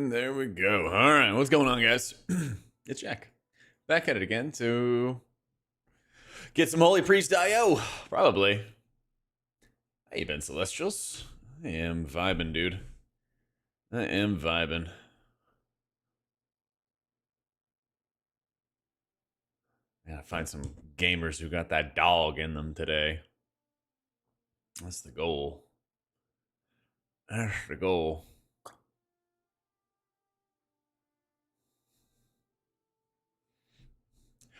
And there we go. All right, what's going on, guys? It's Jack. Back at it again to get some Holy Priest IO. Probably. How you been, Celestials? I am vibing, dude. I am vibing. Gotta find some gamers who got that dog in them today. That's the goal. That's the goal.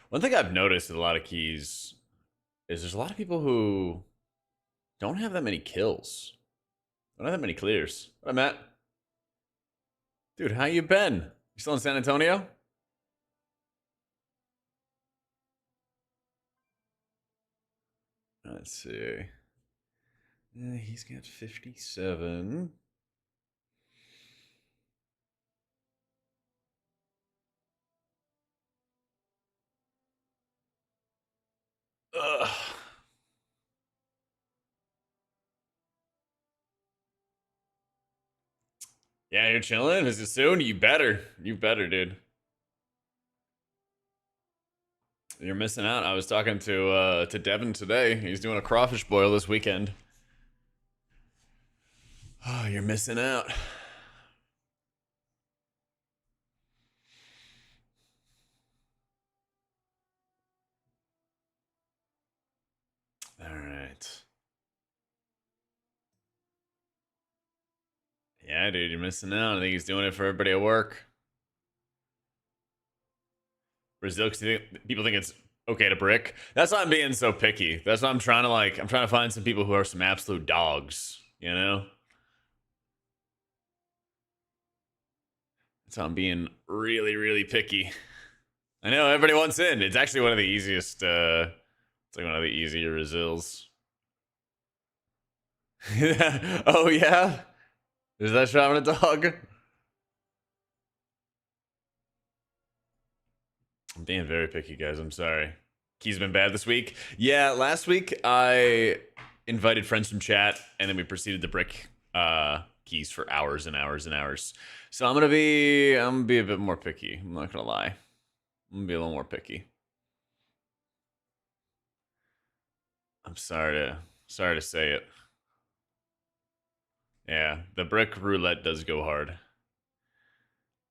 One thing I've noticed with a lot of keys is there's a lot of people who don't have that many kills. Don't have that many clears. What up, Matt? Dude, how you been? You still in San Antonio? Let's see. He's got 57. Ugh. Yeah, you're chilling? Is it soon? You better. You better, dude. You're missing out. I was talking to Devin today. He's doing a crawfish boil this weekend. Oh, you're missing out. All right. Yeah, dude, you're missing out. I think he's doing it for everybody at work. Brazil, people think it's okay to brick. That's why I'm being so picky. That's why I'm trying to I'm trying to find some people who are some absolute dogs, you know? That's why I'm being really, really picky. I know everybody wants in. It's actually one of the easiest. It's like one of the easier Brazils. Oh yeah, is that shoving a dog? I'm being very picky, guys. I'm sorry. Key's been bad this week. Yeah, last week I invited friends from chat, and then we proceeded to brick keys for hours and hours and hours. So I'm gonna be a bit more picky. I'm not gonna lie. I'm gonna be a little more picky. I'm sorry to say it. Yeah, the brick roulette does go hard.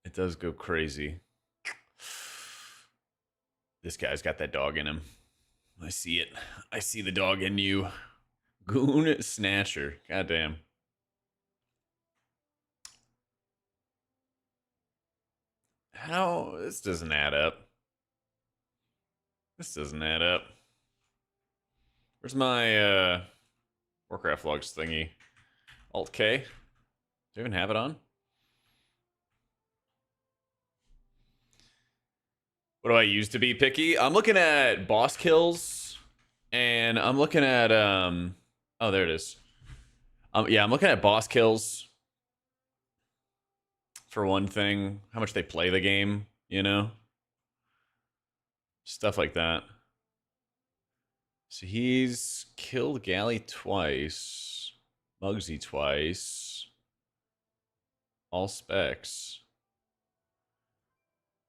It does go crazy. This guy's got that dog in him. I see it. I see the dog in you. Goon Snatcher. Goddamn. How? This doesn't add up. This doesn't add up. Where's my Warcraft logs thingy? Alt K. Do you even have it on? What do I use to be picky? I'm looking at boss kills, and I'm looking at oh, there it is. Yeah, I'm looking at boss kills for one thing. How much they play the game, you know, stuff like that. So he's killed Galley twice, Muggsy twice, all specs.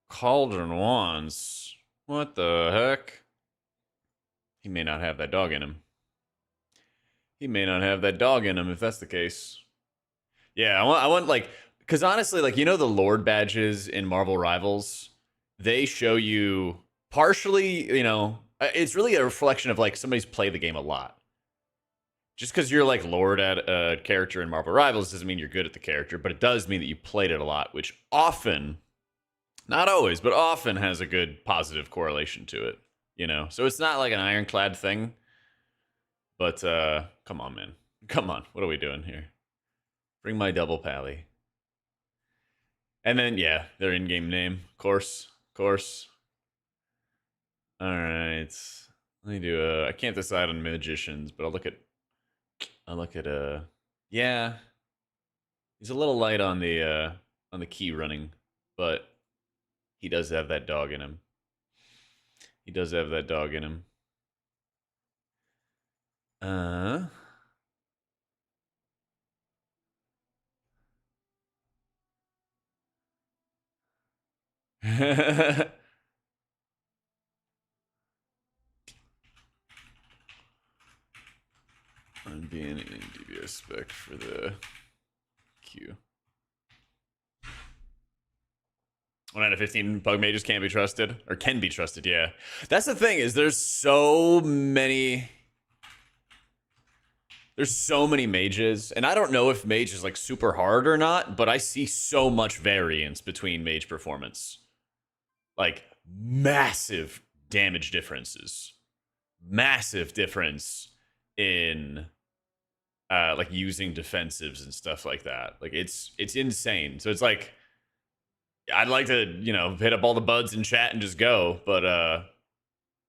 Cauldron once. What the heck? He may not have that dog in him. He may not have that dog in him if that's the case. Yeah, I want like, because honestly, like, you know, the Lord badges in Marvel Rivals, they show you partially, you know, it's really a reflection of like somebody's played the game a lot. Just because you're like Lord at a character in Marvel Rivals doesn't mean you're good at the character, but it does mean that you played it a lot, which often, not always, but often has a good positive correlation to it, you know? So it's not like an ironclad thing, but come on, man. Come on. What are we doing here? Bring my double pally. And then, yeah, their in-game name. Course. All right. Let me do I can't decide on magicians, but I'll look at yeah. He's a little light on the key running, but he does have that dog in him. He does have that dog in him. Uh, I I'm being in DBS spec for the Q. 1 out of 15 bug mages can't be trusted, or can be trusted. Yeah, that's the thing, is there's so many mages, and I don't know if mage is like super hard or not, but I see so much variance between mage performance, like massive damage differences, massive difference in like using defensives and stuff like that. Like it's insane. So it's like, I'd like to, you know, hit up all the buds in chat and just go, but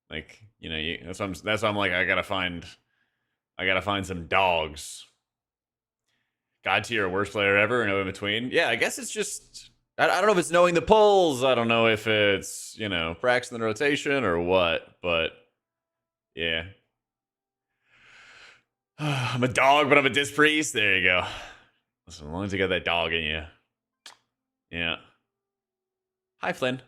like, you know, that's why I'm like, I gotta find some dogs. God tier, worst player ever, no in between. Yeah, I guess it's just, I don't know if it's knowing the polls. I don't know if it's, you know, practicing the rotation or what, but yeah. I'm a dog, but I'm a disc priest. There you go. As long as you got that dog in you. Yeah. Hi, Flynn.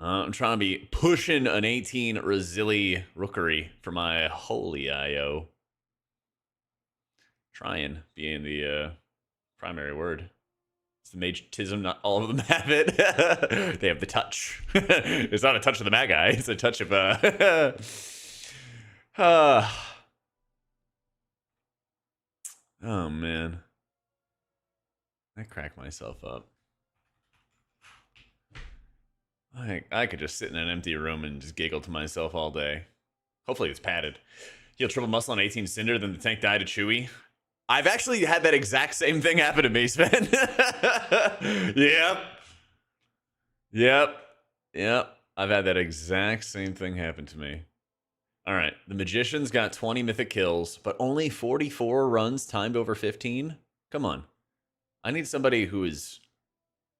I'm trying to be pushing an 18 Resili Rookery for my holy IO. Trying being the primary word. It's the magetism, not all of them have it. They have the touch. It's not a touch of the mad guy, it's a touch of oh man. I crack myself up. I could just sit in an empty room and just giggle to myself all day. Hopefully it's padded. Heal triple muscle on 18 Cinder, then the tank died to Chewy. I've actually had that exact same thing happen to me, Sven. Yep. I've had that exact same thing happen to me. All right. The Magician's got 20 mythic kills, but only 44 runs timed over 15? Come on. I need somebody who is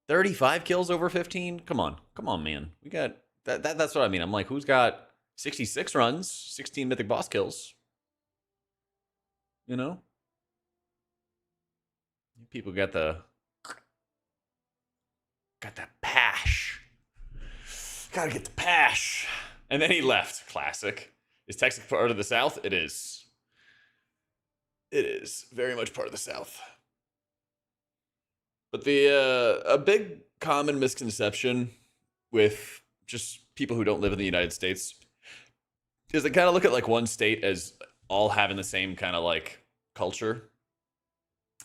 35 kills over 15? Come on, man. We got that's what I mean. I'm like, who's got 66 runs, 16 mythic boss kills? You know? People got the pash. Gotta get the pash. And then he left. Classic. Is Texas part of the South? It is. It is very much part of the South. But the a big common misconception with just people who don't live in the United States is they kind of look at like one state as all having the same kind of like culture.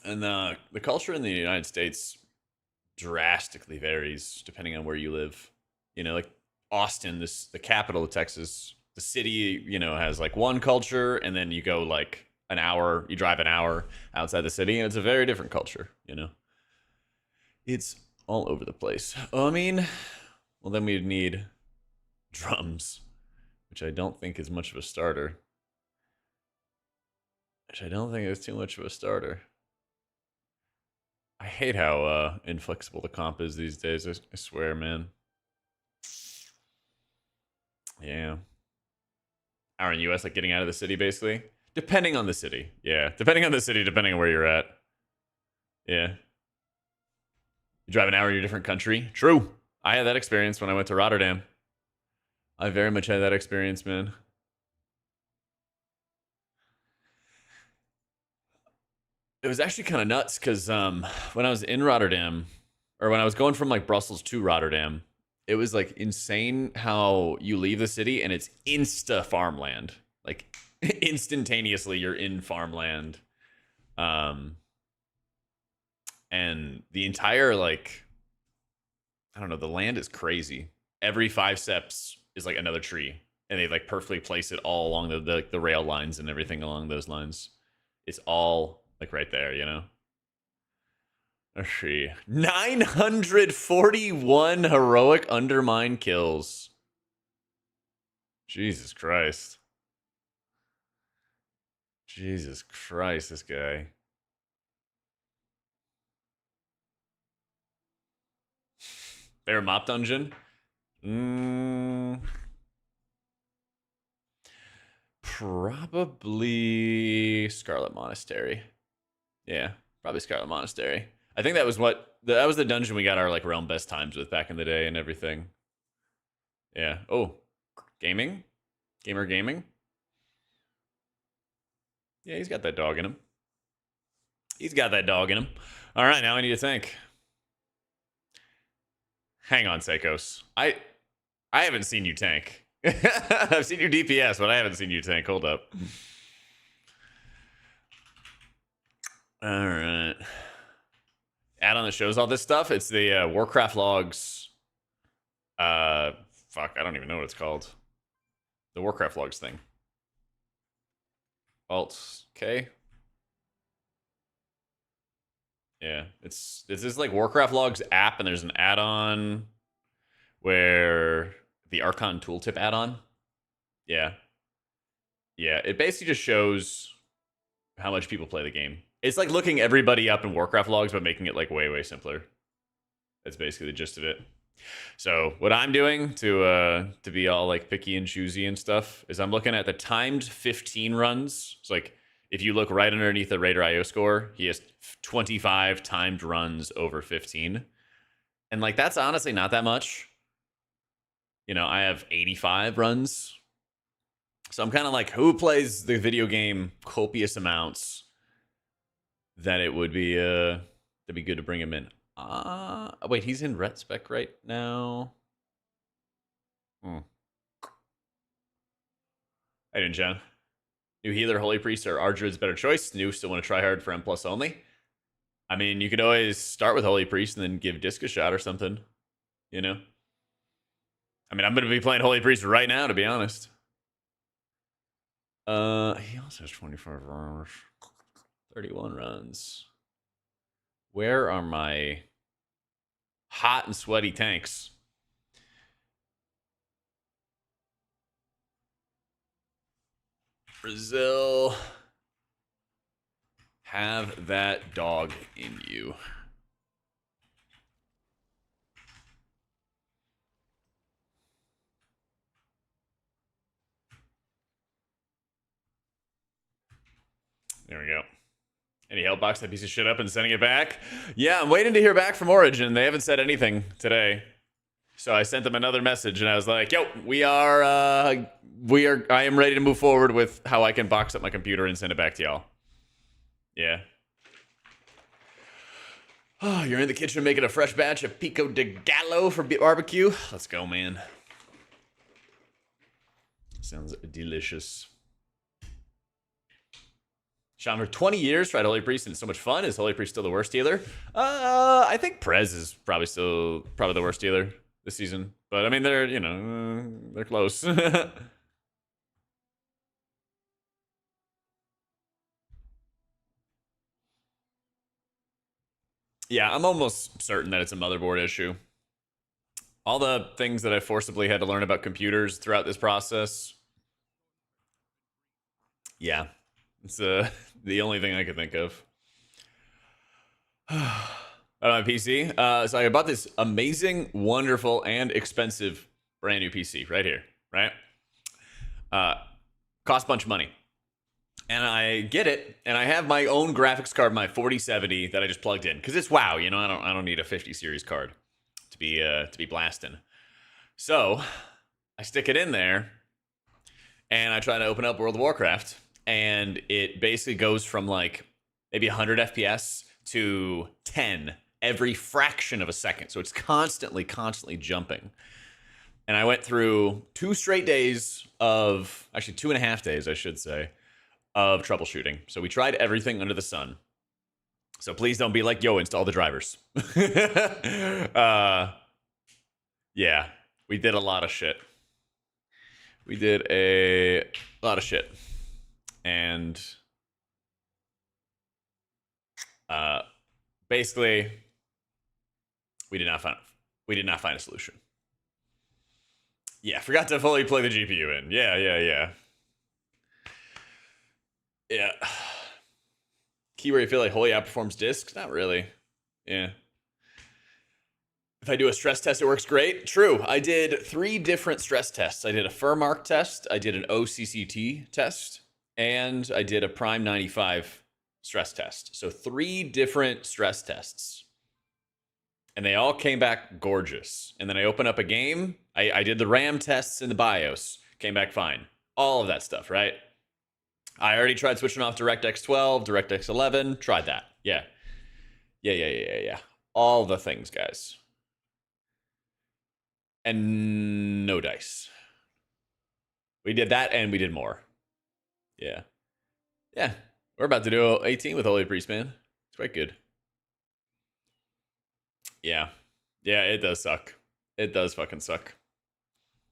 And the culture in the United States drastically varies depending on where you live. You know, like Austin, the capital of Texas, the city, you know, has like one culture, and then you go like you drive an hour outside the city, and it's a very different culture, you know. It's all over the place. I mean, well, then we'd need drums, which I don't think is much of a starter. Which I don't think is too much of a starter. I hate how inflexible the comp is these days. I swear, man. Yeah. Hour in US, like getting out of the city, basically. Depending on the city. Yeah. Depending on the city, depending on where you're at. Yeah. You drive an hour in a different country. True. I had that experience when I went to Rotterdam. I very much had that experience, man. It was actually kind of nuts because when I was in Rotterdam, or when I was going from like Brussels to Rotterdam, it was like insane how you leave the city and it's insta farmland. Like instantaneously you're in farmland. And the entire like, I don't know, the land is crazy. Every 5 steps is like another tree, and they like perfectly place it all along the rail lines and everything along those lines. It's all like right there, you know. Let's see. 941 heroic undermine kills. Jesus Christ. Jesus Christ, this guy. Bear Mop Dungeon? Probably Scarlet Monastery. Yeah, probably Scarlet Monastery. I think that was that was the dungeon we got our like realm best times with back in the day and everything. Yeah. Oh, gaming, gamer gaming. Yeah, he's got that dog in him. He's got that dog in him. All right, now I need to think. Hang on, Seikos. I haven't seen you tank. I've seen your DPS, but I haven't seen you tank. Hold up. All right. Add-on that shows all this stuff. It's the Warcraft logs. Fuck, I don't even know what it's called. The Warcraft logs thing. Alt K. Yeah, it's this like Warcraft logs app, and there's an add-on where the Archon tooltip add-on. Yeah. Yeah, it basically just shows how much people play the game. It's like looking everybody up in Warcraft logs, but making it like way, way simpler. That's basically the gist of it. So what I'm doing to be all like picky and choosy and stuff is I'm looking at the timed 15 runs. It's like if you look right underneath the Raider IO score, he has 25 timed runs over 15. And like that's honestly not that much. You know, I have 85 runs. So I'm kind of like, who plays the video game copious amounts that it would be that'd be good to bring him in. Wait, he's in ret spec right now. How you doing, John? New healer, holy priest, or Ardruid's better choice. New, still want to try hard for M+ only. I mean, you could always start with holy priest and then give disc a shot or something. You know. I mean, I'm going to be playing holy priest right now, to be honest. He also has 25 runs, 31 runs. Where are my hot and sweaty tanks? Brazil, have that dog in you. There we go. And he held box that piece of shit up and sending it back. Yeah, I'm waiting to hear back from Origin. They haven't said anything today. So I sent them another message and I was like, yo, I am ready to move forward with how I can box up my computer and send it back to y'all. Yeah. Oh, you're in the kitchen making a fresh batch of pico de gallo for barbecue? Let's go, man. Sounds delicious. Sean, for 20 years, tried Holy Priest and it's so much fun. Is Holy Priest still the worst healer? I think Prez is probably the worst healer this season. But I mean, they're close. Yeah, I'm almost certain that it's a motherboard issue. All the things that I forcibly had to learn about computers throughout this process. Yeah, it's the only thing I could think of. On my PC, so I bought this amazing, wonderful, and expensive brand new PC right here, right? Cost a bunch of money. And I get it, and I have my own graphics card, my 4070 that I just plugged in because it's WoW, you know. I don't need a 50 series card to be blasting. So I stick it in there, and I try to open up World of Warcraft, and it basically goes from like maybe 100 FPS to 10 every fraction of a second. So it's constantly jumping. And I went through 2 straight days of, actually 2.5 days, I should say, of troubleshooting. So we tried everything under the sun. So please don't be like, yo, install the drivers. Yeah, we did a lot of shit. We did a lot of shit. And basically, we did not find a solution. Yeah, forgot to fully plug the GPU in. Yeah. Yeah. Key where you feel like Holy outperforms discs? Not really. Yeah. If I do a stress test, it works great. True. I did 3 different stress tests. I did a Furmark test, I did an OCCT test, and I did a Prime 95 stress test. So 3 different stress tests. and they all came back gorgeous. And then I open up a game. I did the RAM tests in the BIOS. Came back fine. All of that stuff, right? I already tried switching off DirectX 12, DirectX 11. Tried that. Yeah. Yeah. All the things, guys. And no dice. We did that and we did more. Yeah. Yeah. We're about to do 18 with Holy Priest, man. It's quite good. Yeah. Yeah, it does suck. It does fucking suck.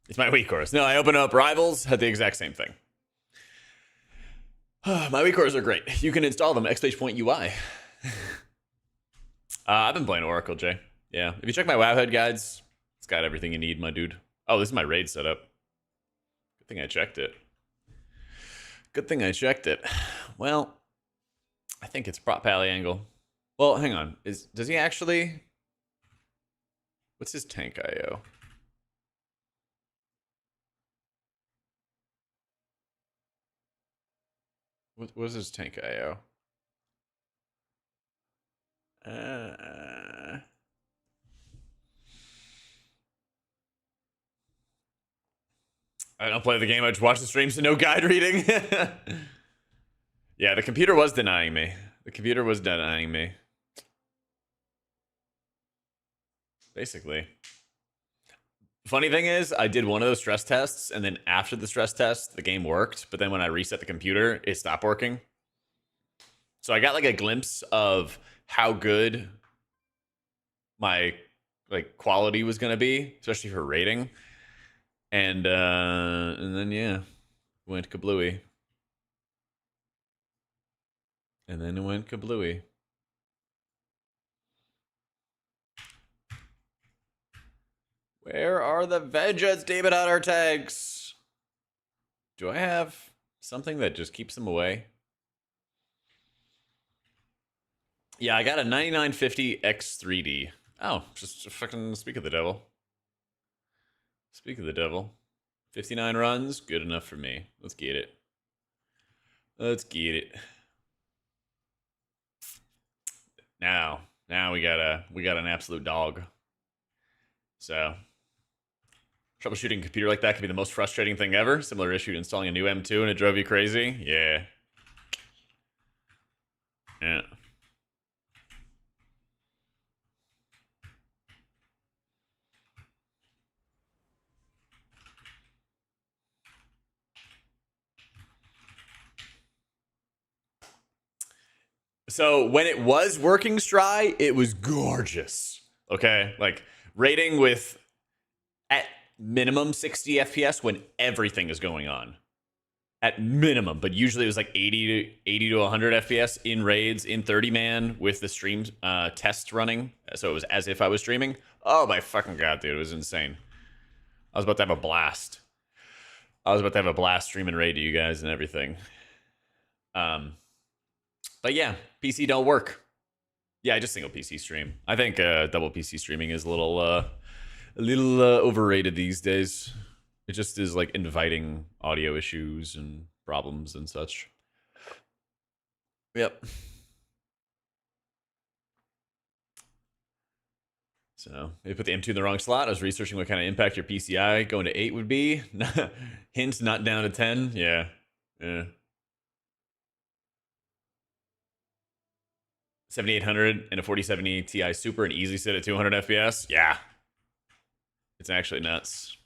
It's my weak cores. No, I opened up Rivals, had the exact same thing. My weak cores are great. You can install them, XPagePoint UI. I've been playing Oracle, Jay. Yeah. If you check my Wowhead guides, it's got everything you need, my dude. Oh, this is my raid setup. Good thing I checked it. Good thing I checked it. Well, I think it's prop pally angle. Well, hang on. Does he actually... What's his tank IO? What was his tank IO? I don't play the game, I just watch the streams, so no guide reading. Yeah, the computer was denying me. Basically. Funny thing is, I did one of those stress tests, and then after the stress test, the game worked, but then when I reset the computer, it stopped working. So I got like a glimpse of how good my quality was gonna be, especially for rating. And then yeah, went kablooey. And then it went kablooey. Where are the Vegets, David, on our tags? Do I have something that just keeps them away? Yeah, I got a 9950 X3D. Oh, just fucking speak of the devil. Speak of the devil. 59 runs, good enough for me. Let's get it. Let's get it. Now we got an absolute dog. So troubleshooting a computer like that can be the most frustrating thing ever. Similar issue to installing a new M2 and it drove you crazy. Yeah. Yeah. So when it was working Stry, it was gorgeous. Okay, like rating with at minimum 60 FPS when everything is going on. At minimum, but usually it was like 80 to 100 FPS in raids in 30-man with the stream test running. So it was as if I was streaming. Oh my fucking god, dude, it was insane. I was about to have a blast. Streaming raid to you guys and everything. But yeah, PC don't work. Yeah, I just single PC stream. I think double PC streaming is a little overrated these days. It just is like inviting audio issues and problems and such. Yep. So they put the M2 in the wrong slot. I was researching what kind of impact your PCI going to 8 would be. Hint, not down to 10. Yeah. 7800 and a 4070 Ti Super and easy sit at 200 FPS. Yeah. It's actually nuts.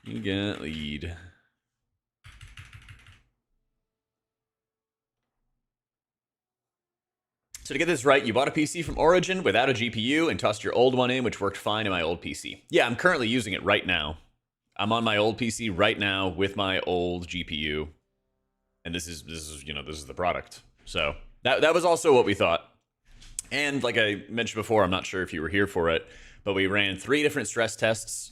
You got lead. So to get this right, you bought a PC from Origin without a GPU and tossed your old one in, which worked fine in my old PC. Yeah, I'm currently using it right now. I'm on my old PC right now with my old GPU. And this is the product. So that was also what we thought. And like I mentioned before, I'm not sure if you were here for it, but we ran 3 different stress tests,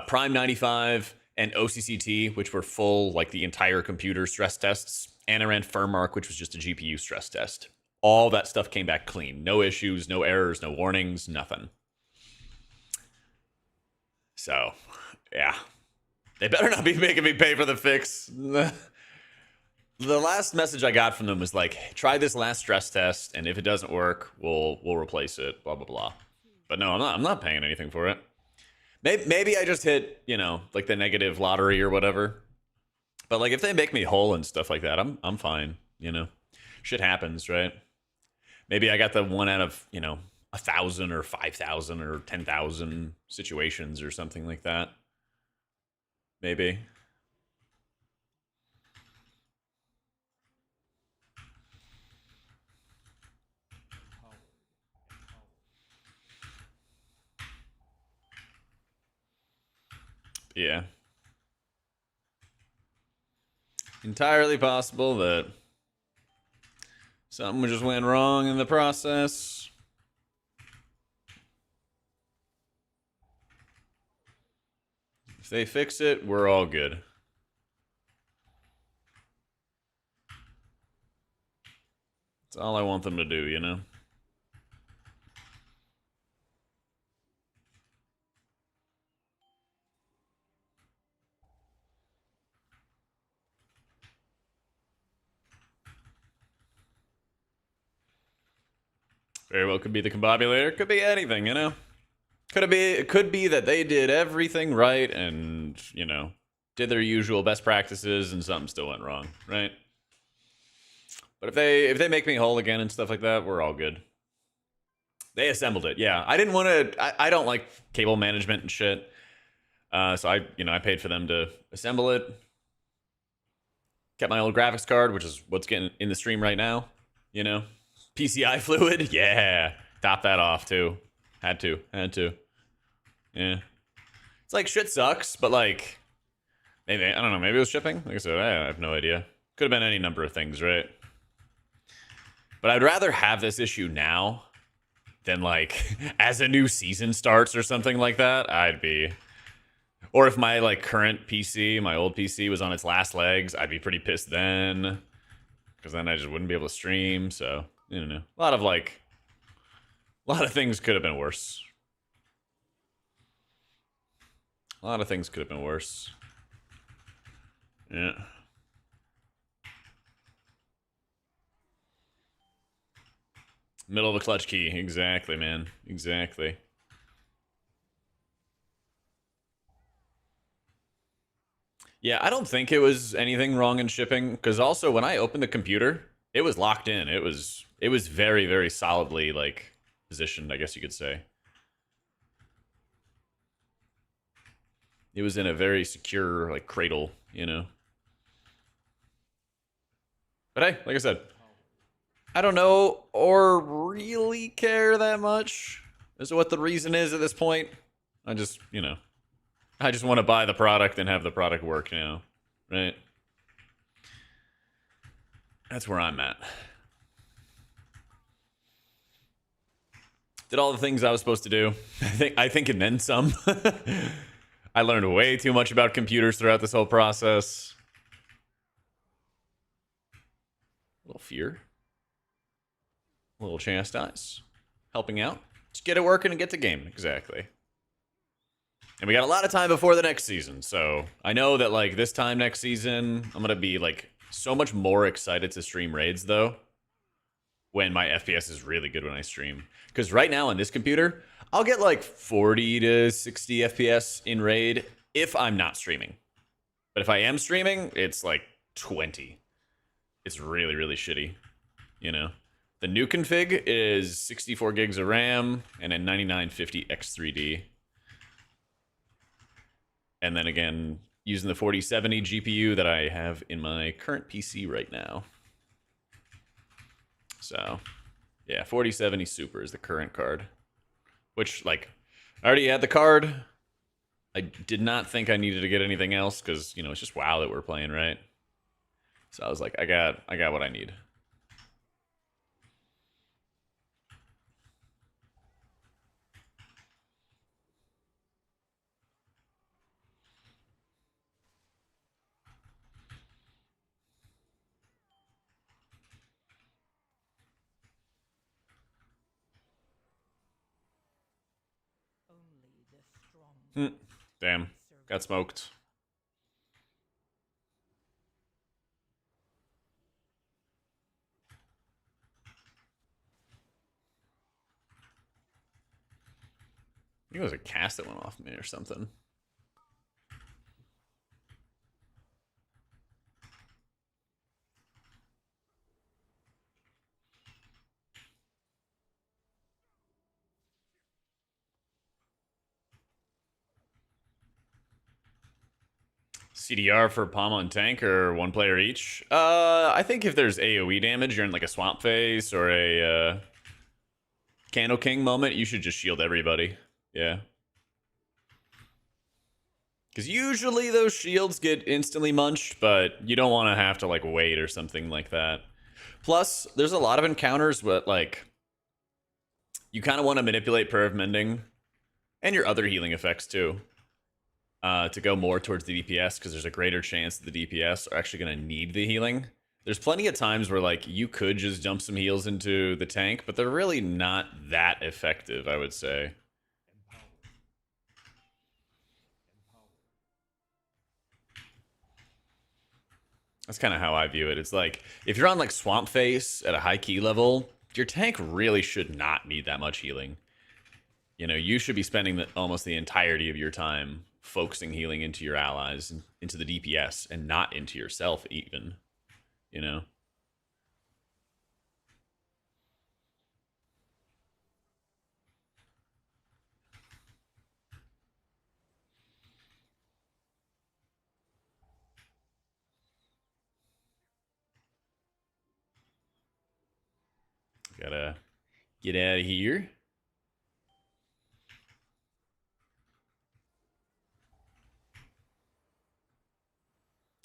Prime 95 and OCCT, which were full, like the entire computer stress tests. And I ran FirmArk, which was just a GPU stress test. All that stuff came back clean. No issues, no errors, no warnings, nothing. So, yeah. They better not be making me pay for the fix. The last message I got from them was like, try this last stress test, and if it doesn't work, we'll replace it, blah, blah, blah. But no, I'm not paying anything for it. Maybe I just hit, you know, like the negative lottery or whatever. But like if they make me whole and stuff like that, I'm fine, you know. Shit happens, right? Maybe I got the one out of, you know, 1,000 or 5,000 or 10,000 situations or something like that. Maybe. Yeah. Entirely possible that something just went wrong in the process. If they fix it, we're all good. That's all I want them to do, you know? Very well could be the combobulator. Could be anything, you know? It could be that they did everything right and, you know, did their usual best practices and something still went wrong, right? But if they make me whole again and stuff like that, we're all good. They assembled it, yeah. I didn't want to. I don't like cable management and shit. So I paid for them to assemble it. Kept my old graphics card, which is what's getting in the stream right now. You know, PCI fluid, yeah. Top that off too. Had to. Yeah. It's like shit sucks, but like maybe I don't know. Maybe it was shipping. Like I said, I have no idea. Could have been any number of things, right? But I'd rather have this issue now than like as a new season starts or something like that. I'd be, or if my like current PC, my old PC was on its last legs, I'd be pretty pissed then, because then I just wouldn't be able to stream. So you know, a lot of things could have been worse. A lot of things could have been worse. Yeah. Middle of the clutch key. Exactly, man. Exactly. Yeah, I don't think it was anything wrong in shipping, because also when I opened the computer, it was locked in. It was very, very solidly like positioned, I guess you could say. It was in a very secure like cradle, you know. But hey, like I said, I don't know or really care that much as to what the reason is at this point. I just, you know, I just want to buy the product and have the product work now, right? That's where I'm at. Did all the things I was supposed to do. I think and then some. I learned way too much about computers throughout this whole process. A little fear. A little chastise. Helping out. Just get it working and get the game. Exactly. And we got a lot of time before the next season, so I know that like this time next season, I'm gonna be like so much more excited to stream raids though. When my FPS is really good when I stream. Because right now on this computer, I'll get like 40 to 60 FPS in raid if I'm not streaming. But if I am streaming, it's like 20. It's really, really shitty, you know? The new config is 64 gigs of RAM and a 9950 X3D. And then again, using the 4070 GPU that I have in my current PC right now. So, yeah, 4070 Super is the current card. Which, like, I already had the card. I did not think I needed to get anything else because, you know, it's just WoW that we're playing, right? So I was like, I got what I need. Damn. Got smoked. think it was a cast that went off me or something. CDR for Palma and Tank or one player each? I think if there's AoE damage, you're in like a Swamp Face or a Candle King moment, you should just shield everybody. Yeah. Because usually those shields get instantly munched, but you don't want to have to like wait or something like that. Plus, there's a lot of encounters where like you kind of want to manipulate Prayer of Mending and your other healing effects too. To go more towards the DPS because there's a greater chance that the DPS are actually going to need the healing. There's plenty of times where like you could just dump some heals into the tank, but they're really not that effective, I would say. That's kind of how I view it. It's like if you're on like Swamp Face at a high key level, your tank really should not need that much healing. You know, you should be spending almost the entirety of your time focusing healing into your allies and into the DPS and not into yourself even, you know? Gotta get out of here.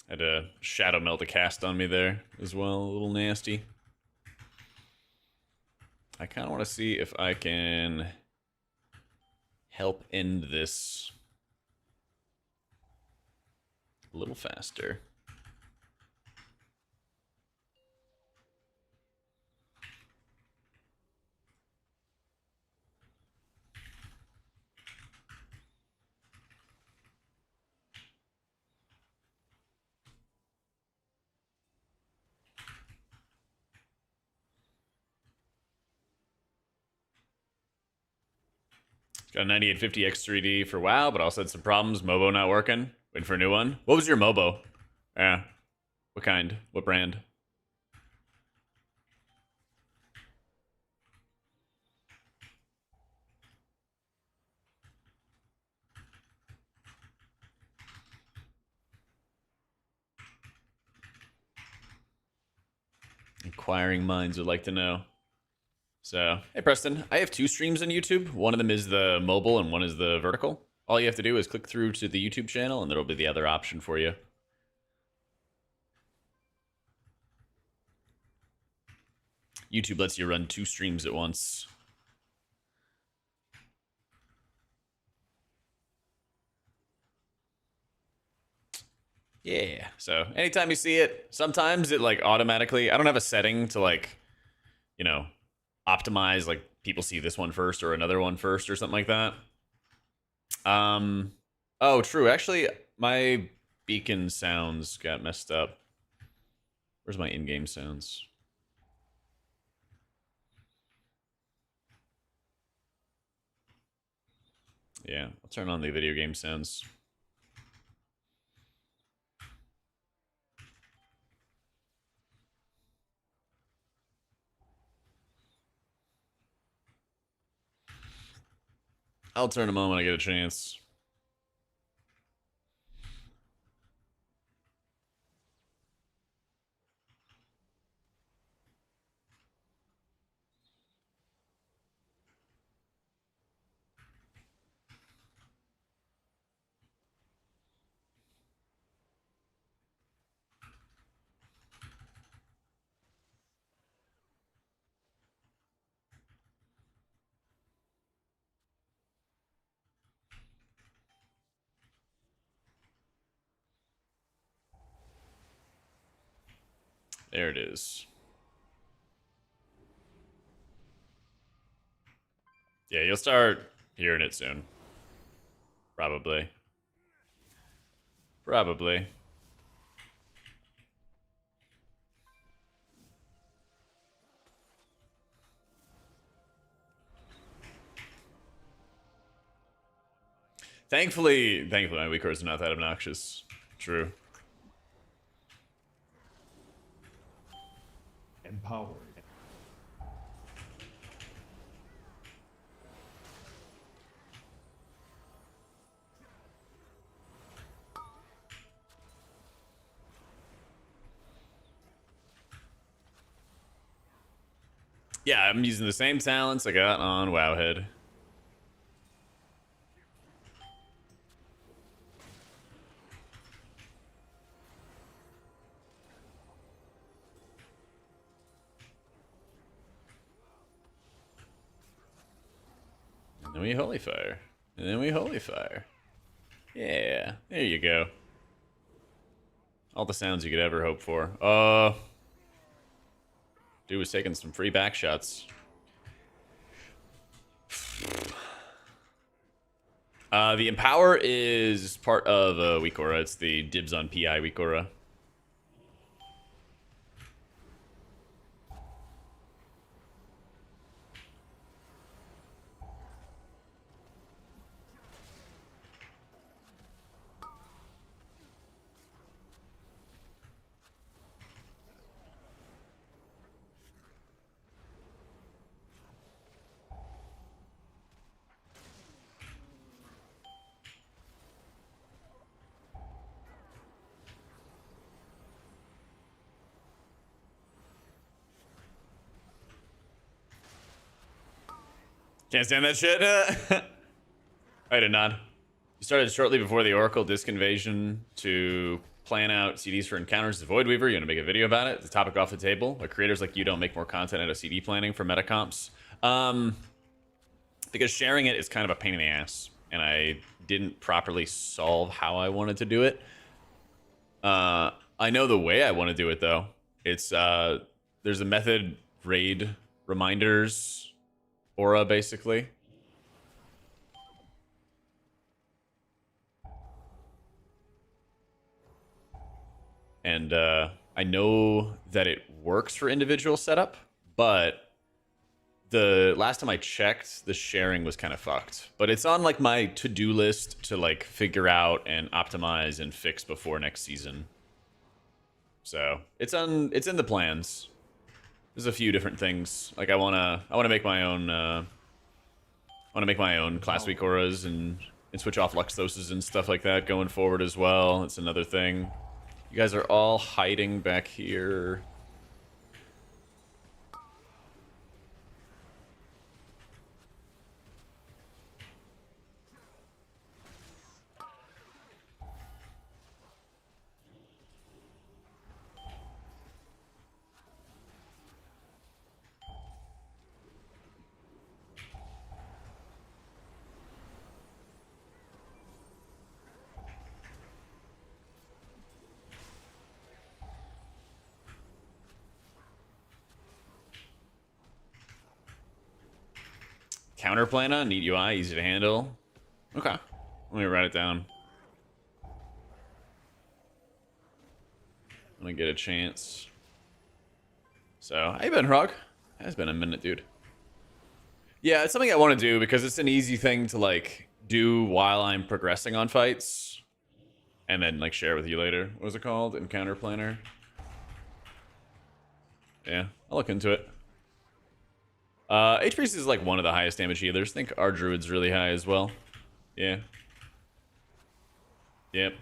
Had a Shadow Melt a cast on me there as well, a little nasty. I kind of want to see if I can help end this a little faster. Got a 9850 X3D for WoW, but also had some problems. Mobo not working. Waiting for a new one. What was your Mobo? Yeah. What kind? What brand? Inquiring minds would like to know. So, hey Preston, I have two streams on YouTube. One of them is the mobile and one is the vertical. All you have to do is click through to the YouTube channel and there'll be the other option for you. YouTube lets you run two streams at once. Yeah, so anytime you see it, sometimes it like automatically, I don't have a setting to like, you know, optimize like people see this one first or another one first or something like that. Oh, true. Actually, my beacon sounds got messed up. Where's my in-game sounds? Yeah, I'll turn on the video game sounds. I'll turn them on when I get a chance. There it is. Yeah, you'll start hearing it soon. Probably. Probably. Thankfully my weak cores are not that obnoxious. True. Empowered. Yeah, I'm using the same talents I got on Wowhead. And then we Holy Fire. And then we Holy Fire. Yeah, there you go. All the sounds you could ever hope for. Dude was taking some free back shots. The Empower is part of weak aura. It's the dibs on PI weak aura. Can't stand that shit. I did not. You started shortly before the Oracle Disc Invasion to plan out CDs for encounters with Void Weaver. You want to make a video about it? The topic off the table. But creators like you don't make more content out of CD planning for metacomps. Because sharing it is kind of a pain in the ass. And I didn't properly solve how I wanted to do it. I know the way I want to do it, though. It's, there's a method, raid reminders aura, basically. And I know that it works for individual setup, but the last time I checked, the sharing was kind of fucked. But it's on like my to-do list to like figure out and optimize and fix before next season. So it's in the plans. There's a few different things. Like I wanna make my own class weak auras and switch off Luxthoses and stuff like that going forward as well. It's another thing. You guys are all hiding back here. Counter plana, neat UI, easy to handle. Okay, let me write it down. Let me get a chance. So, how you been, Hrog? It's been a minute, dude. Yeah, it's something I want to do because it's an easy thing to like do while I'm progressing on fights, and then like share with you later. What was it called? Encounter planner. Yeah, I'll look into it. H-Priest is like one of the highest damage healers. I think our Druid's really high as well. Yeah. Yep.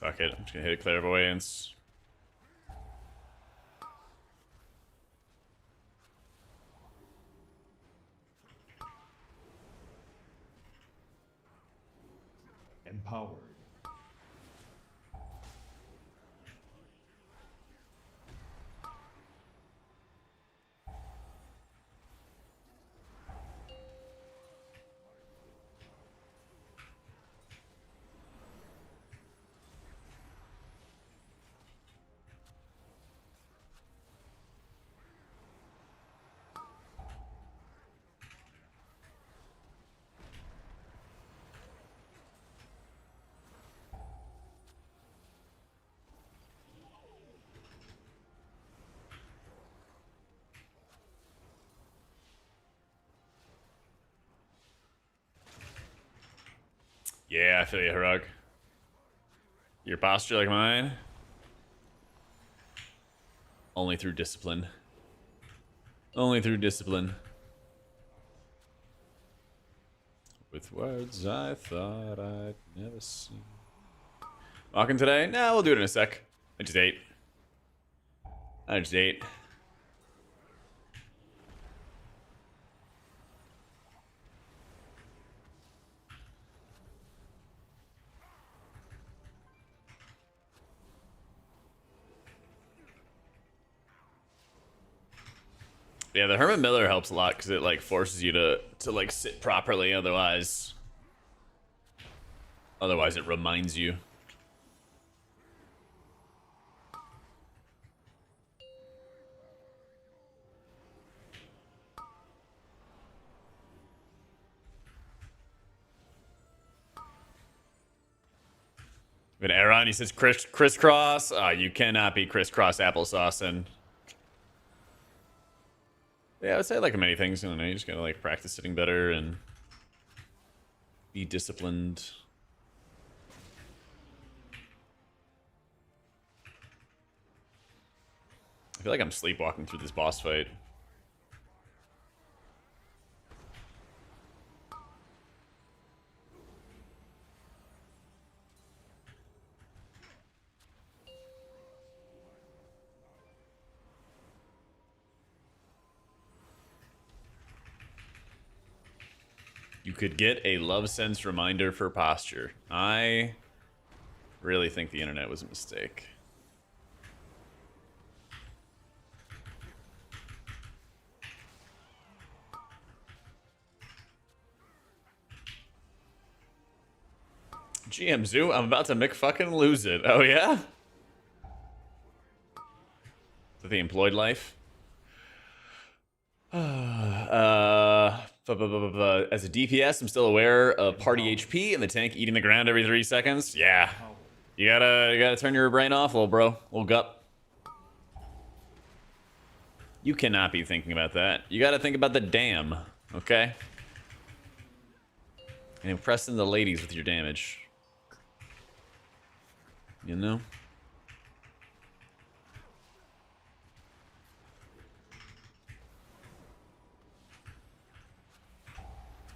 Fuck it, I'm just gonna hit a clairvoyance. Empowered. Yeah, I feel you, Harug. Your posture like mine? Only through discipline. Only through discipline. With words I thought I'd never see. Walking today? Nah, we'll do it in a sec. I just ate. Yeah, the Herman Miller helps a lot because it like forces you to like sit properly. Otherwise it reminds you. But Aaron, he says crisscross. You cannot be crisscross applesauce and. Yeah, I would say like many things. You know, you just gotta like practice sitting better and be disciplined. I feel like I'm sleepwalking through this boss fight. You could get a love sense reminder for posture. I really think the internet was a mistake. GM Zoo, I'm about to McFucking lose it. Oh yeah? Is that the employed life? As a DPS, I'm still aware of party HP and the tank eating the ground every 3 seconds. Yeah. You gotta turn your brain off, little bro. Little gup. You cannot be thinking about that. You gotta think about the dam, okay? And impressing the ladies with your damage. You know?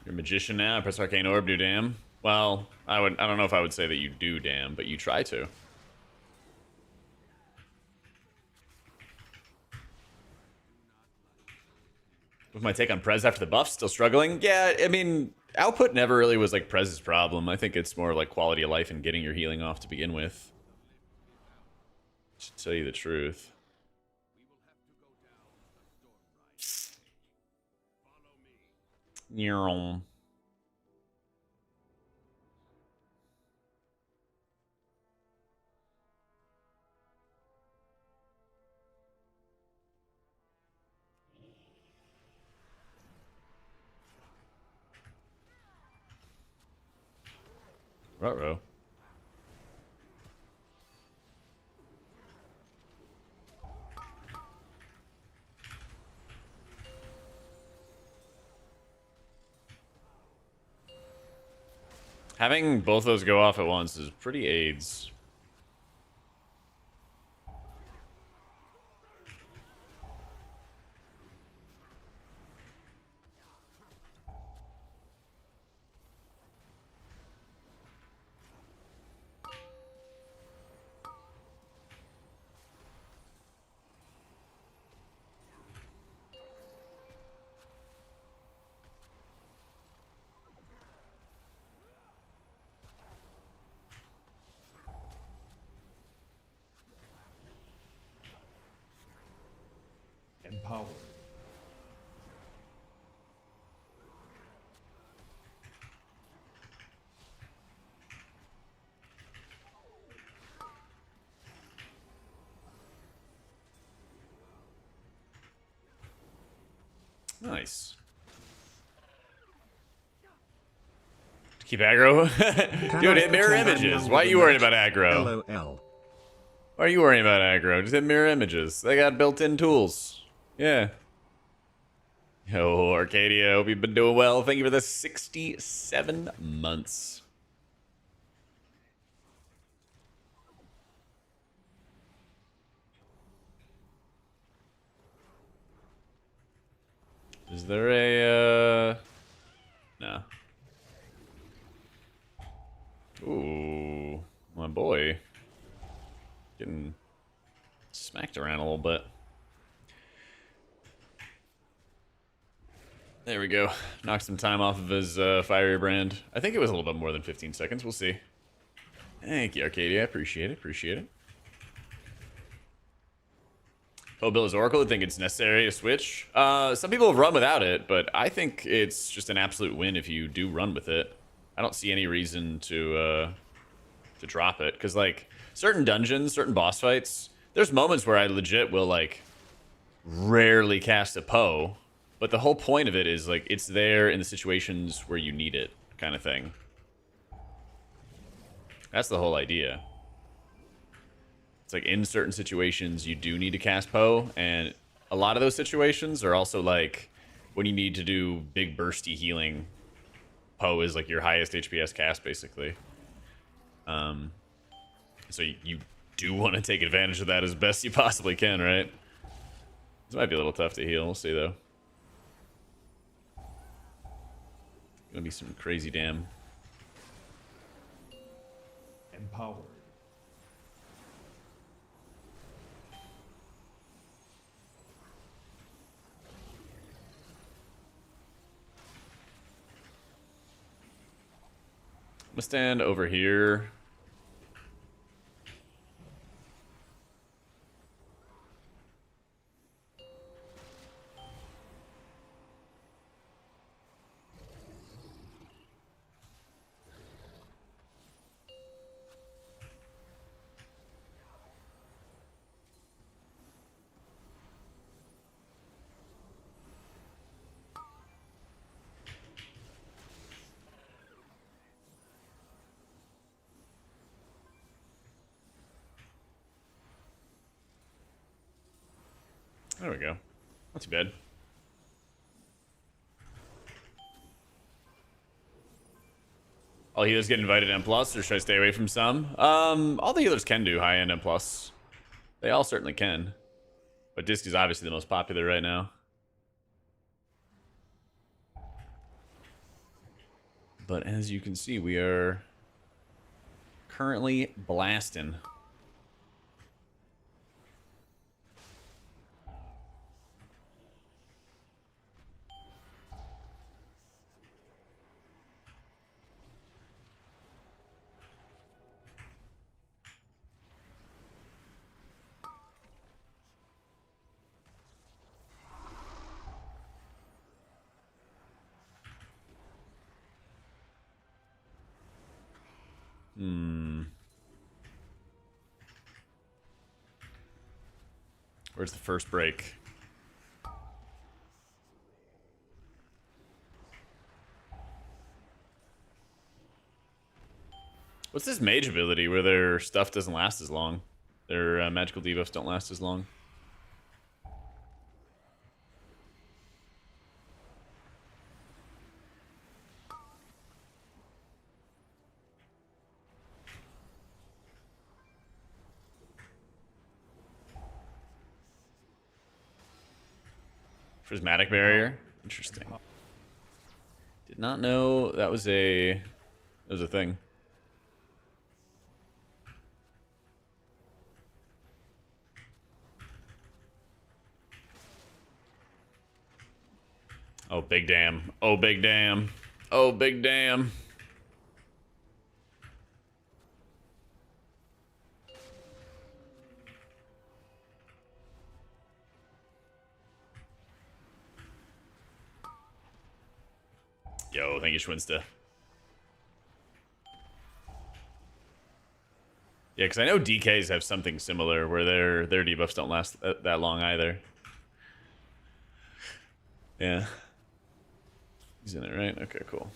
You're a magician now. Press arcane orb, do dam. Well, I don't know if I would say that you do dam, but you try to. With my take on Prez after the buff, still struggling? Yeah, I mean, output never really was like Prez's problem. I think it's more like quality of life and getting your healing off to begin with. To tell you the truth. Neural. Ruh-roh. Having both those go off at once is pretty AIDS. Empower. Nice. Keep aggro? Dude, hit mirror images. Why are you worried about aggro? LOL. Why are you worrying about aggro? Just hit mirror images. They got built-in tools. Yeah. Yo, Arcadia, hope you've been doing well. Thank you for the 67 months. Is there a, no. Ooh, my boy. Getting smacked around a little bit. There we go. Knocked some time off of his fiery brand. I think it was a little bit more than 15 seconds. We'll see. Thank you, Arcadia. Appreciate it. Appreciate it. Oh, Bill is Oracle. I think it's necessary to switch. Some people have run without it, but I think it's just an absolute win if you do run with it. I don't see any reason to drop it, because like certain dungeons, certain boss fights, there's moments where I legit will like rarely cast a Poe, but the whole point of it is like it's there in the situations where you need it, kind of thing. That's the whole idea. It's like in certain situations you do need to cast Poe, and a lot of those situations are also like when you need to do big bursty healing. Poe is like your highest HPS cast, basically. So you do want to take advantage of that as best you possibly can, right? This might be a little tough to heal. We'll see, though. Gonna be some crazy damn. Empowered. I'm gonna stand over here. There we go. Not too bad. All healers get invited M+, or should I stay away from some? All the healers can do high-end M+. They all certainly can. But Disc is obviously the most popular right now. But as you can see, we are currently blasting. Where's the first break? What's this mage ability where their stuff doesn't last as long? Their magical debuffs don't last as long? Prismatic barrier? Interesting. Did not know that was a thing. Oh, big damn. Oh, big damn. Oh, big damn. Yo, thank you, Schwinsta. Yeah, because I know DKs have something similar where their debuffs don't last that long either. Yeah. He's in it, right? Okay, cool.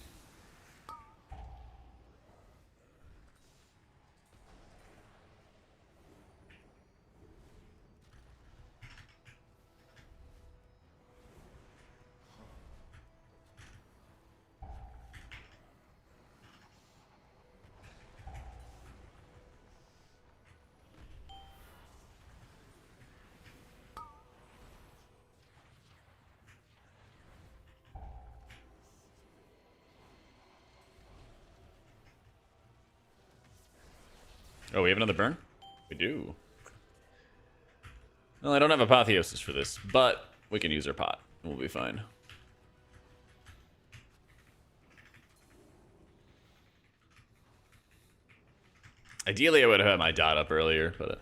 Oh, we have another burn? We do. Well, I don't have apotheosis for this, but we can use our pot. We'll be fine. Ideally, I would have had my dot up earlier, but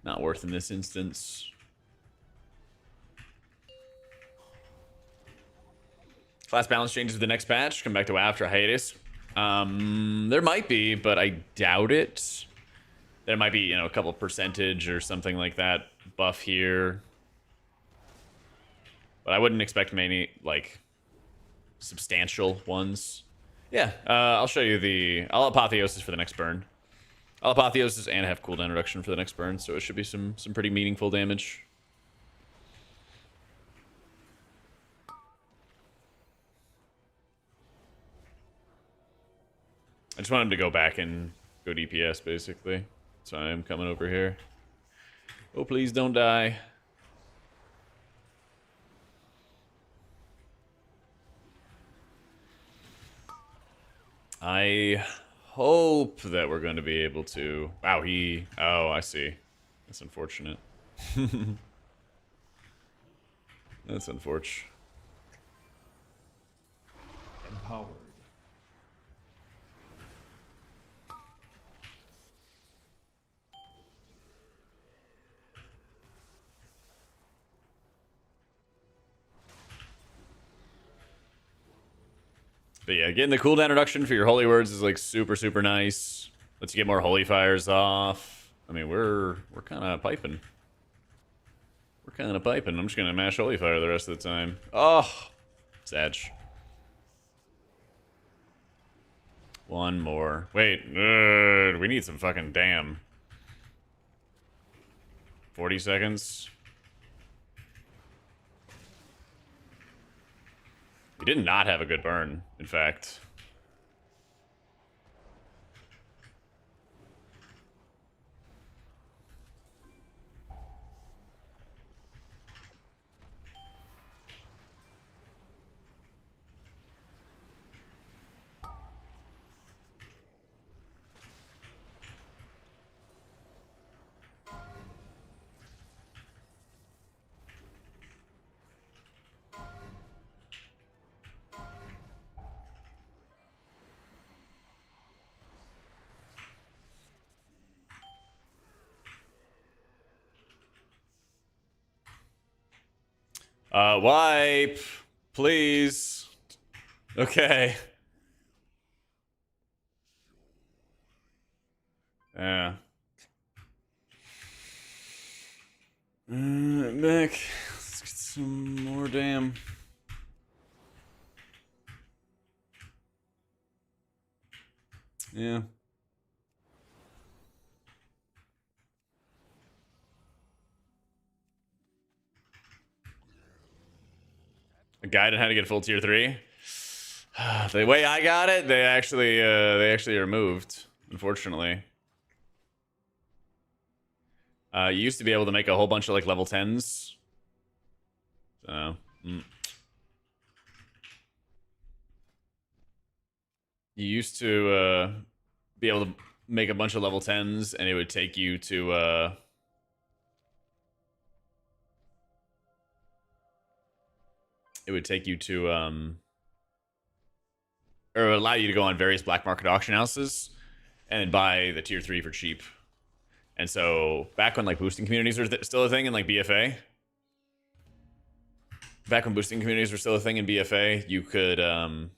not worth in this instance. Class balance changes with the next patch. Come back to after hiatus. There might be, but I doubt it. There might be, you know, a couple percentage or something like that buff here. But I wouldn't expect many, like, substantial ones. Yeah, I'll show you the... I'll apotheosis for the next burn. I'll apotheosis and have cooldown reduction for the next burn, so it should be some pretty meaningful damage. I just want him to go back and go DPS, basically. So I am coming over here. Oh, please don't die. I hope that we're going to be able to... Wow, he... Oh, I see. That's unfortunate. That's unfortunate. Empowered. But yeah, getting the cooldown reduction for your holy words is like super, super nice. Lets you get more holy fires off. I mean, we're kind of piping. We're kind of piping. I'm just gonna mash holy fire the rest of the time. Oh, Sag. One more. Wait, we need some fucking damn. 40 seconds. We did not have a good burn, in fact. Wipe, please. Okay. Yeah. Back. Let's get some more damn. Yeah. A guide on how to get full tier 3. The way I got it, they actually removed, unfortunately. You used to be able to make a whole bunch of like level 10s. So, you used to be able to make a bunch of level 10s, and it would take you to or allow you to go on various black market auction houses and buy the tier 3 for cheap. And so back when like boosting communities were still a thing in like BFA, you could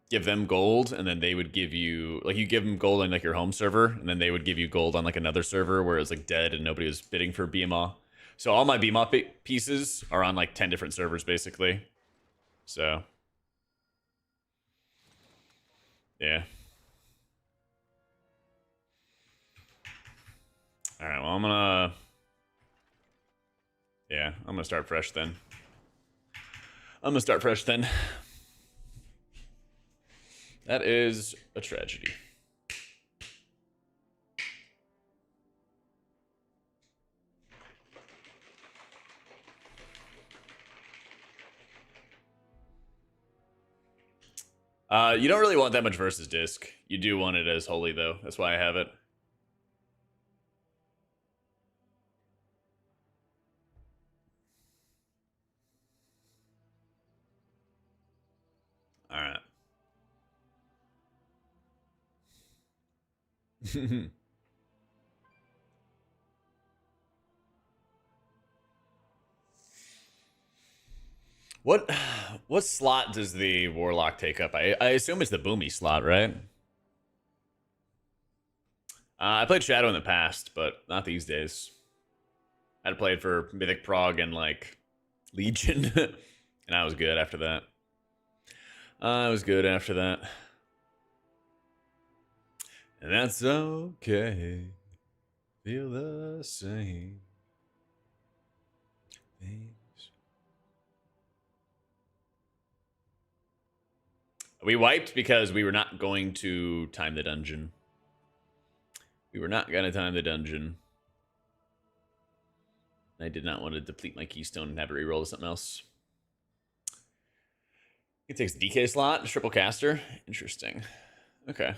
give them gold, and then they would give you, like, you give them gold on like your home server, and then they would give you gold on like another server where it was like dead and nobody was bidding for BMA. So all my BMA pieces are on like 10 different servers basically. So yeah. All right, well, I'm gonna start fresh then. That is a tragedy. You don't really want that much versus disc. You do want it as holy, though. That's why I have it. What slot does the Warlock take up? I assume it's the Boomy slot, right? I played Shadow in the past, but not these days. I'd played for Mythic Prog and like Legion, and I was good after that. I was good after that. And that's okay. Feel the same things. We wiped because we were not going to time the dungeon. We were not going to time the dungeon. I did not want to deplete my keystone and have it reroll to something else. It takes the DK slot, triple caster. Interesting. Okay.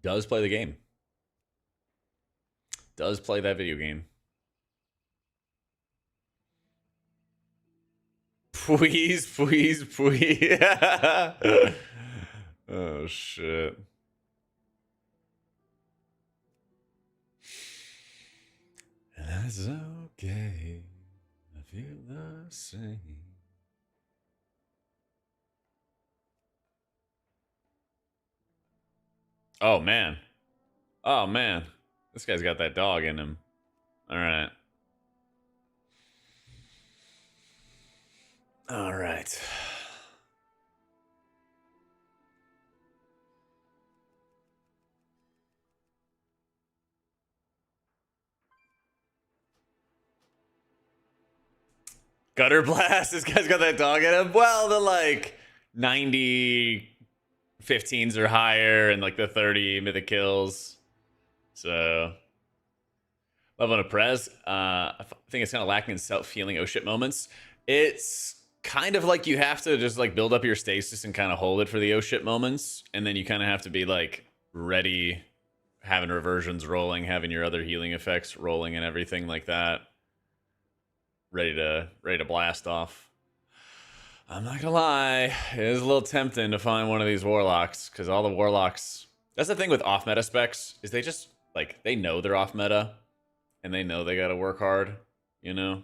Does play the game. Does play that video game. Please, please, please. Oh, shit. That's okay. I feel the same. Oh, man. Oh, man. This guy's got that dog in him. All right. All right. Gutter Blast. This guy's got that dog in him. Well, the like 90 15s or higher and like the 30 mythic kills. So, love on a Prez. I think it's kind of lacking in self-healing oh shit moments. It's kind of like you have to just like build up your stasis and kind of hold it for the oh shit moments. And then you kind of have to be like ready, having reversions rolling, having your other healing effects rolling and everything like that. Ready to blast off. I'm not gonna lie, it is a little tempting to find one of these warlocks because all the warlocks. That's the thing with off meta specs is they just like they know they're off meta, and they know they gotta work hard, you know.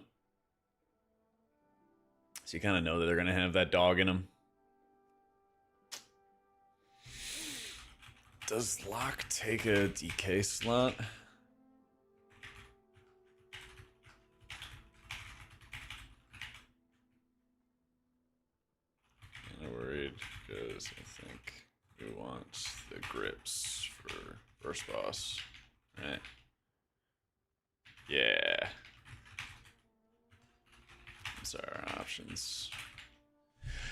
So you kind of know that they're gonna have that dog in them. Does Locke take a DK slot? Worried because I think we want the grips for first boss, right? Yeah. Those are our options.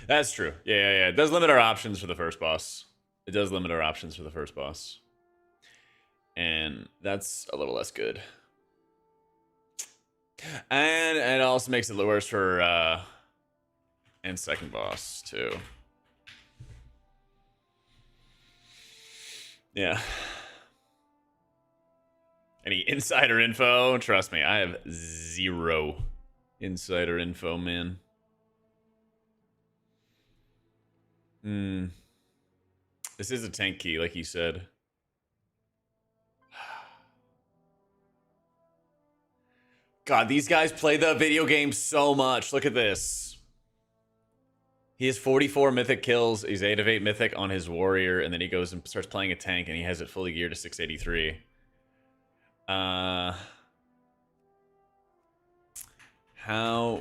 That's true. Yeah. It does limit our options for the first boss. It does limit our options for the first boss. And that's a little less good. And it also makes it worse for and second boss too. Yeah. Any insider info? Trust me, I have zero insider info, man. This is a tank key, like you said. God, these guys play the video game so much. Look at this. He has 44 mythic kills. He's 8 of 8 mythic on his warrior, and then he goes and starts playing a tank, and he has it fully geared to 683. How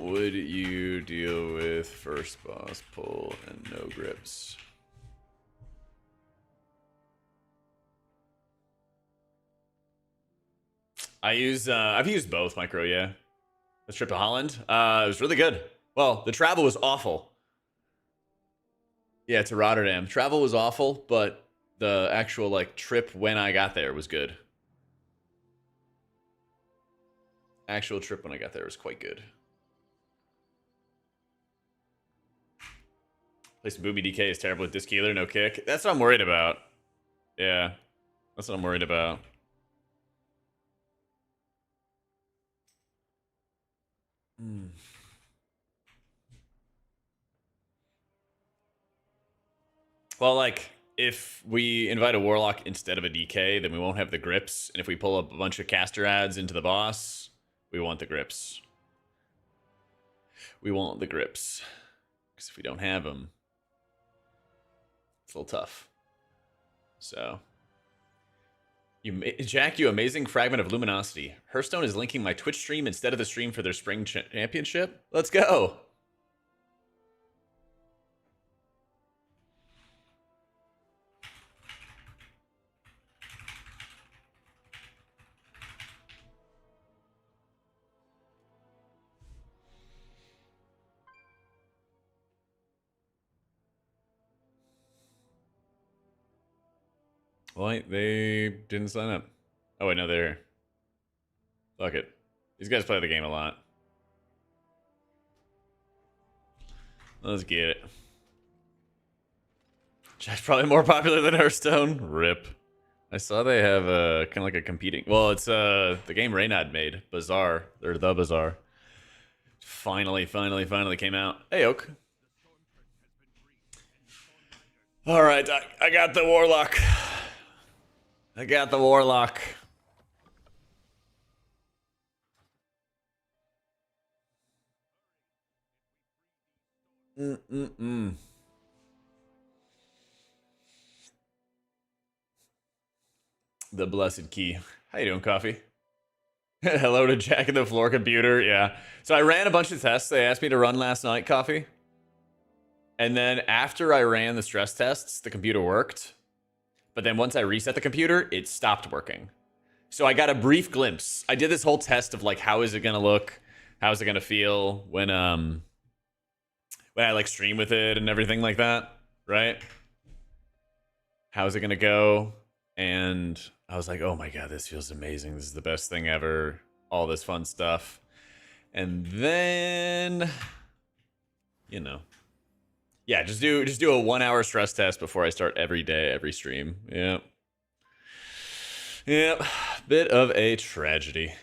would you deal with first boss pull and no grips? I've used both micro, yeah. The trip to Holland, it was really good. Well, the travel was awful. Yeah, to Rotterdam. Travel was awful, but the actual like trip when I got there was good. Actual trip when I got there was quite good. Play some Boomy DK is terrible with disc healer, no kick. That's what I'm worried about. Yeah, that's what I'm worried about. Well, like, if we invite a Warlock instead of a DK, then we won't have the grips. And if we pull up a bunch of caster ads into the boss, we want the grips. We want the grips. Because if we don't have them, it's a little tough. So, Jack, you amazing fragment of luminosity. Hearthstone is linking my Twitch stream instead of the stream for their spring championship. Let's go. Well, they didn't sign up. Oh, wait, no, they're here. Fuck it. These guys play the game a lot. Let's get it. Jack's probably more popular than Hearthstone. Rip. I saw they have kind of like a competing. Well, it's the game Reynad made, Bazaar. They're the Bazaar. Finally came out. Hey, Oak. All right, I got the Warlock. I got the Warlock. The blessed key. How you doing, Coffee? Hello to Jack in the floor computer. Yeah. So I ran a bunch of tests they asked me to run last night, Coffee. And then after I ran the stress tests, the computer worked. But then once I reset the computer, it stopped working. So I got a brief glimpse. I did this whole test of like, how is it gonna look? How is it gonna feel when I like stream with it and everything like that, right? How's it gonna go? And I was like, oh my god, this feels amazing. This is the best thing ever. All this fun stuff. And then, you know, yeah, just do a 1 hour stress test before I start every day, every stream. Yep. Yep. Bit of a tragedy.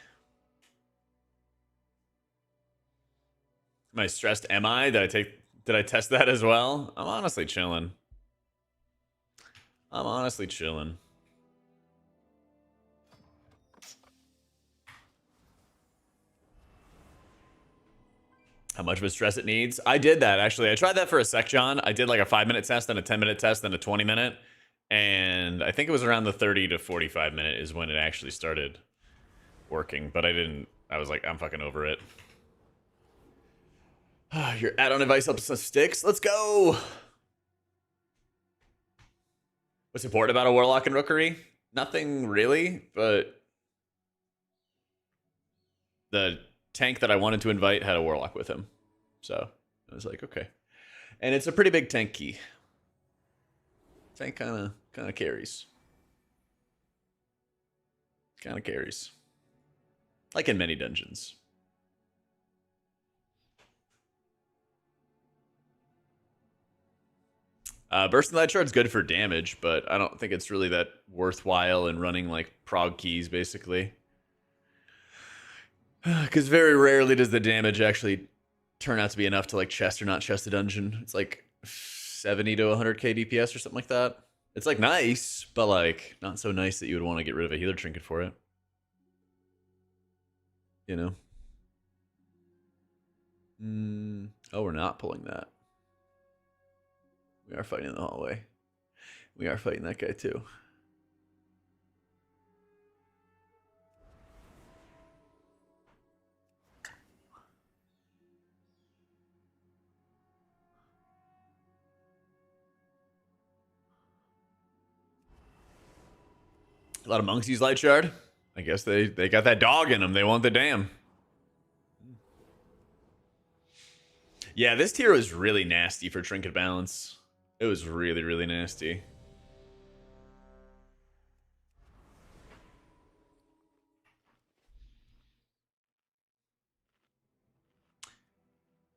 Am I stressed? Am I? Did I test that as well? I'm honestly chilling. I'm honestly chilling. How much of a stress it needs? I did that, actually. I tried that for a sec, John. I did like a 5-minute test, then a 10-minute test, then a 20-minute. And I think it was around the 30 to 45 minute is when it actually started working. But I was like, I'm fucking over it. Your add-on advice helps us sticks. Let's go! What's important about a Warlock and Rookery? Nothing really, but the tank that I wanted to invite had a Warlock with him. So I was like, okay. And it's a pretty big tank key. Tank kind of carries. Kind of carries. Like in many dungeons. Burst and Light Shard's good for damage, but I don't think it's really that worthwhile in running like prog keys, basically. Because very rarely does the damage actually turn out to be enough to like chest or not chest a dungeon. It's like 70 to 100k DPS or something like that. It's like nice, but like not so nice that you would want to get rid of a healer trinket for it. You know? Oh, we're not pulling that. We are fighting in the hallway. We are fighting that guy too. A lot of monks use Light Shard. I guess they got that dog in them. They want the dam. Yeah, this tier was really nasty for trinket balance. It was really, really nasty.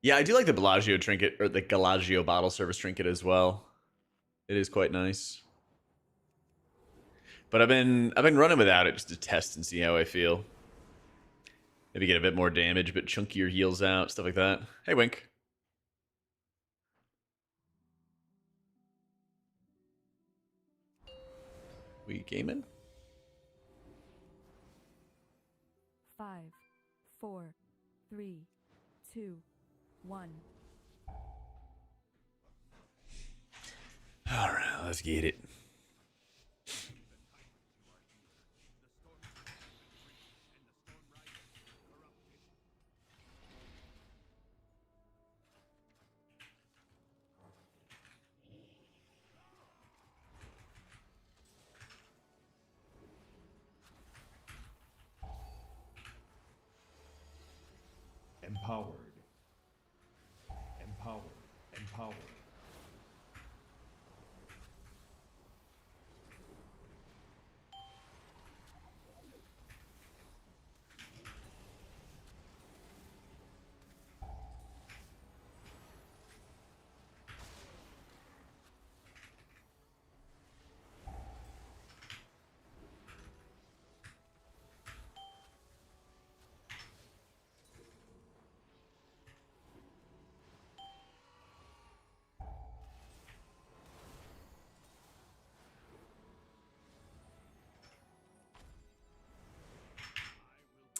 Yeah, I do like the Bellagio trinket, or the Bellagio bottle service trinket as well. It is quite nice. But I've been running without it just to test and see how I feel. Maybe get a bit more damage, a bit chunkier heals out, stuff like that. Hey, Wink. We gaming? 5, 4, 3, 2, 1. All right, let's get it. Empowered. Empowered. Empowered.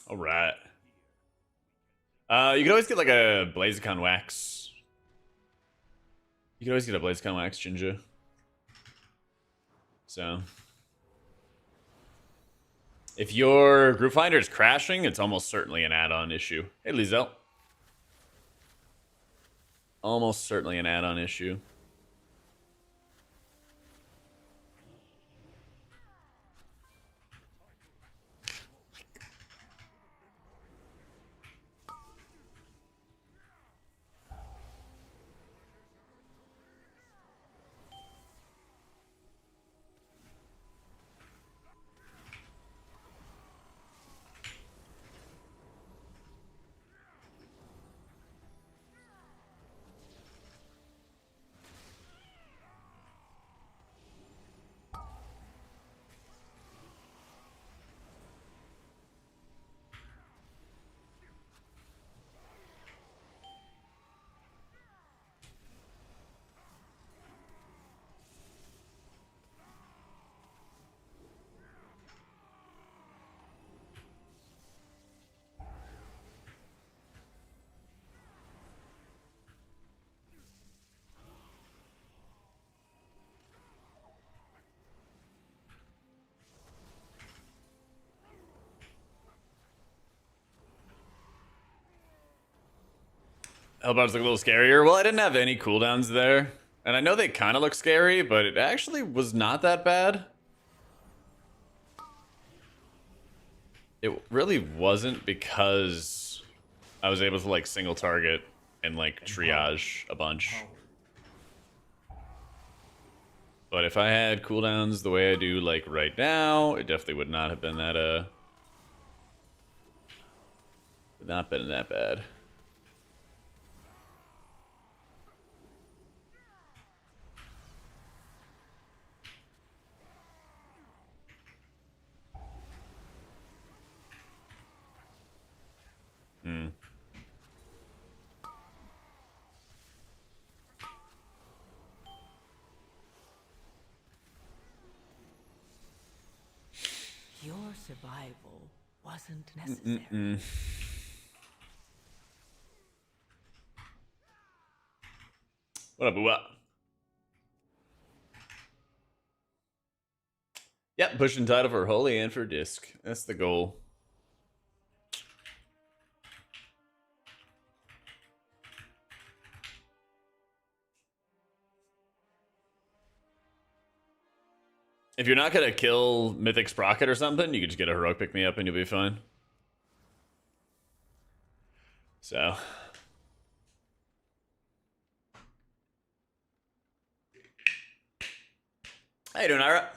All right. You could always get like a Blazicon wax. You could always get a Blazicon wax, Ginger. So, if your group finder is crashing, it's almost certainly an add-on issue. Hey, Lizelle. Almost certainly an add-on issue. Hellbound's look a little scarier. Well, I didn't have any cooldowns there. And I know they kind of look scary, but it actually was not that bad. It really wasn't because I was able to like single target and like triage a bunch. But if I had cooldowns the way I do like right now, it definitely would not have been that not been that bad. Hmm. Your survival wasn't necessary. What up, what? Yep, pushing title for Holy and for Disc. That's the goal. If you're not gonna kill Mythic Sprocket or something, you can just get a heroic pick me up and you'll be fine. So. How you doing, Ira?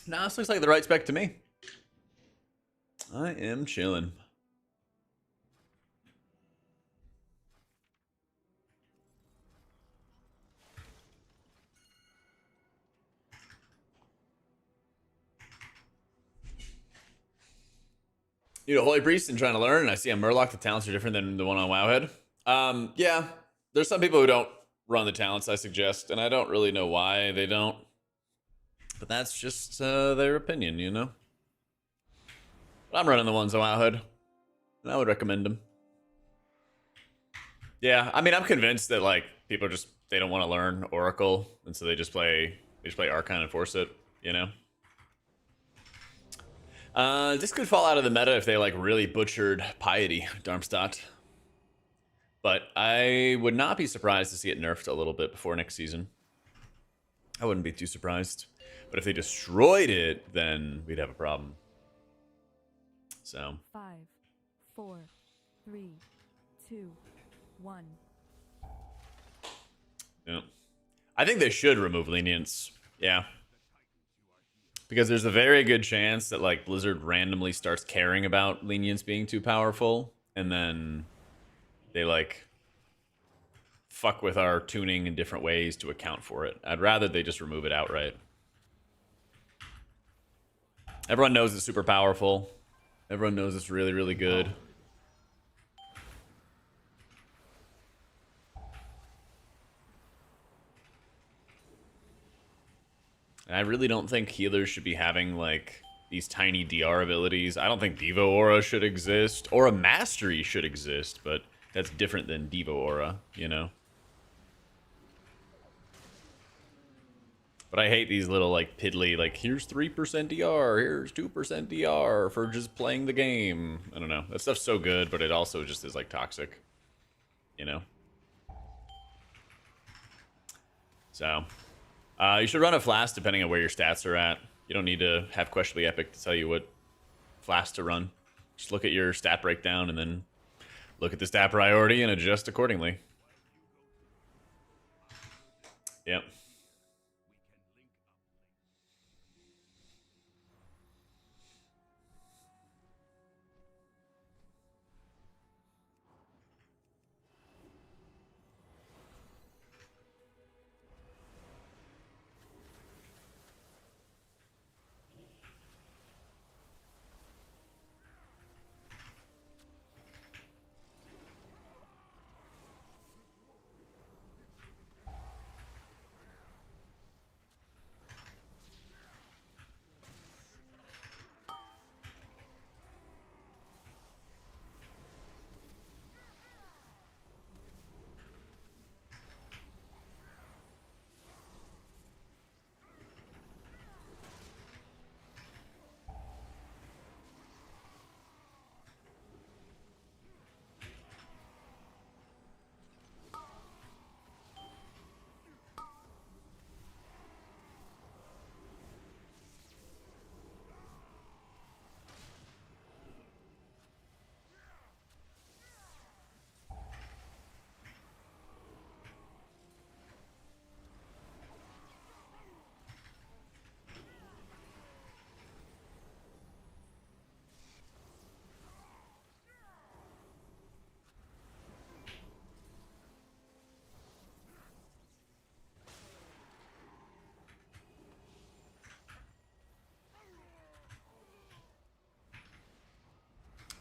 Nah, this looks like the right spec to me. I am chilling. You know, Holy Priest and trying to learn, and I see on Murloc the talents are different than the one on Wowhead. Yeah, there's some people who don't run the talents I suggest, and I don't really know why they don't. But that's just their opinion, you know? But I'm running the ones on Wowhead, and I would recommend them. Yeah, I mean, I'm convinced that, like, people just, they don't want to learn Oracle, and so they just play Archon and force it, you know? This could fall out of the meta if they, like, really butchered Piety, Darmstadt. But I would not be surprised to see it nerfed a little bit before next season. I wouldn't be too surprised. But if they destroyed it, then we'd have a problem. So. 5, 4, 3, 2, 1. Yeah. I think they should remove lenience. Yeah. Because there's a very good chance that, like, Blizzard randomly starts caring about lenience being too powerful, and then they, like, fuck with our tuning in different ways to account for it. I'd rather they just remove it outright. Everyone knows it's super powerful. Everyone knows it's really, really good. And I really don't think healers should be having, like, these tiny DR abilities. I don't think Devo Aura should exist. Aura Mastery should exist, but that's different than Devo Aura, you know? But I hate these little, like, piddly, like, here's 3% DR, here's 2% DR for just playing the game. I don't know. That stuff's so good, but it also just is, like, toxic. You know? So, you should run a flask depending on where your stats are at. You don't need to have Questionably Epic to tell you what flask to run. Just look at your stat breakdown and then look at the stat priority and adjust accordingly. Yep.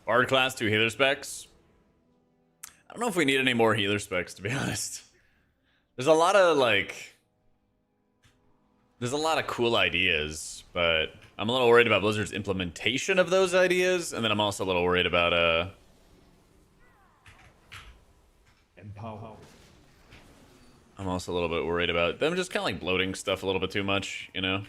Bard class, 2 healer specs. I don't know if we need any more healer specs, to be honest. There's a lot of, like... There's a lot of cool ideas, but I'm a little worried about Blizzard's implementation of those ideas, and then I'm also a little worried about, Empower. I'm also a little bit worried about them just kind of, like, bloating stuff a little bit too much, you know?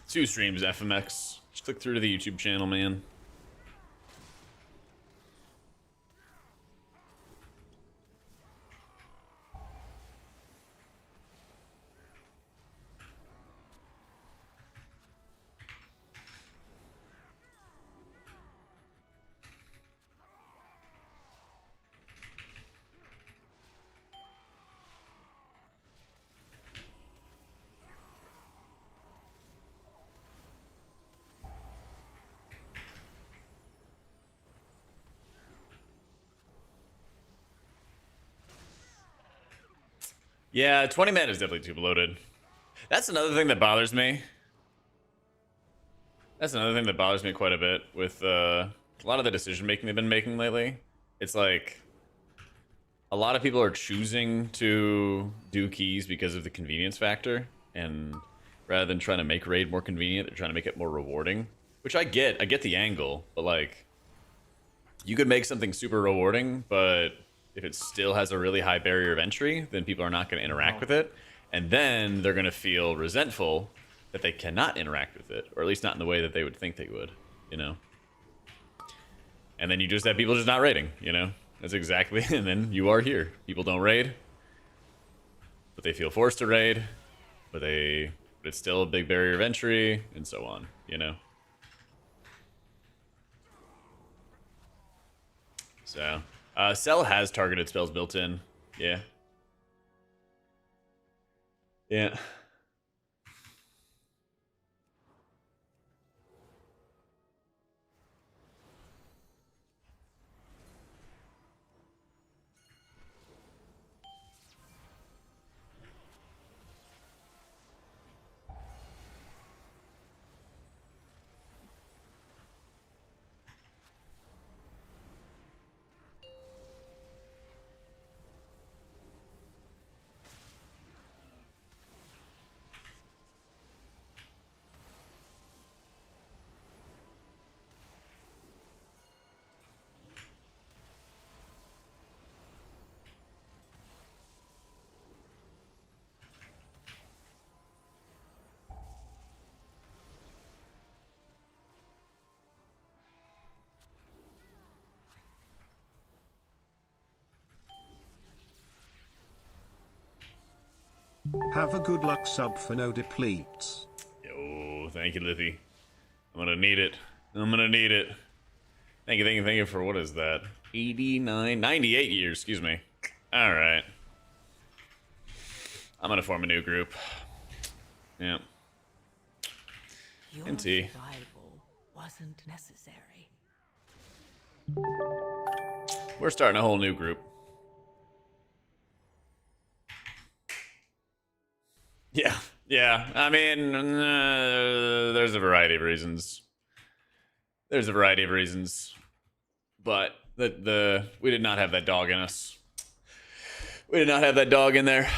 Two streams, FMX. Just click through to the YouTube channel, man. Yeah, 20 mana is definitely too bloated. That's another thing that bothers me. That's another thing that bothers me quite a bit with a lot of the decision making they've been making lately. It's like a lot of people are choosing to do keys because of the convenience factor, and rather than trying to make raid more convenient, they're trying to make it more rewarding. Which I get the angle, but like, you could make something super rewarding, but if it still has a really high barrier of entry, then people are not going to interact with it, and then they're going to feel resentful that they cannot interact with it, or at least not in the way that they would think they would, you know? And then you just have people just not raiding, you know? That's exactly, and then you are here. People don't raid, but they feel forced to raid, but it's still a big barrier of entry, and so on, you know? So, Cell has targeted spells built in. Yeah. Yeah. Have a good luck sub for no depletes. Yo, thank you, Liffy. I'm gonna need it. I'm gonna need it. Thank you for, what is that? 89, 98 years, excuse me. Alright. I'm gonna form a new group. Yeah. Your NT. survival wasn't necessary. We're starting a whole new group. Yeah, yeah. I mean, there's a variety of reasons. There's a variety of reasons, but we did not have that dog in us. We did not have that dog in there.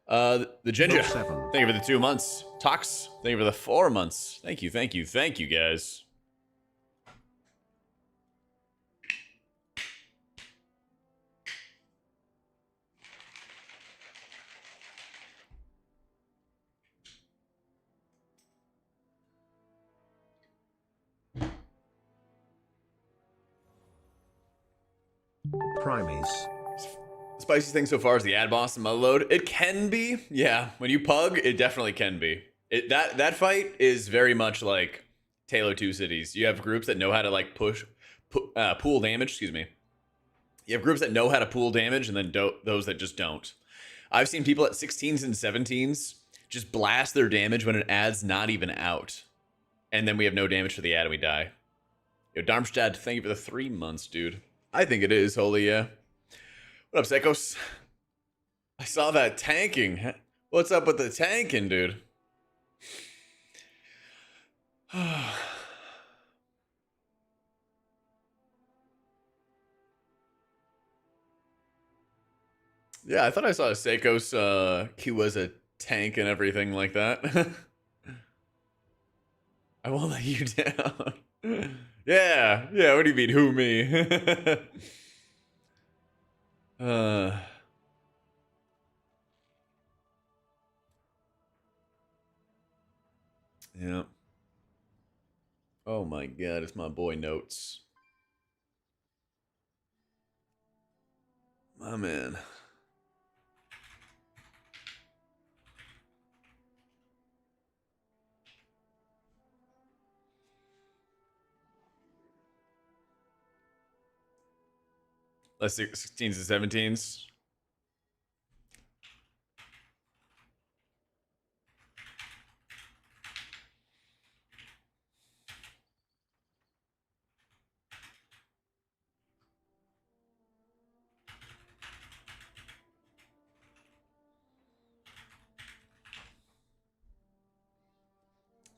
The Ginger, thank you for the 2 months. Tox, thank you for the 4 months. Thank you, guys. Primies. Spicy thing so far is the ad boss in my load. It can be, yeah. When you pug, it definitely can be. That fight is very much like Taylor 2 Cities. You have groups that know how to like pool damage. Excuse me. You have groups that know how to pool damage, and then those that just don't. I've seen people at 16s and 17s just blast their damage when an ad's not even out, and then we have no damage for the ad and we die. Yo, Darmstadt, thank you for the 3 months, dude. I think it is, holy yeah. What up, Sekos? I saw that tanking. What's up with the tanking, dude? Yeah, I thought I saw a Sekos, he was a tank and everything like that. I won't let you down. Yeah, what do you mean, who, me? Yeah. Oh my god, it's my boy Notes. My man. Let's see, 16s and 17s.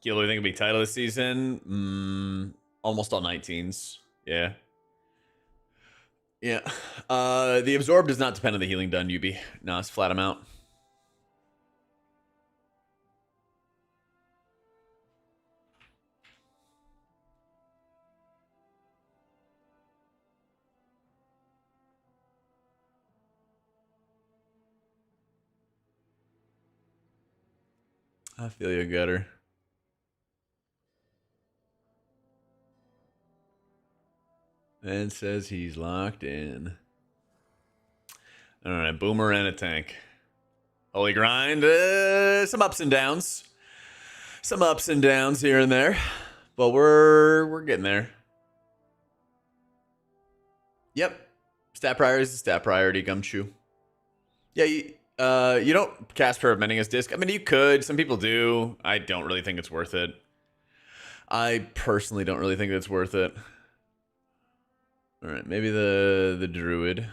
Gil, do you think it'll be title this season? Almost all 19s. Yeah. Yeah. The absorb does not depend on the healing done, Yubi. No, it's flat amount. I feel you, Gutter. And says he's locked in. All right, Boomer and a tank. Holy grind. Some ups and downs. Some ups and downs here and there. But we're getting there. Yep. Stat priority is a stat priority, Gumshoe. Yeah, you don't cast Prayer of Mending as disc. I mean, you could. Some people do. I don't really think it's worth it. I personally don't really think it's worth it. All right, maybe the druid.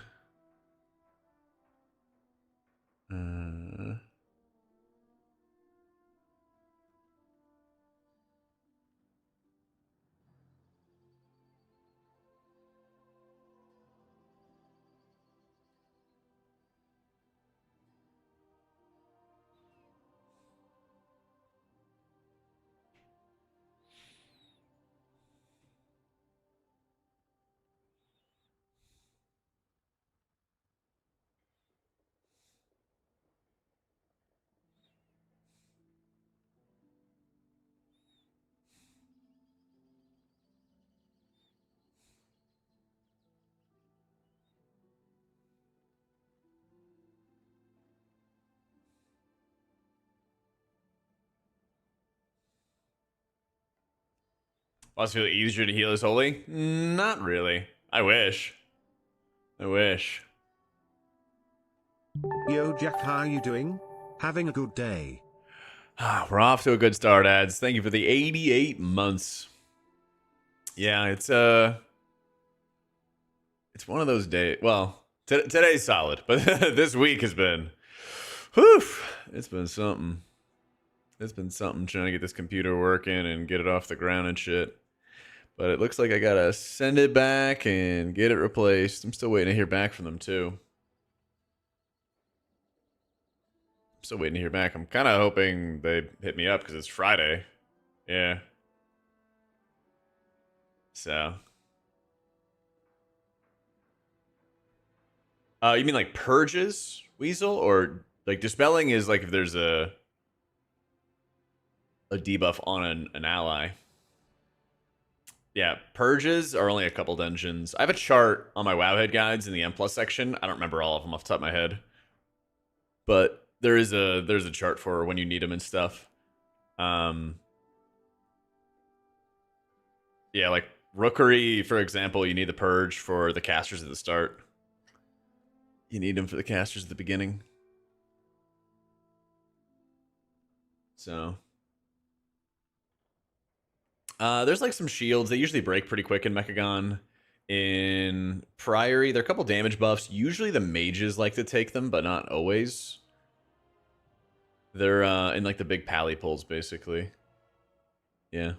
Must feel easier to heal as holy? Not really. I wish. I wish. Yo, Jack, how you doing? Having a good day. We're off to a good start, ads. Thank you for the 88 months. Yeah, it's one of those days. Well, today's solid, but this week has been, whew, it's been something. It's been something trying to get this computer working and get it off the ground and shit. But it looks like I gotta send it back and get it replaced. I'm still waiting to hear back from them too. I'm still waiting to hear back. I'm kind of hoping they hit me up because it's Friday. Yeah. So. You mean like purges, Weasel? Or like dispelling is like if there's a debuff on an ally. Yeah, purges are only a couple dungeons. I have a chart on my Wowhead guides in the M Plus section. I don't remember all of them off the top of my head. But there's a chart for when you need them and stuff. Yeah, like Rookery, for example, you need the purge for the casters at the start. You need them for the casters at the beginning. So there's like some shields. They usually break pretty quick in Mechagon. In Priory, there are a couple damage buffs. Usually the mages like to take them, but not always. They're in like the big pally pulls, basically. Yeah.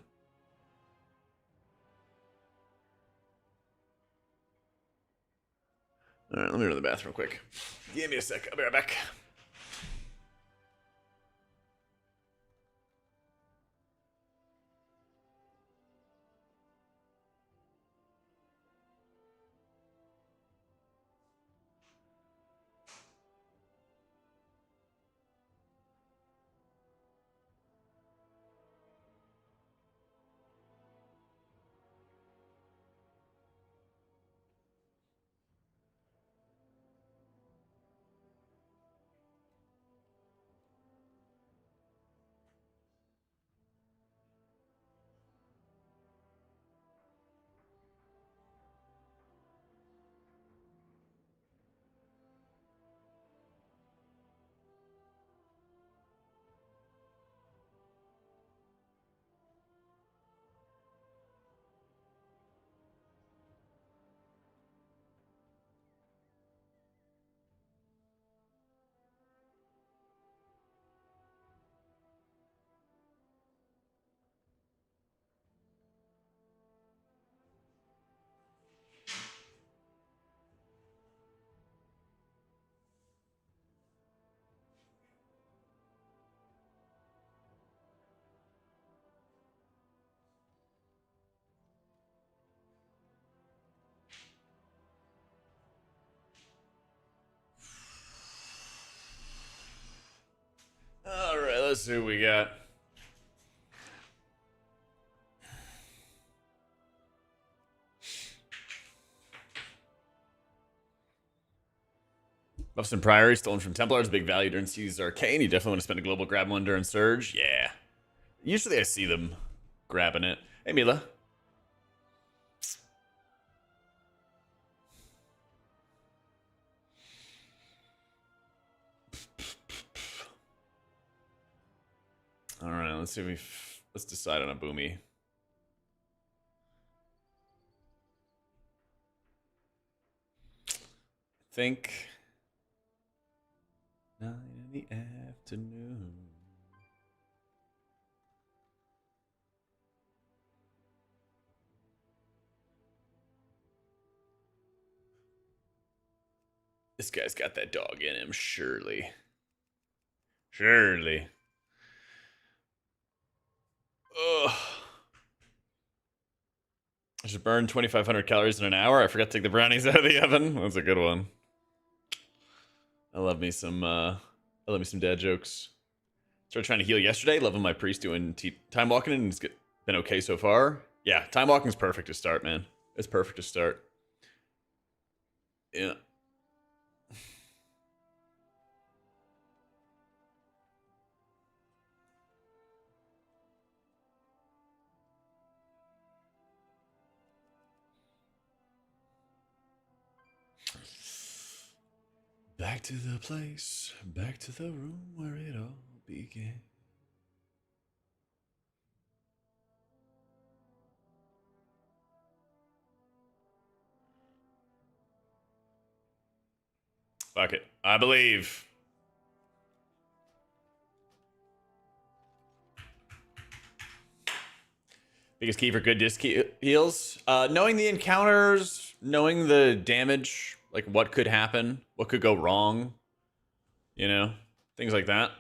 All right, let me run to the bathroom quick. Give me a sec. I'll be right back. Let's see what we got. Buffs and Priory stolen from Templars. Big value during Seas Arcane. You definitely want to spend a global grab one during Surge. Yeah. Usually I see them grabbing it. Hey, Mila. All right, let's see if let's decide on a boomy. Think 9 in the afternoon. This guy's got that dog in him, surely. Surely. Ugh. I should burn 2,500 calories in an hour. I forgot to take the brownies out of the oven. That's a good one. I love me some dad jokes. Started trying to heal yesterday. Loving my priest doing time walking, and it's been okay so far. Yeah, time walking's perfect to start, man. It's perfect to start. Yeah. Back to the place, back to the room where it all began. Fuck it. I believe. Biggest key for good disc heals? Knowing the encounters, knowing the damage, like what could happen, what could go wrong, you know, things like that.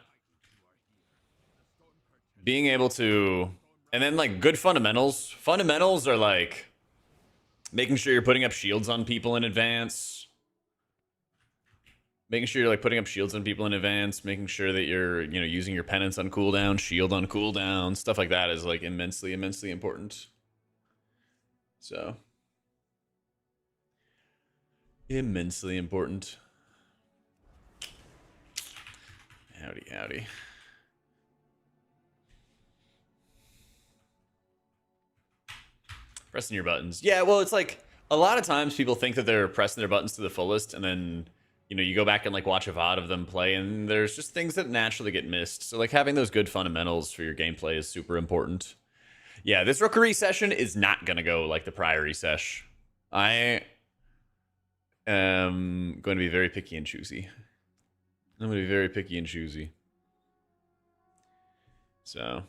Being able to, and then like good fundamentals. Fundamentals are like making sure you're putting up shields on people in advance. Making sure you're like putting up shields on people in advance, making sure that you're, you know, using your penance on cooldown, shield on cooldown, stuff like that is like immensely, immensely important. So, immensely important. Howdy, howdy. Pressing your buttons. Yeah, well, it's like a lot of times people think that they're pressing their buttons to the fullest, and then, you know, you go back and like watch a VOD of them play, and there's just things that naturally get missed. So like having those good fundamentals for your gameplay is super important. Yeah, this Rookery session is not gonna go like the Priory sesh. I am going to be very picky and choosy. I'm gonna be very picky and choosy. So.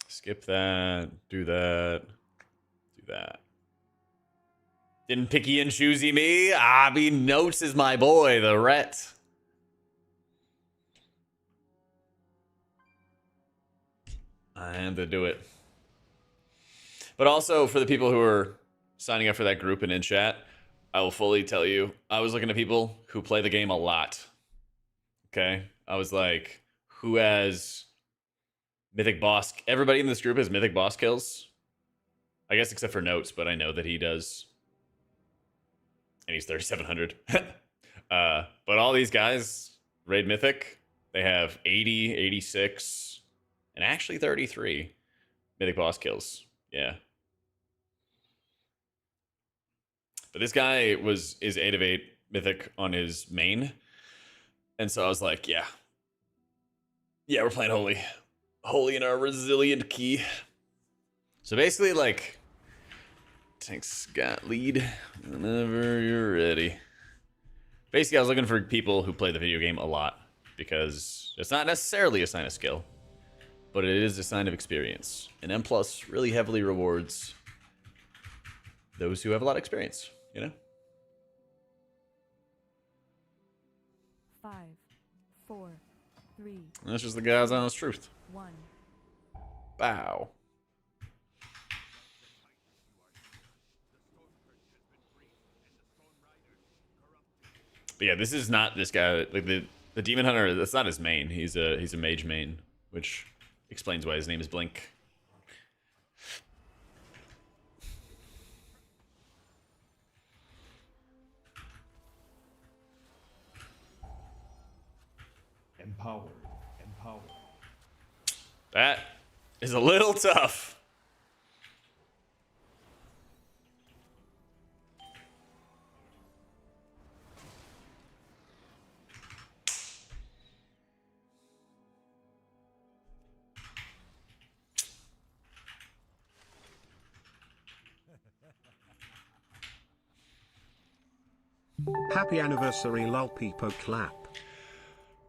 Skip that, do that, do that. Didn't picky and choosy me. I mean, Notes is my boy, the Rhett. I had to do it. But also, for the people who are signing up for that group and in chat, I will fully tell you, I was looking at people who play the game a lot. Okay? I was like, who has Mythic Boss? Everybody in this group has Mythic Boss kills. I guess except for Notes, but I know that he does. And he's 3,700. But all these guys, raid Mythic, they have 80, 86, and actually 33 Mythic Boss kills. Yeah. But this guy is 8 of 8 Mythic on his main. And so I was like, yeah. Yeah, we're playing Holy. Holy in our resilient key. So basically, like, tanks got lead whenever you're ready. Basically, I was looking for people who play the video game a lot, because it's not necessarily a sign of skill, but it is a sign of experience. And M Plus really heavily rewards those who have a lot of experience, you know? 5, 4, 3, And that's just the God's honest truth. 1. Bow. But yeah, this is not this guy. Like the demon hunter. That's not his main. He's a mage main, which explains why his name is Blink. Empowered. Empowered. That is a little tough. Happy anniversary lol peepo clap.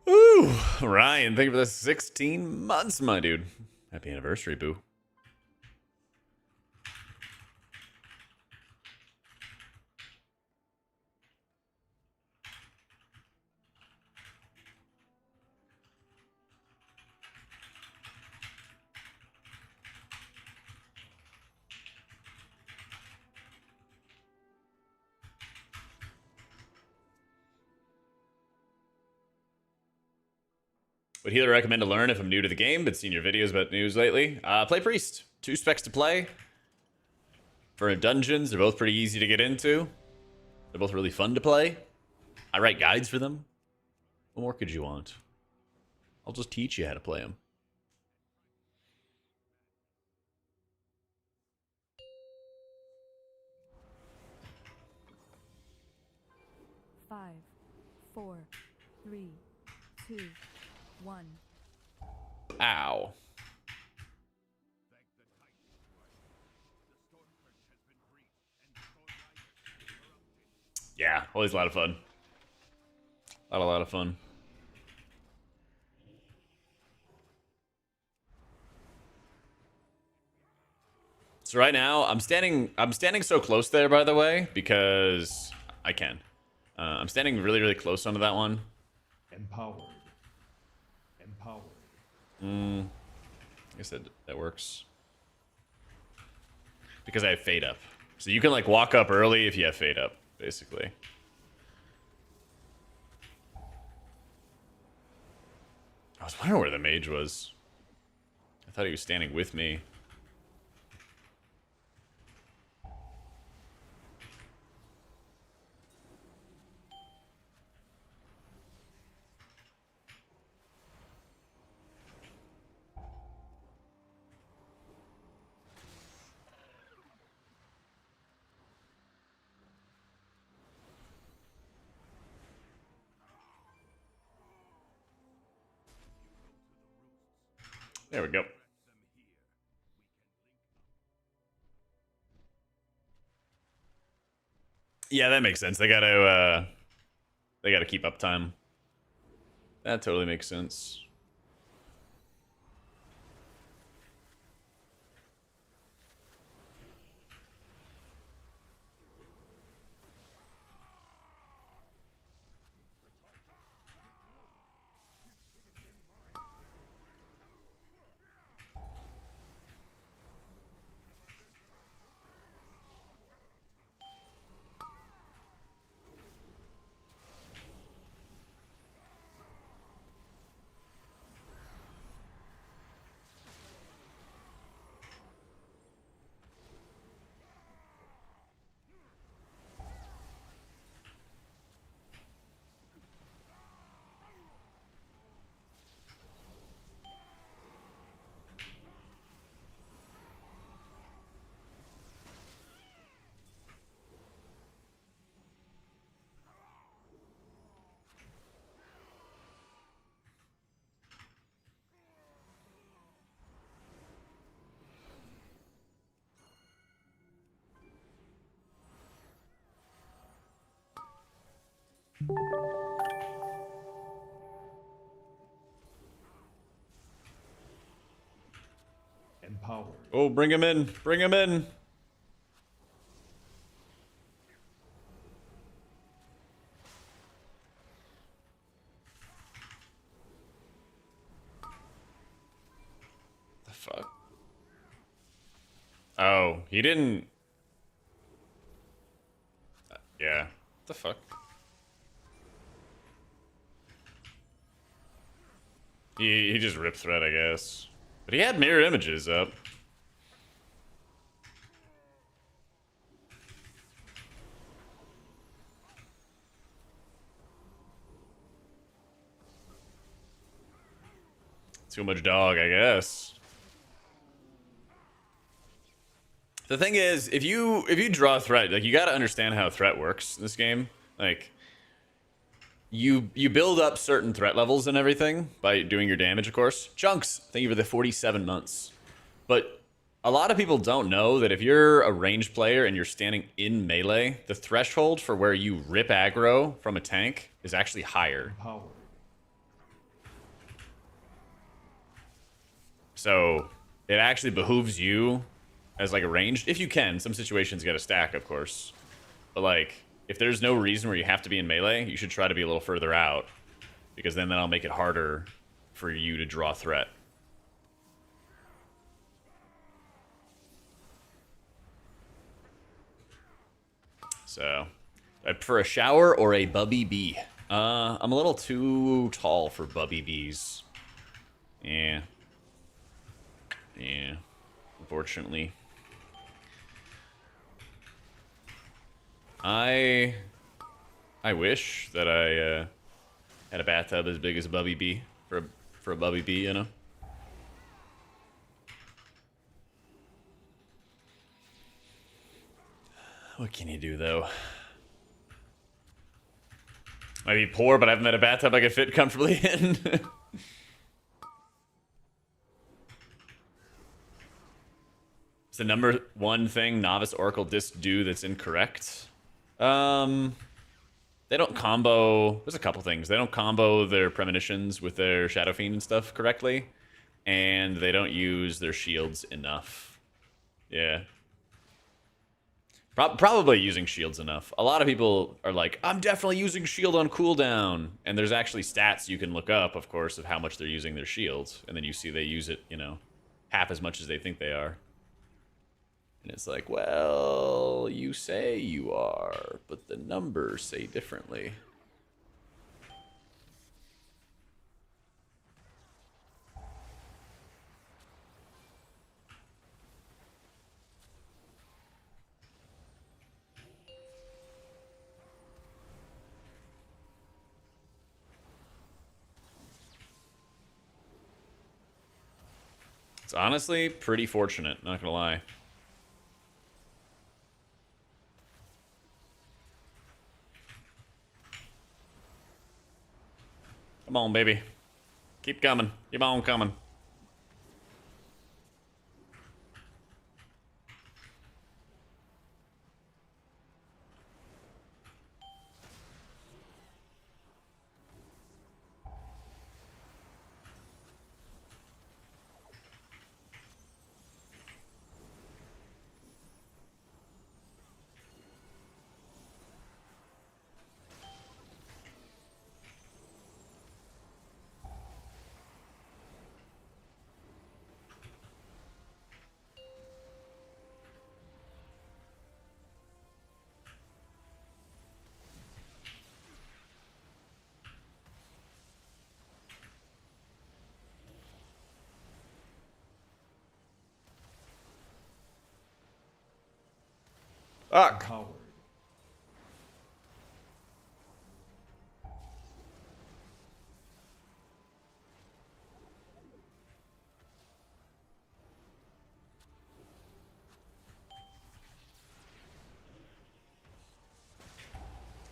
Ooh, Ryan, thank you for the 16 months, my dude. Happy anniversary, boo. Would healer recommend to learn if I'm new to the game, but seen your videos about news lately? Play Priest. 2 specs to play. For dungeons, they're both pretty easy to get into. They're both really fun to play. I write guides for them. What more could you want? I'll just teach you how to play them. Five, 4, 3, 2, 1. Ow. Yeah, always a lot of fun. A lot of fun. So right now, I'm standing so close there, by the way, because I can. I'm standing really, really close onto that one. Empowered. Empowered. I guess that works. Because I have fade up. So you can like walk up early if you have fade up, basically. I was wondering where the mage was. I thought he was standing with me. There we go. Yeah, that makes sense. They gotta keep up time. That totally makes sense. Empowered. Oh, bring him in. Bring him in. The fuck? Oh, he didn't. Yeah. The fuck? He just ripped threat, I guess. But he had mirror images up. Too much dog, I guess. The thing is, if you draw a threat, like, you gotta understand how a threat works in this game. Like, you build up certain threat levels and everything by doing your damage, of course. Chunks, thank you for the 47 months. But a lot of people don't know that if you're a ranged player and you're standing in melee, the threshold for where you rip aggro from a tank is actually higher. Empowered. So it actually behooves you as like a ranged, if you can. Some situations get a stack, of course. But like, if there's no reason where you have to be in melee, you should try to be a little further out, because then that'll make it harder for you to draw threat. So, I prefer a shower or a Bubby Bee. I'm a little too tall for Bubby Bees. Yeah. Yeah. Unfortunately. I wish that I had a bathtub as big as a Bubby Bee for a Bubby Bee, you know. What can you do though? Might be poor, but I haven't met a bathtub I could fit comfortably in. It's the number one thing Novice Oracle discs do that's incorrect. They don't combo. There's a couple things. They don't combo their premonitions with their Shadow Fiend and stuff correctly, and they don't use their shields enough. Yeah. Probably using shields enough. A lot of people are like, I'm definitely using shield on cooldown. And there's actually stats you can look up, of course, of how much they're using their shields. And then you see they use it, you know, half as much as they think they are. And it's like, well, you say you are, but the numbers say differently. It's honestly pretty fortunate, not gonna lie. Come on, baby. Keep coming. Keep on coming. Fuck. Empowered.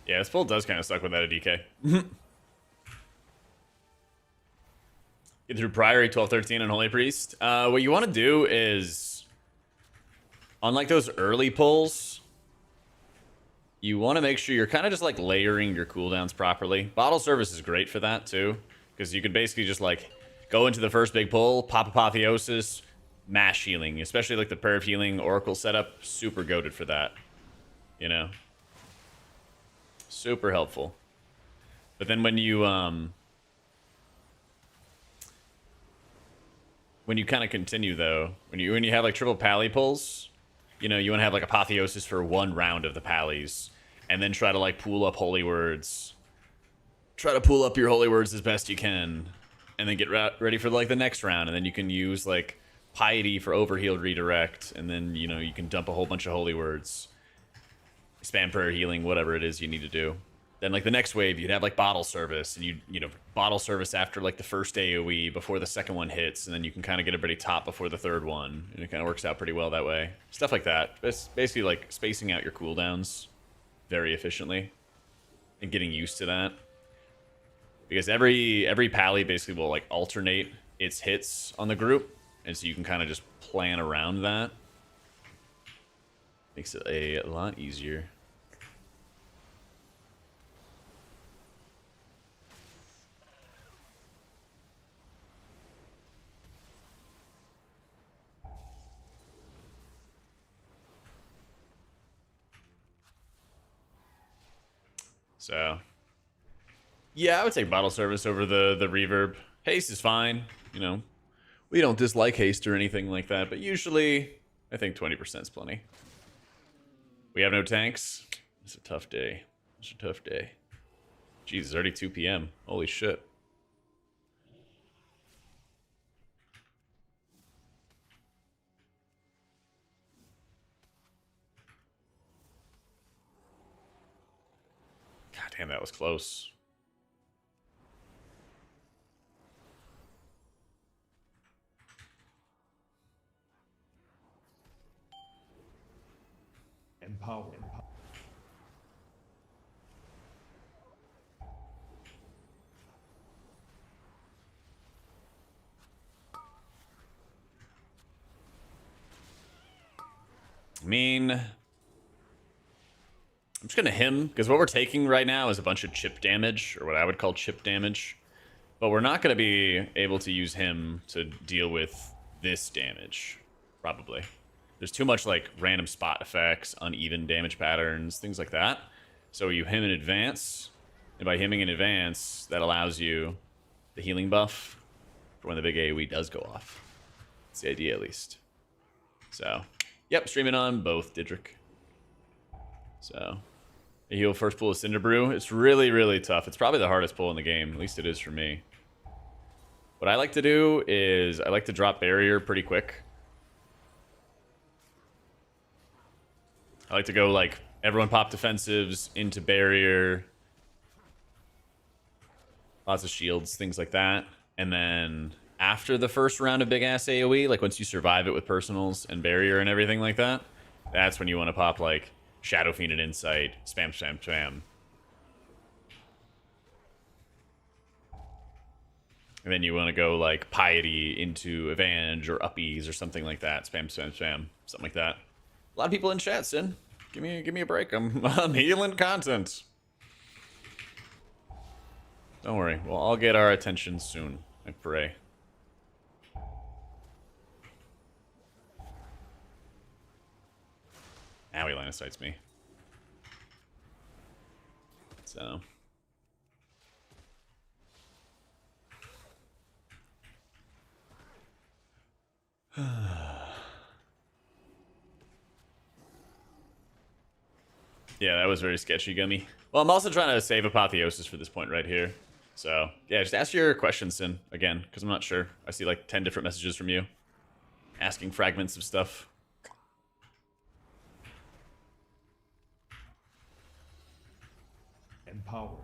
Yeah, this pull does kind of suck without a DK. Get through Priory, 12-13, and Holy Priest. What you want to do is, unlike those early pulls, you want to make sure you're kind of just like layering your cooldowns properly. Bottle Service is great for that too, because you can basically just like go into the first big pull, pop Apotheosis, mash healing, especially like the Perv healing Oracle setup, super goated for that, you know? Super helpful. But then when you kind of continue though, when you have like triple pally pulls, you know, you want to have like Apotheosis for one round of the pallies, and then try to like pool up Holy Words. Try to pool up your Holy Words as best you can. and then get ready for like the next round, and then you can use like piety for overhealed redirect, and then you know you can dump a whole bunch of holy words, spam prayer healing, whatever it is you need to do. Then like the next wave, you'd have like bottle service, and you know bottle service after like the first AoE before the second one hits, and then you can kind of get everybody top before the third one, and it kind of works out pretty well that way. Stuff like that. It's basically like spacing out your cooldowns very efficiently and getting used to that, because every pally basically will like alternate its hits on the group, and so you can kind of just plan around that. Makes it a lot easier. So, yeah, I would take bottle service over the reverb. Haste is fine, you know. We don't dislike haste or anything like that, but usually I think 20% is plenty. We have no tanks. It's a tough day. It's a tough day. Jeez, it's already 2 p.m. Holy shit. God damn, that was close. Empower. I mean, I'm just gonna him, because what we're taking right now is a bunch of chip damage, or what I would call chip damage. But we're not gonna be able to use him to deal with this damage, probably. There's too much like random spot effects, uneven damage patterns, things like that. So you him in advance, and by hemming in advance, that allows you the healing buff for when the big AoE does go off. That's the idea, at least. So, yep, streaming on both, Didrik. So, the heal first pull of Cinder Brew. It's really, really tough. It's probably the hardest pull in the game. At least it is for me. What I like to do is I like to drop barrier pretty quick. I like to go like everyone pop defensives into barrier. Lots of shields, things like that. And then after the first round of big ass AoE, like once you survive it with personals and barrier and everything like that, that's when you want to pop like Shadow Fiend and Insight, spam, spam, spam. And then you want to go like Piety into Avenge or Uppies or something like that. Spam, spam, spam. Something like that. A lot of people in chat, Sin. Give me a break. I'm healing content. Don't worry. We'll all get our attention soon, I pray. Now he line of sights me. So. Yeah, that was very sketchy, Gummy. Well, I'm also trying to save Apotheosis for this point right here. So, yeah, just ask your questions, Sin, again, because I'm not sure. I see like 10 different messages from you. Asking fragments of stuff. Empowered.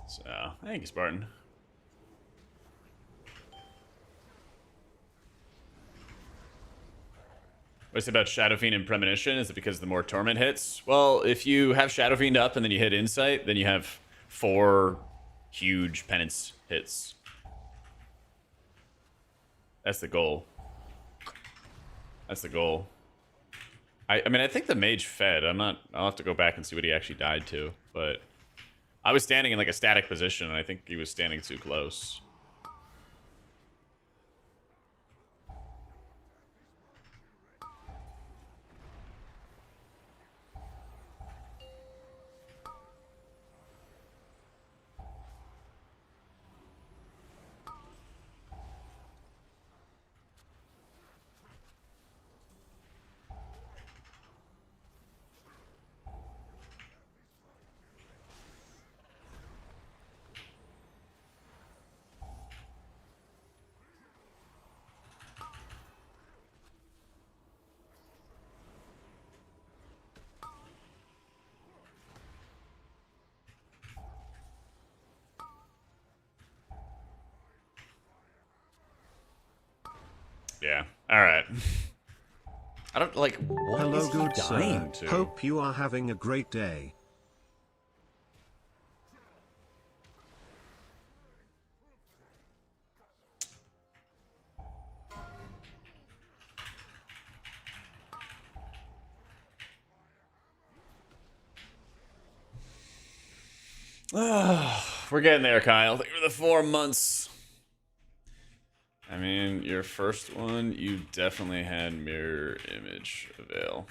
So, thank you, Spartan. What's it about Shadow Fiend and Premonition? Is it because the more Torment hits? Well, if you have Shadow Fiend up and then you hit Insight, then you have 4 huge Penance hits. That's the goal. That's the goal. I mean, I think the mage fed. I'll have to go back and see what he actually died to. But I was standing in like a static position, and I think he was standing too close. Yeah. All right. I don't like. What Hello, is he good dying sir. to? Hope you are having a great day. We're getting there, Kyle. Thank you for the 4 months. I mean, your first one, you definitely had mirror image avail.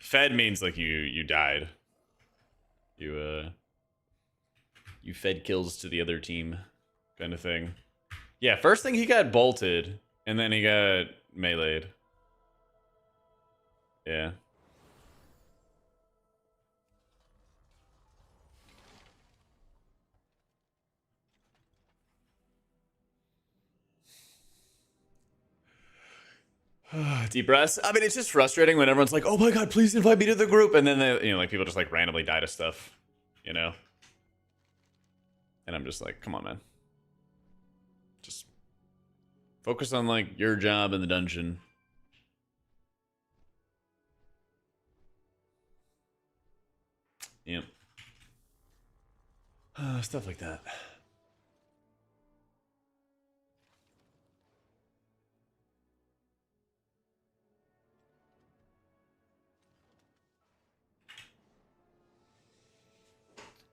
Fed means like you died. You fed kills to the other team, kind of thing. Yeah, first thing he got bolted, and then he got meleeed. Yeah. Deep breaths. I mean, it's just frustrating when everyone's like, "Oh my god, please invite me to the group," and then they, like people just like randomly die to stuff, you know. And I'm just like, come on, man. Just focus on like your job in the dungeon. Yep. Stuff like that.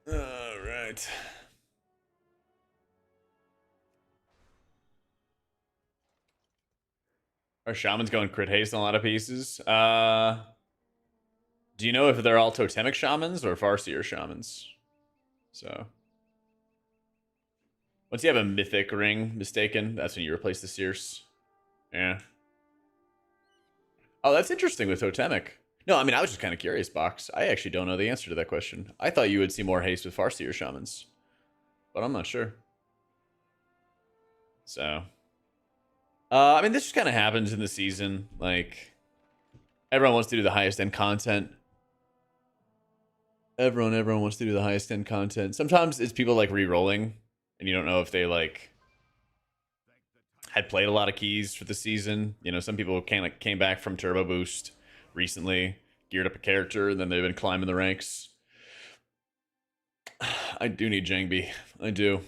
All right. Are shamans going crit haste on a lot of pieces? Do you know if they're all totemic shamans or farseer shamans? So once you have a mythic ring mistaken, that's when you replace the seers. Yeah. Oh, that's interesting with totemic. No, I mean, I was just kind of curious, Box. I actually don't know the answer to that question. I thought you would see more haste with farseer shamans, but I'm not sure. So, I mean, this just kind of happens in the season. Like, everyone wants to do the highest end content. Everyone wants to do the highest end content. Sometimes it's people like re-rolling, and you don't know if they like had played a lot of keys for the season. You know, some people came back from Turbo Boost recently, geared up a character, and then they've been climbing the ranks. I do need Jangbi. I do.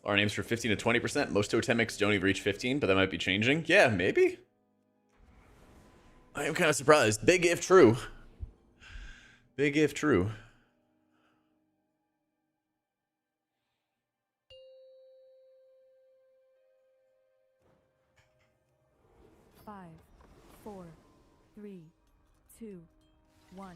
Our names for 15 to 20%. Most totemics don't even reach 15, but that might be changing. Yeah, maybe. I am kind of surprised. Big if true. Big if true. Five, 4, 3, 2, 1.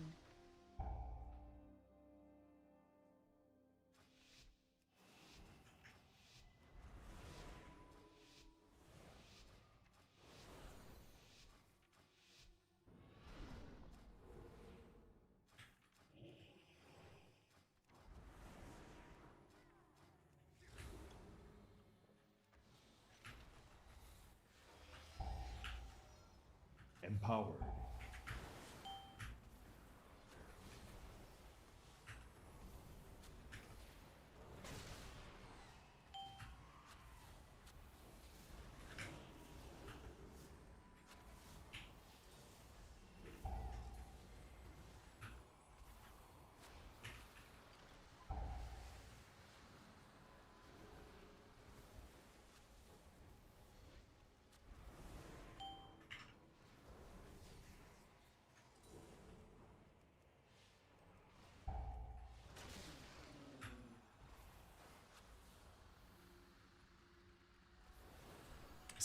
Empowered.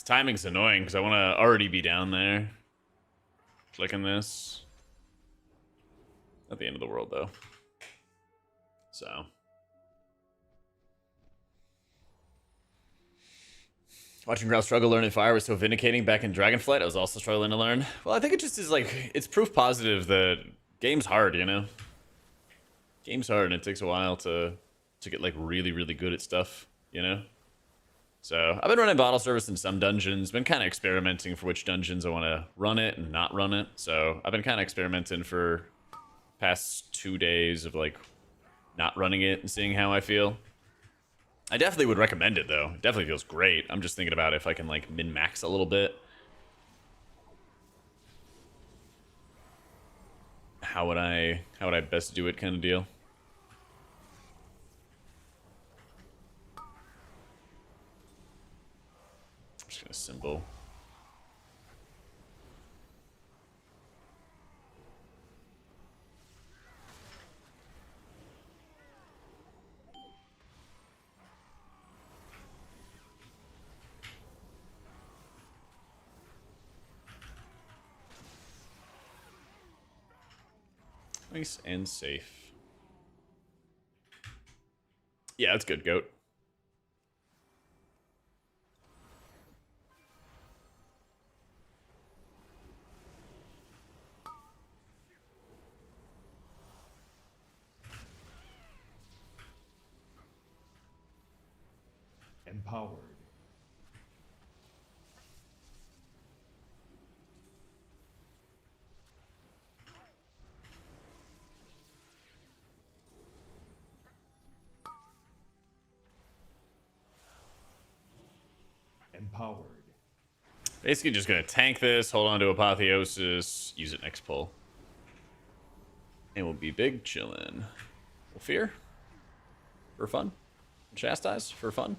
This timing's annoying because I want to already be down there. Clicking this. Not the end of the world, though. So. Watching Growl struggle learning fire was so vindicating back in Dragonflight. I was also struggling to learn. Well, I think it just is like, it's proof positive that game's hard, you know? Game's hard and it takes a while to get like really, really good at stuff, you know? So I've been running bottle service in some dungeons, been kind of experimenting for which dungeons I want to run it and not run it. So I've been kind of experimenting for past 2 days of like not running it and seeing how I feel. I definitely would recommend it though. It definitely feels great. I'm just thinking about if I can like min-max a little bit. How would I best do it kind of deal? I'm just gonna symbol. Nice and safe. Yeah, that's good, goat. Empowered. Empowered. Basically just gonna tank this, hold on to Apotheosis, use it next pull. And we'll be big chillin'. We'll fear. For fun. Chastise for fun.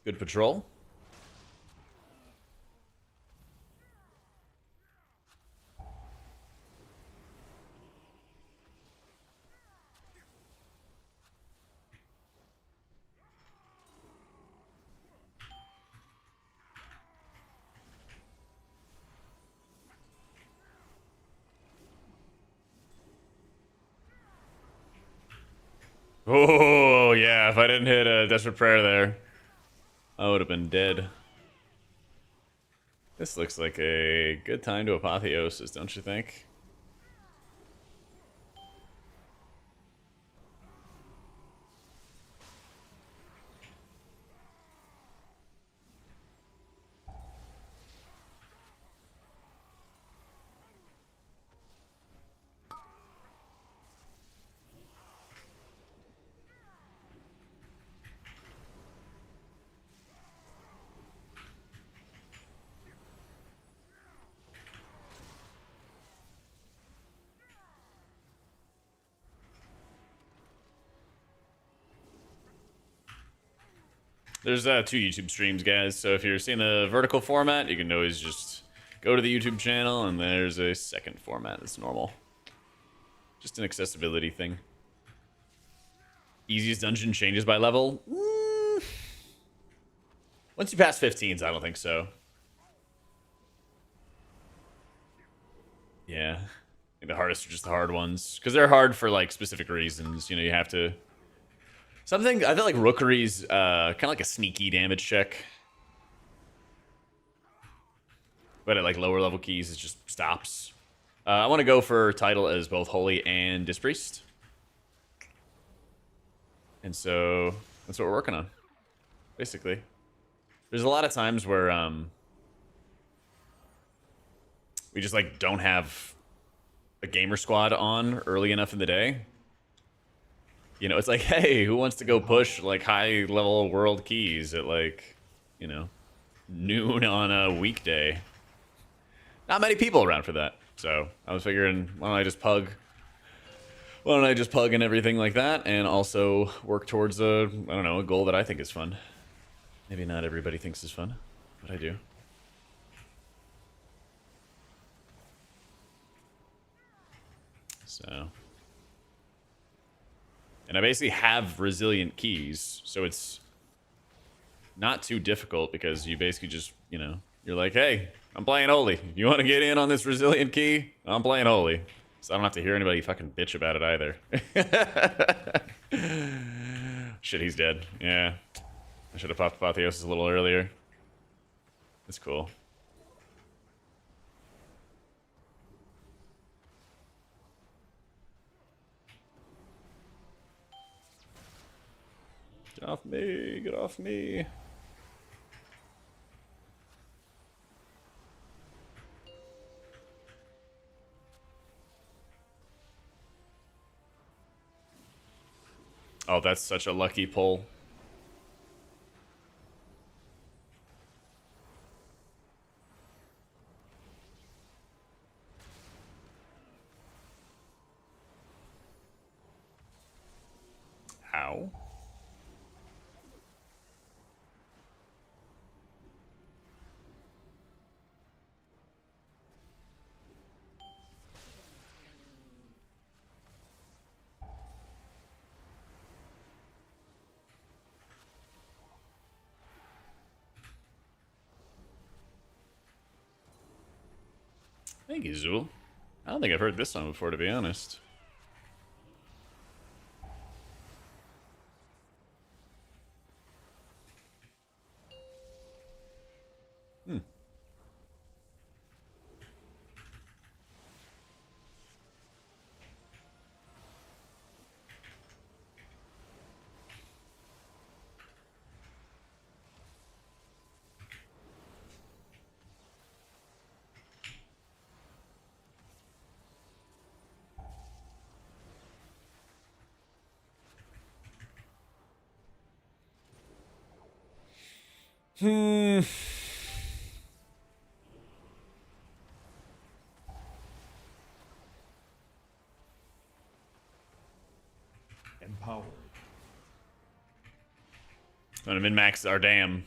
Good patrol. Oh, yeah, if I didn't hit a Desperate Prayer there, I would have been dead. This looks like a good time to Apotheosis, don't you think? There's 2 YouTube streams, guys, so if you're seeing the vertical format, you can always just go to the YouTube channel, and there's a second format that's normal. Just an accessibility thing. Easiest dungeon changes by level? Once you pass 15s, I don't think so. Yeah. I think the hardest are just the hard ones. Because they're hard for, like, specific reasons. You know, you have to... Something, I feel like Rookery's kind of like a sneaky damage check. But at, like, lower level keys, it just stops. I want to go for title as both Holy and Dispriest. And so, that's what we're working on. Basically. There's a lot of times where, we just, like, don't have a gamer squad on early enough in the day. You know, it's like, hey, who wants to go push, like, high-level world keys at, like, you know, noon on a weekday? Not many people around for that. So, I was figuring, why don't I just pug? Why don't I just pug and everything like that, and also work towards a, I don't know, a goal that I think is fun. Maybe not everybody thinks is fun, but I do. So... And I basically have resilient keys, so it's not too difficult because you basically just, you know, you're like, hey, I'm playing Holy. You want to get in on this resilient key? I'm playing Holy. So I don't have to hear anybody fucking bitch about it either. Shit, he's dead. Yeah. I should have popped Apotheosis a little earlier. That's cool. Get off me, get off me. Oh, that's such a lucky pull. How? Thank you, Zool. I don't think I've heard this song before, to be honest. Hmm. Hmm. Empowered. I'm gonna min-max our dam.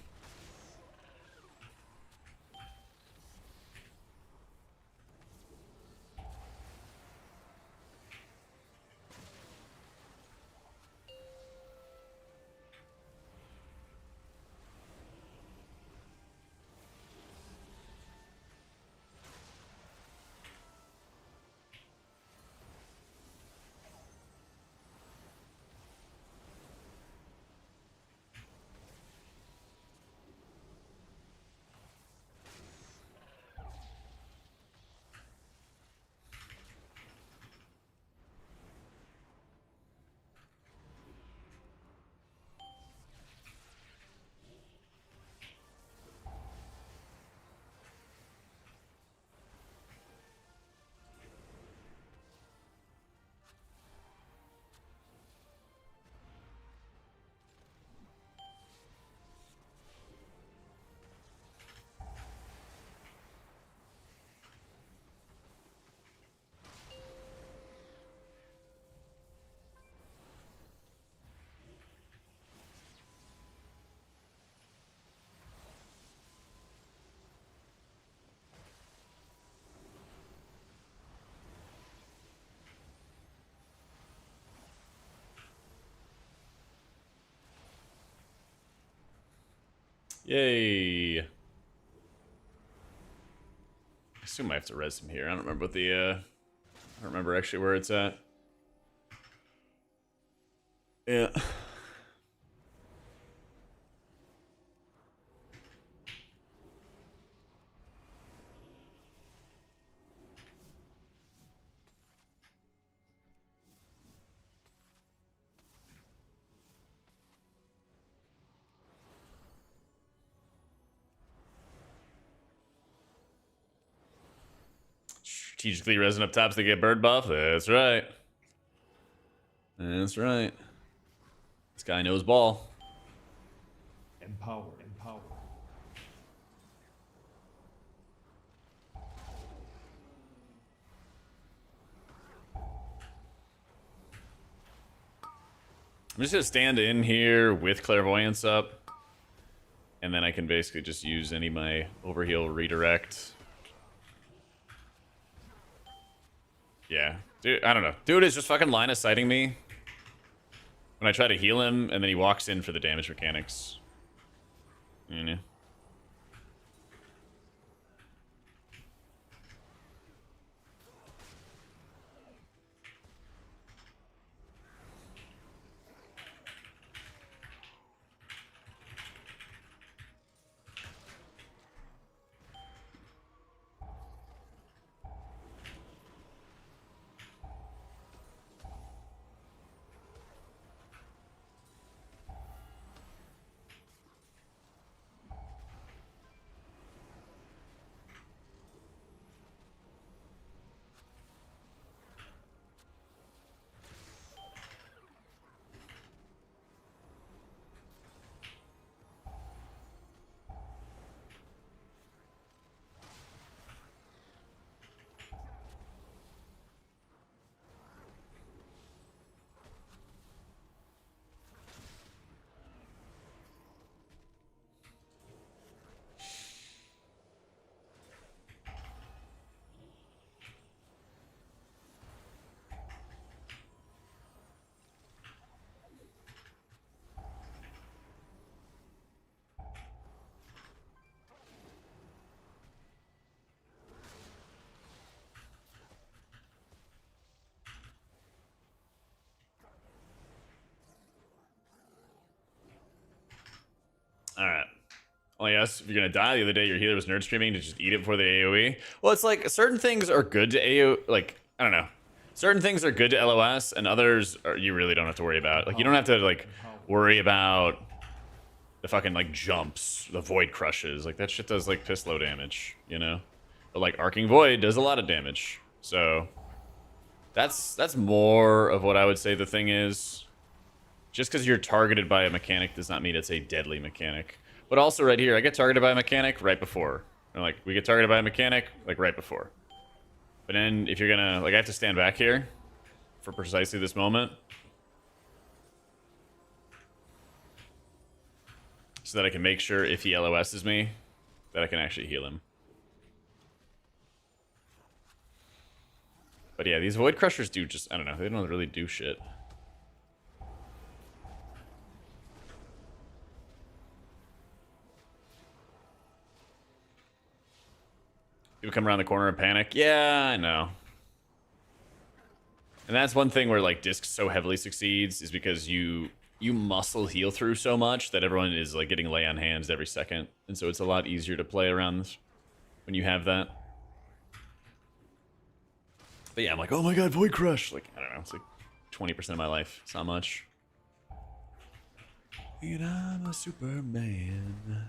Yay. I assume I have to res him here. I don't remember what the, I don't remember actually where it's at. Yeah. Strategically resing up tops to get bird buff. That's right. That's right. This guy knows ball. Empowered. Empowered. I'm just gonna stand in here with clairvoyance up, and then I can basically just use any of my overheal redirect. Yeah, dude, I don't know. Dude is just fucking line of sighting me. When I try to heal him, and then he walks in for the damage mechanics. You know? Alright. Well, yes, if you're gonna die the other day, your healer was nerd streaming to just eat it before the AoE. Well, it's like certain things are good to AoE, like, I don't know. Certain things are good to LOS, and others are, you really don't have to worry about. Like, you don't have to, like, worry about the fucking, like, jumps, the void crushes. Like, that shit does, like, piss low damage, you know? But, like, arcing void does a lot of damage. So, that's more of what I would say the thing is. Just because you're targeted by a mechanic does not mean it's a deadly mechanic. But also right here, I get targeted by a mechanic right before. And like, we get targeted by a mechanic, like, right before. But then, if you're gonna, like, I have to stand back here for precisely this moment. So that I can make sure if he LOSs me, that I can actually heal him. But yeah, these Void Crushers do just, I don't know, they don't really do shit. People come around the corner and panic. Yeah, I know. And that's one thing where, like, Disc so heavily succeeds is because you muscle heal through so much that everyone is, like, getting lay on hands every second. And so it's a lot easier to play around when you have that. But yeah, I'm like, oh my god, Void Crush! Like, I don't know, it's like 20% of my life. It's not much. And I'm a Superman.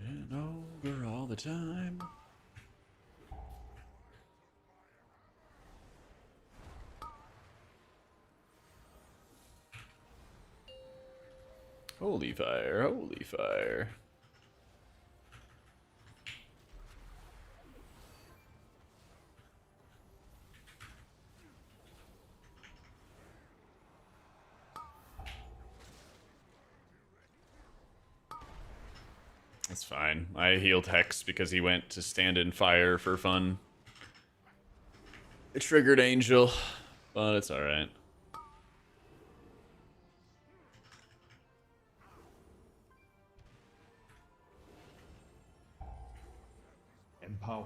And over all the time. Holy fire, holy fire. That's fine. I healed Hex because he went to stand in fire for fun. It triggered Angel, but it's alright. Empowered.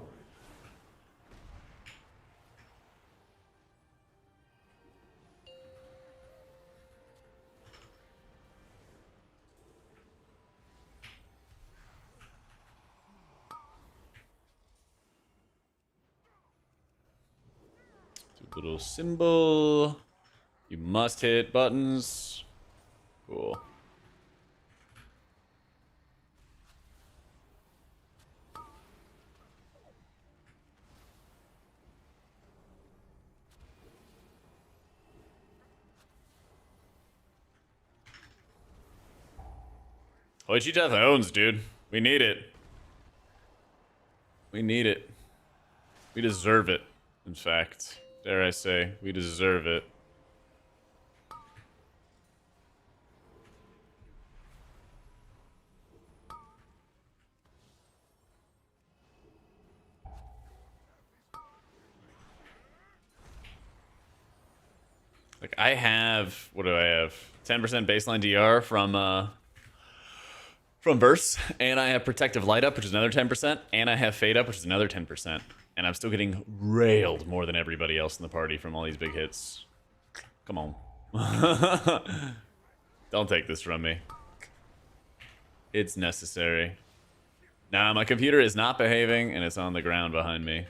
Little symbol. You must hit buttons. Cool. Holy owns, dude. We need it. We need it. We deserve it, in fact. Dare I say, we deserve it. Like, I have, what do I have? 10% baseline DR from bursts, and I have protective light up, which is another 10%, and I have fade up, which is another 10%. And I'm still getting railed more than everybody else in the party from all these big hits. Come on. Don't take this from me. It's necessary. Nah, my computer is not behaving, and it's on the ground behind me.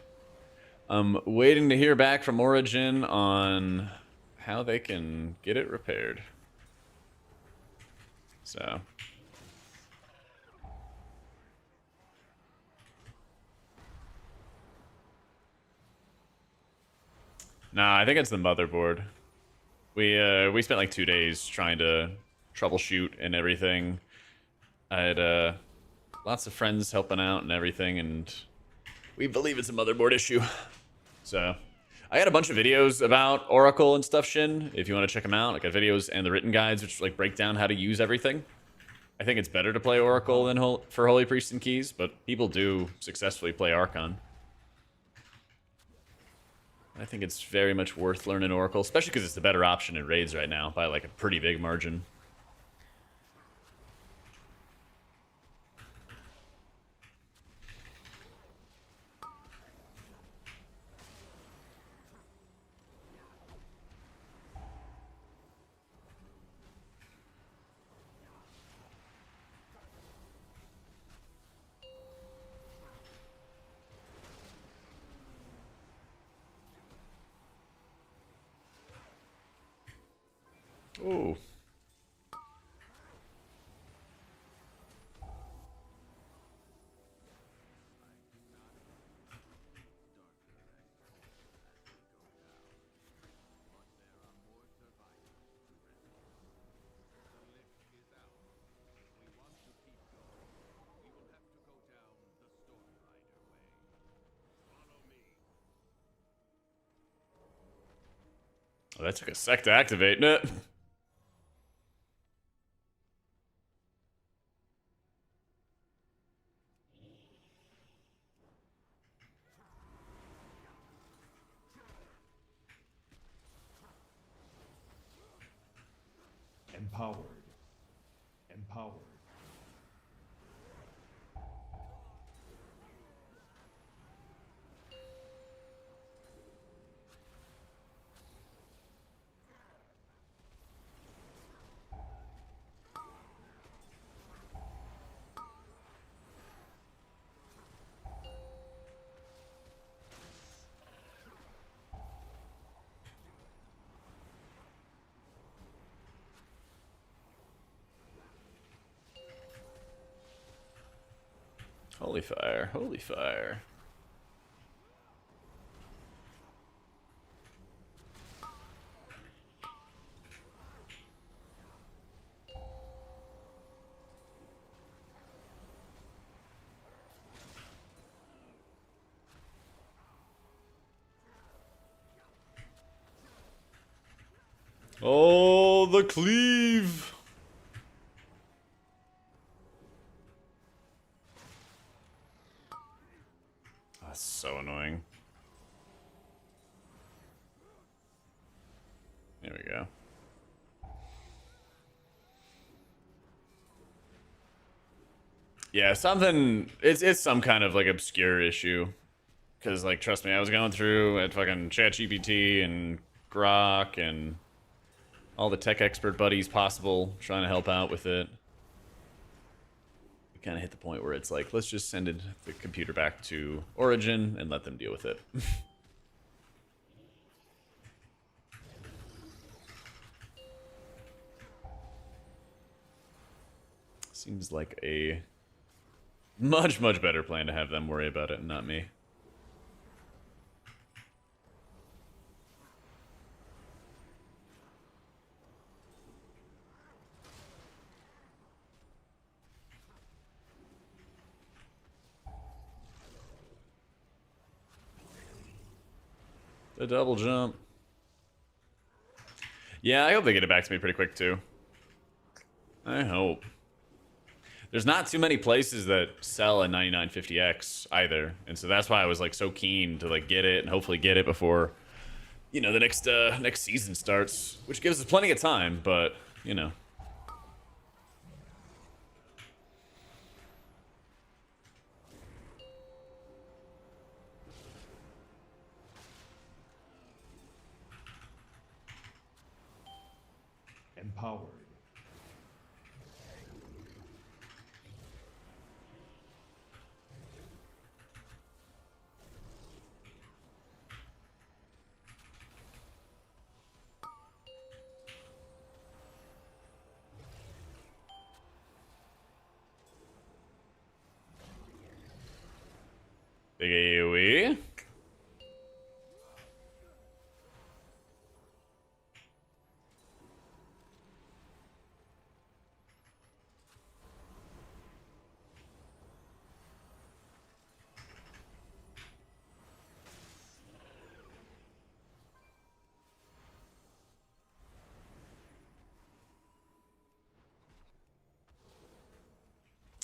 I'm waiting to hear back from Origin on how they can get it repaired. So... Nah, I think it's the motherboard. We spent like 2 days trying to troubleshoot and everything. I had lots of friends helping out and everything, and we believe it's a motherboard issue. So I had a bunch of videos about Oracle and stuff, Shin. If you want to check them out, like, I got videos and the written guides, which like break down how to use everything. I think it's better to play Oracle than for Holy Priest and Keys, but people do successfully play Archon. I think it's very much worth learning Oracle, especially because it's the better option in raids right now by like a pretty big margin. Ooh. Oh, that took a sec to activate, didn't it? Empowered. Empowered. Holy fire, holy fire. Oh, the cleave. That's so annoying. There we go. Yeah, something. It's some kind of like obscure issue. Because, like, trust me, I was going through at fucking ChatGPT and Grok and all the tech expert buddies possible trying to help out with it. We kind of hit the point where it's like, let's just send the computer back to Origin and let them deal with it. Seems like a much, much better plan to have them worry about it and not me. The double jump. Yeah, I hope they get it back to me pretty quick too. I hope. There's not too many places that sell a 9950X either, and so that's why I was like so keen to like get it and hopefully get it before, you know, the next season starts, which gives us plenty of time, but you know. Empowered. Big AoE.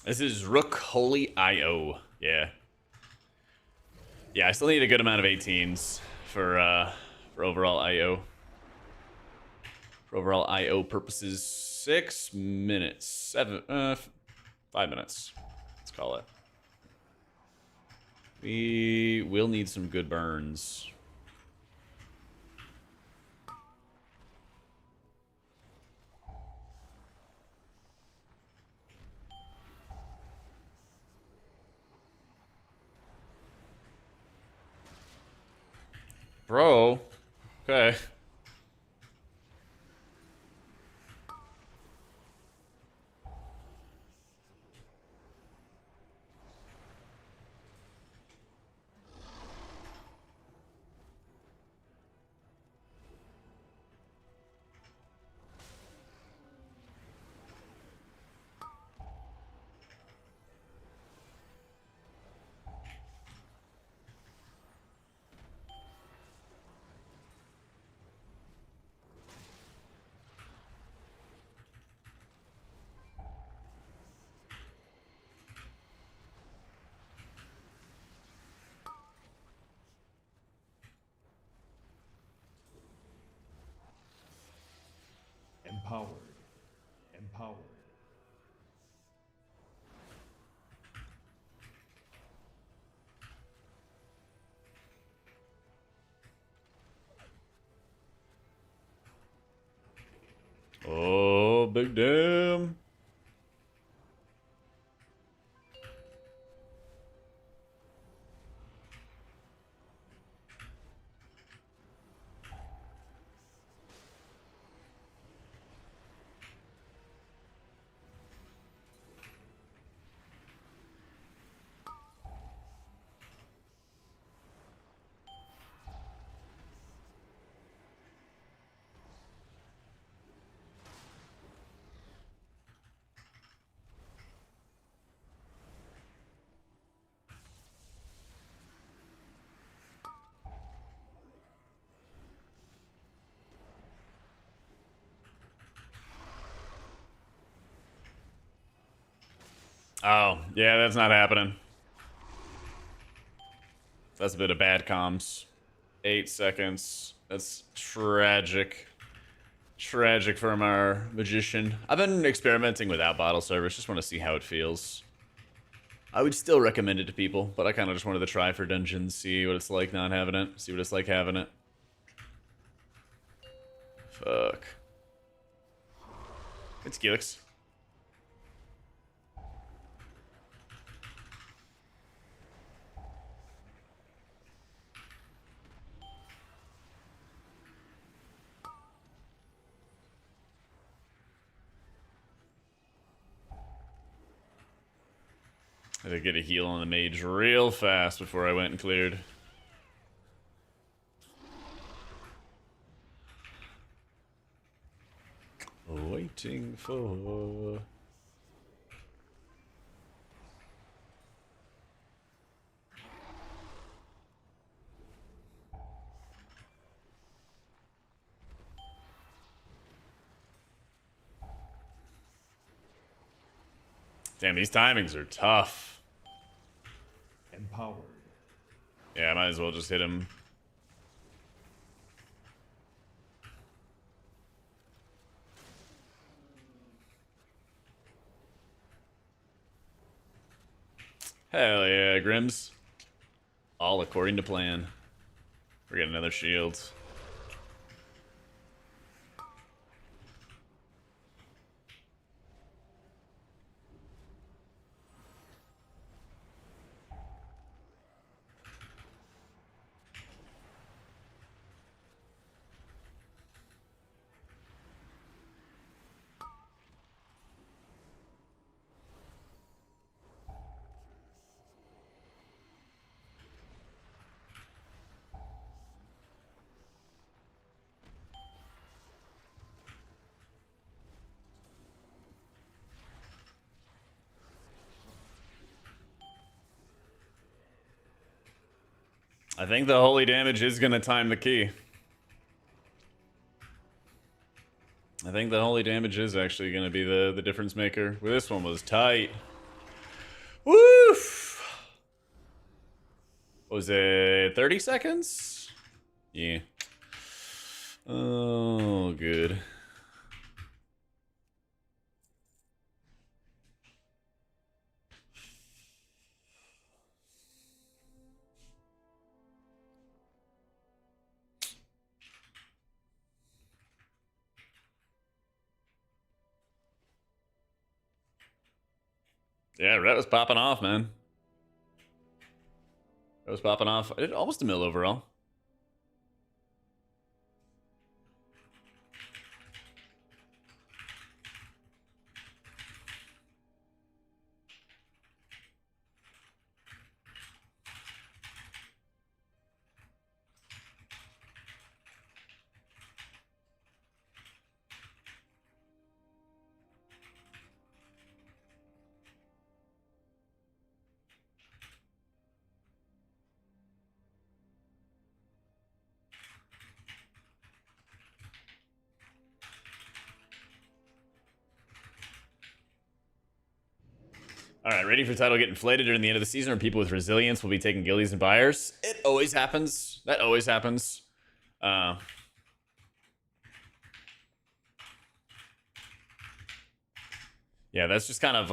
This is Rook Holy IO. Yeah. Yeah, I still need a good amount of 18s for overall IO. For overall IO purposes, 6 minutes, 5 minutes. Let's call it. We will need some good burns. Bro. Okay. Empowered. Empowered. Oh, big damn. Oh, yeah, that's not happening. That's a bit of bad comms. 8 seconds. That's tragic. Tragic from our magician. I've been experimenting without bottle service. Just want to see how it feels. I would still recommend it to people, but I kind of just wanted to try for dungeons, see what it's like not having it, see what it's like having it. Fuck. It's Gilix. I had to get a heal on the mage real fast before I went and cleared. Waiting for... Damn, these timings are tough. Empowered. Yeah, I might as well just hit him. Hell yeah, Grims. All according to plan. We got another shield. I think the holy damage is gonna time the key. I think the holy damage is actually gonna be the difference maker. Well, this one was tight. Woof! Was it 30 seconds? Yeah. Oh, good. Yeah, Red was popping off, man. Red was popping off. I did almost a mil overall. All right, ready for title get inflated during the end of the season, or people with resilience will be taking guildies and buyers? It always happens. That always happens. Yeah, that's just kind of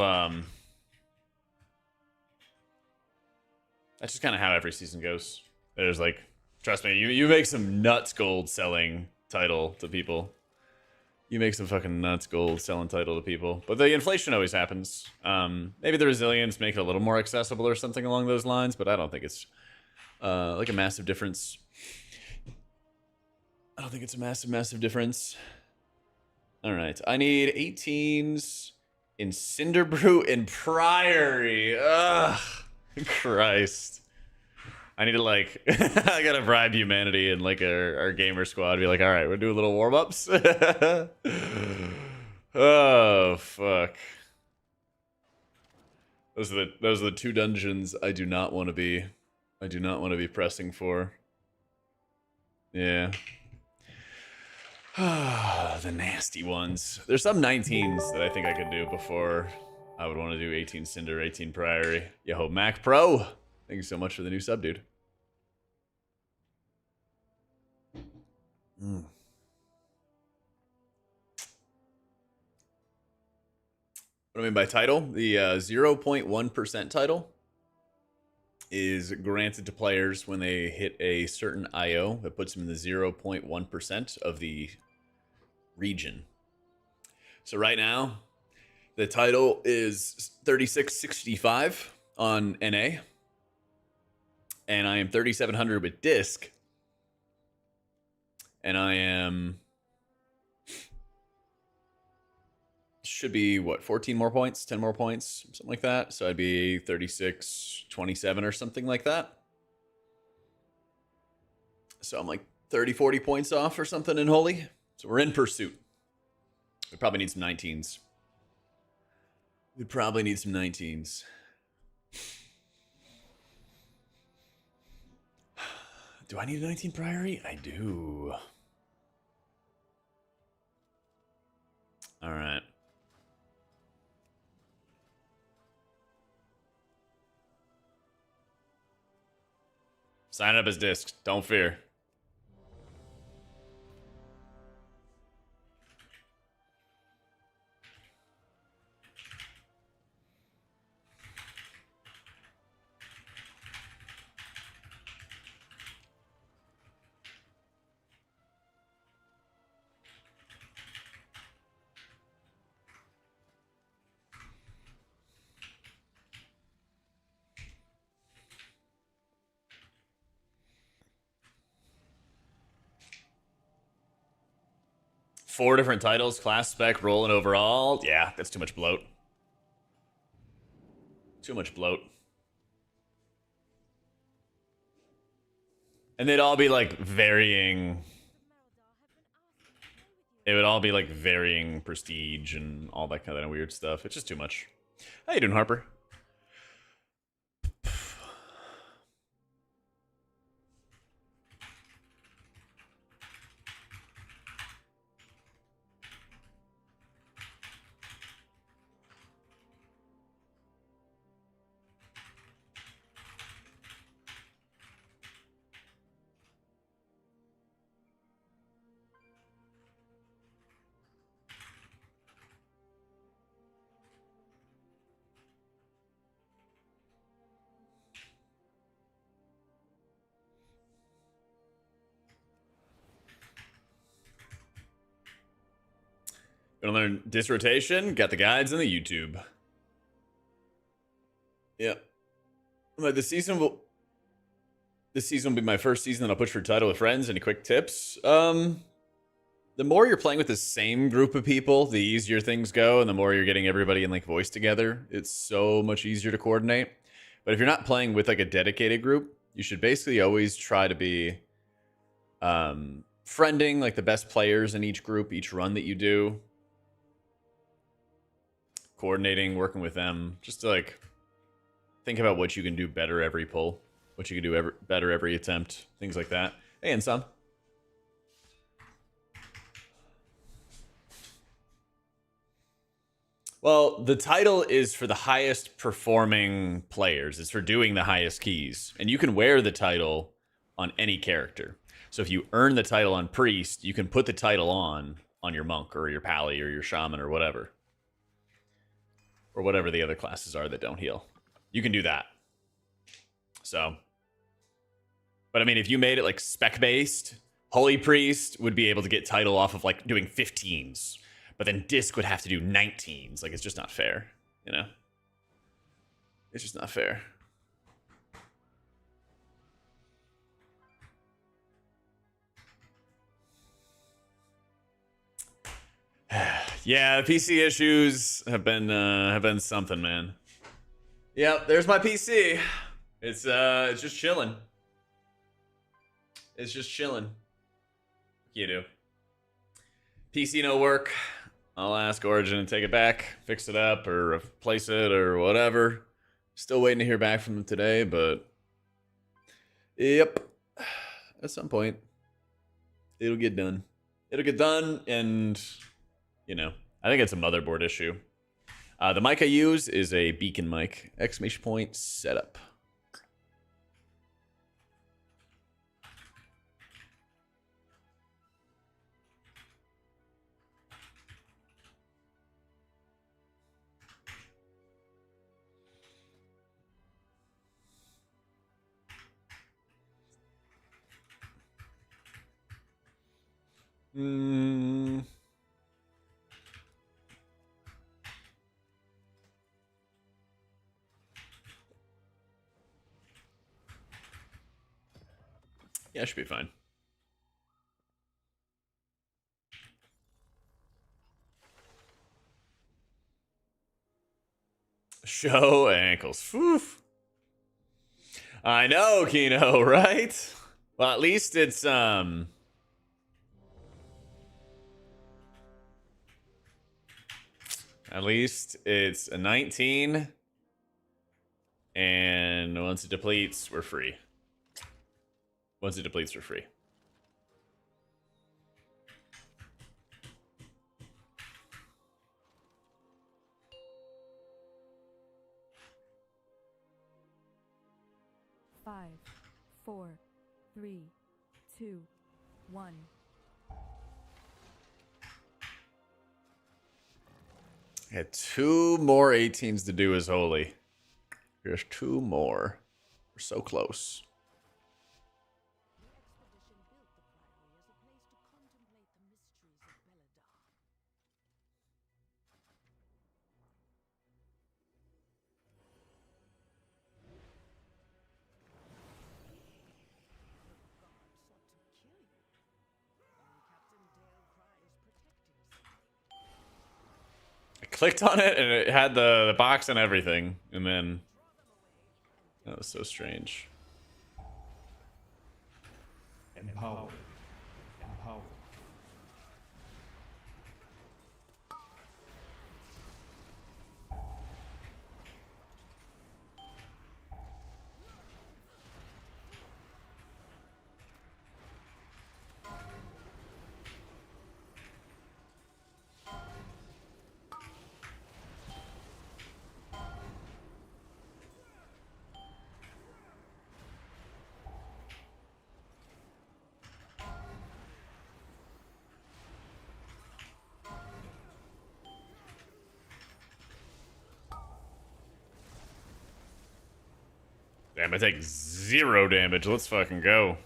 that's just kind of how every season goes. There's like, trust me, you make some nuts gold selling title to people. You make some fucking nuts gold selling title to people. But the inflation always happens. Maybe the resilience make it a little more accessible or something along those lines, but I don't think it's like a massive difference. I don't think it's a massive difference. All right, I need 18s in Cinderbrew and Priory. Ugh, Christ. I need to, like, I gotta bribe humanity and, like, our gamer squad. Be like, all right, we'll do a little warm-ups. Oh, fuck. Those are the two dungeons I do not want to be pressing for. Yeah. The nasty ones. There's some 19s that I think I could do before I would want to do 18 Cinder, 18 Priory. Yo, Mac Pro. Thank you so much for the new sub, dude. What do I mean by title? The 0.1% title is granted to players when they hit a certain IO that puts them in the 0.1% of the region. So right now, the title is 3665 on NA, and I am 3700 with disc, and I am should be what, 14 more points, 10 more points, something like that. So I'd be 3627 or something like that. So I'm like 30-40 points off or something in Holy. So we're in pursuit. We probably need some 19s. We probably need some 19s. Do I need a 19 Priory? I do. All right. Sign up as discs. Don't fear. Four different titles, class spec, role, and overall. Yeah, that's too much bloat. Too much bloat. And they'd all be like varying. It would all be like varying prestige and all that kind of weird stuff. It's just too much. How you doing, Harper? Gonna learn disrotation. Got the guides on the YouTube. Yep. Like this season will be my first season that I'll push for title with friends. Any quick tips? The more you're playing with the same group of people, the easier things go, and the more you're getting everybody in like voice together, it's so much easier to coordinate. But if you're not playing with like a dedicated group, you should basically always try to be friending like the best players in each group, each run that you do. Coordinating, working with them, just to like think about what you can do better every pull, what you can do better every attempt, things like that. Hey, and some. Well, the title is for the highest performing players. It's for doing the highest keys. And you can wear the title on any character. So if you earn the title on Priest, you can put the title on your Monk or your Pally or your Shaman or whatever. Or whatever the other classes are that don't heal. You can do that. So. But I mean, if you made it like spec-based, Holy Priest would be able to get title off of like doing 15s. But then Disc would have to do 19s. Like, it's just not fair, you know? It's just not fair. Yeah, the PC issues have been something, man. Yep, there's my PC. It's just chilling. It's just chilling. You do. PC no work. I'll ask Origin to take it back, fix it up, or replace it, or whatever. Still waiting to hear back from them today, but yep, at some point, it'll get done. It'll get done, and you know, I think it's a motherboard issue. The mic I use is a beacon mic. Exclamation point setup. Yeah, should be fine. Show ankles. Whew. I know, Kino, right? Well, at least it's at least it's a 19. And once it depletes, we're free. Once it depletes, we're free. Five, 4, 3, 2, 1. Had 2 more 18s to do as holy. There's 2 more. We're so close. I clicked on it and it had the box and everything, and then that was so strange. Empower. Empower. Damn, I take 0 damage. Let's fucking go.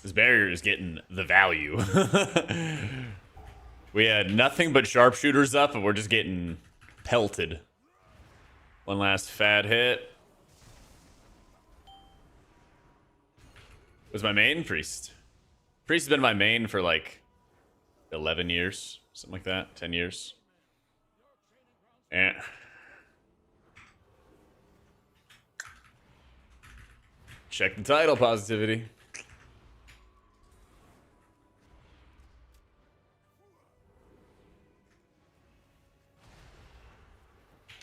This barrier is getting the value. We had nothing but sharpshooters up, and we're just getting pelted. One last fat hit. Was my main priest? Priest has been my main for like 11 years, something like that, 10 years. Eh. Check the title, positivity.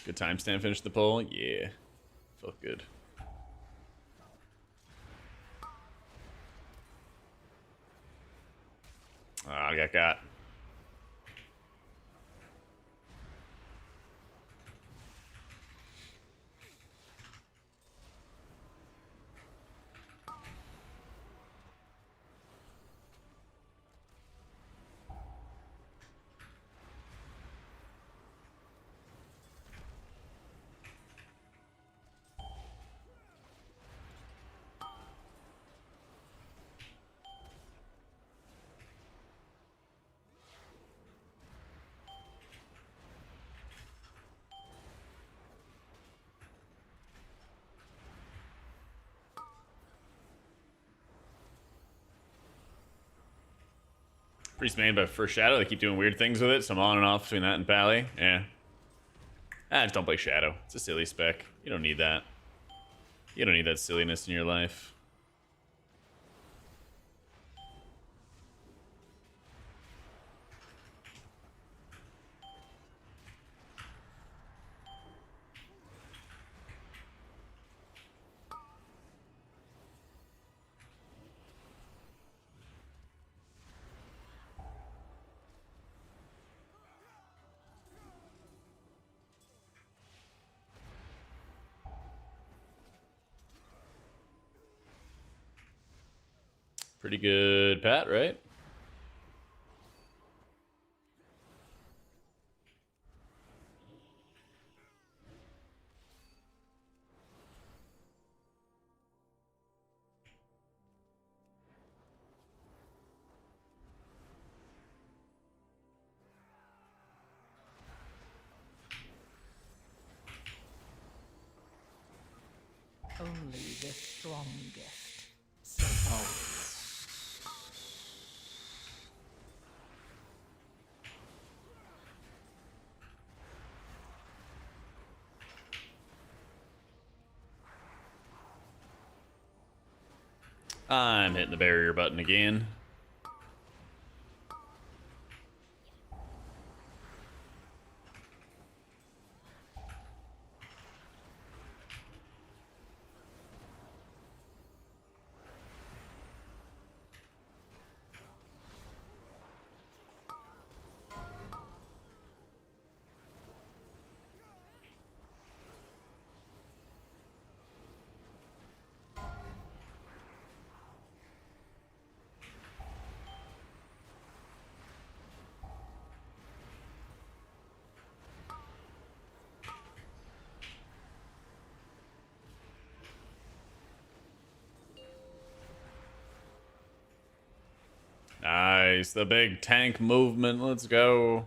Good timestamp finish the poll. Yeah. Felt good. I got. Priest main by First Shadow. They keep doing weird things with it, so I'm on and off between that and Pally. Yeah. I just don't play Shadow. It's a silly spec. You don't need that. You don't need that silliness in your life. Pretty good Pat, right? Only the strongest. So I'm hitting the barrier button again. Nice. The big tank movement. Let's go.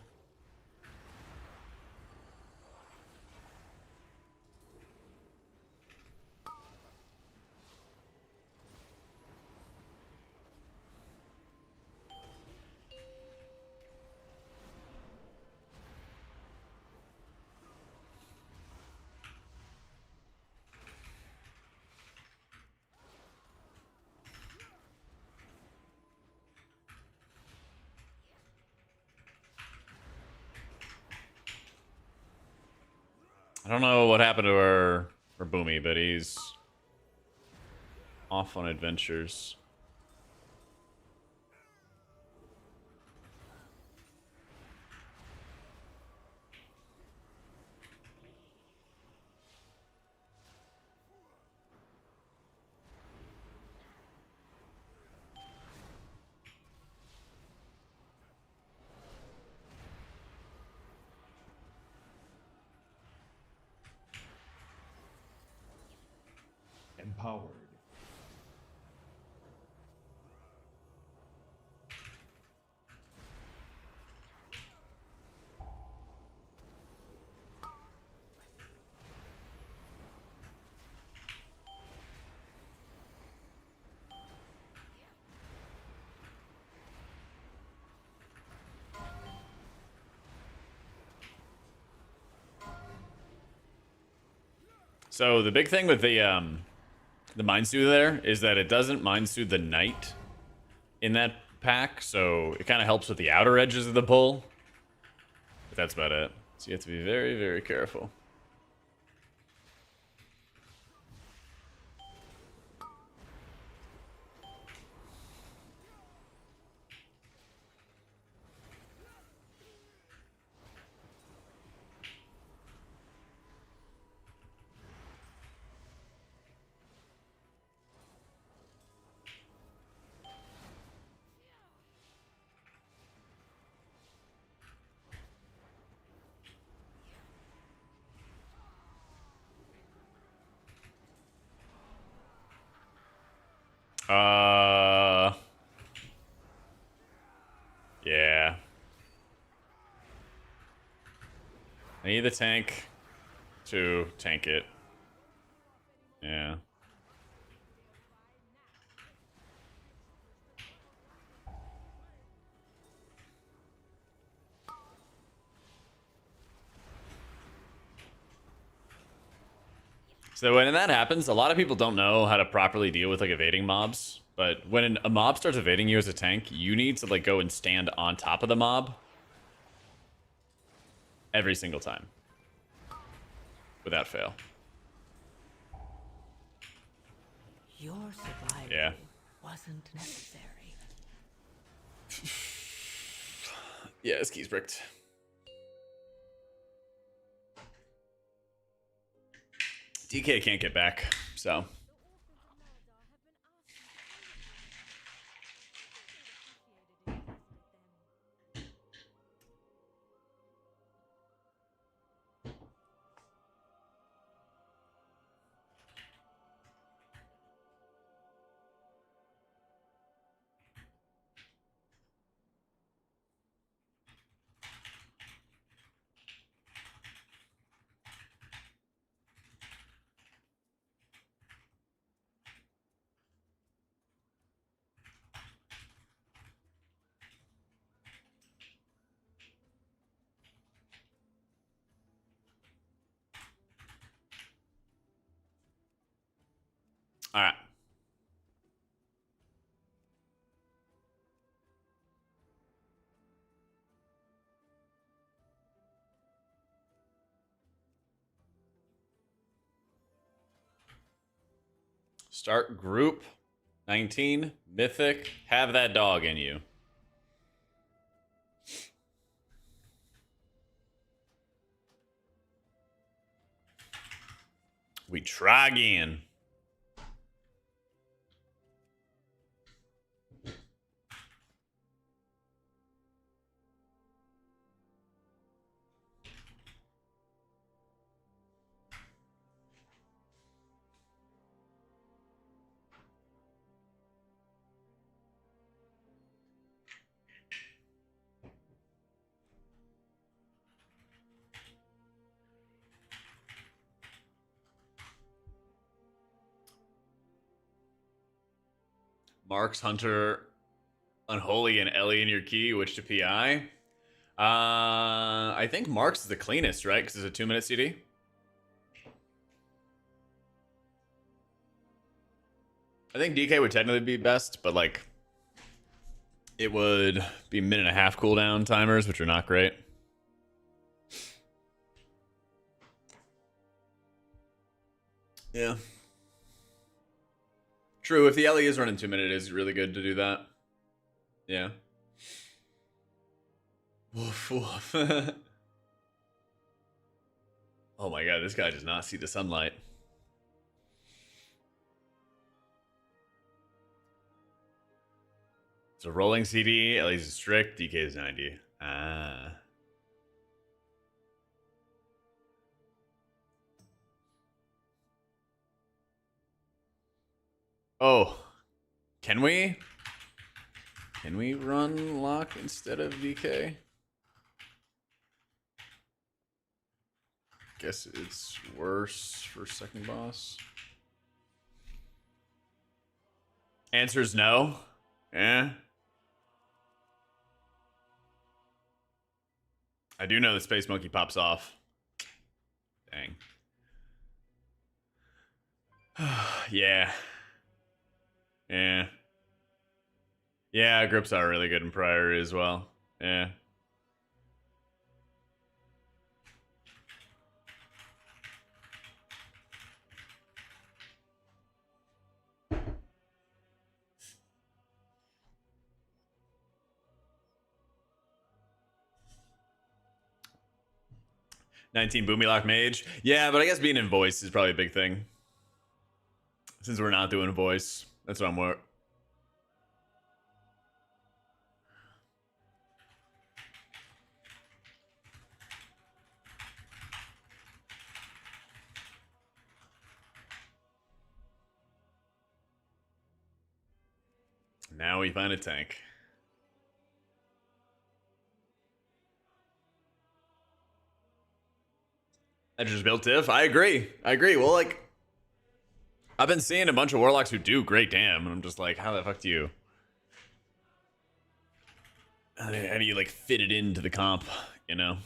I don't know what happened to our Boomy, but he's off on adventures. Empowered. So the big thing with the Mind Soothe there is that it doesn't Mind Soothe the Knight in that pack, so it kind of helps with the outer edges of the pull. But that's about it. So you have to be very, very careful. Yeah. I need the tank to tank it. Yeah. So when that happens, a lot of people don't know how to properly deal with like evading mobs. But when a mob starts evading you as a tank, you need to like go and stand on top of the mob every single time, without fail. Your survival Yeah. wasn't necessary. Yeah, his key's bricked. DK can't get back, so. All right. Start group 19 mythic. Have that dog in you. We try again. Marks, Hunter, Unholy, and Ellie in your key. Which to PI? I think Marks is the cleanest, right? Because it's a 2-minute CD. I think DK would technically be best, but like it would be 1.5 cooldown timers, which are not great. Yeah. True, if the Ellie is running 2-minute, it is really good to do that. Yeah. Woof, woof. Oh my god, this guy does not see the sunlight. So rolling CD, Ellie's strict, DK is 90. Ah. Oh. Can we? Can we run lock instead of DK? Guess it's worse for second boss. Answer is no. Yeah. I do know the Space Monkey pops off. Dang. Yeah. Yeah. Yeah, grips are really good in priority as well. Yeah. $19 Boomy Lock Mage. Yeah, but I guess being in voice is probably a big thing. Since we're not doing voice. That's what I'm worried. Now we find a tank. Edger's built diff. I agree. Well, like, I've been seeing a bunch of warlocks who do great damn, and I'm just like, how the fuck do you? How do you like fit it into the comp? You know.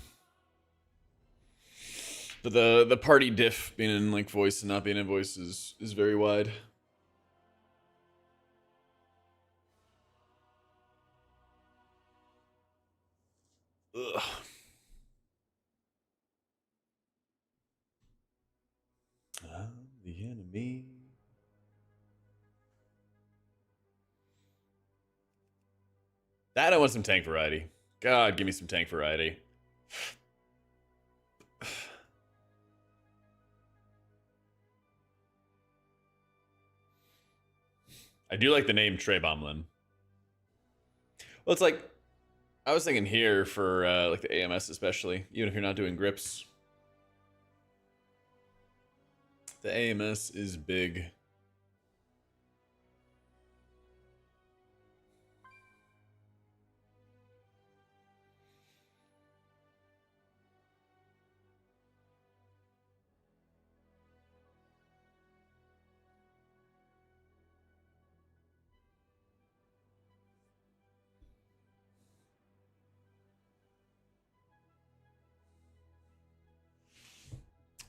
But the party diff being in like voice and not being in voice is very wide. Ugh. I'm the enemy. That I want some tank variety. God, give me some tank variety. I do like the name Trey Bomlin. Well, it's like I was thinking here for like the AMS especially, even if you're not doing grips. The AMS is big.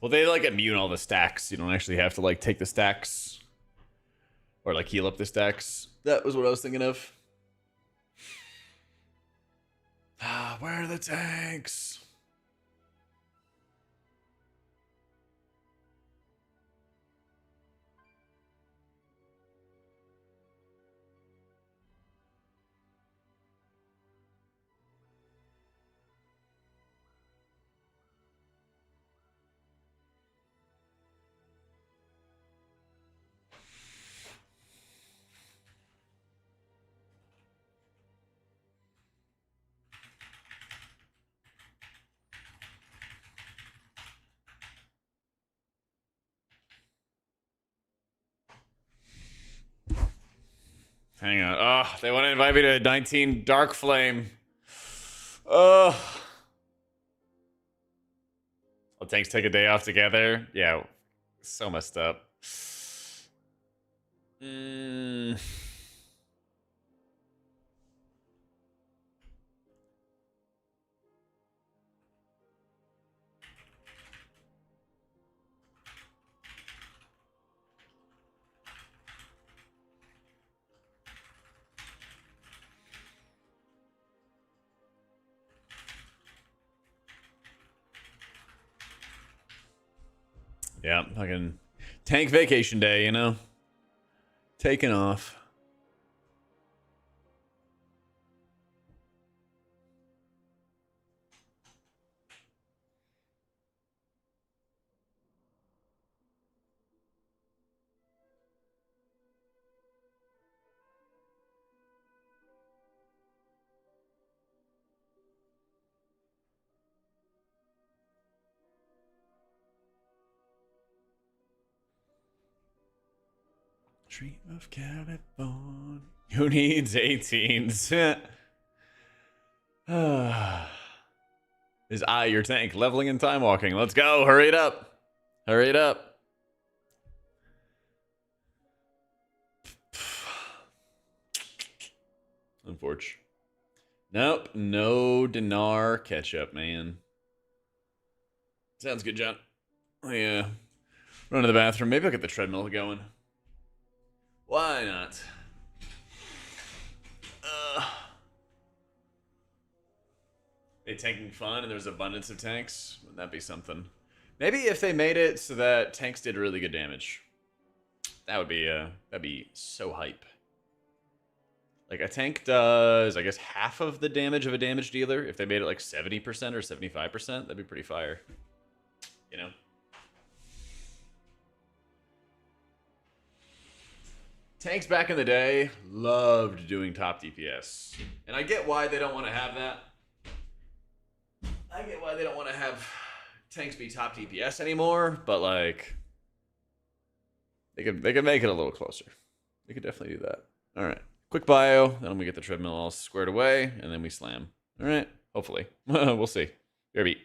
Well, they like immune all the stacks. You don't actually have to like take the stacks or like heal up the stacks. That was what I was thinking of. Ah, where are the tanks? Hang on. Oh, they want to invite me to 19 Dark Flame. Oh. Well, tanks take a day off together. Yeah, so messed up. Yeah, fucking tank vacation day, you know? Taking off. Dream of California. Who needs 18s? Is your tank leveling and time walking? Let's go. Hurry it up. Hurry it up. Unfortunate. Nope. No dinar ketchup, man. Sounds good, John. Oh, yeah. Run to the bathroom. Maybe I'll get the treadmill going. Why not? Made tanking fun and there's abundance of tanks. Wouldn't that be something? Maybe if they made it so that tanks did really good damage. That'd be so hype. Like a tank does, I guess, half of the damage of a damage dealer. If they made it like 70% or 75%, that'd be pretty fire. You know? Tanks back in the day loved doing top DPS. And I get why they don't want to have that. I get why they don't want to have tanks be top DPS anymore, but like they could make it a little closer. They could definitely do that. All right. Quick bio, then we get the treadmill all squared away, and then we slam. All right. Hopefully. We'll see. BRB.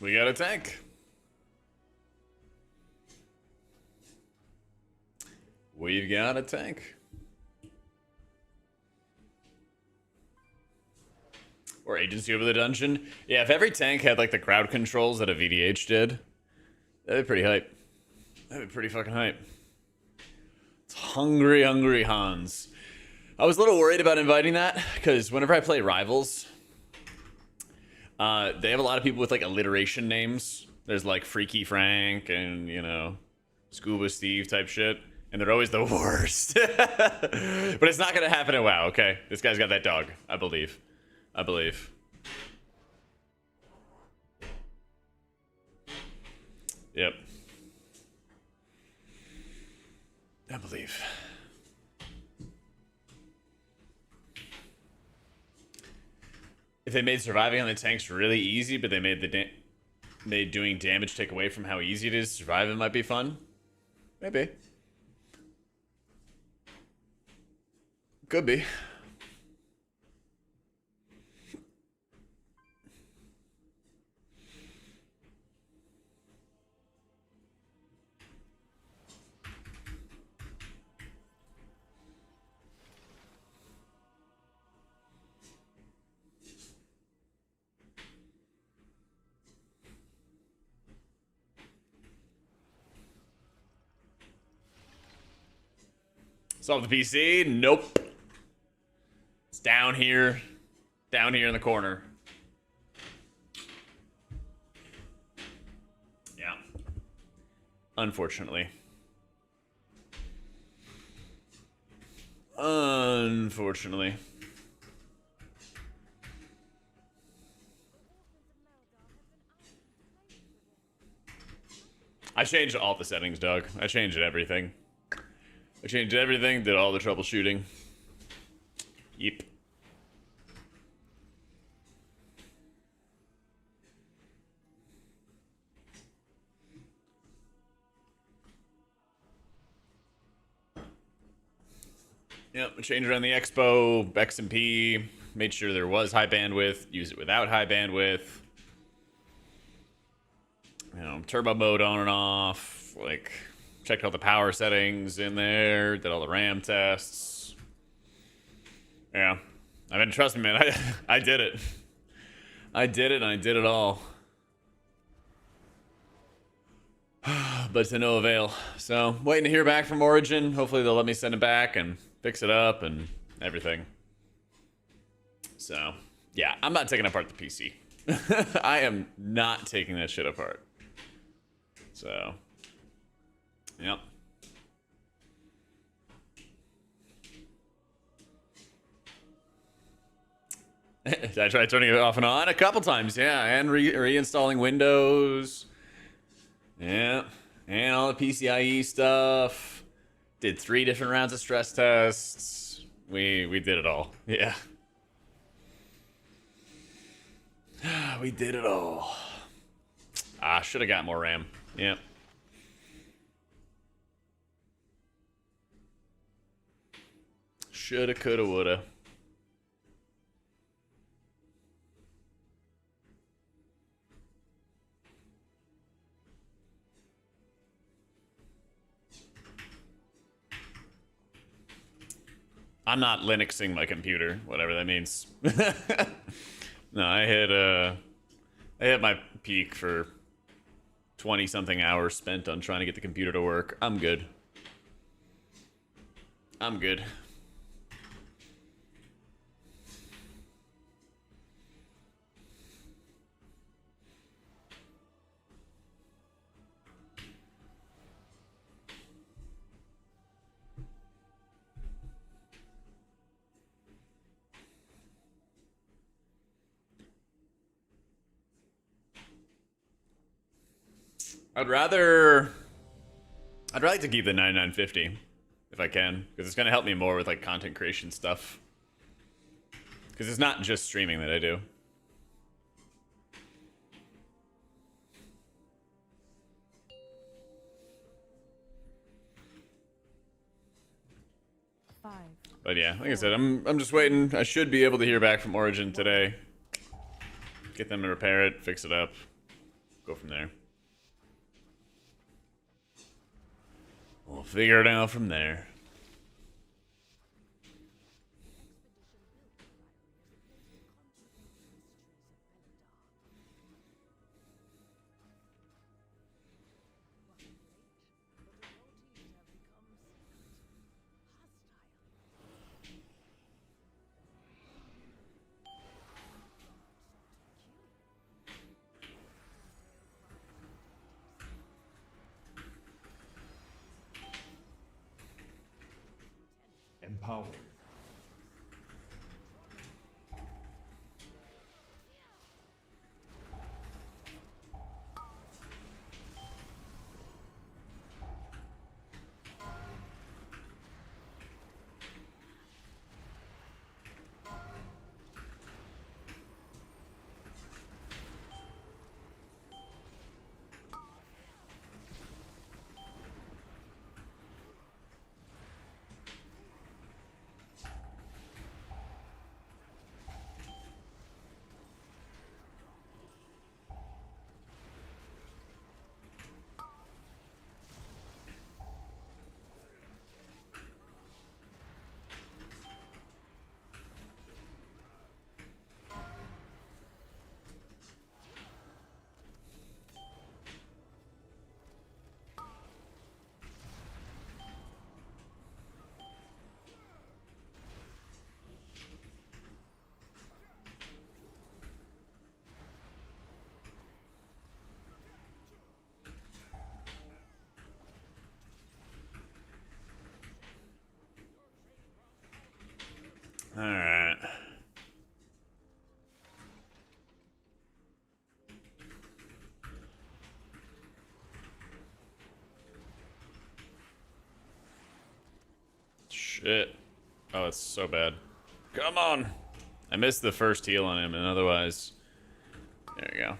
We got a tank. We've got a tank. Or agency over the dungeon. Yeah, if every tank had like the crowd controls that a VDH did, that'd be pretty hype. That'd be pretty fucking hype. It's hungry, hungry Hans. I was a little worried about inviting that, because whenever I play Rivals, they have a lot of people with like alliteration names. There's like Freaky Frank and, you know, Scuba Steve type shit. And they're always the worst. But it's not gonna happen at WoW, okay? This guy's got that dog, I believe. I believe. Yep. I believe. If they made surviving on the tanks really easy, but they made doing damage take away from how easy it is to survive, it might be fun. Maybe. Could be. Solve the PC? Nope. It's down here in the corner. Yeah. Unfortunately. Unfortunately. I changed all the settings, Doug. I changed everything. I changed everything, did all the troubleshooting. Yep. Yep, I changed around the Expo, XMP, made sure there was high bandwidth, use it without high bandwidth. You know, turbo mode on and off, like, checked all the power settings in there, did all the RAM tests. Yeah. I mean, trust me, man, I did it. I did it, and I did it all. But to no avail. So, waiting to hear back from Origin. Hopefully they'll let me send it back and fix it up and everything. So, yeah, I'm not taking apart the PC. I am not taking that shit apart. So, yep. I tried turning it off and on a couple times, yeah, and reinstalling Windows. Yeah, and all the PCIe stuff. Did 3 different rounds of stress tests. We did it all. Yeah. We did it all. Ah, should have got more RAM. Yep. Shoulda, coulda, woulda. I'm not Linuxing my computer, whatever that means. No, I hit my peak for 20-something hours spent on trying to get the computer to work. I'm good. I'm good. I'd rather like to keep the 9950 if I can, because it's gonna help me more with like content creation stuff. Because it's not just streaming that I do. But yeah, like I said, I'm just waiting. I should be able to hear back from Origin today. Get them to repair it, fix it up, go from there. We'll figure it out from there. Empowered. All right. Shit. Oh, it's so bad. Come on. I missed the first heal on him, and otherwise... There you go.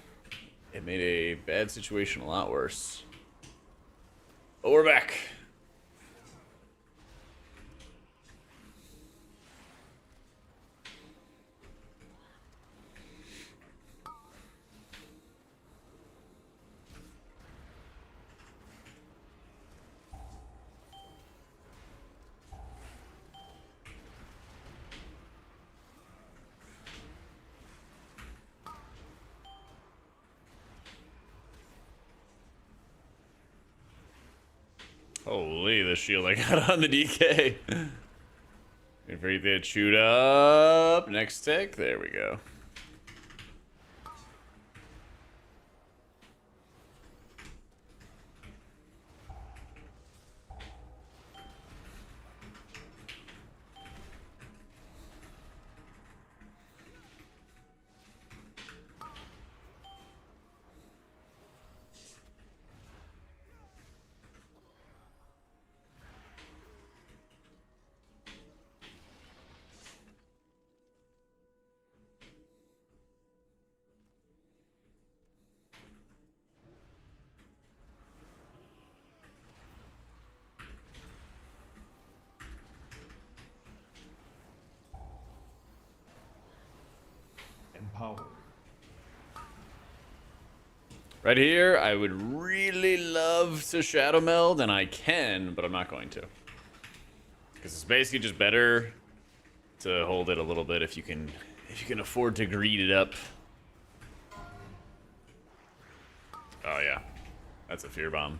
It made a bad situation a lot worse. But we're back. Holy, the shield I got on the DK. Wait for you to get chewed up. Next tick. There we go. Empowered. Right here, I would really love to shadow meld, and I can, but I'm not going to. Because it's basically just better to hold it a little bit if you can afford to greed it up. Oh yeah, that's a fear bomb.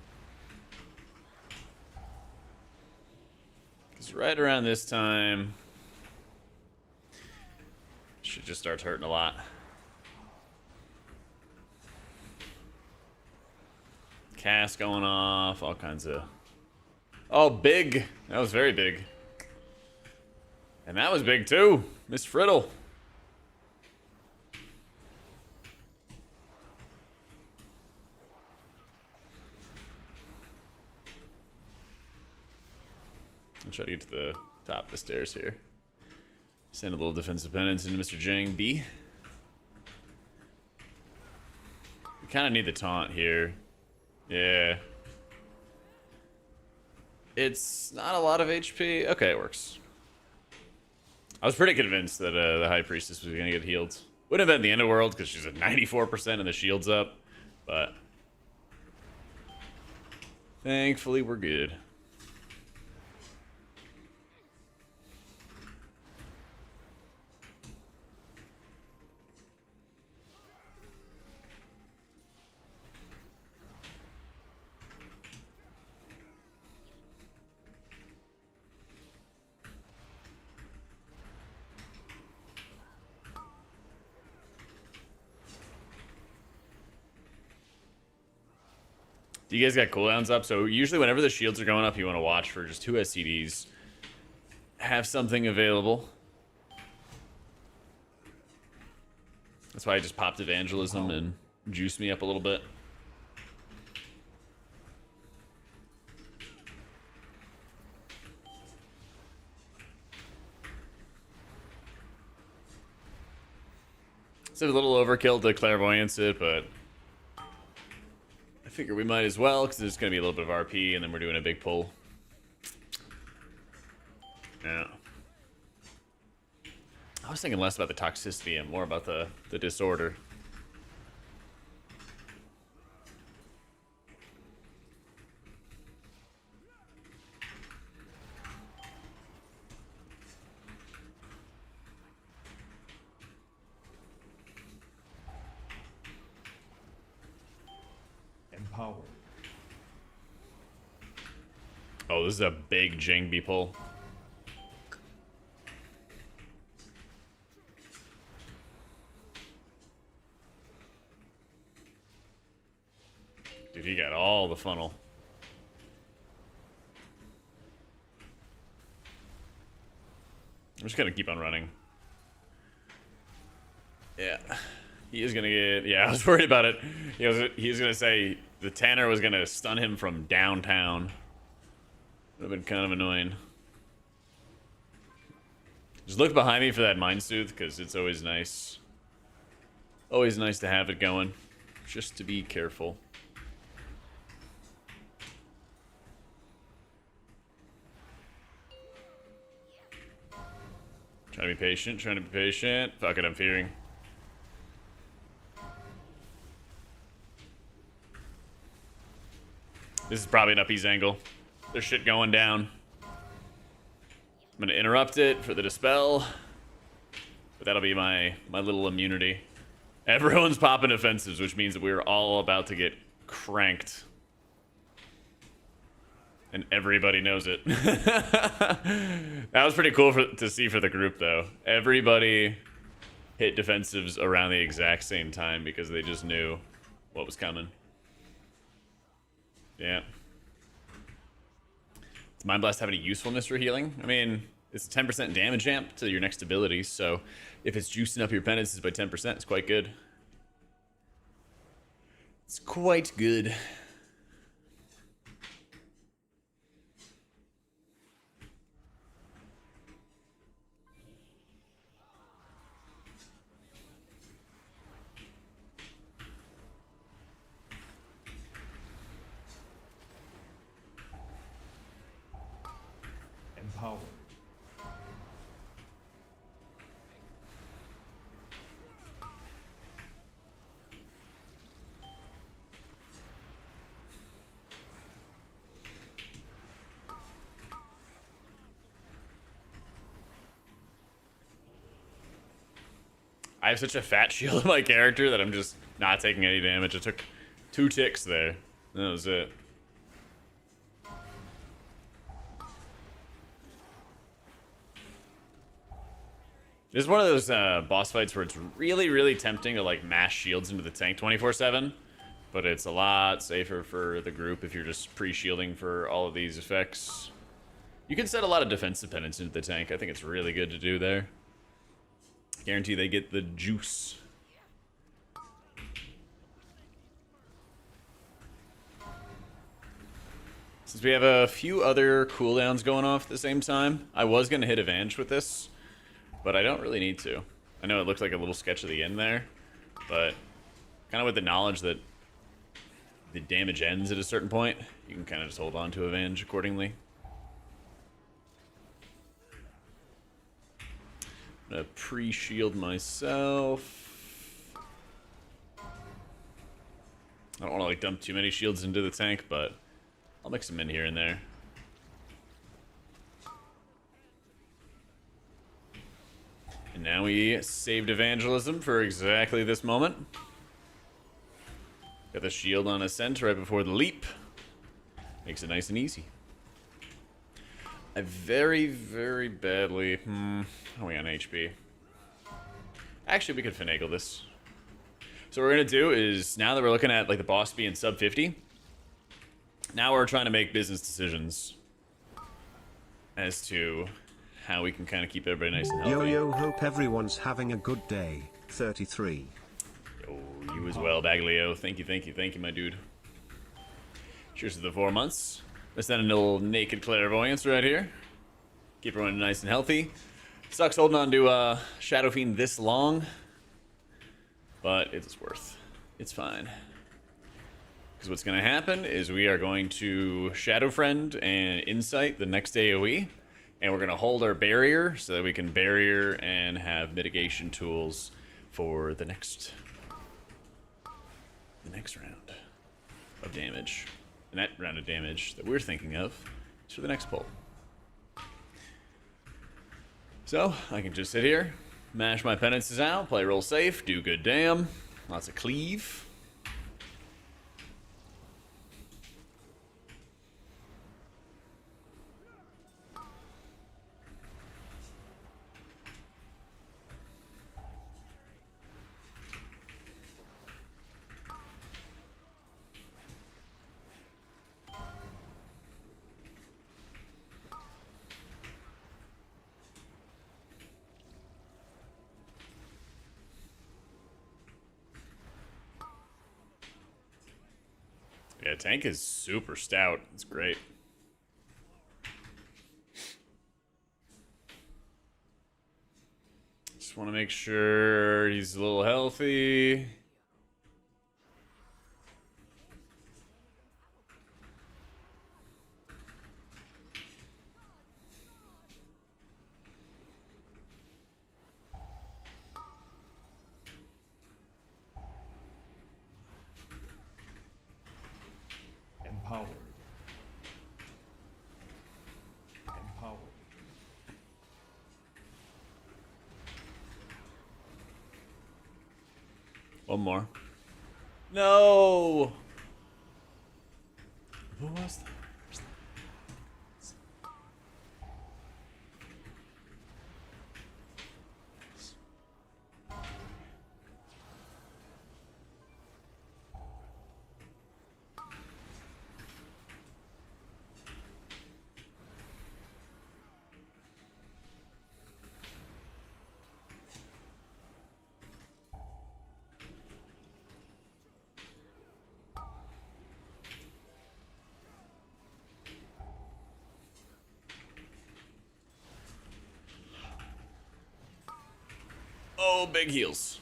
Because right around this time, shit just starts hurting a lot. Cast going off, all kinds of... Oh, big! That was very big. And that was big too! Miss Friddle. I'll try to get to the top of the stairs here. Send a little defensive penance into Mr. Jang B. We kind of need the taunt here. Yeah. It's not a lot of HP. Okay, it works. I was pretty convinced that the High Priestess was going to get healed. Wouldn't have been the end of the world because she's at 94% and the shield's up. But thankfully, we're good. Do you guys got cooldowns up? So usually whenever the shields are going up, you want to watch for just 2 SCDs. have something available. That's why I just popped evangelism and juiced me up a little bit. It's a little overkill to clairvoyance it, but I figure we might as well, because there's going to be a little bit of RP, and then we're doing a big pull. Yeah. I was thinking less about the toxicity and more about the disorder. Empower. Oh, this is a big Jangbi pull. Dude, he got all the funnel. I'm just gonna keep on running. Yeah. He is gonna get... Yeah, I was worried about it. He was gonna say the Tanner was gonna stun him from downtown. Would have been kind of annoying. Just look behind me for that Mind Soothe, because it's always nice. Always nice to have it going. Just to be careful. Trying to be patient, trying to be patient. Fuck it, I'm fearing. This is probably an uppies angle. There's shit going down. I'm gonna interrupt it for the dispel. But that'll be my little immunity. Everyone's popping offensives, which means that we're all about to get cranked. And everybody knows it. That was pretty cool to see for the group, though. Everybody hit defensives around the exact same time because they just knew what was coming. Yeah. Does Mind Blast have any usefulness for healing? I mean, it's a 10% damage amp to your next ability, so if it's juicing up your penances by 10%, it's quite good. It's quite good. Empower. I have such a fat shield of my character that I'm just not taking any damage. It took 2 ticks there. That was it. This is one of those boss fights where it's really, really tempting to like mash shields into the tank 24/7, but it's a lot safer for the group if you're just pre-shielding for all of these effects. You can set a lot of defensive penance into the tank. I think it's really good to do there. Guarantee they get the juice. Since we have a few other cooldowns going off at the same time, I was going to hit Avenge with this, but I don't really need to. I know it looks like a little sketch at the end there, but kind of with the knowledge that the damage ends at a certain point, you can kind of just hold on to Avenge accordingly. I'm gonna pre-shield myself. I don't want to like dump too many shields into the tank, but I'll mix them in here and there. And now we saved evangelism for exactly this moment. Got the shield on Ascent right before the leap. Makes it nice and easy. I very, very badly... How are we on HP? Actually, we could finagle this. So what we're going to do is, now that we're looking at like the boss being sub 50, now we're trying to make business decisions as to how we can kind of keep everybody nice and Yo healthy. yo, hope everyone's having a good day. 33. Oh, you as well, Baglio. Thank you, thank you, thank you, my dude. Cheers to the 4 months. Let's send a little naked clairvoyance right here. Keep everyone nice and healthy. Sucks holding on to Shadow Fiend this long, but it's worth. It's fine. Because what's going to happen is we are going to Shadow Friend and Insight the next AoE, and we're going to hold our barrier so that we can barrier and have mitigation tools for the next round of damage. And that round of damage that we're thinking of is for the next pull. So I can just sit here, mash my penances out, play real safe, do good damn, lots of cleave. Yeah, tank is super stout. It's great. Just want to make sure he's a little healthy. Empowered. Empowered. One more. No! Who was that? Oh, big heals.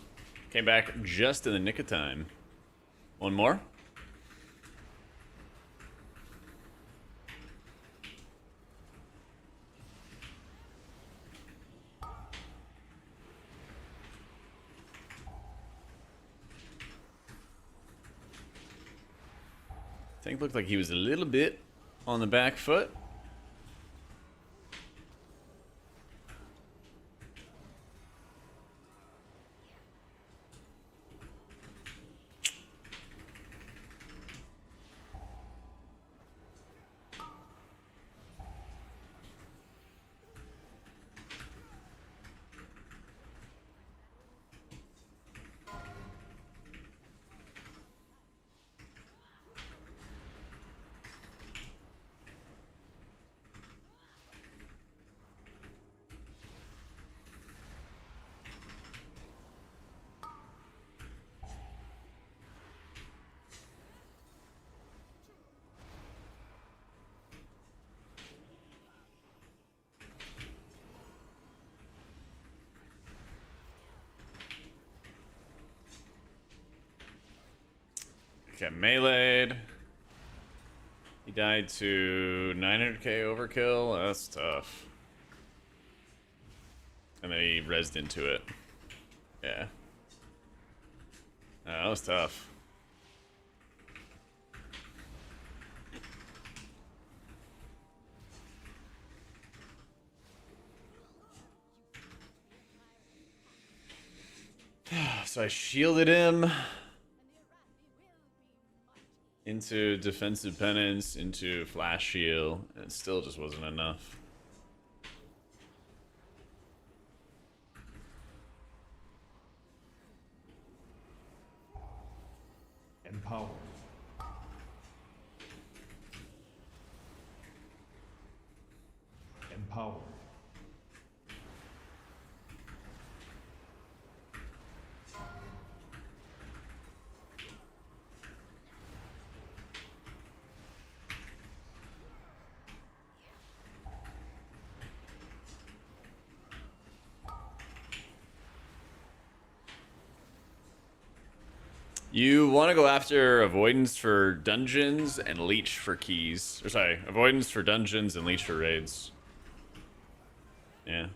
Came back just in the nick of time. One more. Tank looked like he was a little bit on the back foot. Okay, meleeed. He died to 900k overkill. That's tough. And then he rezzed into it. Yeah. That was tough. So I shielded him into defensive penance, into flash shield, and it still just wasn't enough. Empowered. Empowered. You want to go after avoidance for dungeons and leech for keys. Or sorry, avoidance for dungeons and leech for raids. Yeah.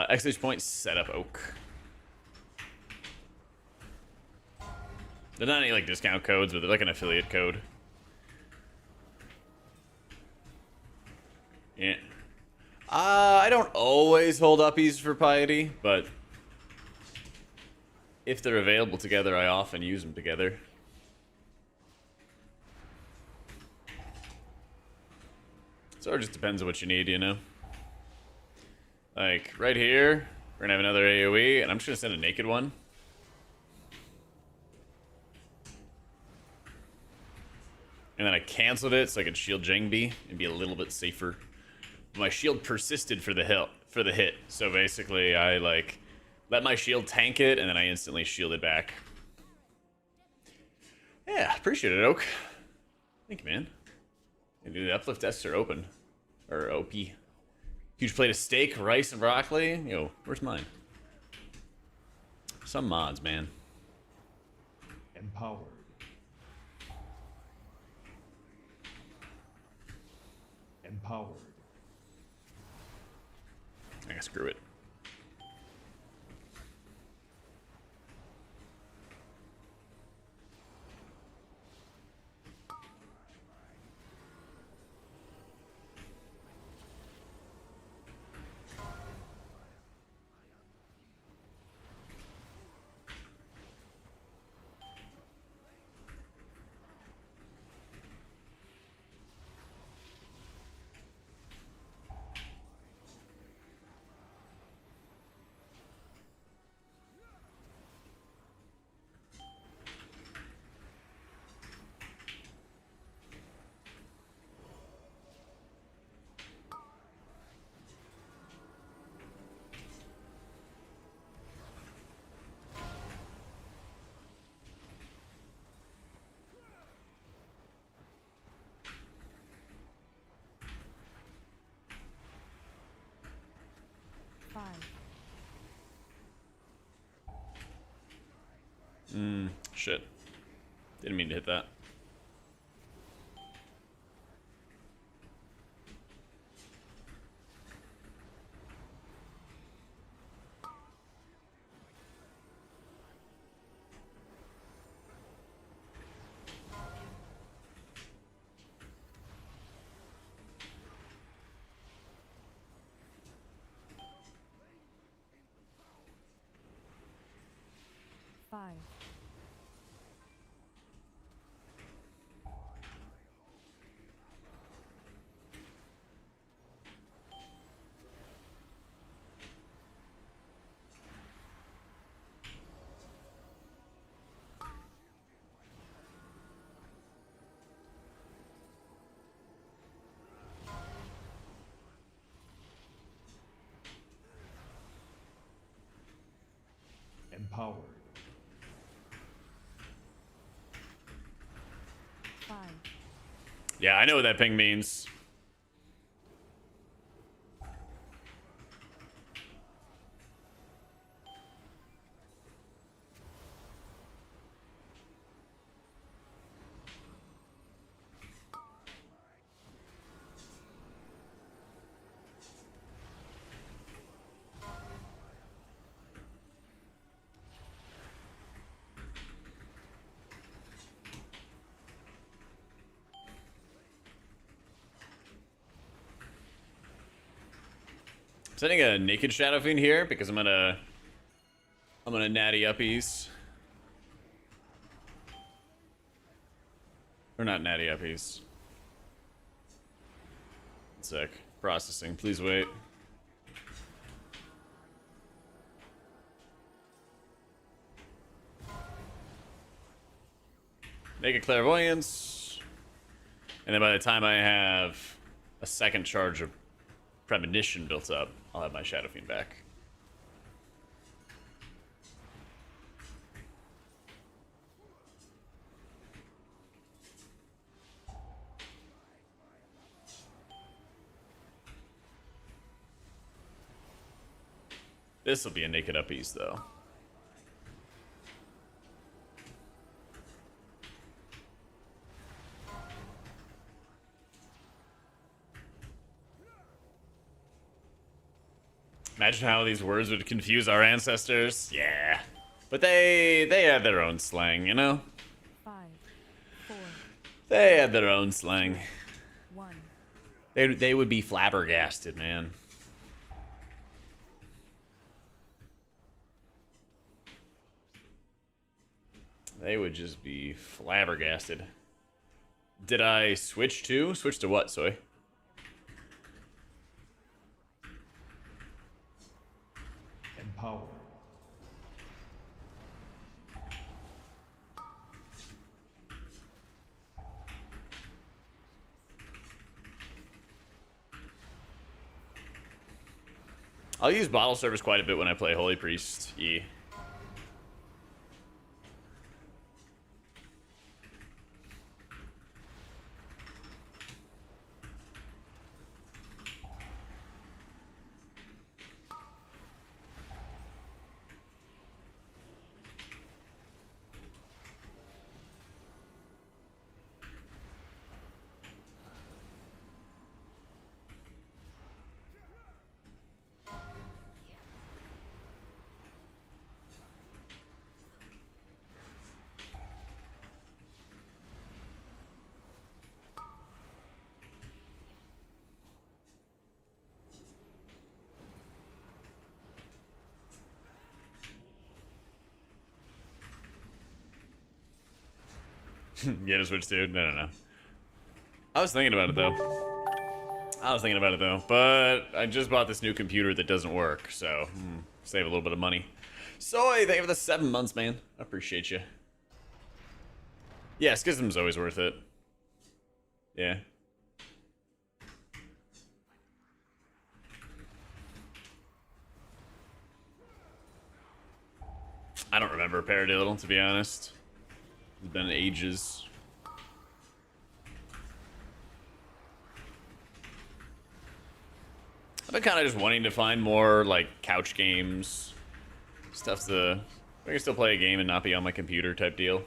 Exclamation point setup oak. There's not any like discount codes, but they're like an affiliate code. Yeah. I don't always hold uppies for piety, but if they're available together, I often use them together. So it just depends on what you need, you know? Like, right here, we're gonna have another AoE, and I'm just gonna send a naked one. And then I canceled it so I could shield Jengbi and be a little bit safer. My shield persisted for the hit. So basically, I like let my shield tank it, and then I instantly shielded back. Yeah, appreciate it, Oak. Thank you, man. Dude, the uplift desks are open, or OP. Huge plate of steak, rice, and broccoli. Yo, where's mine? Some mods, man. Empowered. Empowered. Screw it. Shit. Didn't mean to hit that. Five. Empowered. Five. Yeah, I know what that ping means. Sending a naked Shadow Fiend here because I'm gonna natty uppies. Or not natty uppies. One sec. Processing. Please wait. Naked Clairvoyance. And then by the time I have a second charge of premonition built up, I'll have my Shadow Fiend back. This will be a naked uppies, though. Imagine how these words would confuse our ancestors. Yeah. But they had their own slang, you know? 5, 4, They had their own slang. 1. They would be flabbergasted, man. They would just be flabbergasted. Did I switch to? Switch to what, Soy? Empower. I'll use bottle service quite a bit when I play Holy Priest. Yeah. Get a Switch, dude. No. I was thinking about it, though. But I just bought this new computer that doesn't work, so save a little bit of money. Soy, thank you for the 7 months, man. I appreciate you. Yeah, Schism's always worth it. Yeah. I don't remember Paradiddle, to be honest. It's been ages. I've been kind of just wanting to find more, like, couch games. Stuff's I can still play a game and not be on my computer type deal.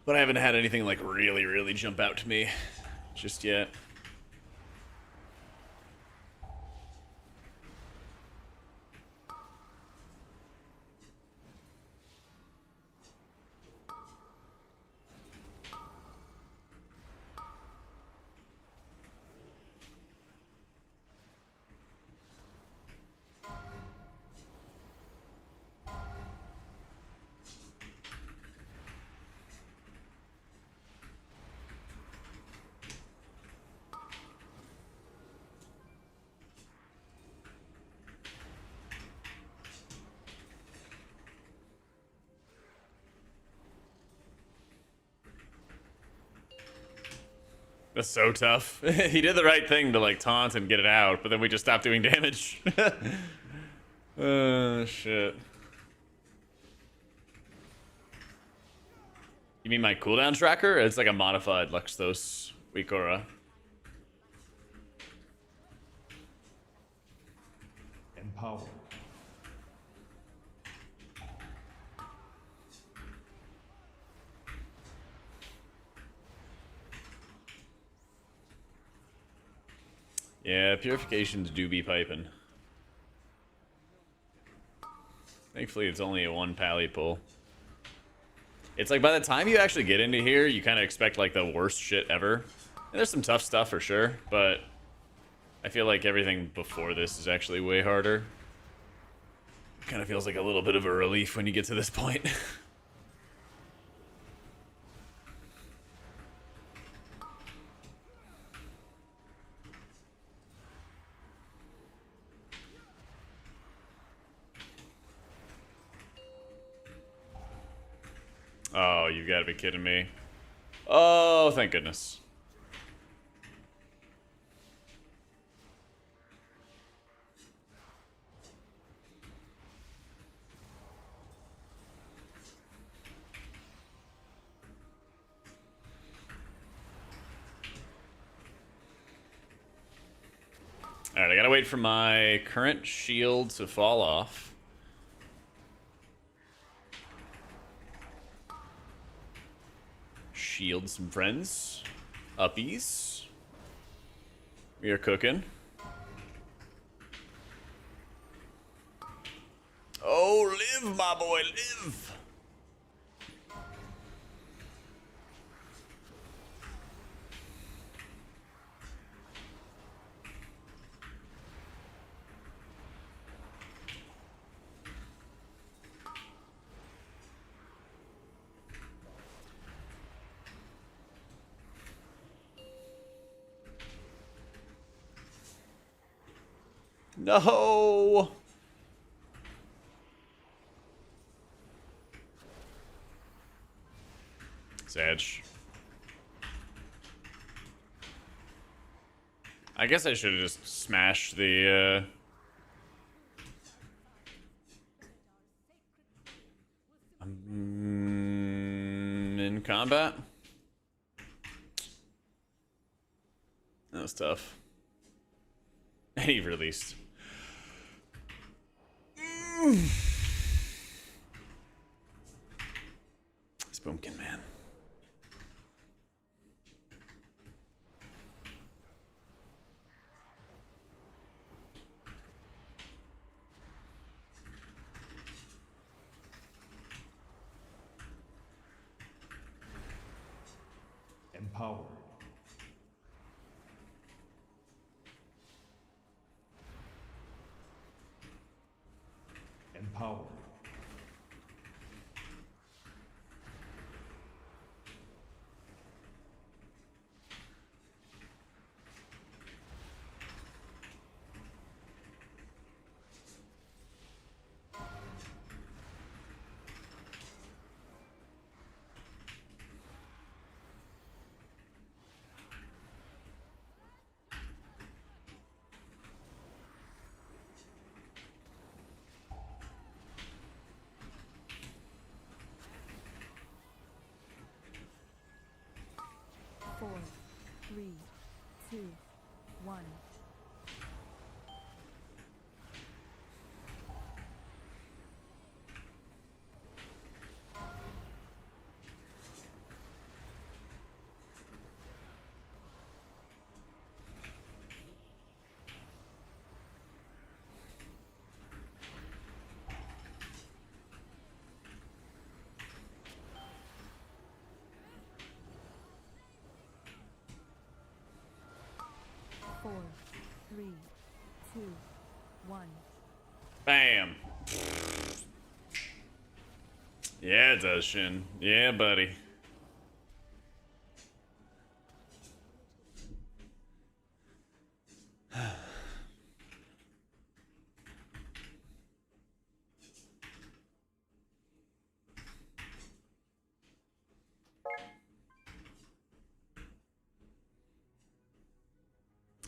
But I haven't had anything, like, really jump out to me just yet. That's so tough. He did the right thing to, like, taunt and get it out, but then we just stopped doing damage. Shit. You mean my cooldown tracker? It's like a modified Luxthos weak aura. Empower. Yeah, purifications do be piping. Thankfully, it's only a 1 pally pull. It's like by the time you actually get into here, you kind of expect like the worst shit ever. And there's some tough stuff for sure, but I feel like everything before this is actually way harder. Kind of feels like a little bit of a relief when you get to this point. Oh, you gotta be kidding me. Oh, thank goodness. Alright, I gotta wait for my current shield to fall off. Shield some friends. Uppies. We are cooking. Oh, live, my boy, live! No! Sedge. I guess I should have just smashed the, in combat? That was tough. And he released. Spoomkin, man. Empowered. Empowered. Four, three, two, one. Four, three, two, one. Bam. Yeah, it does, Shin. Yeah, buddy.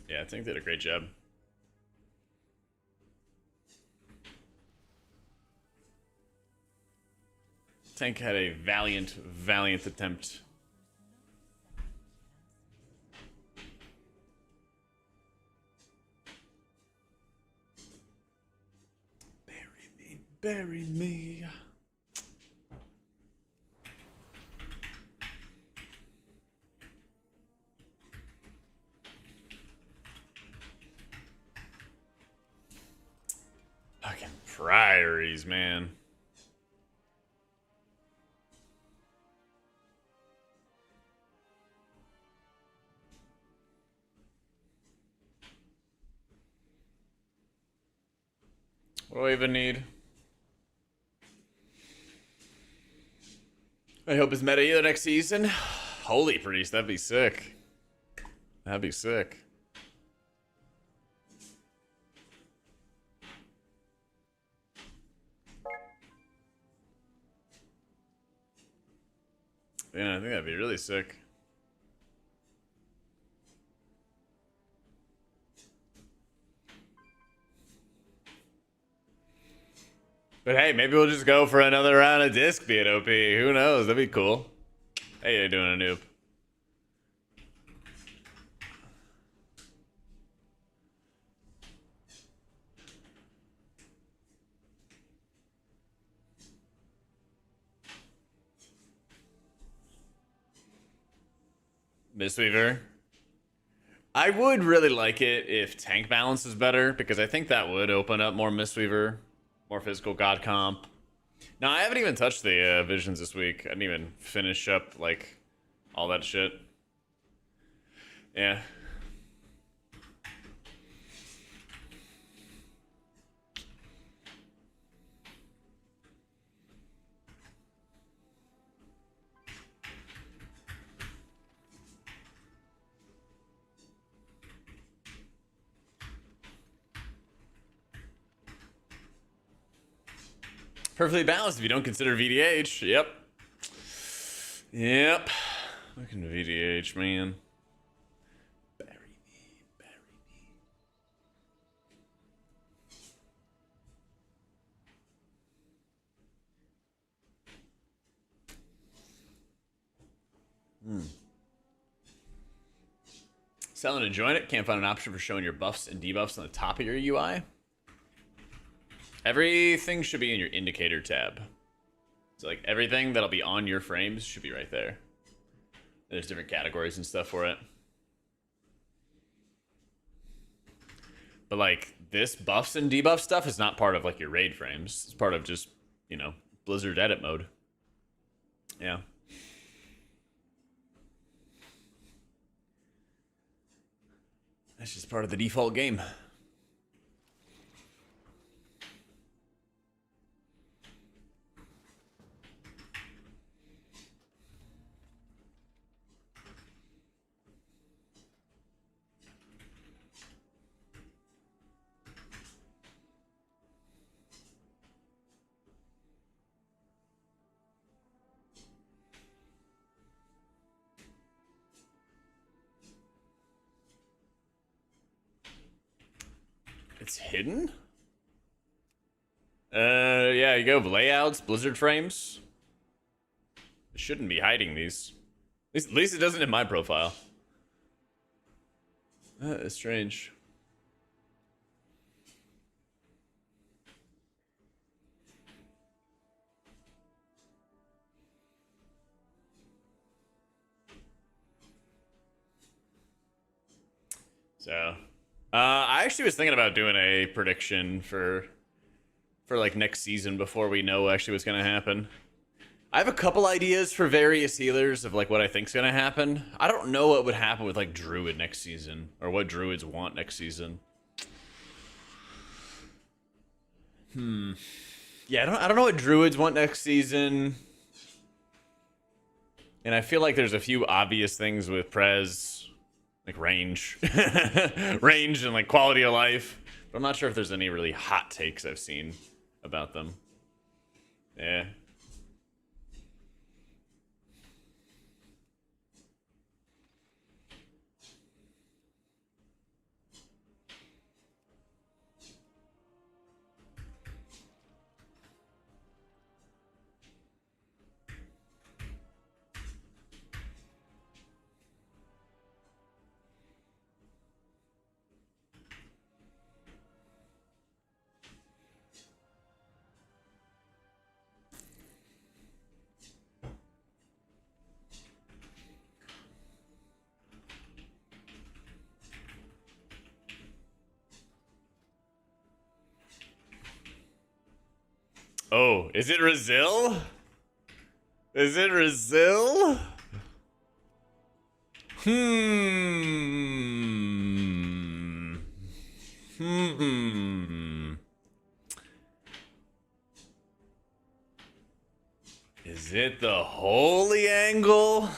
Yeah, I think they did a great job. Tank had a valiant attempt. Bury me. Fucking priories, man. What do I even need? I hope it's meta either next season. Holy priest, that'd be sick. That'd be sick. Yeah, I think that'd be really sick. But hey, maybe we'll just go for another round of disc being OP. Who knows? That'd be cool. Hey, how you doing, a noob? Mistweaver. I would really like it if tank balance is better, because I think that would open up more Mistweaver, more physical god comp. Now, I haven't even touched the visions this week. I didn't even finish up, like, all that shit. Yeah. Perfectly balanced if you don't consider VDH. Yep. Yep. Fucking VDH, man. Bury me, bury me. Selling and join it. Can't find an option for showing your buffs and debuffs on the top of your UI. Everything should be in your indicator tab. So like everything that'll be on your frames should be right there. There's different categories and stuff for it. But like this buffs and debuff stuff is not part of like your raid frames. It's part of just, you know, Blizzard edit mode. Yeah. That's just part of the default game. It's hidden? Yeah, you go layouts, Blizzard frames. It shouldn't be hiding these. At least it doesn't in my profile. That is strange. So, I actually was thinking about doing a prediction for like next season before we know actually what's gonna happen. I have a couple ideas for various healers of like what I think's gonna happen. I don't know what would happen with like Druid next season or what Druids want next season. Yeah, I don't know what Druids want next season. And I feel like there's a few obvious things with Prez, like range, range and like quality of life. But I'm not sure if there's any really hot takes I've seen about them. Yeah. Oh, is it Razil? Is it Razil? Is it the holy angle?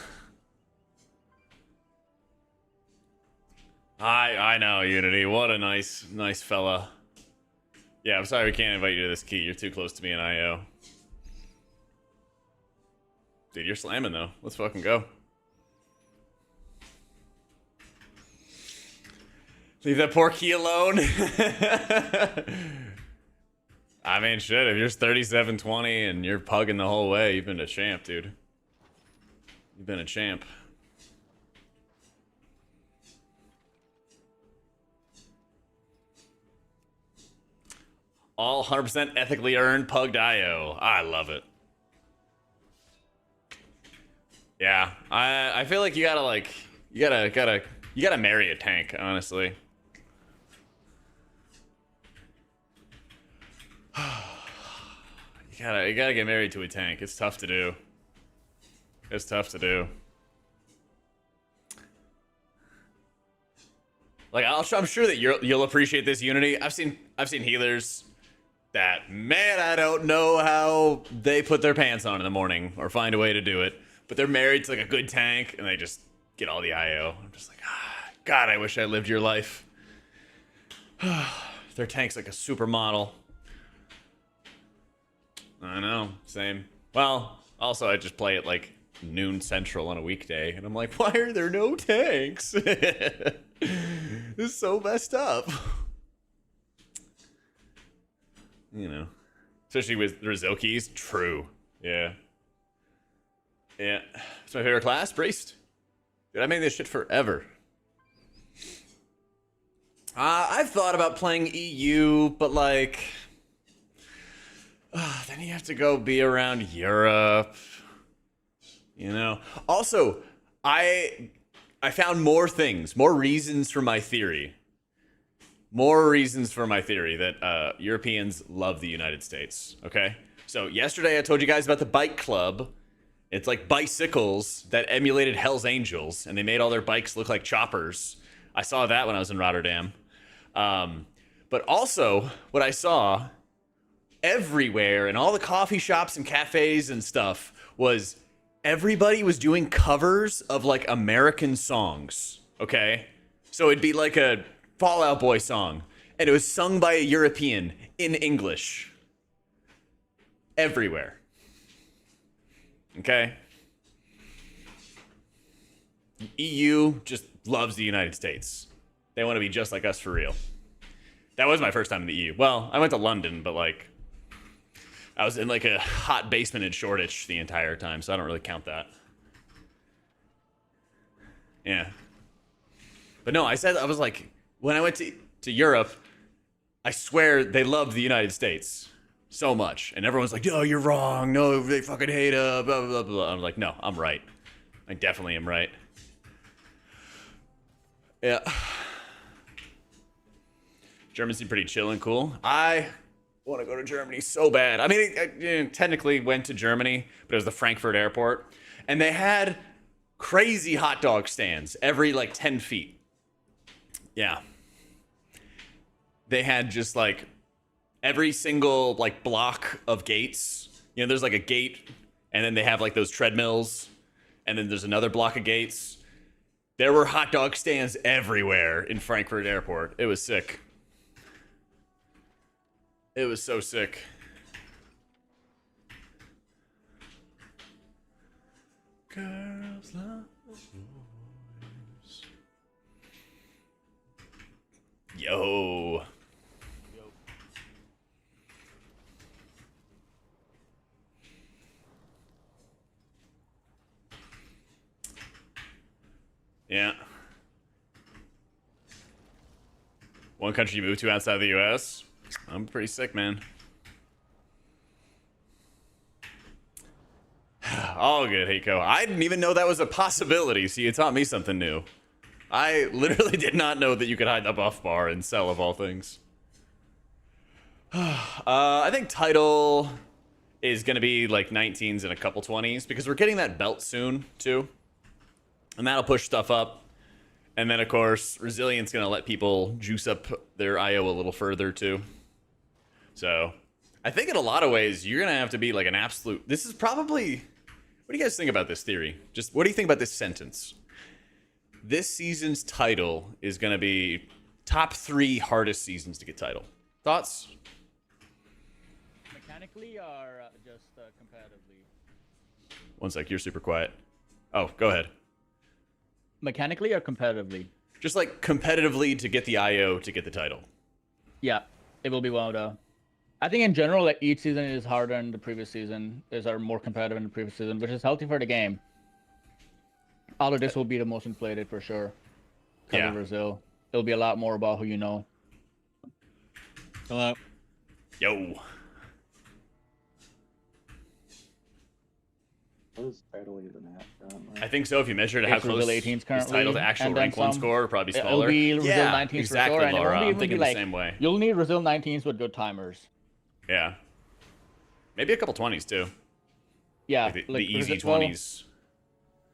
I know, Unity. What a nice fella. Yeah, I'm sorry we can't invite you to this key. You're too close to me in IO. Dude, you're slamming though. Let's fucking go. Leave that poor key alone. I mean, shit, if you're 37-20 and you're pugging the whole way, you've been a champ, dude. You've been a champ. All 100% ethically earned pugged IO. I love it. Yeah, I feel like you gotta like You gotta marry a tank, honestly. You gotta get married to a tank. It's tough to do. It's tough to do. Like I'm sure that you'll appreciate this, Unity. I've seen healers that, man, I don't know how they put their pants on in the morning or find a way to do it, but they're married to like a good tank and they just get all the IO. I'm just like, God, I wish I lived your life. Their tank's like a supermodel. I know, same. Well, also I just play it like noon central on a weekday, and I'm like, why are there no tanks? This is so messed up. You know, especially with Rizokis. True. Yeah. Yeah. It's my favorite class, Priest. Dude, I made this shit forever. I've thought about playing EU, but like, then you have to go be around Europe. You know. Also, I found more reasons for my theory. More reasons for my theory that Europeans love the United States. Okay. So yesterday I told you guys about the bike club. It's like bicycles that emulated Hell's Angels, and they made all their bikes look like choppers. I saw that when I was in Rotterdam. But also, what I saw everywhere in all the coffee shops and cafes and stuff was everybody was doing covers of like American songs. Okay? So it'd be like a Fall Out Boy song, and it was sung by a European in English. Everywhere. Okay? EU just loves the United States. They want to be just like us for real. That was my first time in the EU. Well, I went to London, but like, I was in like a hot basement in Shoreditch the entire time, so I don't really count that. Yeah. But no, I was like, when I went to Europe, I swear they loved the United States so much. And everyone's like, oh, you're wrong. No, they fucking hate us, blah, blah, blah. I'm like, no, I'm right. I definitely am right. Yeah. Germans seem pretty chill and cool. I want to go to Germany so bad. I mean, I technically went to Germany, but it was the Frankfurt airport. And they had crazy hot dog stands every like 10 feet. Yeah. They had just like every single like block of gates. You know, there's like a gate, and then they have like those treadmills, and then there's another block of gates. There were hot dog stands everywhere in Frankfurt Airport. It was sick. It was so sick. Girls love boys. Yo. Yeah. One country you move to outside the US? I'm pretty sick, man. All good, Heiko. I didn't even know that was a possibility, so you taught me something new. I literally did not know that you could hide the buff bar and sell, of all things. I think title is going to be like 19s and a couple 20s, because we're getting that belt soon, too. And that'll push stuff up. And then, of course, Resilient's going to let people juice up their IO a little further, too. So, I think in a lot of ways, you're going to have to be like an absolute... This is probably... What do you guys think about this theory? Just, what do you think about this sentence? This season's title is going to be top 3 hardest seasons to get title. Thoughts? Mechanically or just competitively? One sec, you're super quiet. Oh, go ahead. Mechanically or competitively? Just like competitively to get the IO to get the title. Yeah, it will be one of the... I think in general, like each season is harder than the previous season, are more competitive in the previous season, which is healthy for the game. Although this will be the most inflated for sure. Yeah. Brazil. It'll be a lot more about who you know. Hello. Yo. What is title even at currently? I think so. If you measure it how It's Brazil close 18s his currently, title to actual and then rank 1 some. score, probably It'll smaller. be Brazil Yeah, 19s exactly, for sure, and it Laura. won't I'm even thinking be the like, same way. You'll need Brazil 19s with good timers. Yeah. Maybe a couple 20s too. Yeah, Like the easy Brazil- 20s.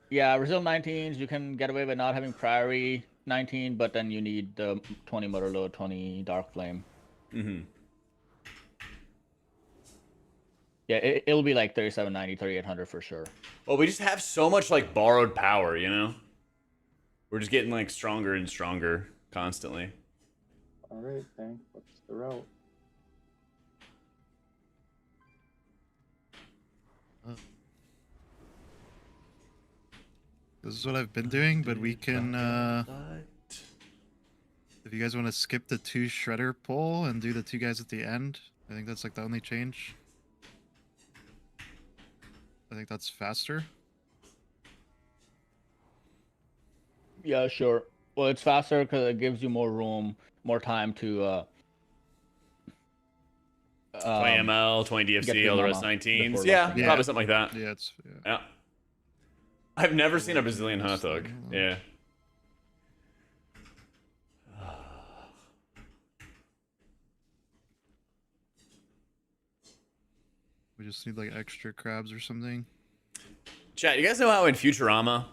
Yeah, Brazil 19s, you can get away with not having Priory 19, but then you need the 20 Mother Load, 20 Dark Flame. Mm-hmm. Yeah, it'll be like 3790, 3800 for sure. Well, we just have so much like borrowed power, you know? We're just getting like stronger and stronger constantly. Alright, Tank, what's the route? This is what I've been doing, but we can, if you guys want to skip the 2 shredder pull and do the 2 guys at the end, I think that's like the only change. I think that's faster. Yeah, sure. Well, it's faster because it gives you more room, more time to 20 ML, 20 get DFC, your all the rest mama 19s. before Yeah, lifting. probably something like that. Yeah, it's Yeah. I've never seen a Brazilian hot dog. Yeah. We just need like extra crabs or something. Chat, you guys know how in Futurama,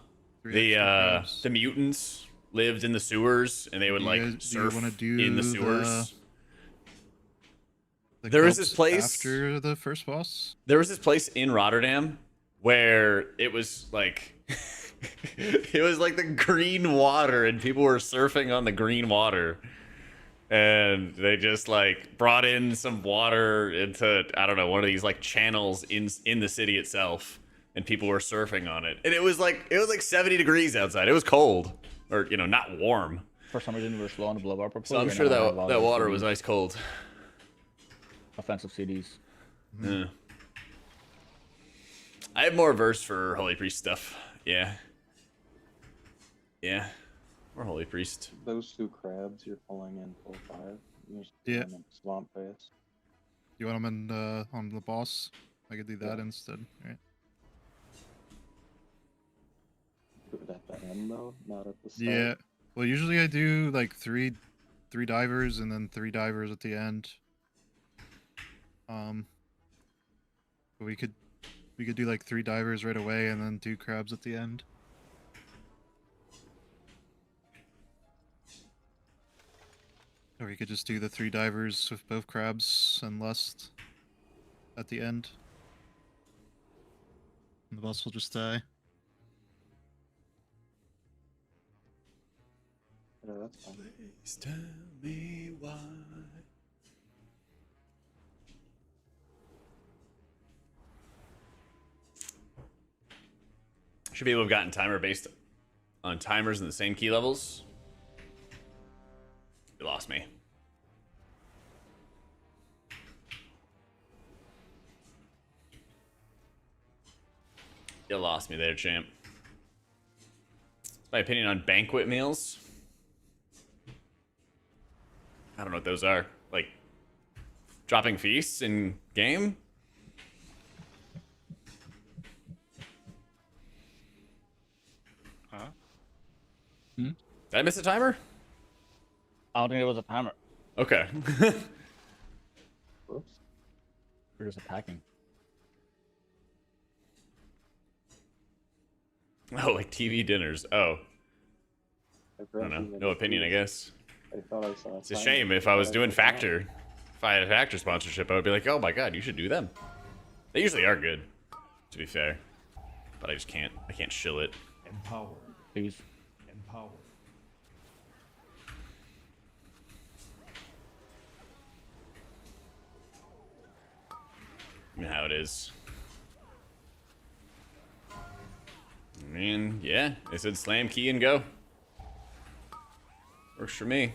3 extra crabs. the mutants lived in the sewers and they would Do you like guys- do you surf wanna do in the the- sewers? The There is this kelps place- after the first boss. There was this place in Rotterdam where it was like it was like the green water and people were surfing on the green water. And they just like brought in some water into, I don't know, one of these like channels in the city itself, and people were surfing on it. And it was like 70 degrees outside. It was cold, or you know, not warm. For some reason, we're slow on the blow bar. So I'm sure that water was ice cold. offensive CDs. Yeah. I have more verse for Holy Priest stuff. Yeah. Yeah. More Holy Priest. Those 2 crabs you're pulling in full 5. You just Yeah. put them in Swamp Face. You want them in on the boss? I could do that Yeah. instead. Alright. Do it at the end though, not at the start. Yeah. Well, usually I do like three divers and then 3 divers at the end. But we could do like 3 divers right away and then 2 crabs at the end. Or we could just do the 3 divers with both crabs and lust at the end. And the boss will just die. Yeah, that's fine. Please tell me why. Should be able to have gotten timer based on timers in the same key levels. You lost me. You lost me there, champ. That's my opinion on banquet meals. I don't know what those are. Like, dropping feasts in game? Huh? Did I miss a timer? I don't think it was a timer. Okay. Whoops. We're just attacking. Oh, like TV dinners. Oh, I I don't know. forgot No opinion, I guess. I thought I saw It's a shame. If I was doing Factor, if I had a Factor sponsorship, I would be like, oh my god, you should do them. They usually are good, to be fair. But I just can't. I can't shill it. Empower. Please. Empower. You know how it is. And yeah, they said slam key and go. Works for me.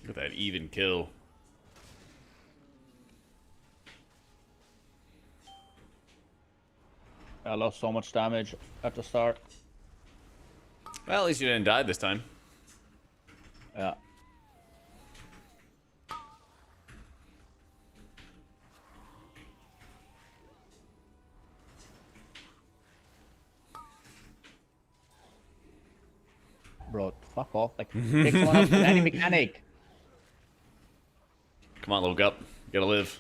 Look at that even kill. I lost so much damage at the start. Well, at least you didn't die this time. Yeah. Bro, fuck off. Like, pick someone else with any mechanic. Come on, little gup. You gotta live.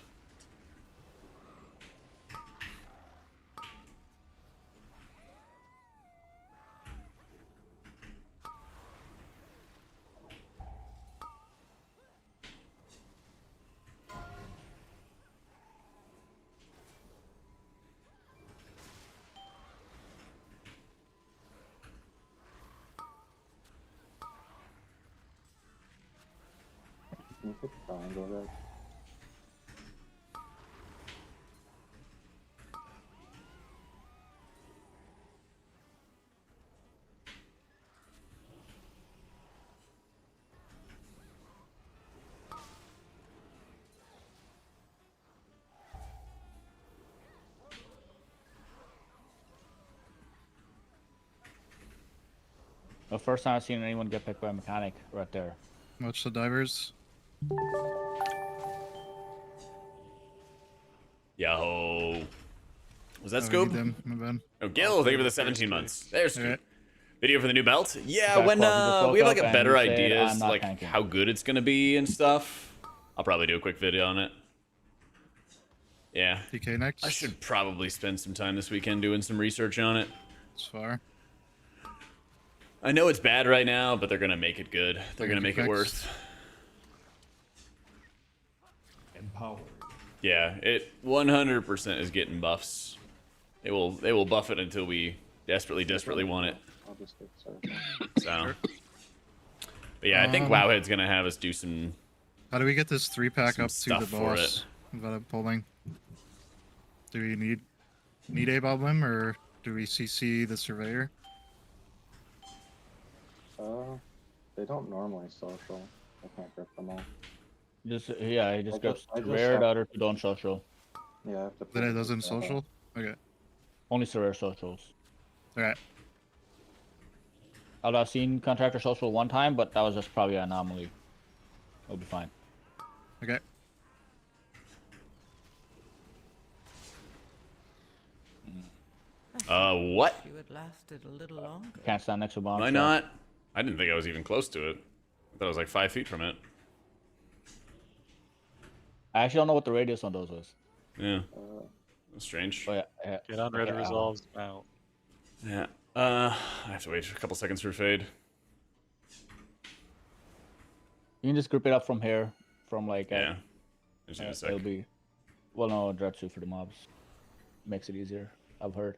Can you pick triangle there? The first time I've seen anyone get picked by a mechanic right there. Watch the divers. Yo. Was that Oh, we Scope? need them. My bad. Oh, Gil, thank you for the 17 months. There's Scoop. Alright. Video for the new belt? Yeah, Jack when Clark just we have like woke a up better and said, idea "I'm as not like tanking." how good it's gonna be and stuff. I'll probably do a quick video on it. Yeah. DK next. I should probably spend some time this weekend doing some research on it. It's far. I know it's bad right now, but they're gonna make it good. They're gonna make it Next. worth. Empowered. Yeah, it 100% is getting buffs. They will buff it until we desperately want it. I'll just get started. So. But yeah, I think Wowhead's gonna have us do some. How do we get this 3-pack Some up to the stuff for boss without pulling? Do we need a him or do we CC the surveyor? They don't normally social. I can't grip them all. Just yeah, he I just just- gets I just rare, have- the other two don't social. Yeah, I have to. Then it put doesn't these, social? Okay. Only rare socials. Alright. I've seen contractor social one time, but that was just probably an anomaly. It'll be fine. Okay. What? You had lasted a little longer. Can't stand next to bomb. Why not? I didn't think I was even close to it. I thought I was like 5 feet from it. I actually don't know what the radius on those was. Yeah. That's strange. Oh yeah. Get on Red Resolves now. Yeah. I have to wait a couple seconds for fade. You can just group it up from here, from like. Yeah. Just in a sec. It'll be. Well, no, Dretsu for the mobs. Makes it easier. I've heard.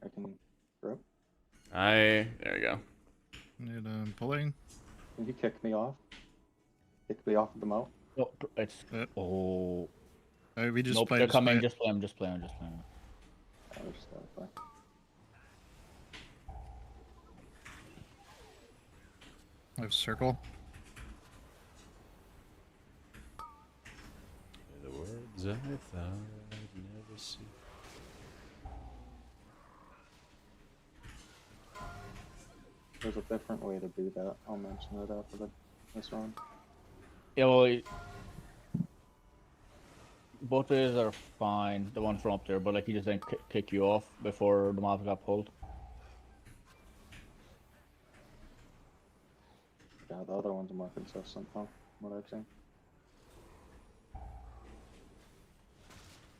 I can grip. There you go. Need pulling. Can you kick me off? Kick me off of the moat? Oh, it's. Oh. We just Nope, play. they're just coming. play it. Just play them. Just play them. Just play them. I just gotta play. I have circle. The words I thought I'd never see. There's a different way to do that. I'll mention it after this one. Yeah, well, both ways are fine. The one from up there, but like he just didn't kick you off before the mobs got pulled. Yeah, the other one's more consistent, huh? What I've seen.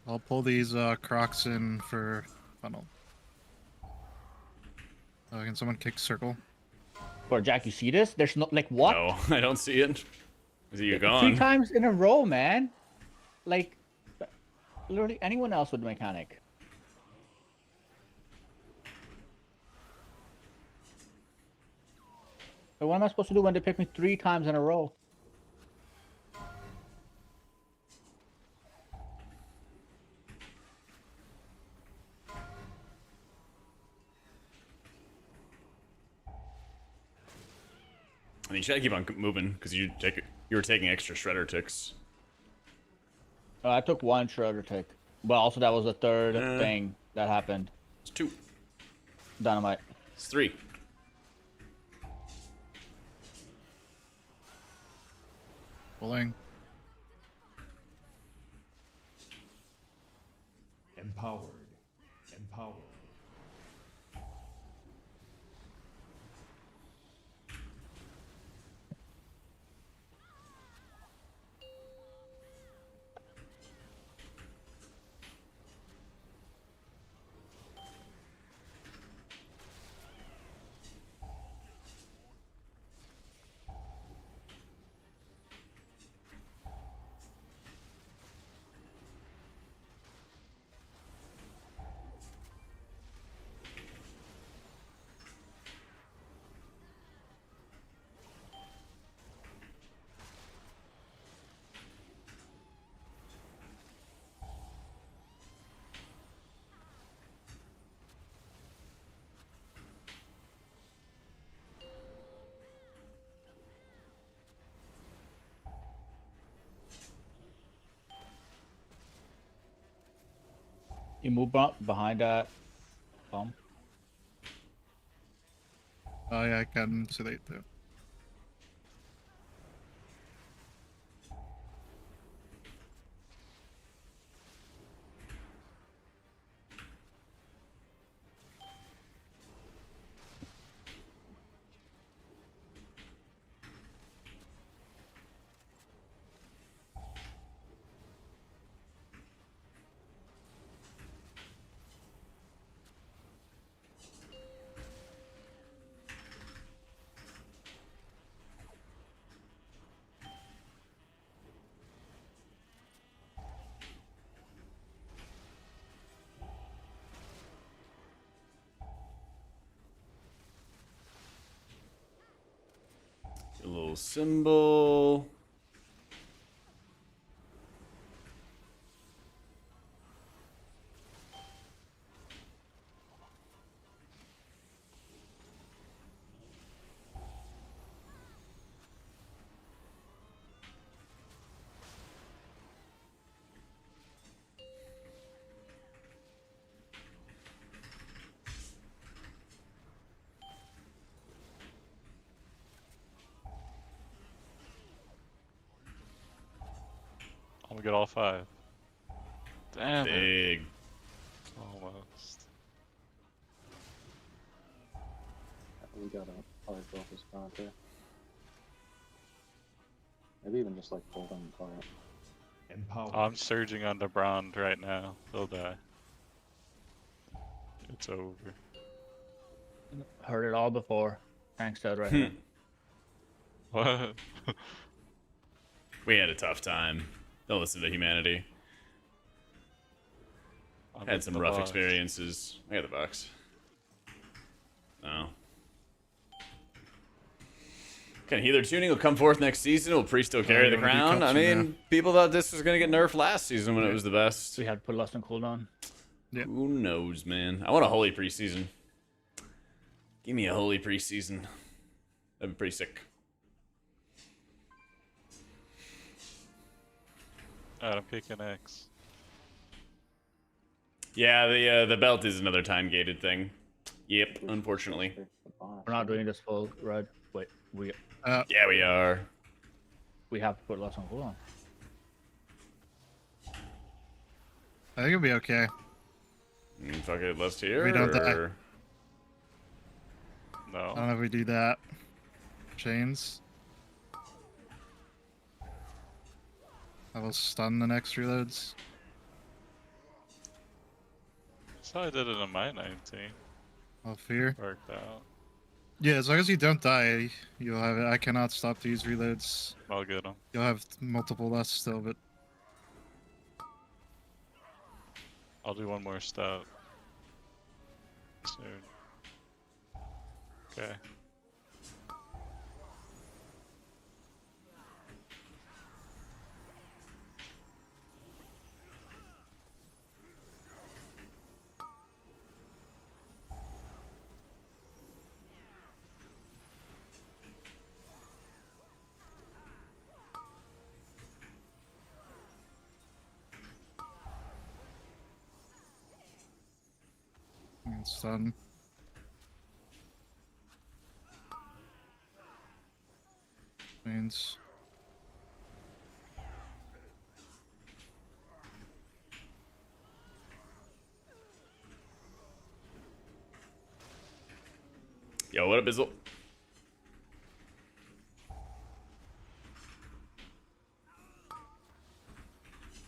I'll pull these crocs in for funnel. Can someone kick circle? Or Jack, you see this? There's no like what? No, I don't see it. Is it you 3 gone? times in a row, man. Like, literally anyone else with mechanic. But what am I supposed to do when they pick me 3 times in a row? I mean, you gotta keep on moving because you were taking extra shredder ticks. I took one shredder tick, but also that was the third Uh. thing that happened. It's 2. Dynamite. It's 3. Pulling. Empowered. Empowered. You move behind that bomb. Oh yeah, I can see that too. A little symbol. I'm gonna get all 5. Damn it. Big. Almost. We gotta probably focus on there. Maybe even just like pull them apart. Empowered. I'm surging on the Brond right now. He'll die. It's over. Heard it all before. Thanks, Toad, right here. What? We had a tough time. Don't listen to humanity. I'm Had at some the rough box. experiences. I got the box. Oh. Kind of healer tuning will come forth next season. Will Priest still carry the you wanna do crown? I cups mean, or no? people thought this was gonna get nerfed last season when it was the best. We had to put less on cooldown. Yep. Who knows, man? I want a holy preseason. Give me a holy preseason. That'd be pretty sick. Alright, I'm picking X. Yeah, the belt is another time gated thing. Yep, unfortunately. Pick the boss. We're not doing this full red. Wait, we Yeah, we are. have to put less on cooldown. I think it'll be okay. Fuck it, let's hear. We don't die. or- I don't No. know if we do that. Chains. I will stun the next reloads. That's how I did it in my 19. I'll fear. Worked out. Yeah, as long as you don't die, you'll have it. I cannot stop these reloads. I'll get him. You'll have multiple less still, but I'll do one more step. Soon. Okay. It's done. Means Yo, what up, Bizzle?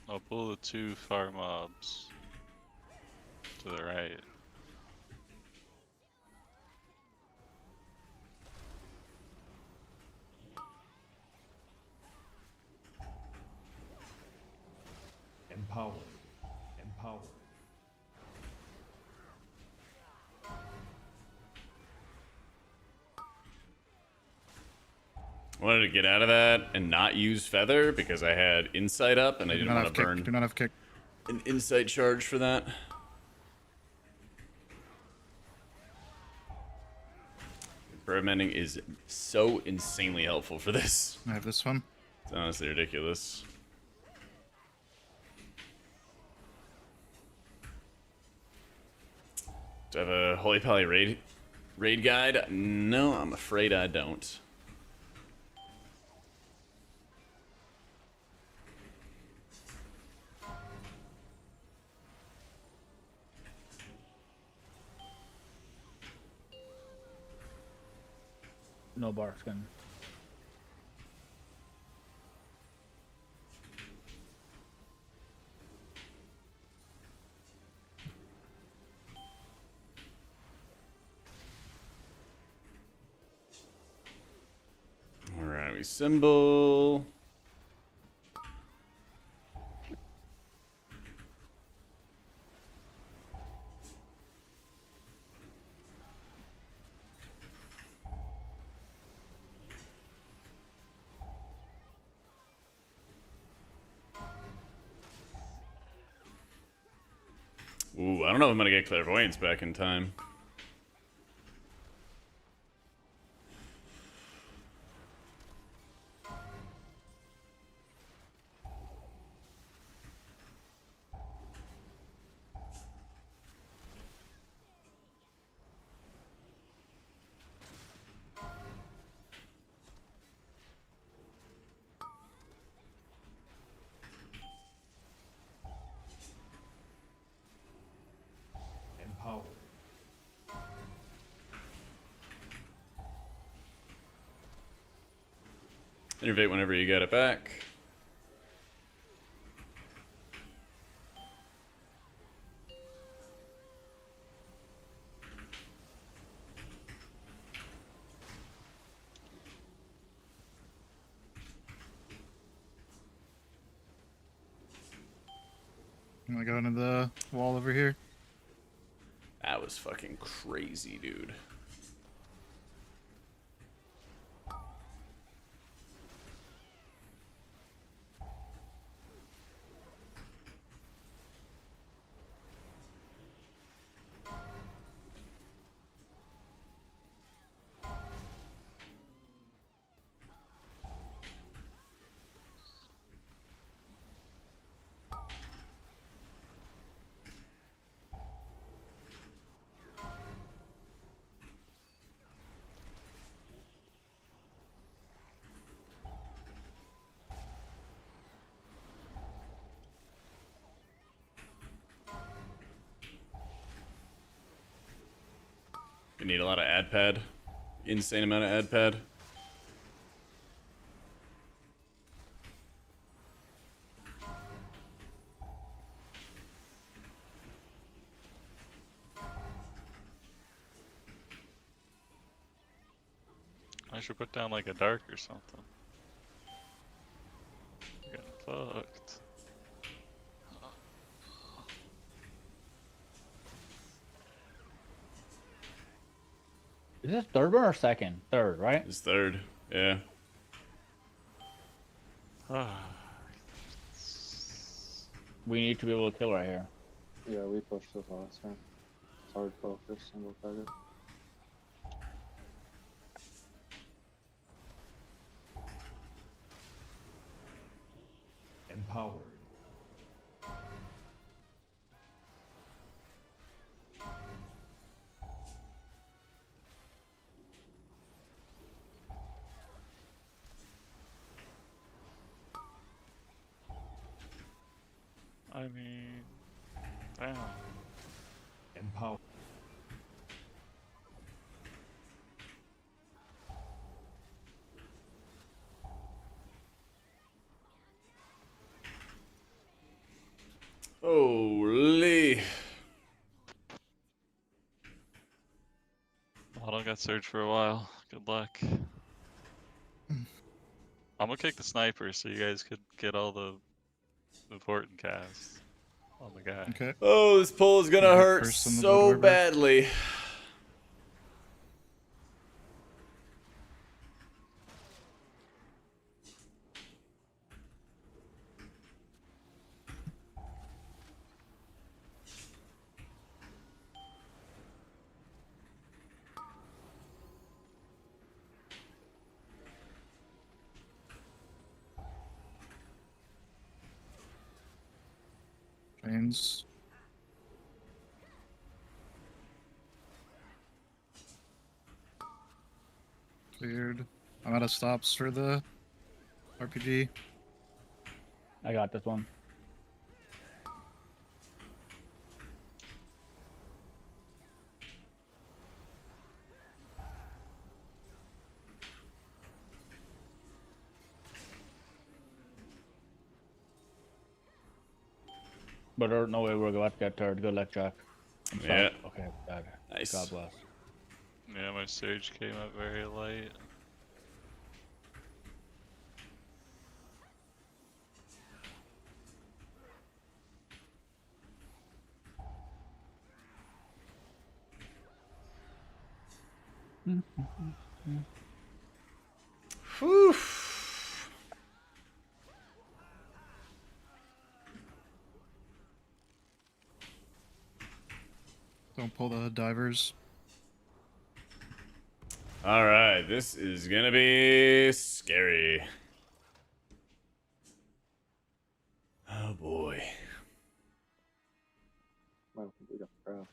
I'll pull the 2 fire mobs to the right. Empowered. Empowered. I wanted to get out of that and not use feather because I had insight up and I do didn't not want have to kick. burn Do not have kick. an insight charge for that. Bird mending is so insanely helpful for this. I have this one. It's honestly ridiculous. Do I have a Holy Poly raid guide? No, I'm afraid I don't. No bark skin. Alright, we symbol. Ooh, I don't know if I'm gonna get clairvoyance back in time. Empowered. Innervate whenever you get it back. I got into the wall over here. That was fucking crazy, dude. You need a lot of ad pad. Insane amount of ad pad. I should put down like a dark or something. Getting fucked. Is this third one or second? Third, right? It's third. Yeah. We need to be able to kill right here. Yeah, we pushed it last time. It's hard focus, single target. Empowered. I mean, damn. Empower. Holy. Auto got surge for a while. Good luck. I'm gonna kick the sniper so you guys could get all the important casts on the guy. Okay. Oh, this pull is gonna I'll hit hurt first on the so Blood Warbler. badly. Chains. Cleared. I'm out of stops for the RPG. I got this one. But there's no way we're about to get third. Good luck, Jack. I'm sorry. Yeah. Okay, bad. Nice. God bless. Yeah, my surge came up very light. Whew. Don't pull the divers. All right, this is gonna be scary. Oh boy. Well, we got crab.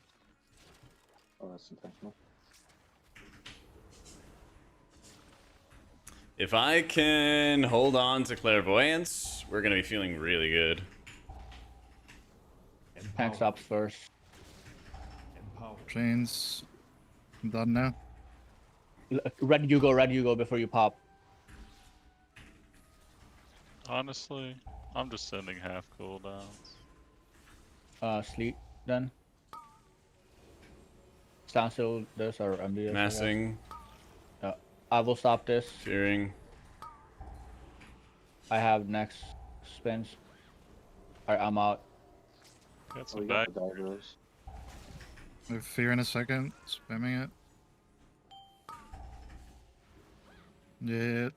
Oh, that's intentional. If I can hold on to clairvoyance, we're gonna be feeling really good. Tank stops first. Empower. Chains. I'm done now. Red you go before you pop. Honestly, I'm just sending half cooldowns. Sleep then. Stand still this or MDS. Massing, I will stop this. fearing. I have next spins. Alright, I'm out. Got Oh, some we back. got the divers. I have fear in a second. Spamming it. Yeah.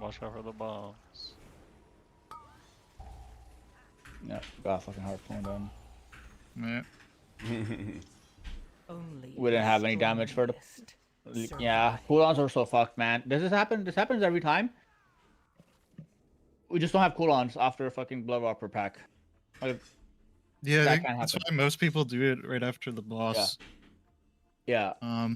Watch out for the bombs. Yeah, got a fucking harpoon done. Yeah. Only We didn't have any damage for the. strongest Yeah, survive. cooldowns are so fucked, man. Does this happen? This happens every time. We just don't have cooldowns after a fucking Blood Warbler pack. Like, Yeah, I That think can that's happen. why most people do it right after the boss. yeah. Well,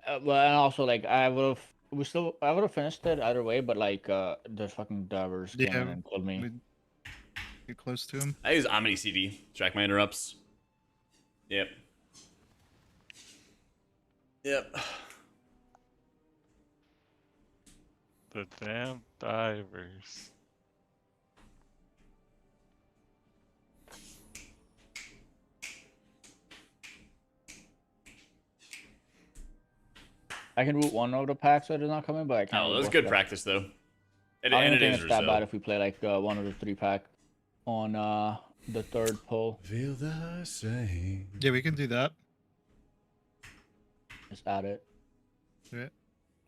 and also like I would have finished it either way, but like the fucking divers came Yeah, in and killed me. we get close to him. I use Omni CD. Track my interrupts. Yep. Yep. The damn divers. I can root one of the packs that is not coming, but I can't. Oh, root that's both good of them. practice though. I don't And even it think is it's that bad Brazil. if we play like one of the 3 pack on the third pull. Feel the same. Yeah, we can do that. Just add it. Yeah.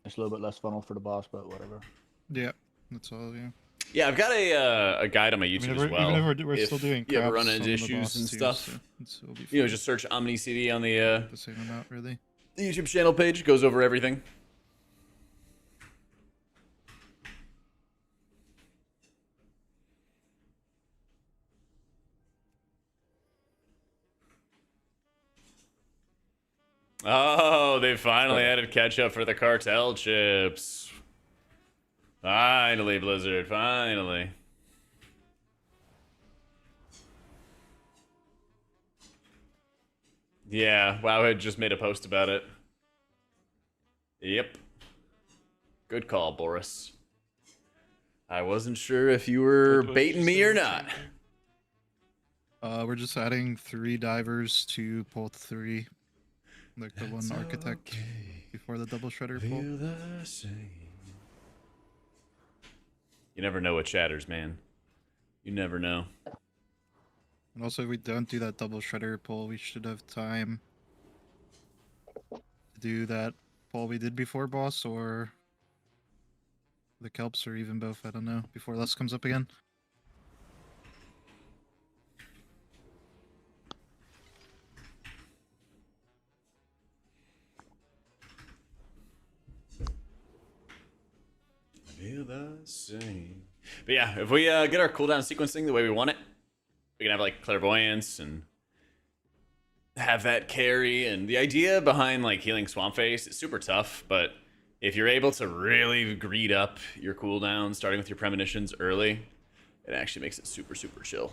It's a little bit less funnel for the boss, but whatever. Yeah. That's all, yeah. Yeah, I've got a guide on my YouTube Even as well. if we're if still doing you ever crabs run into on the issues boss and too, stuff, so it'll be you know, fine. just search Omni CD on the same amount, really. the YouTube channel page. Goes over everything. Oh, they finally added ketchup for the cartel chips. Finally, Blizzard, finally. Yeah, WoW had just made a post about it. Yep. Good call, Boris. I wasn't sure if you were What did you baiting me say, or not. We're just adding 3 divers to pull 3. Like the one architect before the double shredder pull. Feel the same. You never know what shatters, man. You never know. And also, if we don't do that double shredder pull, we should have time to do that pull we did before boss, or the kelps, or even both. I don't know. Before Lust comes up again. Feel the same. But yeah, if we get our cooldown sequencing the way we want it, we can have like clairvoyance and have that carry. And the idea behind like healing Swamp Face is super tough, but if you're able to really greed up your cooldown, starting with your premonitions early, it actually makes it super, super chill.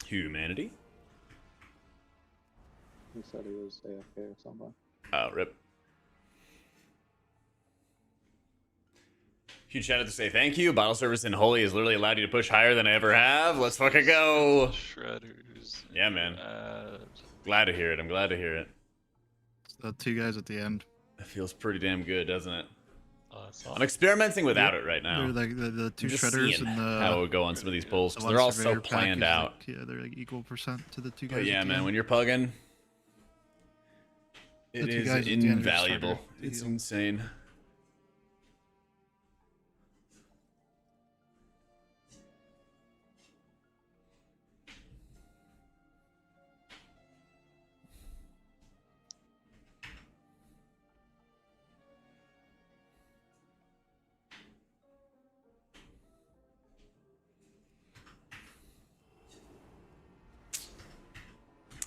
Humanity. He said he was AFK or something. Oh, rip. Huge shout out to say thank you. Bottle service in Holy has literally allowed you to push higher than I ever have. Let's fucking go. Shredders. Yeah, man. Add. Glad to hear it. I'm glad to hear it. The 2 guys at the end. It feels pretty damn good, doesn't it? That's I'm awesome. experimenting without it right now. They're like the 2 I'm just shredders seeing and the how it would go on some of these pulls, the because one they're all so surveyor pack planned is out. Like, yeah, they're like equal percent to the 2 guys. But yeah, at the man, end. when you're pugging, it The 2 is guys at the end are just invaluable. harder to It's heal. insane.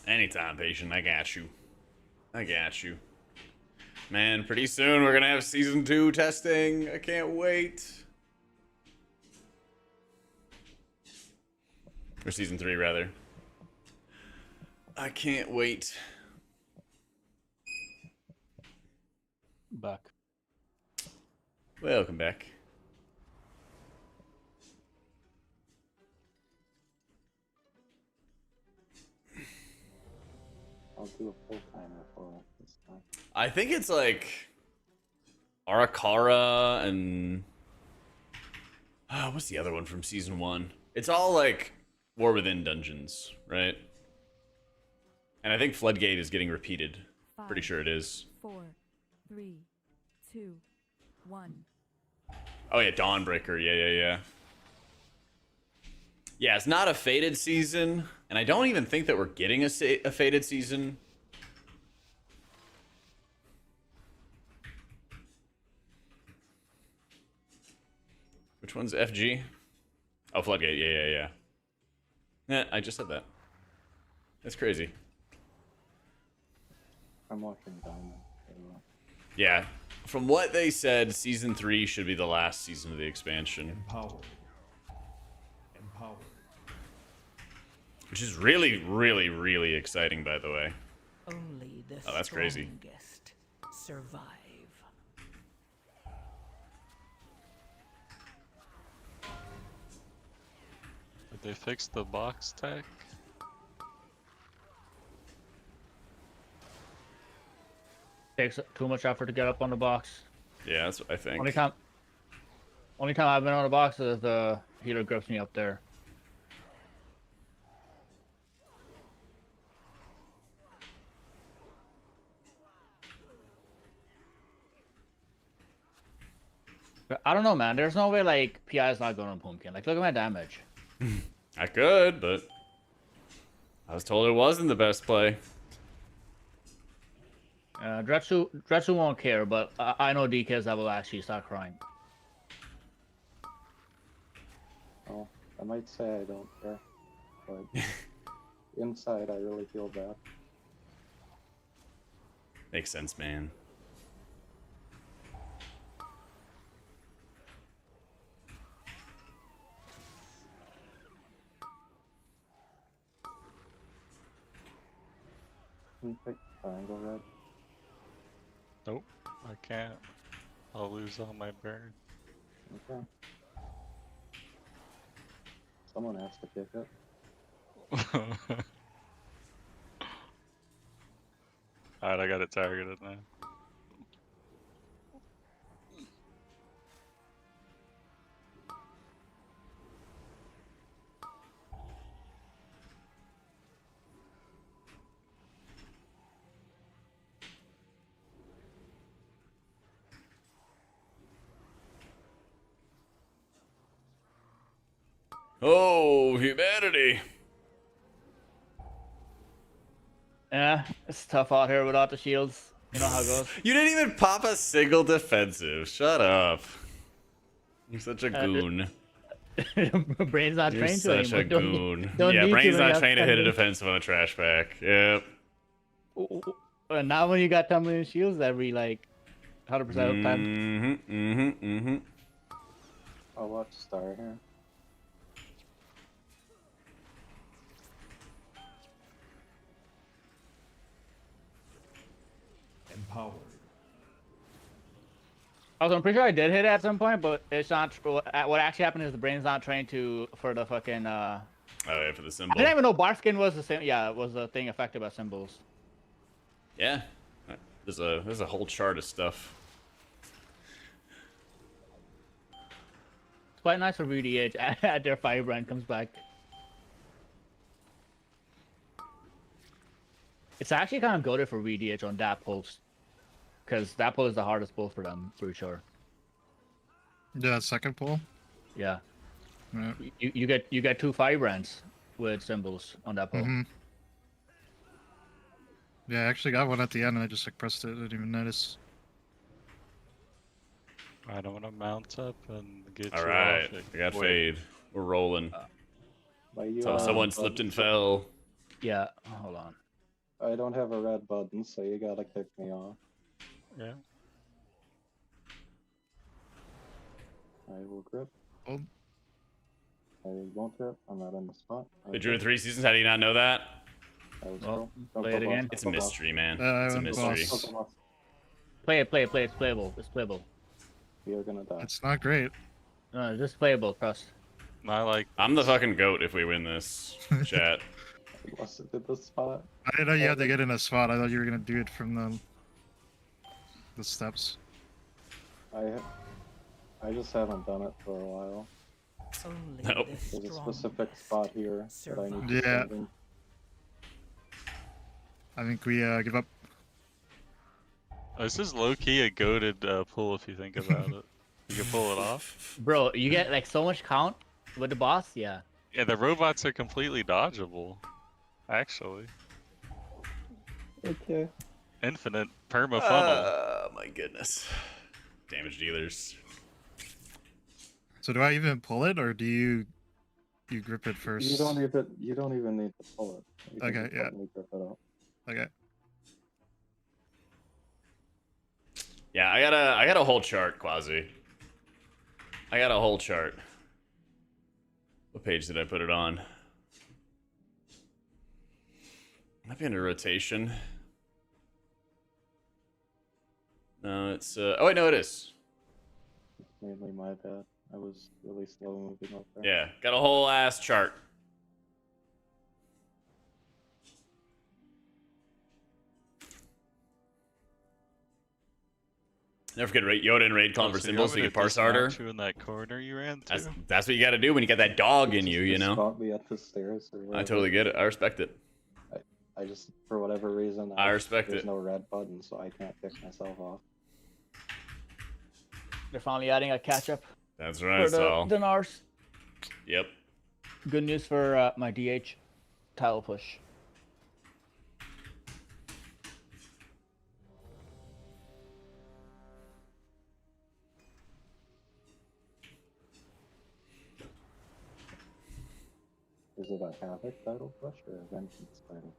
Anytime, patient. I got you. I got you. Man, pretty soon we're gonna have season 2 testing. I can't wait. Or season 3, rather. I can't wait. Back. Welcome back. I'll do a full timer for it this time. I think it's like Arakara and what's the other one from season 1? It's all like War Within dungeons, right? And I think Floodgate is getting repeated. Pretty sure it is. 4, 3, 2, 1. Oh yeah, Dawnbreaker. Yeah. Yeah, it's not a fated season, and I don't even think that we're getting a fated season. Which one's FG? Oh, Floodgate. Yeah. Yeah, I just said that. That's crazy. I'm watching Diamond. Yeah, from what they said, season 3 should be the last season of the expansion. Empowered. Empowered. Which is really, really, really exciting, by the way. Only the Oh, that's crazy. strongest survive. Did they fix the box tech? Takes too much effort to get up on the box. Yeah, that's what I think. Only time I've been on the box is the healer grips me up there. I don't know, man. There's no way like PI is not going on Pumpkin. Like, look at my damage. I could, but I was told it wasn't the best play. Dretsu won't care, but I know DKs that will actually start crying. Oh, I might say I don't care, but inside I really feel bad. Makes sense, man. Can you pick triangle red? Nope, I can't. I'll lose all my burn. Okay. Someone has to pick it. Alright, I got it targeted now. Oh, humanity. Yeah, it's tough out here without the shields. You know how it goes. You didn't even pop a single defensive. Shut up. You're such a goon. Brain's not You're trained to such a anymore. goon. Don't Yeah, need Brain's to not enough trained to hit a defending. defensive on a trash back. Yep. And now when you got tumbling shields every like 100% of the time. I'll watch Star here. Empowered. Also, I'm pretty sure I did hit it at some point, but it's not. What actually happened is the brain's not trained for the fucking. Oh, yeah, for the I symbol. didn't even know Barfskin was the same. Yeah, it was a thing affected by symbols. Yeah. There's a whole chart of stuff. It's quite nice for VDH at their firebrand comes back. It's actually kind of goated for VDH on that pulse, because that pull is the hardest pull for them, for sure. Yeah, second pull. Yeah, Yeah. you get 2 firebrands with symbols on that pull. Mm-hmm. Yeah, I actually got one at the end and I just like pressed it. I didn't even notice. I don't want to mount up and get you Alright. off it. I got Wait, fade. We're rolling. But you, So someone slipped and fell. Yeah, hold on. I don't have a red button, so you gotta kick me off. Yeah. I will grip. Oh. I won't grip. I'm not in the spot. They drew in 3 seasons. How do you not know that? I was Well, go. play it Go again. boss, It's a go boss. mystery, man. I It's a went mystery. boss. Go boss. Play it. It's playable. It's playable. You're gonna die. It's not great. No, it's just playable. Trust. I like. I'm the fucking goat if we win this, chat. I busted at the spot. I didn't know you had to get in a spot. I thought you were gonna do it from the steps. I just haven't done it for a while. Only Nope. the There's a strong specific spot here that I need to Yeah. stand in. I think we give up. This is low key a goated pull if you think about it. You can pull it off. Bro, you get like so much count with the boss. Yeah. Yeah, the robots are completely dodgeable. Actually, Okay. infinite perma funnel. Oh my goodness. Damage dealers. So do I even pull it, or do you grip it first? You don't even need to pull it. You can Okay, just yeah. button grip it up. Okay. Yeah, I got a whole chart, Quasi. I got a whole chart. What page did I put it on? Might be under rotation. No, it's oh wait, no, it is. It's mainly my bad. I was really slow moving up there. Yeah, got a whole ass chart. Never forget Yoda and Raid calling for So symbols so want you me can to parse harder. dismount you in that corner you ran to. That's what you got to do when you got that dog in you, you Just know? spot me at the stairs or I whatever. totally get it. I respect it. I just, for whatever reason, I respect there's it. no red button, so I can't pick myself off. They're finally adding a catch-up That's for right, the Saul. Dinars. Yep. Good news for my DH tile push. Is it a Havoc title push or a Vengeance title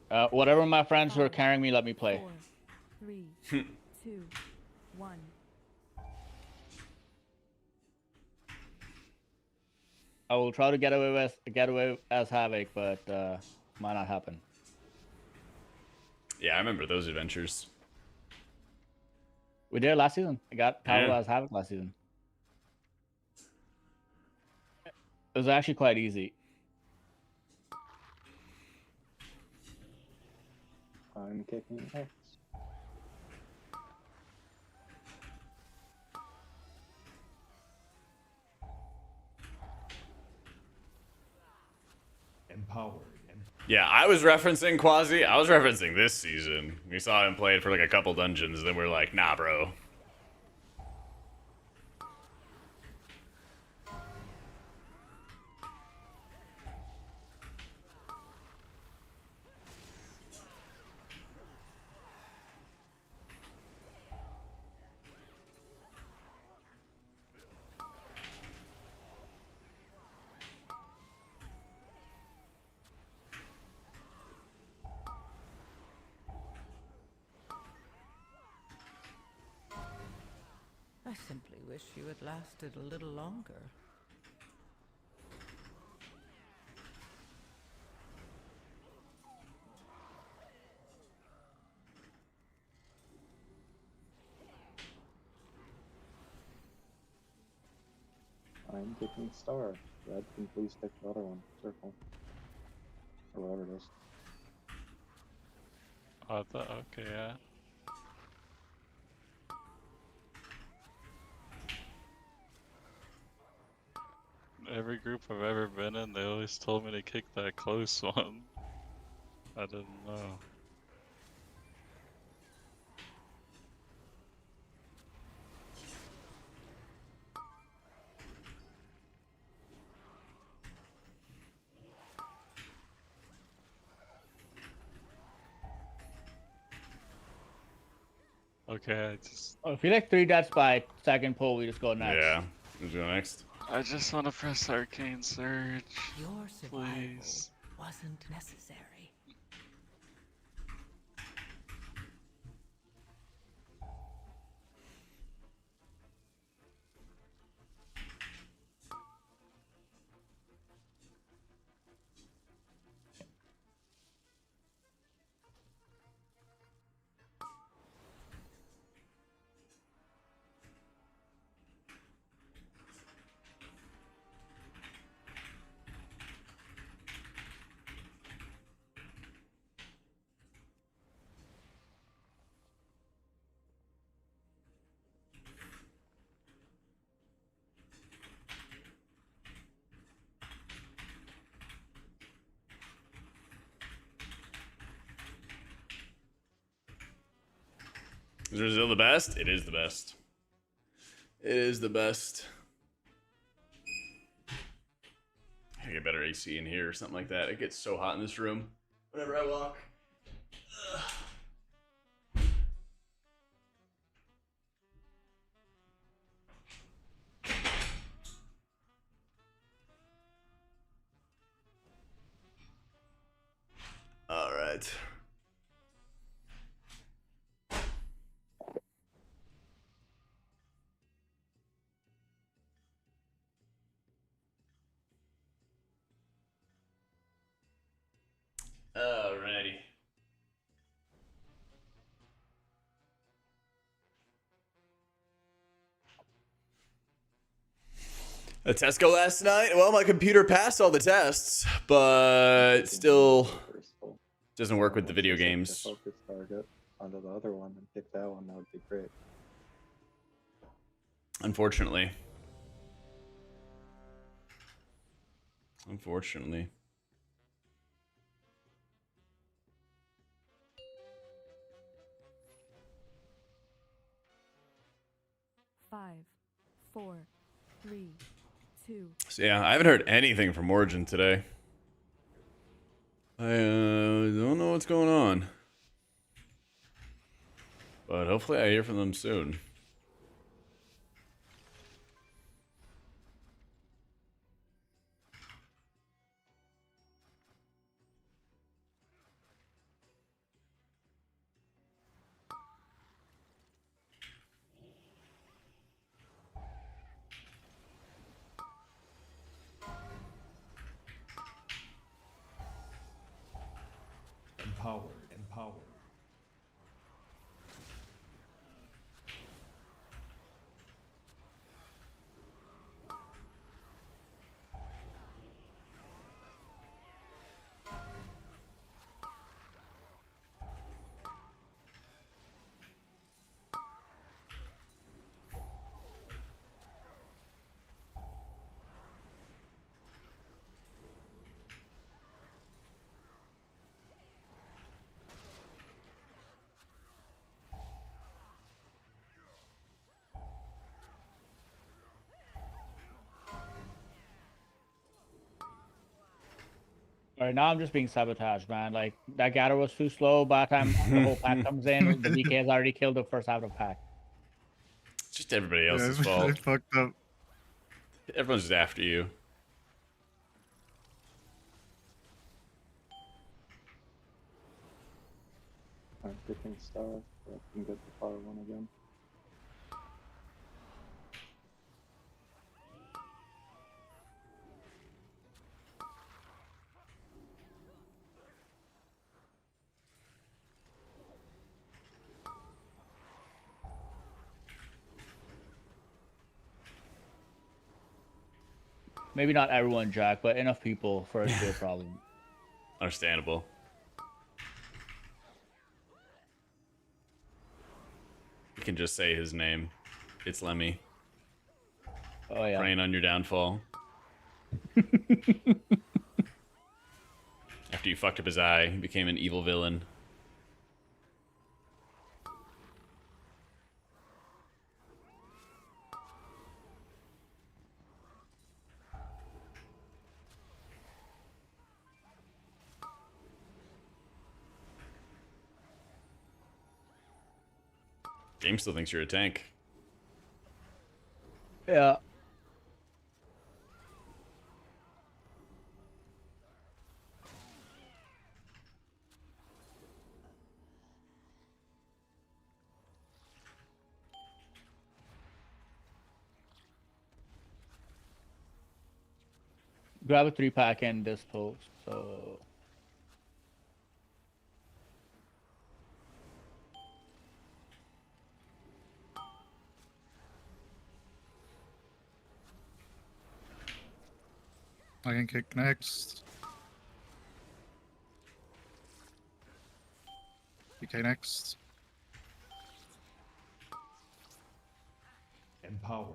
push? Whatever my friends who are carrying me let me play. 4, 3, 2, 1. I will try to get away as Havoc, but might not happen. Yeah, I remember those adventures. We did it last season. I got Paolo Yeah. as Havoc last season. It was actually quite easy. I'm kicking X. Empowered. Yeah, I was referencing Quasi. I was referencing this season. We saw him play it for like a couple dungeons, then we're like, nah, bro. I simply wish you had lasted a little longer. I'm kicking Star. Red can please pick the other one. Circle. Or whatever it is. Okay, yeah. Every group I've ever been in, they always told me to kick that close one. I didn't know. Okay, Oh, if you like 3 deaths by second pull, we just go next. Yeah. Who's going next? I just want to press Arcane Surge. Your survival Please. wasn't necessary. Is Brazil the best? It is the best. It is the best. I get better AC in here or something like that. It gets so hot in this room whenever I walk. Ugh. All right. Alrighty. A test go last night? Well, my computer passed all the tests, but still doesn't work with the video games. Focus target onto the other one and pick that one. That would be great. Unfortunately. Unfortunately. 4, 3, 2. So yeah, I haven't heard anything from Origin today. I don't know what's going on. But hopefully I hear from them soon. Empowered. Empowered. All right, now I'm just being sabotaged, man. Like that gather was too slow. By the time the whole pack comes in, the DK has already killed the first half of the pack. It's just everybody else's I fault. fucked up. Everyone's just after you. I'm picking star, so I can get the far one again. Maybe not everyone, Jack, but enough people for it to be a problem. Understandable. You can just say his name. It's Lemmy. Oh yeah. Praying on your downfall. After you fucked up his eye, he became an evil villain. Game still thinks you're a tank. Yeah. Grab a 3-pack in this post. So I can kick next. DK next. Empowered.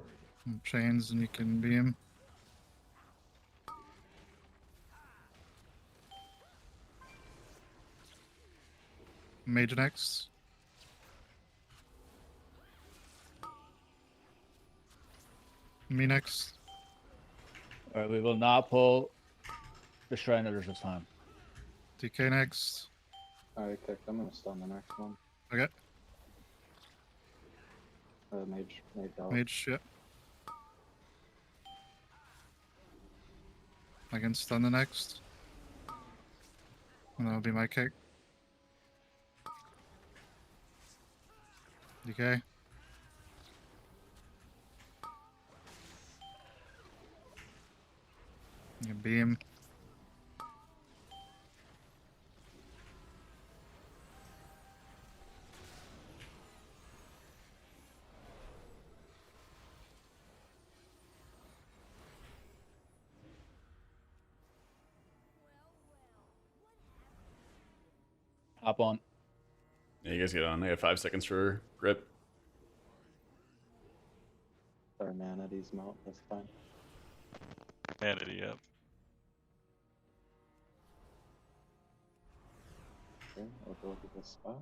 Chains and you can beam. Mage next. Me next. all right, we will not pull the Shriners this time. DK next. Alright, kicked. I'm gonna stun the next one. Okay. Mage out. Mage, yeah. I can stun the next. And that'll be my kick. DK. You beam. Hop on. Yeah, you guys get on. I got 5 seconds for grip. Our manatees mount this time. Manatee, yep. Okay, I'll go to this spot.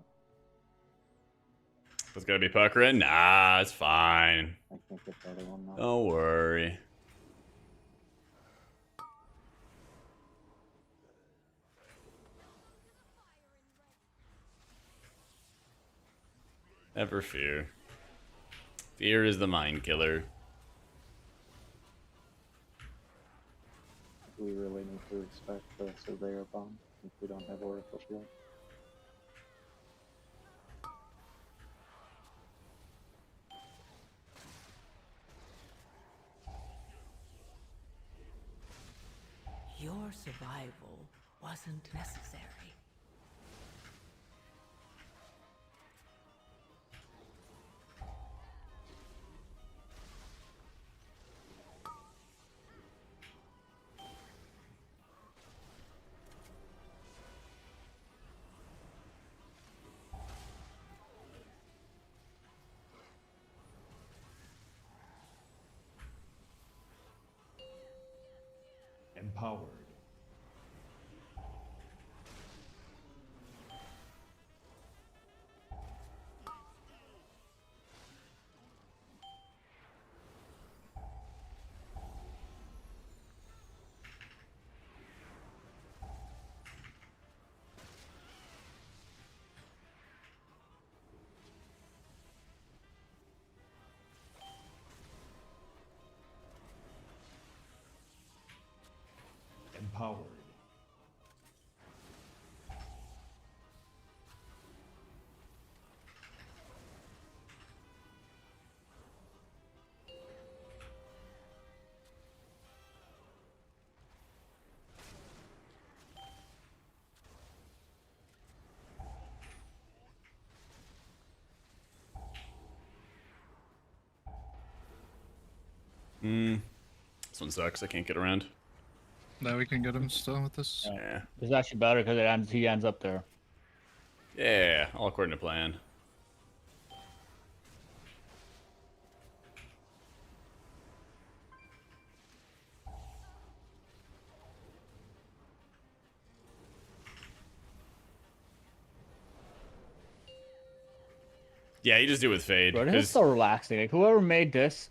it's gonna be puckering. Nah, it's fine. I can't get the other one now. Don't worry. Never fear. Fear is the mind killer. We really need to respect the surveyor bomb if we don't have Oracle shield. Your survival wasn't necessary. Empowered. Empowered. This one sucks. I can't get around. Now we can get him still with this. Yeah. It's actually better because he ends up there. Yeah, all according to plan. Yeah, you just do it with Fade. Bro, this 'cause- is so relaxing. Like, whoever made this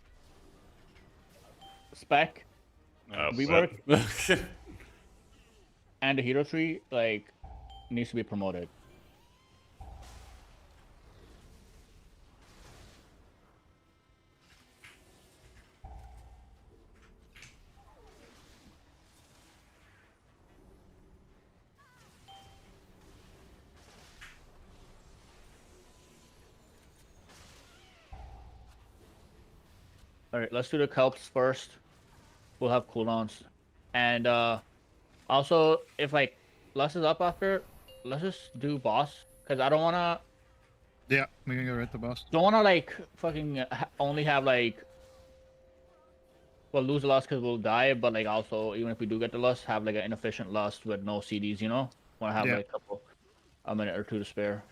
spec rework and the hero tree, like, needs to be promoted. Alright, let's do the kelps first. We'll have cooldowns. And also, if like less is up after, let's just do boss. Because I don't wanna Yeah, we can go right to boss. like fucking only have like, well, lose a lust because we'll die, but like also, even if we do get the lust, have like an inefficient lust with no CDs, you know? Wanna have Yeah. like a minute or two to spare.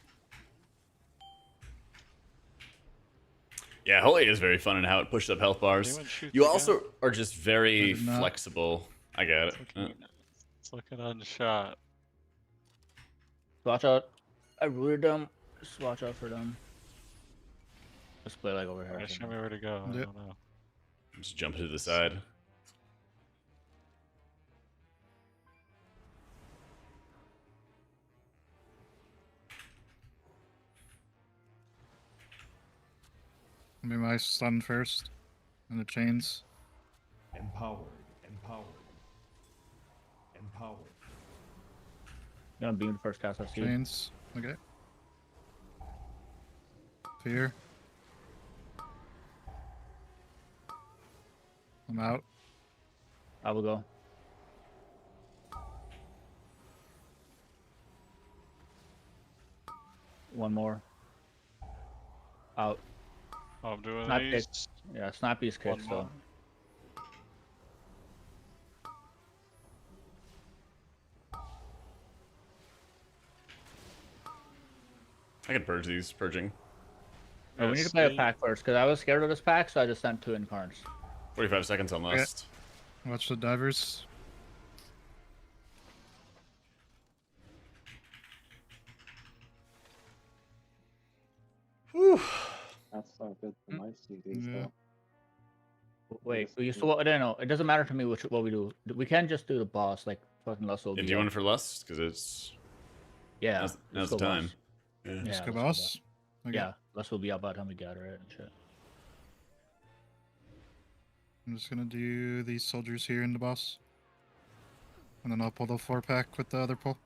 Yeah, Holy is very fun in how it pushes up health bars. Anyone shoot You the also gun? are just very I did not. flexible. I get it. It's looking unshot. Watch out. I rooted them. Just watch out for them. Let's play like over here. Alright, show me where to go. I Yep. don't know. Just jump to the side. Maybe my stun first. And the chains. Empowered. Empowered. Empowered. Gonna beam the first cast I see. Chains. Okay. Fear. I'm out. I will go. One more. Out. Oh, I'm doing Not these. Yeah, Snappy's One kicks more. though. I can purge these. Purging. Oh, we need to play a pack first, because I was scared of this pack, so I just sent 2 incarns. 45 seconds on lust. Watch the divers. Woo! Whew. That's not good for my CDs Yeah. though. Wait, Yes, we mm. still. I don't know. It doesn't matter to me what we do. We can just do the boss like fucking Lust will And be do you want up. it for Lust? Because it's Yeah, now's let's the go time. boss. Yeah. Yeah, Let's go, let's go boss. Okay. Yeah, Lust will be up by the time we gather it and shit. I'm just gonna do these soldiers here in the boss. And then I'll pull the 4-pack with the other pull.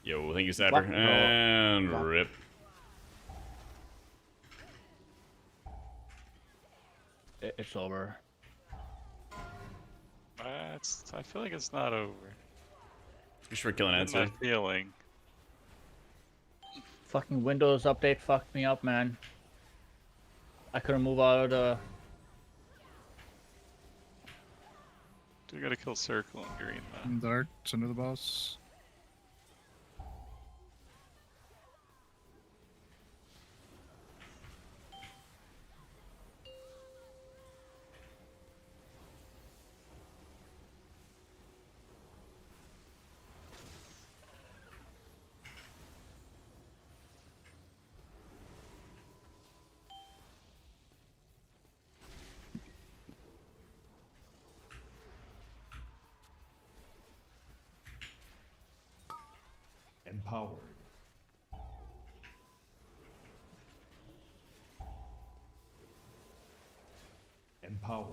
Yo, thank you, Sapper. Fuck no. And Fuck. rip. It's over. I feel like it's not over. You sure killing That's Answer? my feeling. Fucking Windows update fucked me up, man. I couldn't move out of the. Do gotta kill Circle and Green though. And Dark, into the boss. Empowered. Empowered.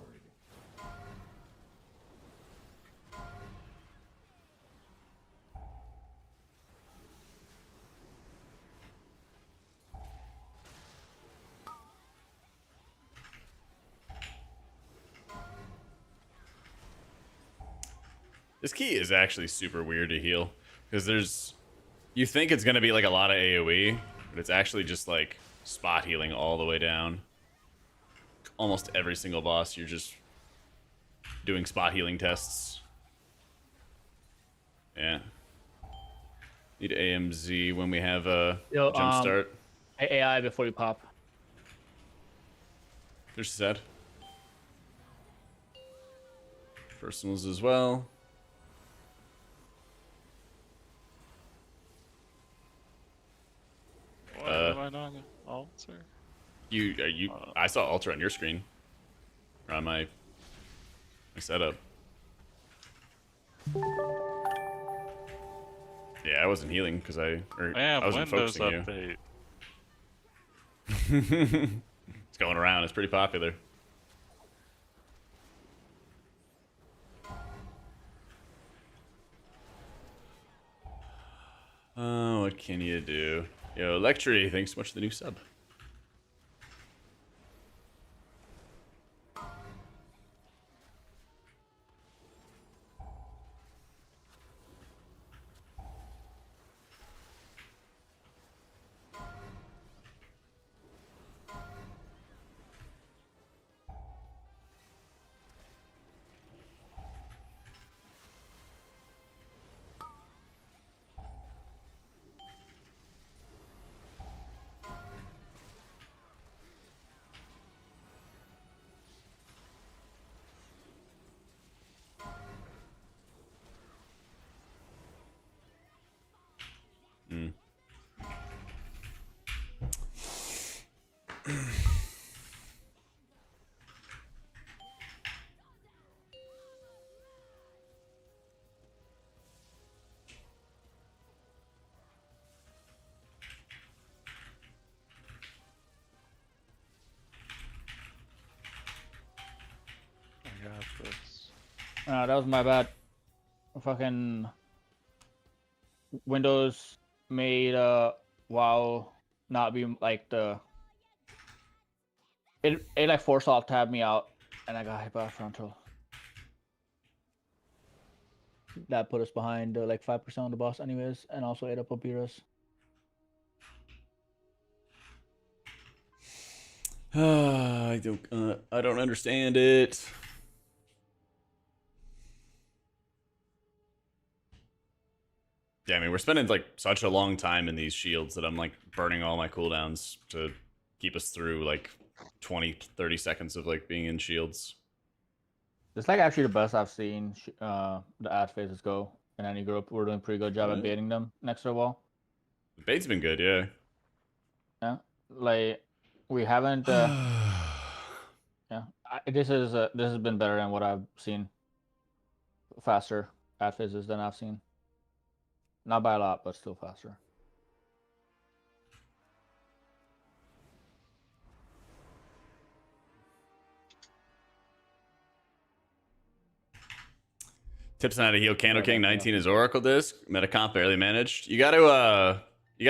This key is actually super weird to heal. Because there's... You think it's going to be like a lot of AoE, but it's actually just like spot healing all the way down. Almost every single boss, you're just doing spot healing tests. Yeah. Need AMZ when we have a Yo, jump start. AI before you pop. There's Zed. Personals as well. What am I not an altar? I saw altar on your screen. Or on my setup. Yeah, I wasn't healing because I Damn, wasn't Windows focusing update. you. It's going around. It's pretty popular. Oh, what can you do? Yo, Electri, thanks so much for the new sub. I got this. That was my bad. Fucking Windows made WoW not be like the. It like forced alt tab me out, and I got hit by a frontal. That put us behind like 5% on the boss, anyways, and also ate up Obiras. I don't understand it. Yeah, I mean, we're spending like such a long time in these shields that I'm like burning all my cooldowns to keep us through like 20, 30 seconds of like being in shields. It's like actually the best I've seen the ad phases go in any group. We're doing a pretty good job at baiting them next to the wall. The bait's been good, yeah. Yeah, like we haven't. Yeah, this has been better than what I've seen. Faster ad phases than I've seen. Not by a lot, but still faster. Tips on how to heal Candle King 19 is Oracle disc. Metacomp barely managed. You gotta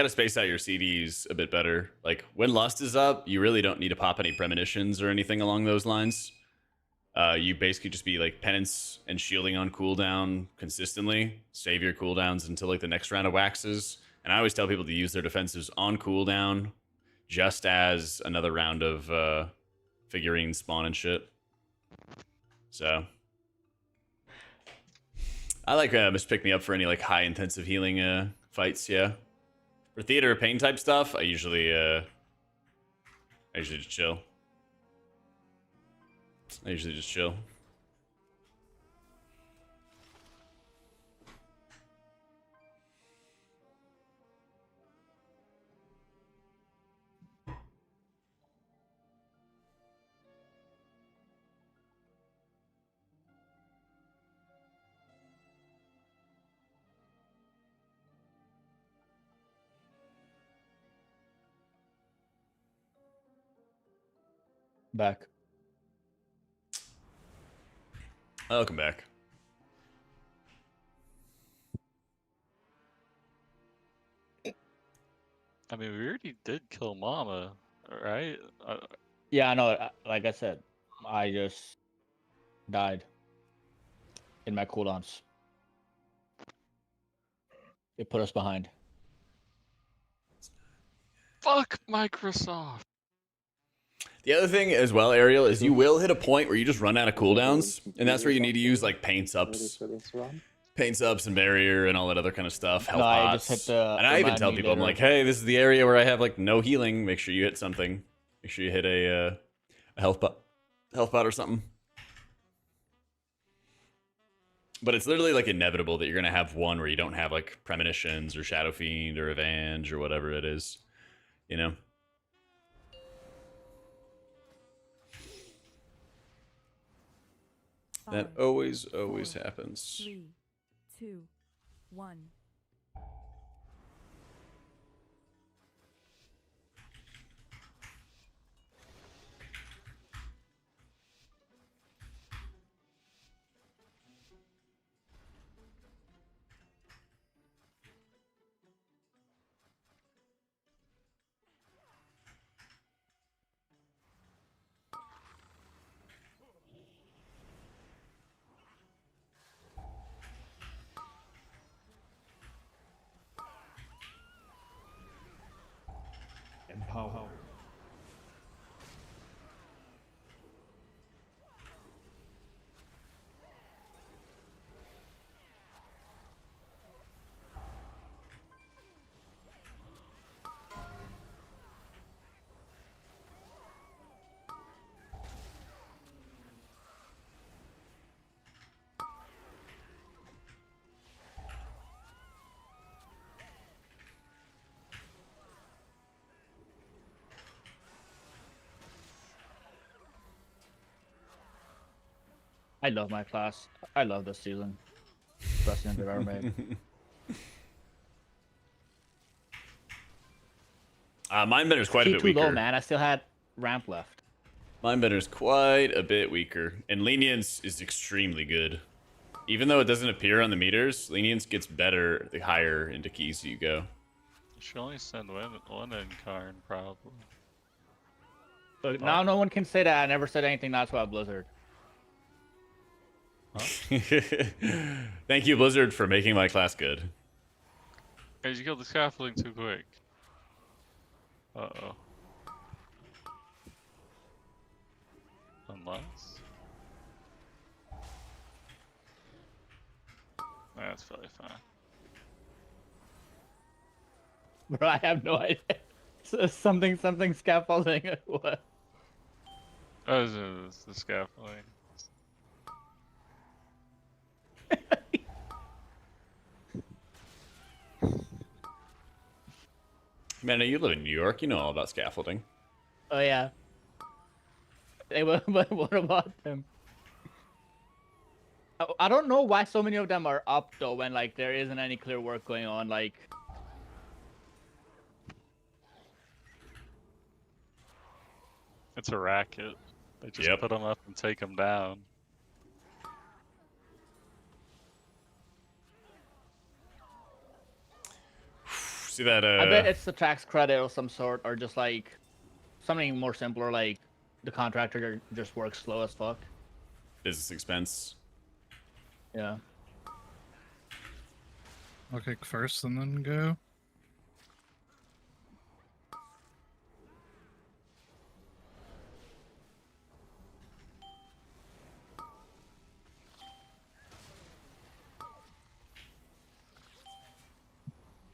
space out your CDs a bit better. Like when Lust is up, you really don't need to pop any premonitions or anything along those lines. You basically just be like penance and shielding on cooldown consistently. Save your cooldowns until like the next round of waxes. And I always tell people to use their defensives on cooldown, just as another round of figurine spawn and shit. So I like Mr. Pick Me Up for any like high intensive healing fights. Yeah, for theater or pain type stuff, I usually just chill. I usually just chill. Back. Welcome back. I mean, we already did kill Mama, right? Yeah, I know. Like I said, I just died in my cooldowns. It put us behind. Fuck Microsoft. The other thing as well, Ariel, is you will hit a point where you just run out of cooldowns, and that's where you need to use like paint ups, and barrier, and all that other kind of stuff. Health pots. And I even tell people, I'm like, hey, this is the area where I have like no healing. Make sure you hit something. Make sure you hit a health pot or something. But it's literally like inevitable that you're gonna have one where you don't have like premonitions or Shadow Fiend or Avenge or whatever it is, you know. That always happens. 3, 2, 1. Empower. I love my class. I love this season. Best thing they've ever made. Mindbender's quite a bit Too weaker. low, man. I still had ramp left. Mindbender's quite a bit weaker. And Lenience is extremely good. Even though it doesn't appear on the meters, Lenience gets better the higher into keys you go. You should only send one Incarn, probably. But now no one can say that I never said anything nice about Blizzard. Huh? Thank you, Blizzard, for making my class good. Guys, you killed the scaffolding too quick. Uh-oh. Unless... That's probably fine. Bro, I have no idea. Something scaffolding. What? Oh, this is the scaffolding. Man, you live in New York. You know all about scaffolding. Oh yeah. Hey, but what about them? I don't know why so many of them are up though when like there isn't any clear work going on. Like, It's a racket. They just Yep. put them up and take them down. See that? I bet it's the tax credit of some sort, or just like something more simpler, like the contractor just works slow as fuck. business expense. Yeah. I'll kick first and then go.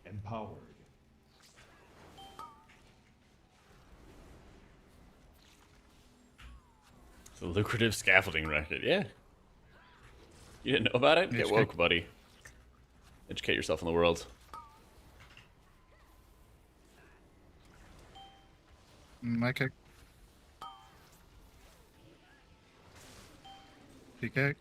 Empowered. It's a lucrative scaffolding racket. Yeah. You didn't know about it? Get woke, buddy. Educate yourself in the world. My kick. PK.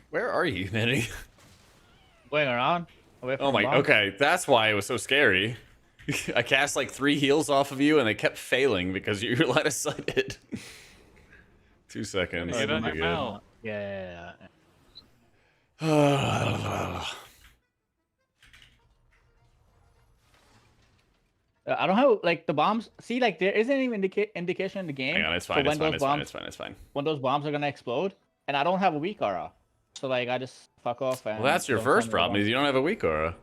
Where are you, Manny? Going around. Away from Oh the my. bomb. Okay, that's why it was so scary. I cast like 3 heals off of you, and they kept failing because you were line of sighted. 2 seconds. Get on that'd your be good. mount. Yeah. I don't have like the bombs. See, like there isn't even indication in the game. Hang on, it's for fine. when It's fine. those It's fine. bombs, It's fine. It's fine. when those bombs are gonna explode, and I don't have a weak aura, so like I just fuck off. And Well, that's your don't first send me the problem. Is bombs. you don't have a weak aura.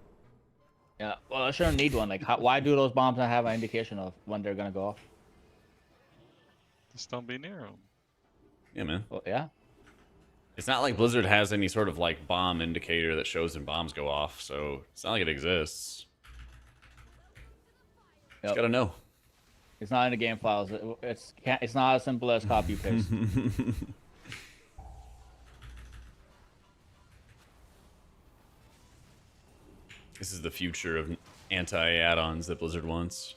Yeah. Well, I shouldn't need one. Like, why do those bombs not have an indication of when they're gonna go off? Just don't be near them. Yeah, man. Well, yeah. It's not like Blizzard has any sort of like bomb indicator that shows when bombs go off, so it's not like it exists. Yep. Just gotta know. It's not in the game files. It's not as simple as copy paste. This is the future of anti-add-ons that Blizzard wants.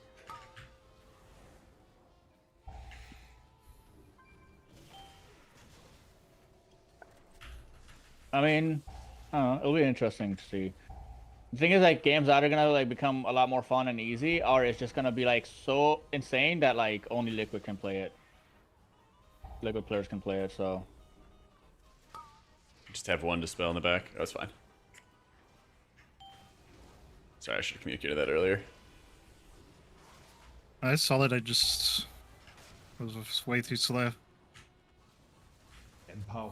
I mean, I don't know. It'll be interesting to see. The thing is, like, games either gonna like become a lot more fun and easy, or it's just gonna be like so insane that like only Liquid can play it. Liquid players can play it, so. Just have one dispel in the back. Oh, that's fine. Sorry, I should have communicated that earlier. I saw that. I just was way too slow. Empowered.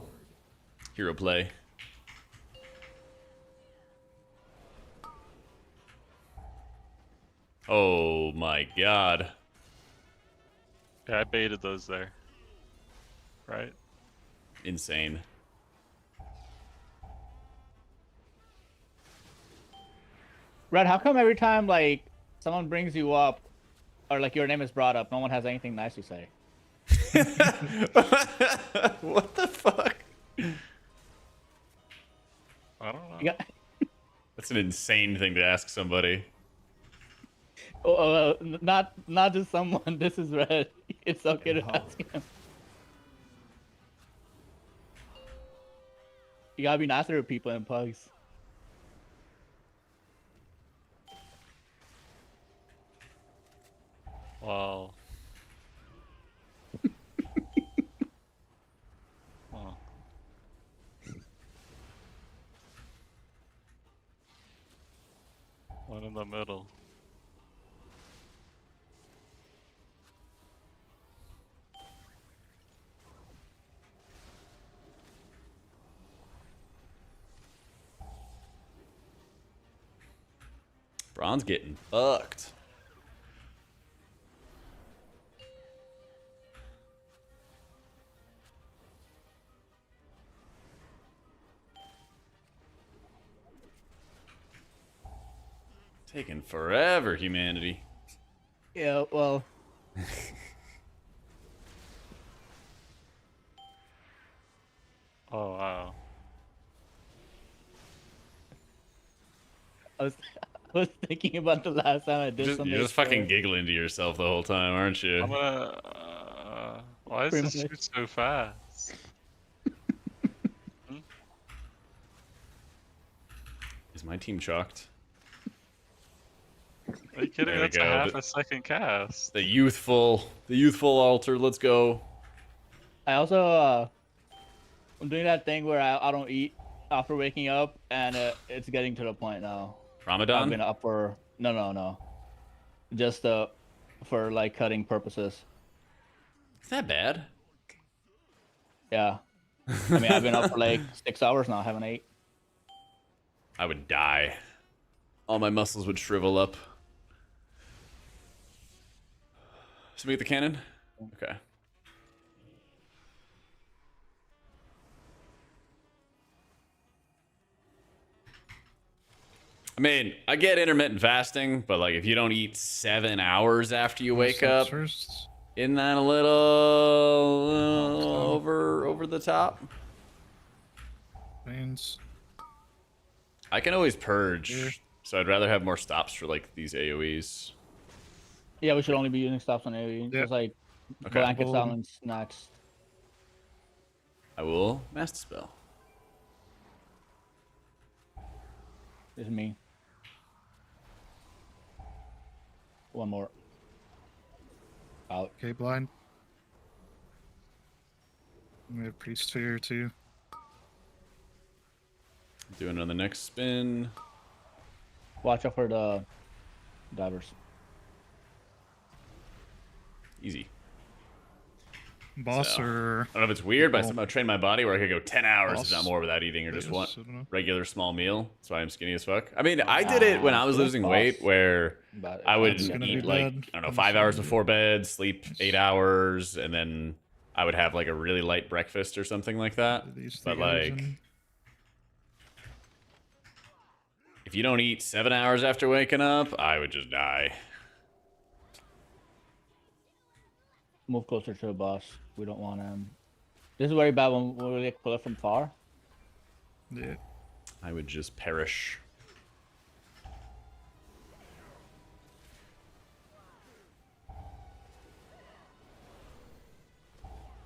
Hero play. Oh my god. Yeah, I baited those there. Right? Insane. Red, how come every time like someone brings you up, or like your name is brought up, no one has anything nice to say? What the fuck? I don't know. You got- That's an insane thing to ask somebody. Oh, not just someone. This is Red. It's okay to Empowered. ask him. You gotta be nicer to people in pugs. One in the middle. Braun's getting fucked. Taking forever, humanity. Yeah, well, Oh wow. I was I was thinking about the last time I did something. You're just fucking giggling to yourself the whole time, aren't you? I'm gonna. Why is Pretty this much. shoot so fast? Is my team chalked? Are you kidding? There we That's a go. half a second cast. The youthful altar. Let's go. I also I'm doing that thing where I don't eat after waking up, and it's getting to the point now. I've Ramadan. been up for no, just for like cutting purposes. Is that bad? Yeah, I mean I've been up for like 6 hours now. I haven't ate. I would die. All my muscles would shrivel up. Somebody get the cannon? Okay. I mean, I get intermittent fasting, but like if you don't eat 7 hours after you wake up, First. isn't that a little over the top? Lanes. I can always purge, Yeah. so I'd rather have more stops for like these AoEs. Yeah, we should only be using stops on AoE. Yeah. Just like Okay. blanket silence next. I will master spell. This is me. One more. Out. Okay, blind. We have priest sphere too. Doing it on the next spin. Watch out for the divers. Easy. Boss So, or I don't know if it's weird, but I Oh. somehow trained my body where I could go 10 hours, if not Boss. more, without eating or just one I don't know. regular small meal. That's why I'm skinny as fuck. I mean, I did it when I was good losing boss. weight, where But I would That's gonna eat be like, bad. I don't know, I'm 5 hours sorry. before bed, sleep 8 hours, and then I would have like a really light breakfast or something like that. These But three guys like, in. if you don't eat 7 hours after waking up, I would just die. move closer to the boss. We don't want him. This is very bad when we like pull it from far. Yeah. I would just perish.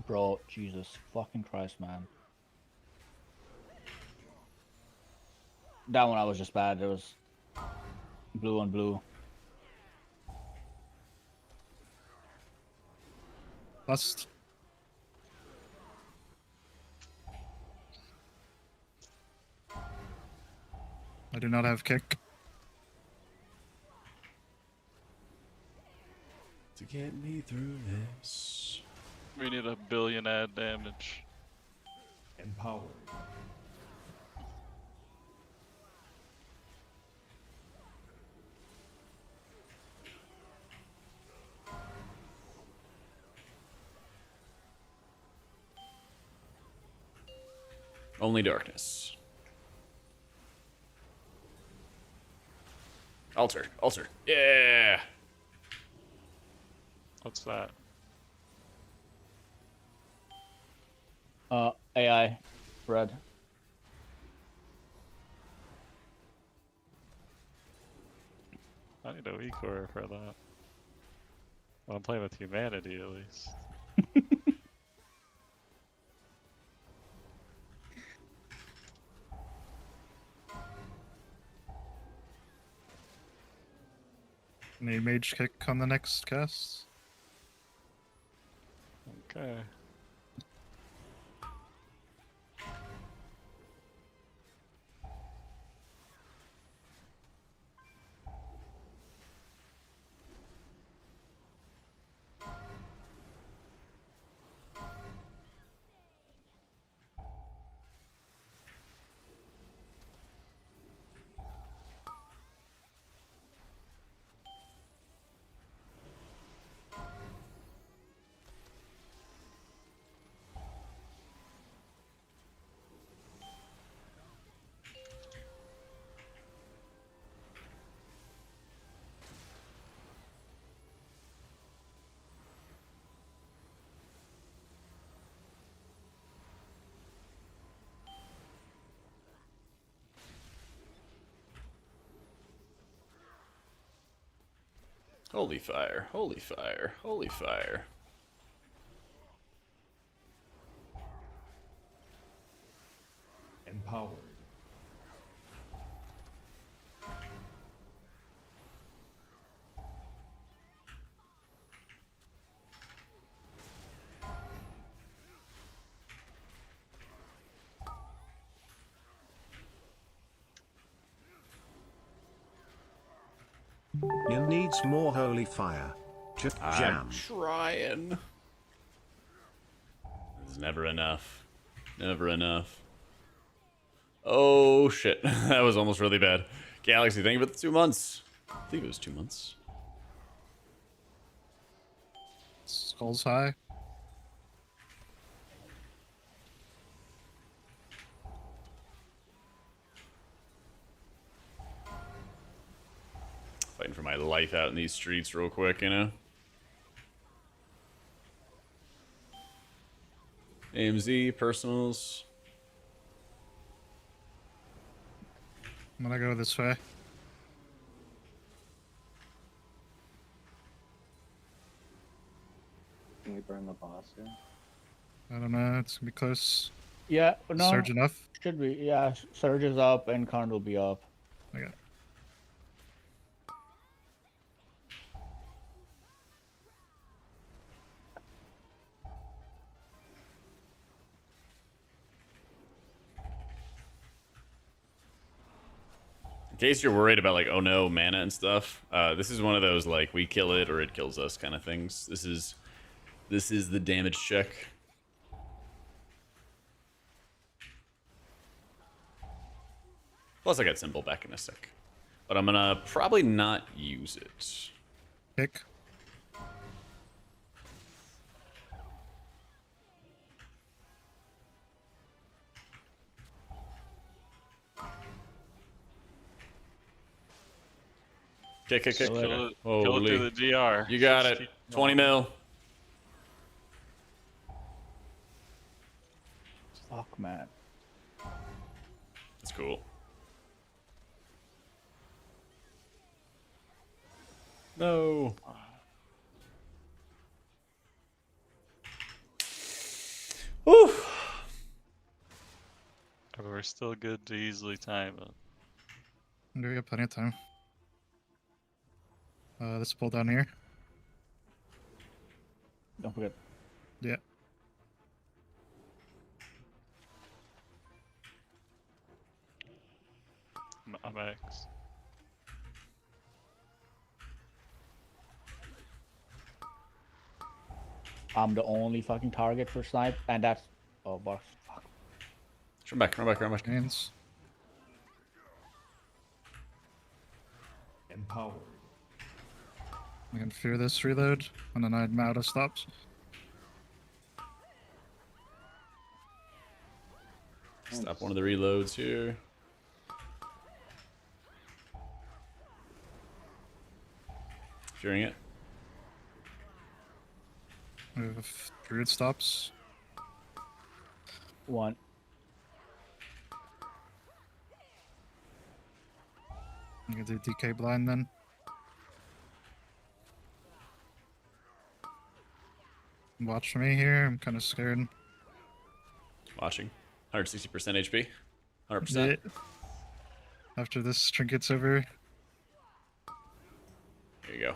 Bro, Jesus fucking Christ, man. That one I was just bad. There was blue on blue. Last. I do not have kick. To get me through this. We need 1 billion add damage. Empowered. Only darkness. Altar. Altar. Yeah. What's that? AI, red. I need a weak core for that. Well, I'm playing with humanity at least. Need mage kick on the next cast. Okay. Holy fire, holy fire, holy fire. Empowered. You needs more holy fire. Jam. I'm trying. It's never enough. Never enough. Oh shit. That was almost really bad. Galaxy, thank you for the 2 months. I think it was 2 months. Skulls high. Fighting for my life out in these streets real quick, you know? AMZ, personals. I'm gonna go this way. Can we burn the boss here? I don't know. It's gonna be close. Yeah, no. Surge enough. Should be. Yeah, Surge is up and Karn will be up. Okay. In case you're worried about like, oh no, mana and stuff, this is one of those like we kill it or it kills us kind of things. This is the damage check. Plus I got symbol back in a sec. But I'm gonna probably not use it. Pick. Kick. Kill it Holy. through the GR. You got Just it. keep 20 going. mil. Fuck, man. That's cool. No. Whew. But we're still good to easily time it. We got plenty of time. Let's pull down here. Don't forget. Yeah. I'm X. I'm the only fucking target for snipe, and that's boss. Fuck. Run back. Hands. Empowered. I can fear this reload, and then I'm out of stops. Stop one of the reloads here. Fearing it. We have druid stops. One. I'm gonna do DK blind then. Watch me here. I'm kind of scared. Watching. 160% HP. 100%. Yeah. After this trinket's over. There you go.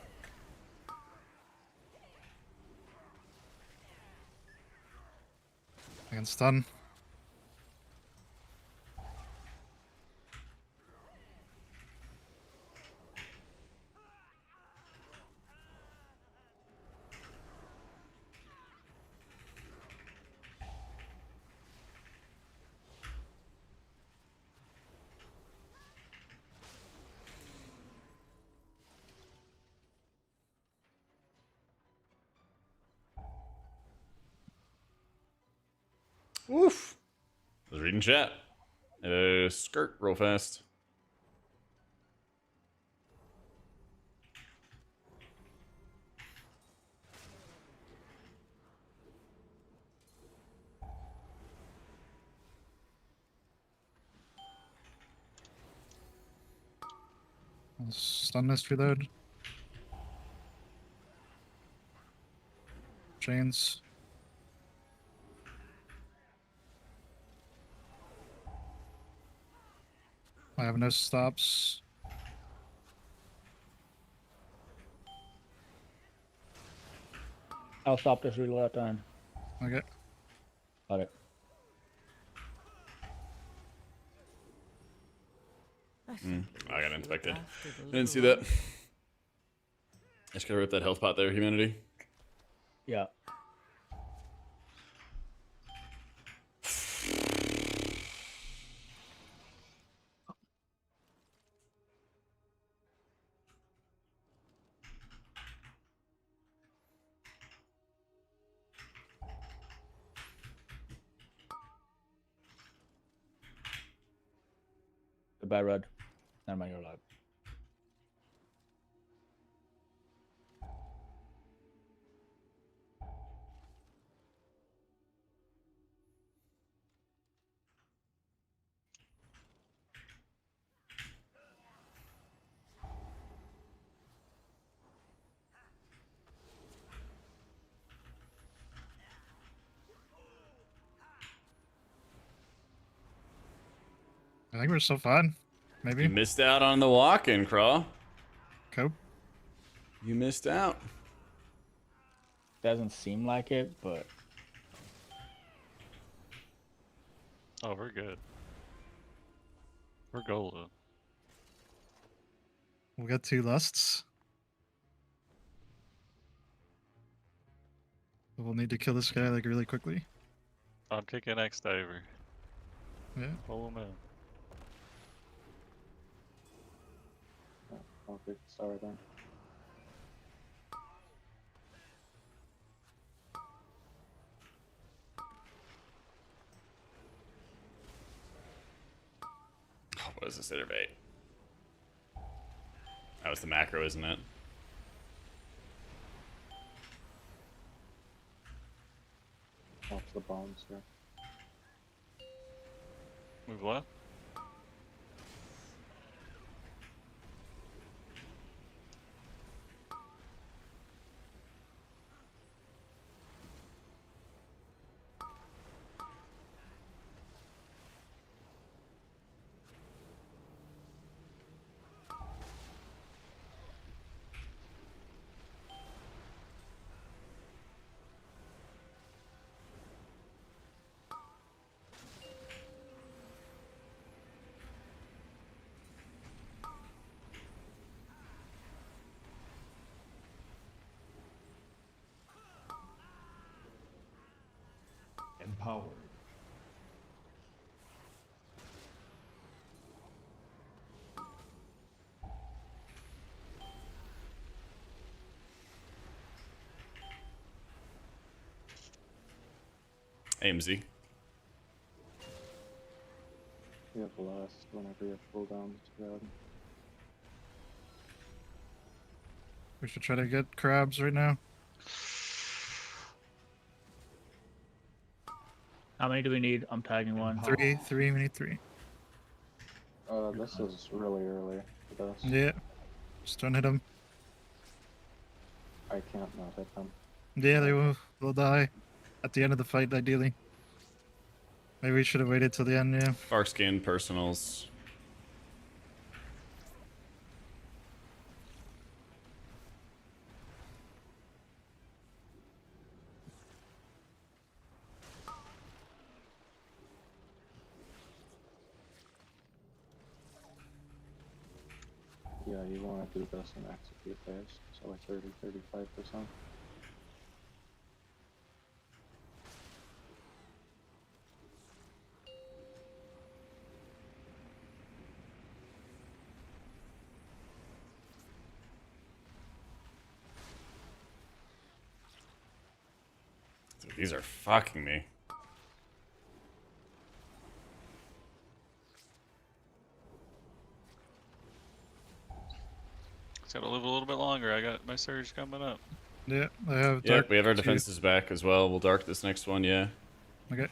I can stun. Woof. I was reading chat. Skirt real fast. I'll stun this reload. Chains. I have no stops. I'll stop this reload at time. Okay. Got it. I got infected. I didn't see that. I just gotta rip that health pot there, humanity. Yeah. Goodbye, Red. Never mind, you're alive. I think we're still fine. Maybe. You missed out on the walk-in, Craw. Cope. You missed out. Doesn't seem like it, but Oh, we're good. We're golden. We'll get 2 lusts. We'll need to kill this guy like really quickly. I'm kicking X diver. Yeah. Pull him in. Okay, sorry then. Oh, what is this iterate? That was the macro, isn't it? Watch the bombs here. Move left. Empowered. AMZ. You have blast whenever you have cooldowns. Grab. We should try to get crabs right now. how many do we need? I'm tagging one. 3. We need 3. This is really early for this. Yeah. Just don't hit him. I can't not hit them. Yeah, they'll die at the end of the fight, ideally. Maybe we should have waited till the end, yeah. Dark skin personals. Yeah, you want to do this and execute phase, so like 30-35%. Dude, these are fucking me. Just gotta live a little bit longer. I got my surge coming up. Yeah, I have Yeah, dark. we have our 2. defenses back as well. We'll dark this next one, yeah. Okay.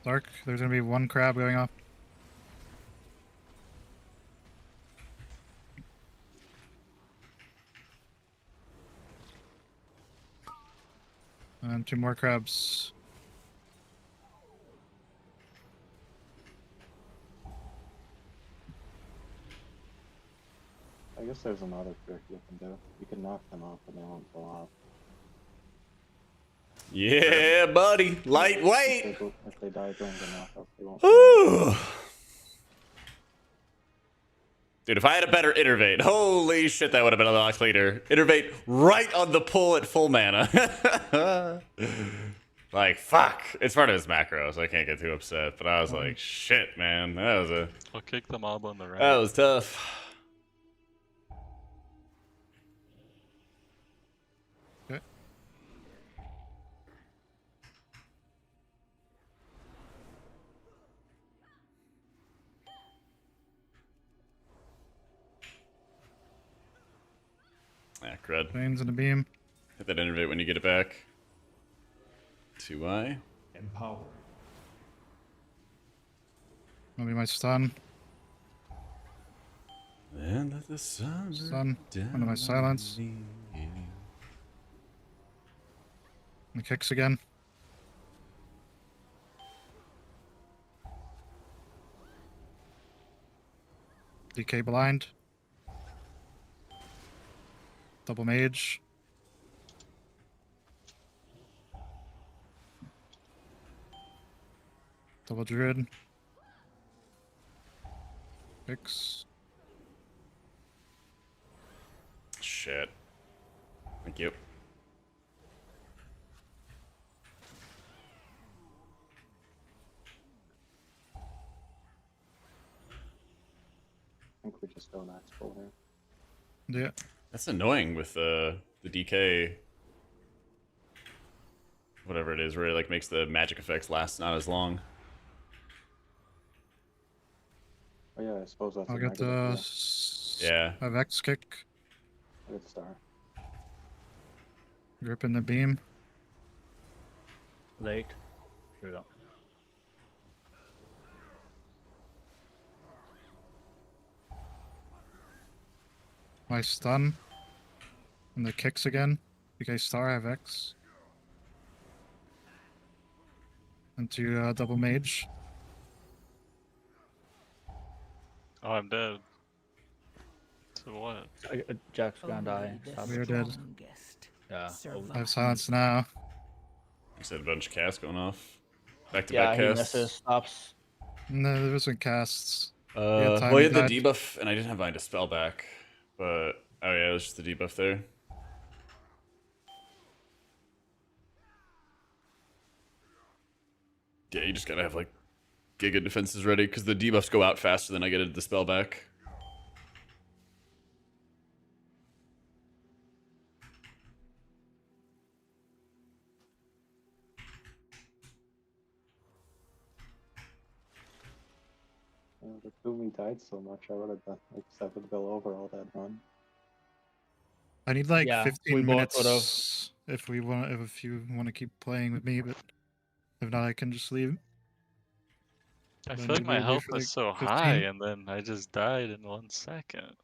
Dark, there's gonna be 1 crab going off. 2 more crabs. I guess there's another trick you can do. You can knock them off and they won't go off. Yeah, buddy. Lightweight. If they die during the knockout, they won't. Whew. Dude, if I had a better Innervate, holy shit, that would have been a lot cleaner. Innervate right on the pull at full mana. Like, fuck. It's part of his macro, so I can't get too upset. But I was like, shit, man. I'll kick the mob on the right. That was tough. Okay. Ah, crud. Veins in the beam. Hit that Innervate when you get it back. 2i. Empower. Maybe my stun. And let the sun Stun. down One of my silence. on me. And kicks again. DK blind. Double mage. Double druid. Fix. Shit. Thank you. I think we just go next full here. Yeah. That's annoying with the DK. Whatever it is, where it like makes the magic effects last not as long. Oh yeah, I suppose that's I'll a get negative, the Yeah. have X kick. Good star. Grip in the beam. Late. Here we go. My stun. And the kicks again. DK star have X. Into double mage. Oh, I'm dead. So what? Jack's gonna die. Stop We're it. dead. Yeah. I have silence now. You said a bunch of casts going off. Back to Yeah, back he casts. misses, stops. No, there wasn't casts. had time Well, to he had the dodge. debuff, and I didn't have mine to spell back. But, oh yeah, there's just the debuff there. Yeah, you just gotta have, like, Giga defenses ready, because the debuffs go out faster than I get the spell back. The Fumi died so much, I would have done like 7 bill over all that run. I need like Yeah, we 15 both minutes if we want if you want to keep playing with me, but if not I can just leave. I Then feel like maybe my we'll be health for, was like, so 15. high, and then I just died in 1 second.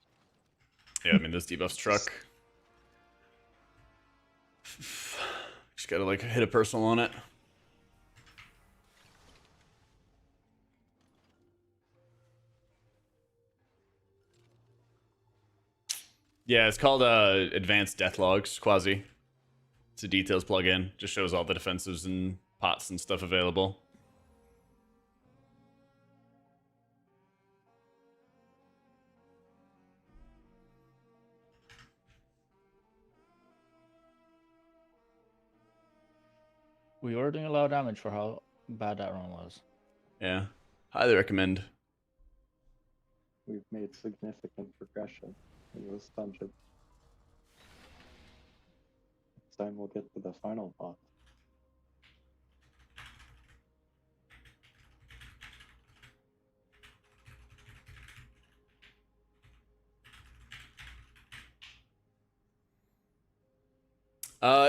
Yeah, I mean, this debuff's truck. Just gotta, like, hit a personal on it. Yeah, it's called Advanced Death Logs, Quasi. It's a details plugin. Just shows all the defensives and pots and stuff available. We were doing a lot of damage for how bad that run was. Yeah, highly recommend. We've made significant progression in this dungeon. Next time we'll get to the final boss.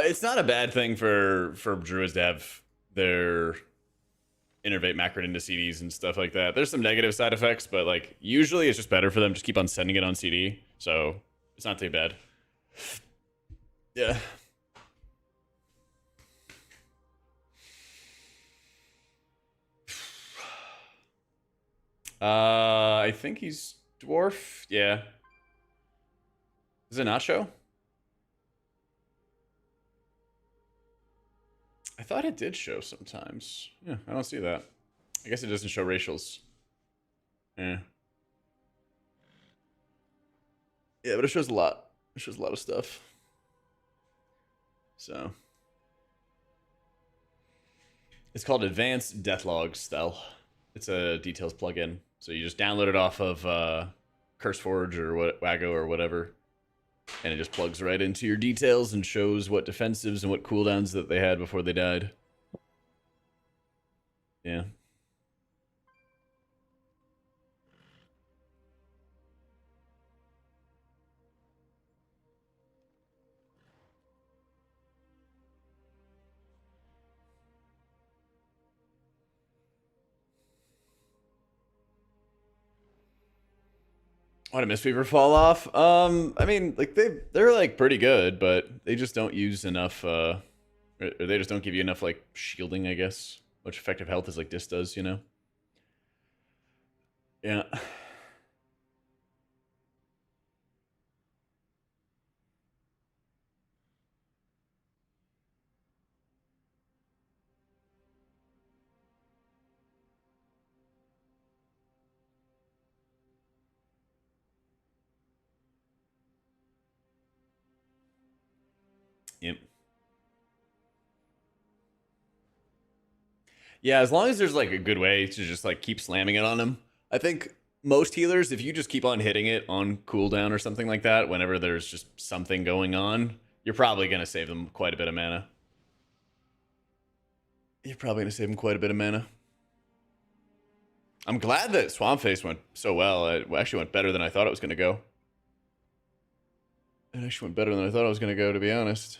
It's not a bad thing for druids to have their innervate macro into CDs and stuff like that. There's some negative side effects, but like usually it's just better for them to just keep on sending it on CD. So it's not too bad. Yeah. I think he's dwarf. Yeah. Does it not show? I thought it did show sometimes. Yeah, I don't see that. I guess it doesn't show racials. Yeah. Yeah, but it shows a lot. It shows a lot of stuff. So. It's called Advanced Deathlog Style. It's a details plugin. So you just download it off of CurseForge or Wago or whatever. And it just plugs right into your details and shows what defensives and what cooldowns that they had before they died. Yeah. Why did Mistweaver fall off? I mean, like they're like pretty good, but they just don't use enough or they just don't give you enough like shielding, I guess. Much effective health as like Dis does, you know? Yeah. Yep. Yeah, as long as there's like a good way to just like keep slamming it on them. I think most healers, if you just keep on hitting it on cooldown or something like that, whenever there's just something going on, you're probably going to save them quite a bit of mana. You're probably going to save them quite a bit of mana. I'm glad that Swamp Face went so well. It actually went better than I thought it was going to go. It actually went better than I thought it was going to go, to be honest.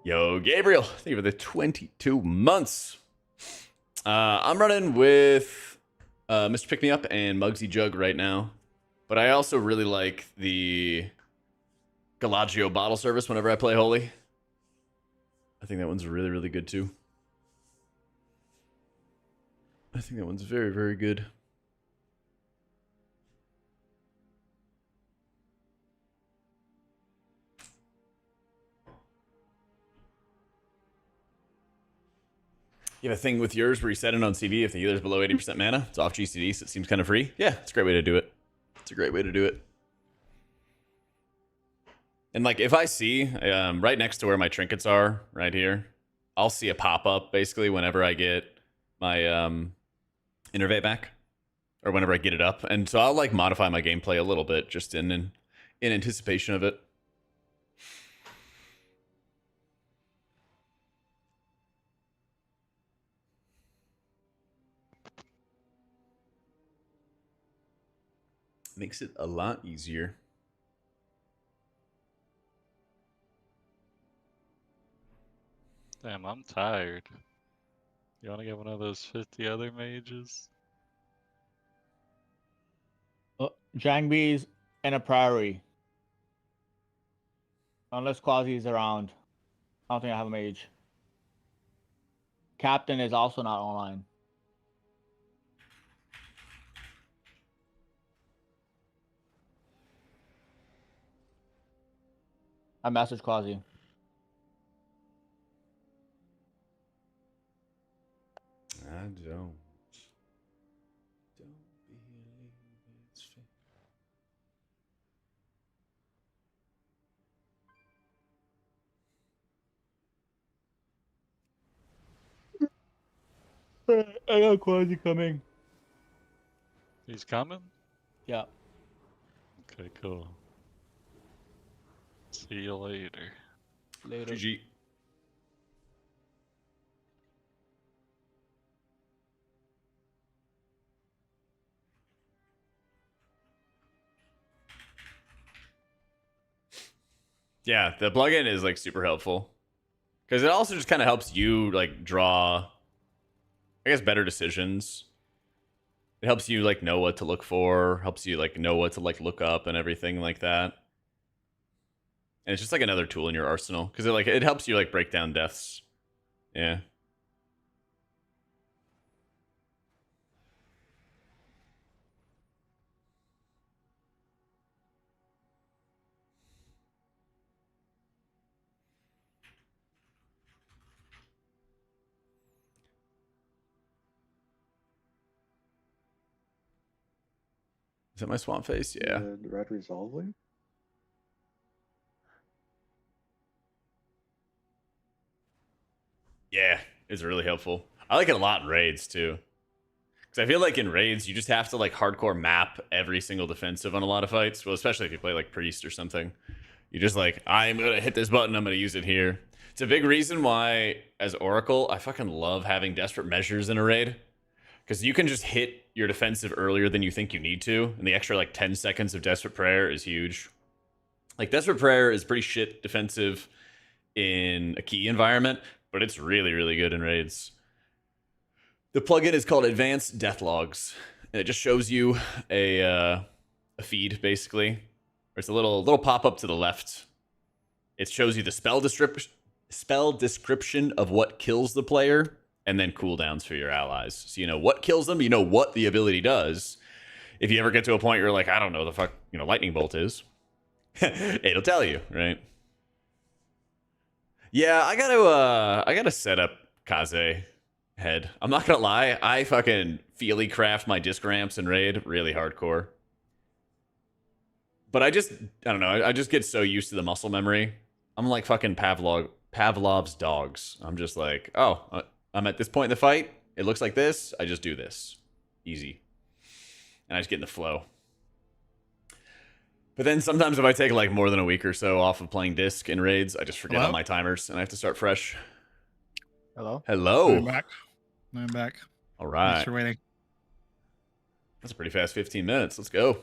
Yo, Gabriel, thank you for the 22 months. I'm running with Mr. Pick Me Up and Muggsy Jug right now. But I also really like the Galagio bottle service whenever I play Holy. I think that one's really, really good too. I think that one's very, very good. You have a thing with yours where you set it on CV if the healer's below 80% mana. It's off GCD, so it seems kind of free. Yeah, it's a great way to do it. It's a great way to do it. And like if I see right next to where my trinkets are, right here, I'll see a pop-up basically whenever I get my Innervate back. Or whenever I get it up. And so I'll like modify my gameplay a little bit just in anticipation of it. Makes it a lot easier. Damn, I'm tired. You want to get one of those 50 other mages? Jangbi's in a priory. Unless Quasi's around. I don't think I have a mage. Captain is also not online. I messaged Quasi. I don't believe it's fake. I got Quasi coming. He's coming? Yeah. Okay, cool. See you later. Later. GG. Yeah, the plugin is like super helpful because it also just kind of helps you like draw, I guess, better decisions. It helps you like know what to look for, helps you like know what to like look up and everything like that. And it's just like another tool in your arsenal because it helps you like break down deaths. Yeah. Is that my swamp face? Yeah. The red resolving? Yeah, it's really helpful. I like it a lot in raids too. Because I feel like in raids, you just have to like hardcore map every single defensive on a lot of fights. Well, especially if you play like Priest or something. You just like, I'm going to hit this button, I'm going to use it here. It's a big reason why, as Oracle, I fucking love having Desperate Measures in a raid. Because you can just hit your defensive earlier than you think you need to. And the extra like 10 seconds of Desperate Prayer is huge. Like Desperate Prayer is pretty shit defensive in a key environment, but it's really, really good in raids. The plugin is called Advanced Death Logs, and it just shows you a feed, basically. Or it's a little pop-up to the left. It shows you the spell description of what kills the player, and then cooldowns for your allies. So you know what kills them, you know what the ability does. If you ever get to a point where you're like, I don't know the fuck, Lightning Bolt is, it'll tell you, right? Yeah, I gotta set up Kaze head. I'm not gonna lie, I fucking feely craft my disc ramps and raid really hardcore. But I don't know, I just get so used to the muscle memory. I'm like fucking Pavlov's dogs. I'm just like, oh, I'm at this point in the fight. It looks like this. I just do this. Easy. And I just get in the flow. But then sometimes if I take like more than a week or so off of playing disc in raids, I just forget all my timers and I have to start fresh. Hello? Hello. I'm back. I'm back. All right. Thanks for waiting. That's a pretty fast 15 minutes. Let's go.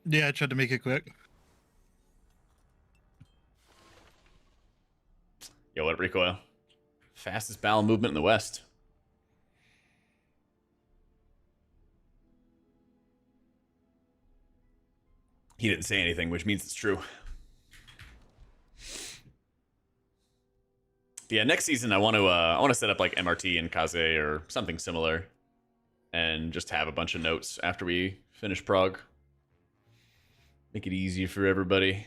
Yeah, I tried to make it quick. Yo, what up, Recoil? Fastest bowel movement in the West. He didn't say anything, which means it's true. Yeah, next season I want to set up like MRT and Kaze or something similar, and just have a bunch of notes after we finish Prague. Make it easier for everybody.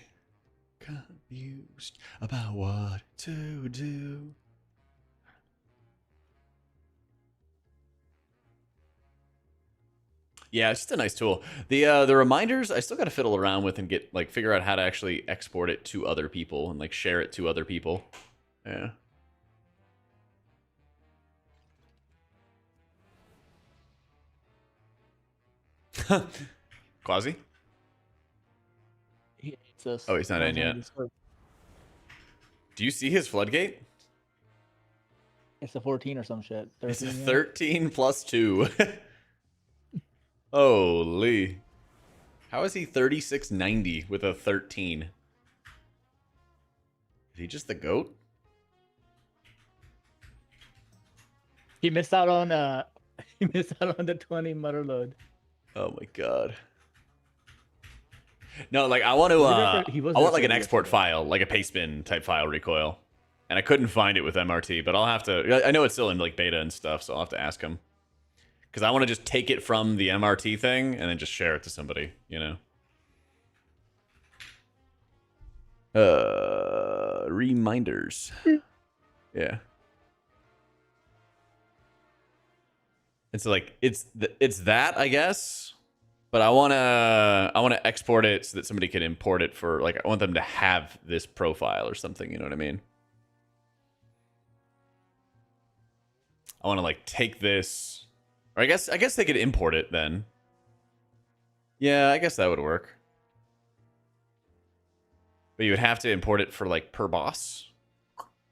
Confused about what to do. Yeah, it's just a nice tool. The reminders I still got to fiddle around with and figure out how to actually export it to other people and like share it to other people. Yeah. Quasi? He hates us. Oh, he's not in yet. Do you see his Floodgate? It's a 14 or some shit. 13, It's a yeah. 13 plus 2. Holy. How is he 3690 with a 13? Is he just the GOAT? He missed out on the 20 mutter load. Oh my god. No, like I want to He was I want like there an export yesterday. file, like a pastebin type file recoil. And I couldn't find it with MRT, but I'll have to I know it's still in like beta and stuff, so I'll have to ask him. Cuz I want to just take it from the MRT thing and then just share it to somebody, reminders. Yeah. It's like it's that, I guess. But I want to export it so that somebody can import it for like I want them to have this profile or something, you know what I mean? I want to like take this, or I guess they could import it then. Yeah, I guess that would work. But you would have to import it for like per boss,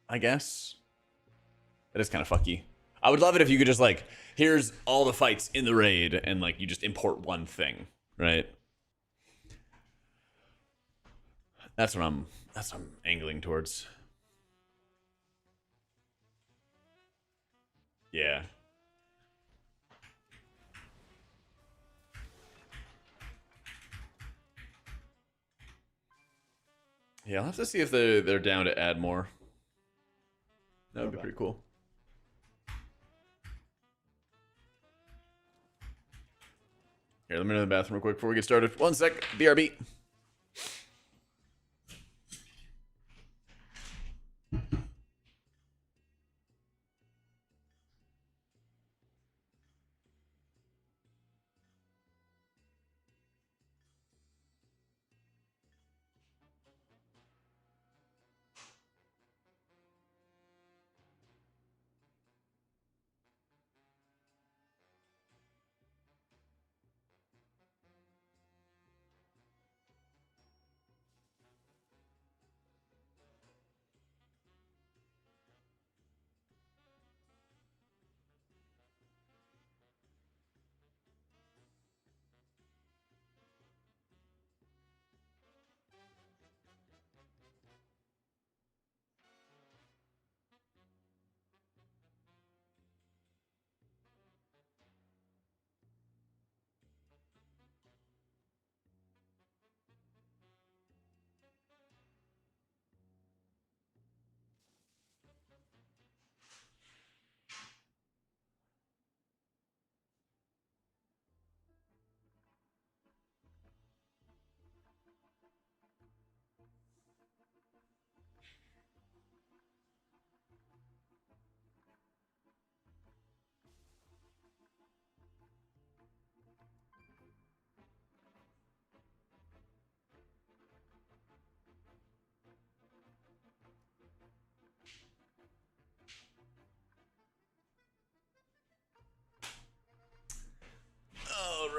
I guess. That is kind of fucky. I would love it if you could just like, here's all the fights in the raid, and like you just import one thing, right? That's what I'm That's what I'm angling towards. Yeah. Yeah, I'll have to see if they're down to add more. That would be pretty cool. Here, let me go to the bathroom real quick before we get started. 1 sec. BRB.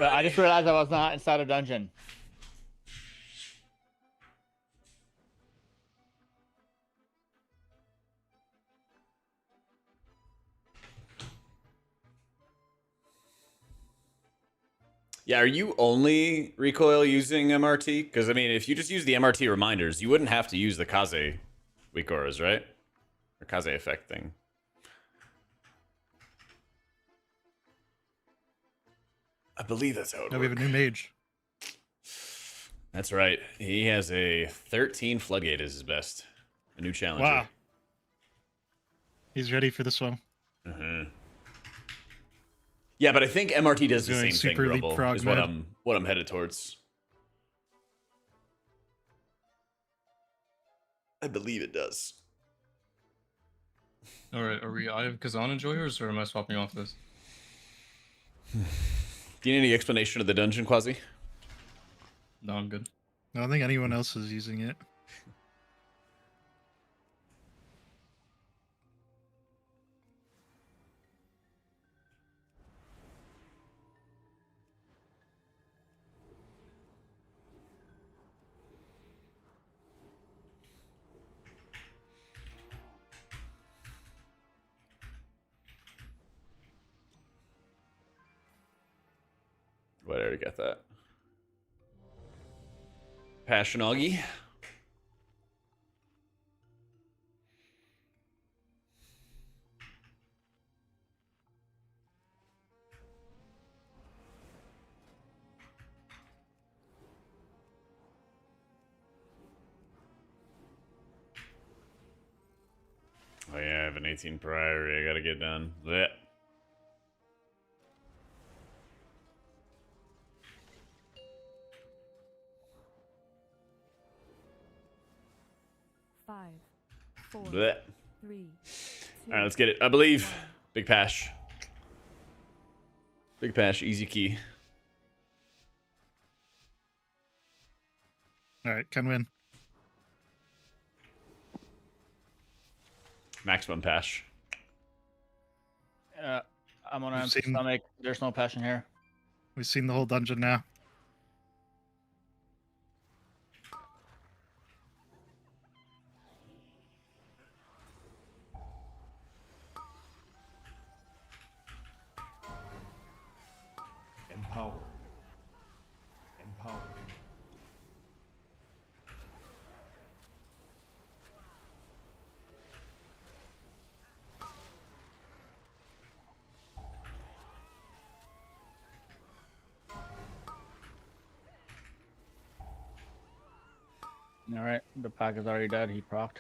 But I just realized I was not inside a dungeon. Yeah, are you only recoil using MRT? Because, I mean, if you just use the MRT reminders, you wouldn't have to use the Kaze weak auras, right? Or Kaze effect thing. I believe that's how it Now works. we have a new mage. That's right. He has a 13 Floodgate as his best. A new challenger. Wow. He's ready for this one. Yeah, but I think MRT does the Doing same thing, super Grubble, leapfrog is mode. what I'm headed towards. I believe it does. Alright, are we Eye of Kazan enjoyers, or am I swapping off this? Do you need any explanation of the dungeon, Quasi? No, I'm good. I don't think anyone else is using it. Wait, I already got that. Passionagi. Oh yeah, I have an 18 priority I gotta get done. Blech. Five, four, Blech. 3, 2. Alright, let's get it. I believe. Big Pash. Big Pash, easy key. Alright, can win. Maximum Pash. I'm on We've empty seen- stomach. There's no passion here. We've seen the whole dungeon now. Empower. Empower. All right, the pack is already dead. He procced.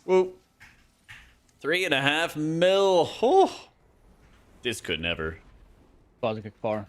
Whoa. 3.5 mil. Oh. This could never. Quasi kick far.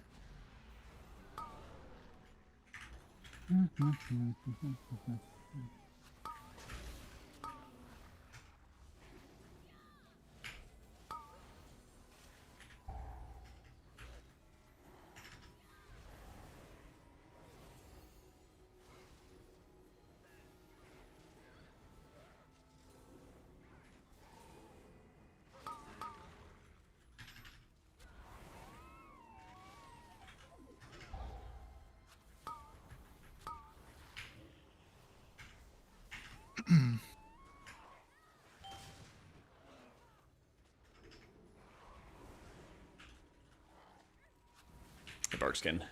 The bark skin.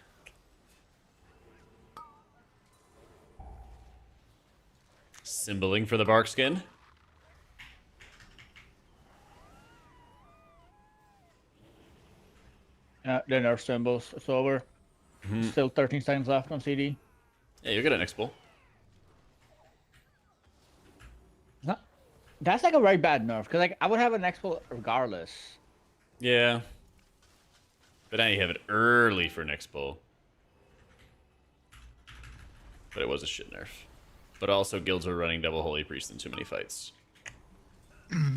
Symboling for the bark skin. Yeah, the nerf symbols. It's over. Still 13 seconds left on CD. Yeah, you'll get an X-Bull. That's like a very bad nerf, because like I would have an expo regardless. Yeah. But now you have it early for an X-Bull. But it was a shit nerf. But also guilds are running double Holy Priest in too many fights.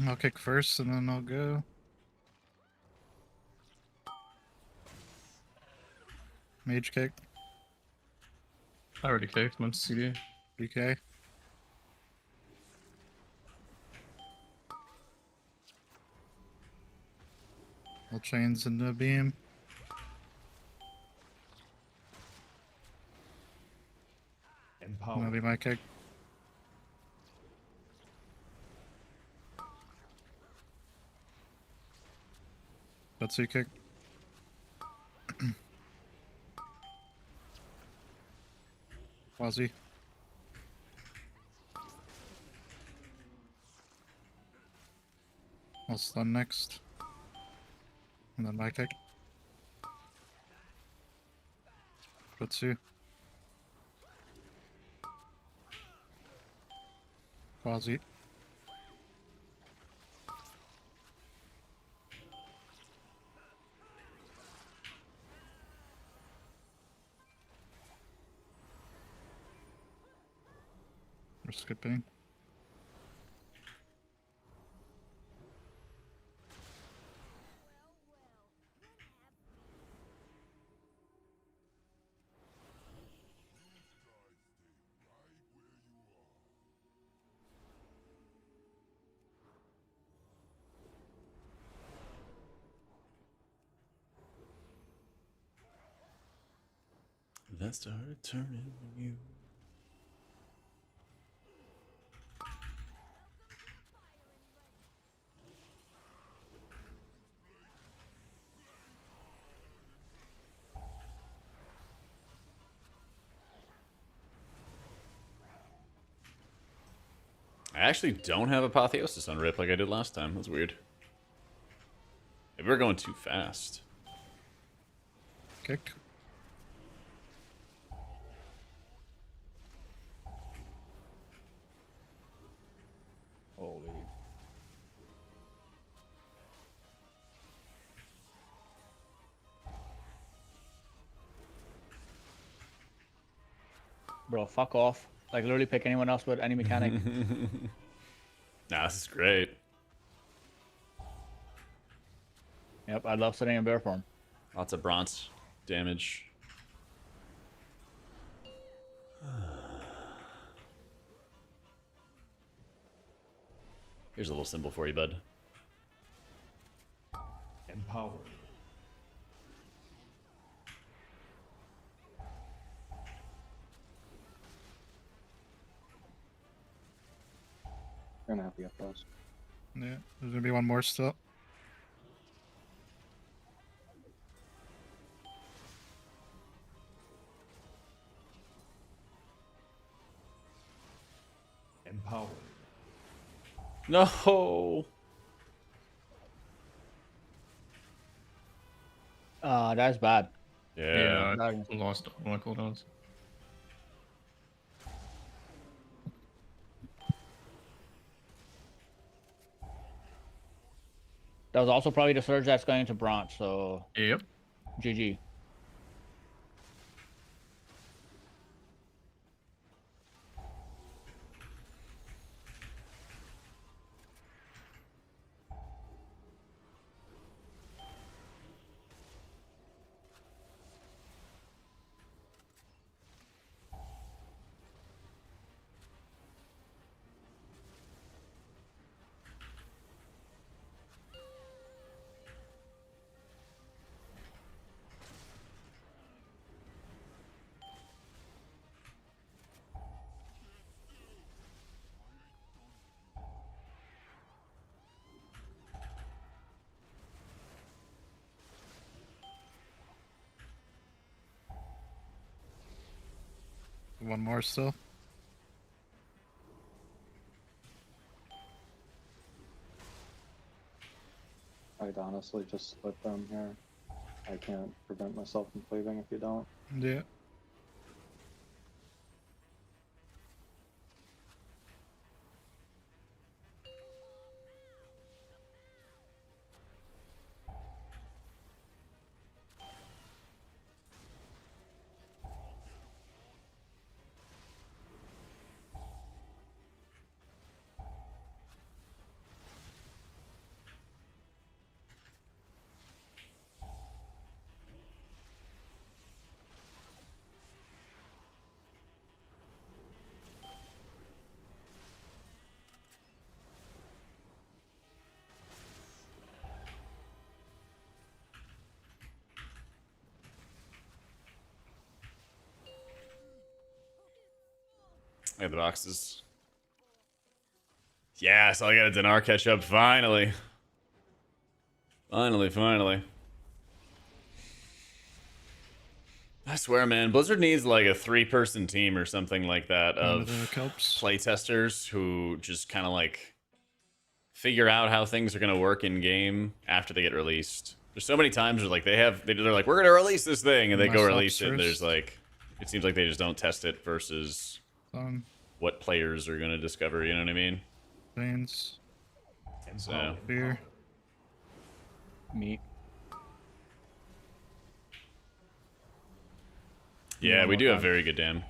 I'll kick first and then I'll go. Mage kick. I already kicked. Went to CD. DK. I'll chains into a beam. Empower. That'll be my kick. That's your kick. Quasi. I'll stun next. And then my kick. Jutsu. Quasi. We're skipping. That started turning you. I actually don't have Apotheosis on Rip like I did last time. That's weird. Maybe we're going too fast. Kick. Holy. Bro, fuck off. Like, literally pick anyone else with any mechanic. Nah, this is great. Yep, I love sitting in bear form. Lots of bronze damage. Here's a little symbol for you, bud. Empower. gonna have to get those. Yeah, there's gonna be one more still. Empowered. No. That's bad. Yeah. Yeah, I lost all my cooldowns. That was also probably the surge that's going to bronze, so Yep. GG. One more still. I'd honestly just split them here. I can't prevent myself from cleaving if you don't. Yeah. I have the boxes. Yeah, so I got a dinar catch up finally. Finally. I swear, man, Blizzard needs like a 3-person team or something like that One of of the kelps. playtesters who just kind of like figure out how things are gonna work in game after they get released. There's so many times where like they're like, we're gonna release this thing, and they go Mess release ups it, and there's first. like, it seems like they just don't test it versus what players are gonna discover. You know what I mean? Veins. So Beer. Meat. yeah, we do have very good dam.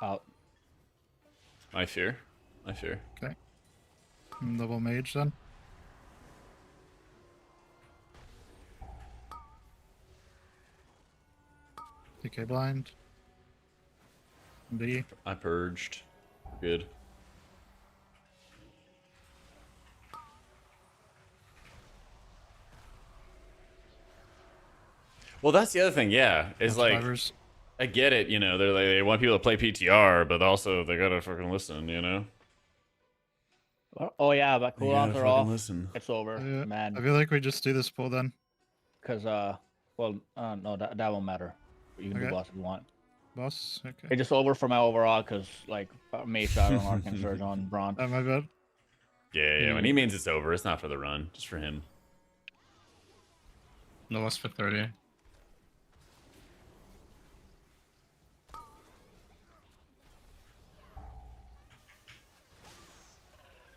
Out. I fear. Okay. Double mage then. TK blind. B. I purged. We're good. Well, that's the other thing, yeah. Is like, Survivors. I get it, you know, they want people to play PTR, but also they gotta fucking listen, you know? Oh yeah, but They gotta cooldowns are fucking off. listen. It's over, Yeah. man. I feel like we just do this pull then. Cause well, no, that won't matter. You can do Okay. boss if you want. Boss. Okay. It's just over for my overall, cause like Mage Shadow and Arc and Surge on bronze. My bad. Yeah, when he means it's over, it's not for the run, just for him. No loss for 30.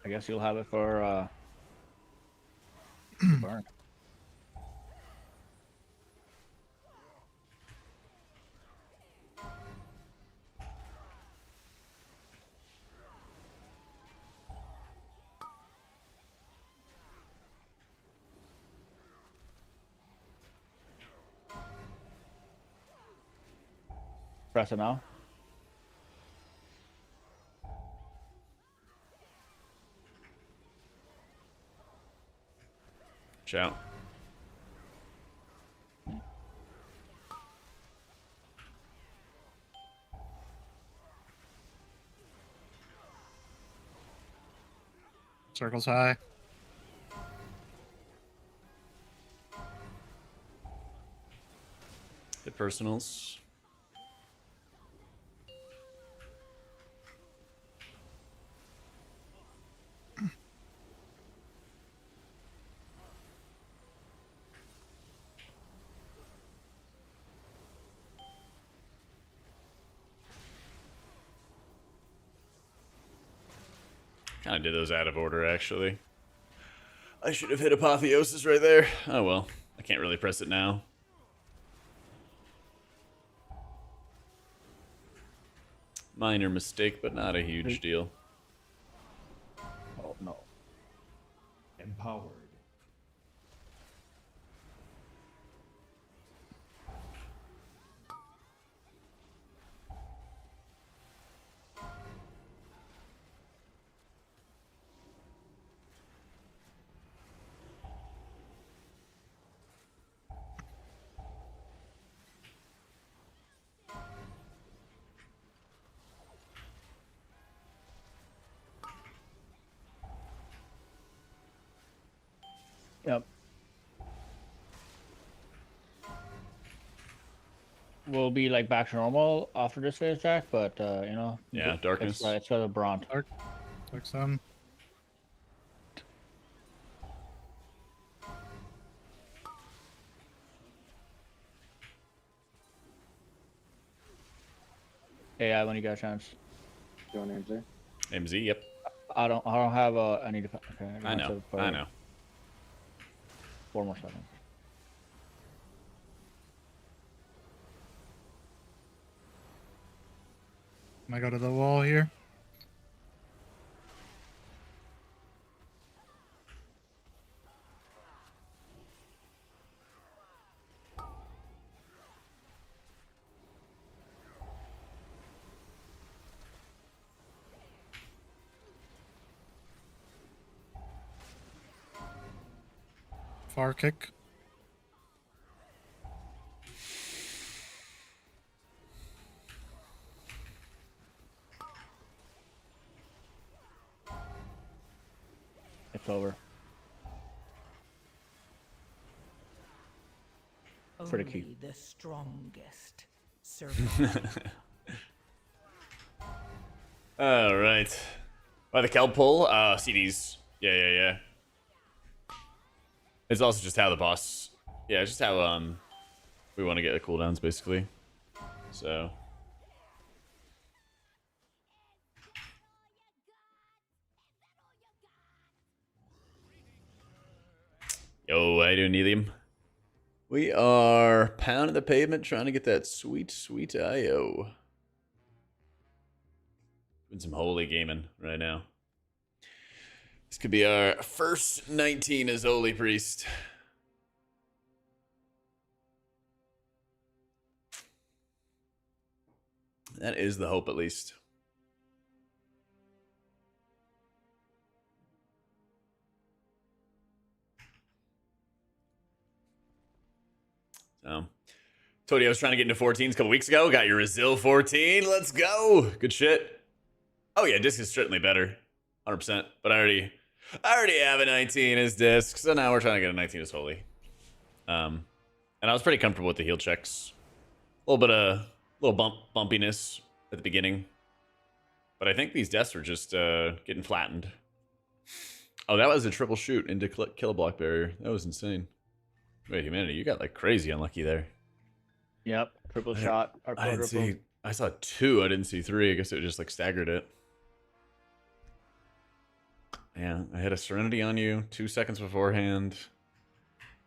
I guess you'll have it for burn. Press it now. Ciao. Circle's high. Hit personals. Kind of did those out of order, actually. I should have hit Apotheosis right there. Oh well, I can't really press it now. Minor mistake, but not a huge deal. Oh no. Empowered. Yep. We'll be like back to normal after this phase, Jack, but you know. Yeah, darkness. It's got a bronze. Dark Sun. AI when you get a chance. Going in, MZ, yep. I don't have any defense. Okay, I know. I know. 4 more seconds. I go to the wall here. Far kick. It's over. For the key. Only the strongest survive. All right. By the Kelp pull, CDs. Yeah. It's also just how the boss. Yeah, it's just how we want to get the cooldowns basically. So. Yo, I do need him. We are pounding the pavement trying to get that sweet, sweet IO. Doing some holy gaming right now. This could be our first 19 as Holy Priest. That is the hope, at least. So, told you I was trying to get into 14s a couple weeks ago. Got your Resil 14. Let's go. Good shit. Oh yeah, disc is certainly better. 100%. But I already have a 19 as disc, so now we're trying to get a 19 as Holy. And I was pretty comfortable with the heal checks. A little bumpiness at the beginning. But I think these deaths were just getting flattened. Oh, that was a triple shoot into kill block barrier. That was insane. Wait, Humanity, you got like crazy unlucky there. Yep, triple shot. I didn't see. I saw 2. I didn't see 3. I guess it just like staggered it. Yeah, I had a Serenity on you 2 seconds beforehand,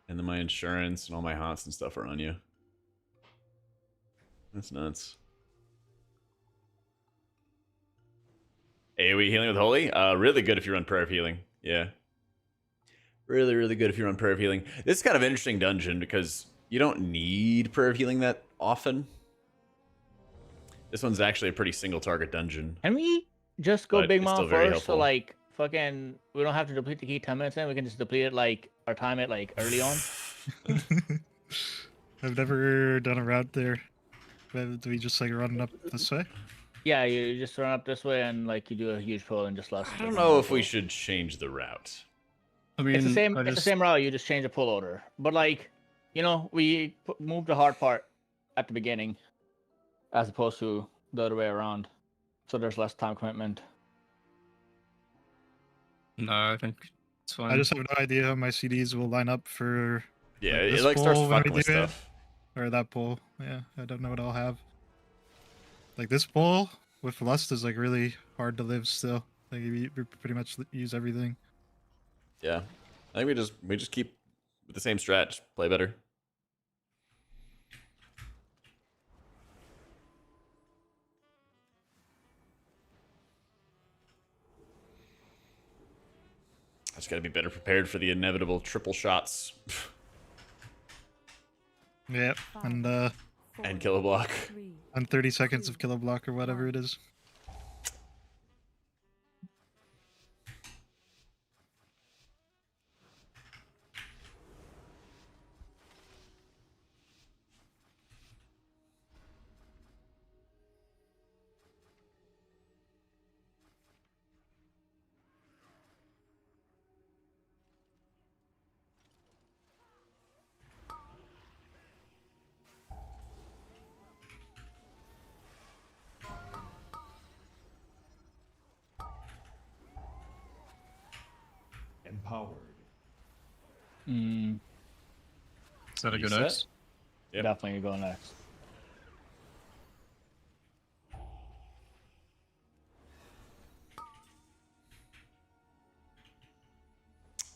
and then my insurance and all my haunts and stuff are on you. That's nuts. AoE healing with Holy? Really good if you run Prayer of Healing. Yeah. Really, really good if you run Prayer of Healing. This is kind of an interesting dungeon because you don't need Prayer of Healing that often. This one's actually a pretty single target dungeon. Can we just go But big it's mom still very first? helpful. So like fucking we don't have to deplete the key 10 minutes in. We can just deplete it like our time it like early on. I've never done a route there. Do we just like run up this way? Yeah, you just run up this way and like you do a huge pull and just last. I don't know if we should change the route. I mean, It's the same. I It's the just same route. You just change the pull order. But like, you know, we move the hard part at the beginning, as opposed to the other way around. So there's less time commitment. no, I think it's fine. I just have no idea how my CDs will line up for Yeah, like, it this like starts poll when we fucking with do it, stuff. or that poll. Yeah, I don't know what I'll have. Like this poll with Lust is like really hard to live still. Like we pretty much use everything. Yeah, I think we just keep with the same strat, just play better. I just gotta be better prepared for the inevitable triple shots Yep, and and kill a block. 3, 30 seconds of kill a block or whatever it is. Empowered. Mm, Is that a good Reset? X? Yep. Definitely go next.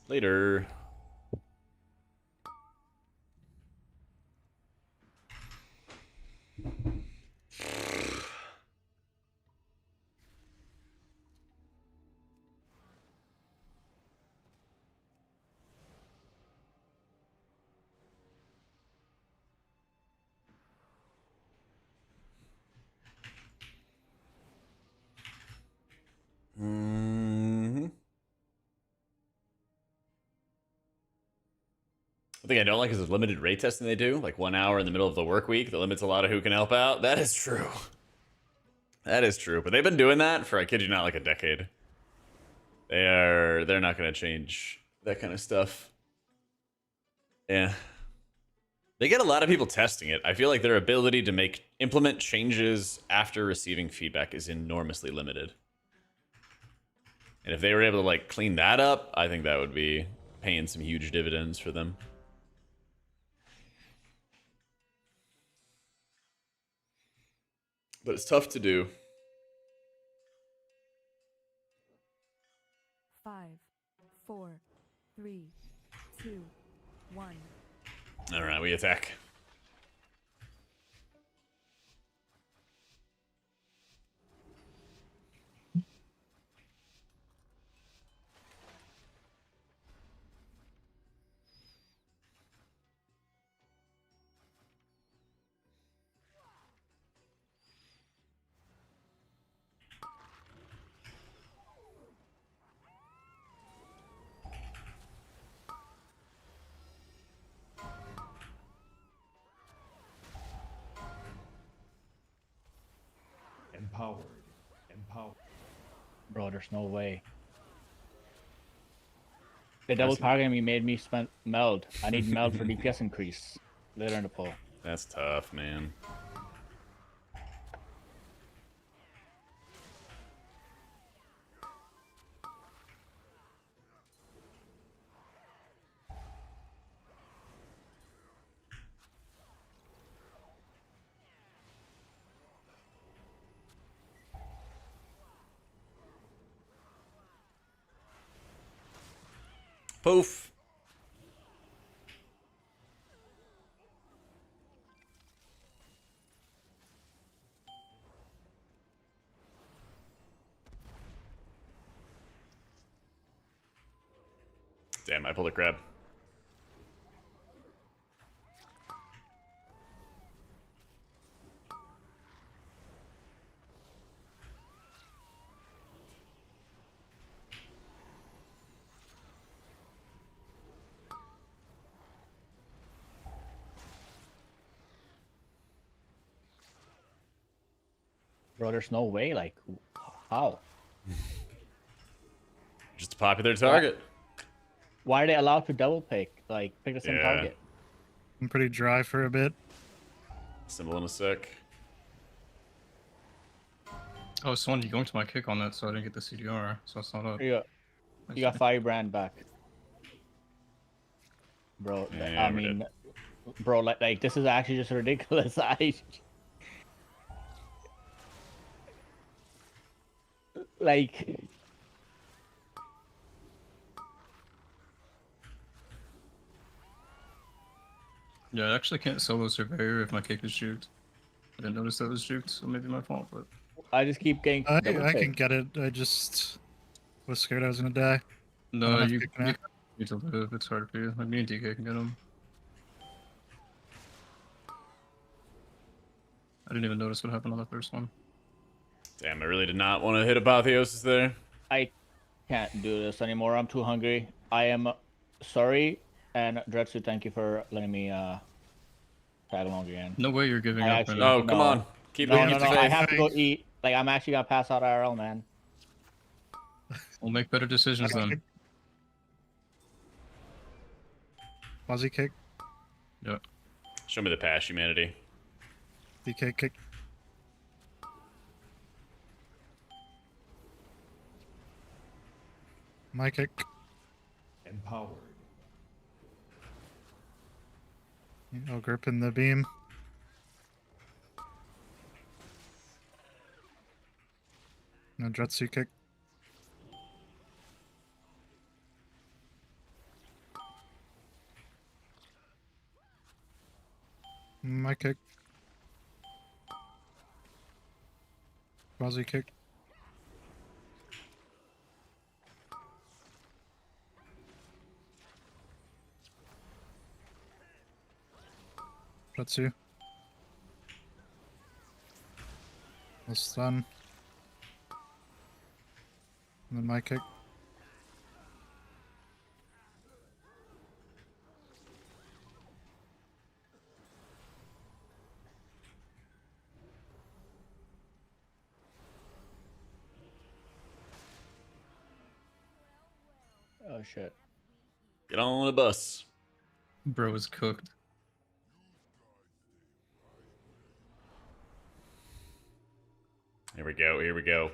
Later. The thing I don't like is the limited rate testing they do, like 1 hour in the middle of the work week that limits a lot of who can help out. That is true. That is true. But they've been doing that for, I kid you not, like a decade. They're not gonna change that kind of stuff. Yeah. They get a lot of people testing it. I feel like their ability to implement changes after receiving feedback is enormously limited. And if they were able to like clean that up, I think that would be paying some huge dividends for them. But it's tough to do. 5, 4, 3, 2, 1. All right, we attack. Empowered. Empowered. Bro, there's no way. The double targeting me made me spend meld. I need meld for DPS increase later in the poll. That's tough, man. Poof. Damn, I pulled a crab. Bro, there's no way. Like, how? Just a popular target. Why are they allowed to double pick? Like, pick the same Yeah. target. I'm pretty dry for a bit. Symbol in a sec. Oh, someone you going to my kick on that, so I didn't get the CDR, so it's not up. You got Firebrand back. Bro, Yeah, I we're mean, dead. bro, like this is actually just ridiculous. Like, Yeah, I actually can't solo Surveyor if my kick is juked. I didn't notice that was juked, so maybe my fault, but... I just keep getting I double can picked. get it. I just was scared I was gonna die. I No, don't have you kick now. need to live. It's hard for you. Like, me and DK can get him. I didn't even notice what happened on the first one. Damn, I really did not want to hit Apotheosis there. I can't do this anymore. I'm too hungry. I am sorry, and Dretsu, thank you for letting me tag along again. No way you're giving I up. actually- man. Oh, come No. on. Keep No, it. no, Keep no. the I faith. have to go eat. Like, I'm actually gonna pass out IRL, man. We'll make better decisions then. Fuzzy kick. Yeah. Show me the pass, humanity. DK kick. My kick. Empowered. I'll grip in the beam. No Jutsu kick. My kick. Quasi kick. Jutsu. No stun. And then my kick. Oh shit. Get on the bus. Bro is cooked. Here we go. Here we go.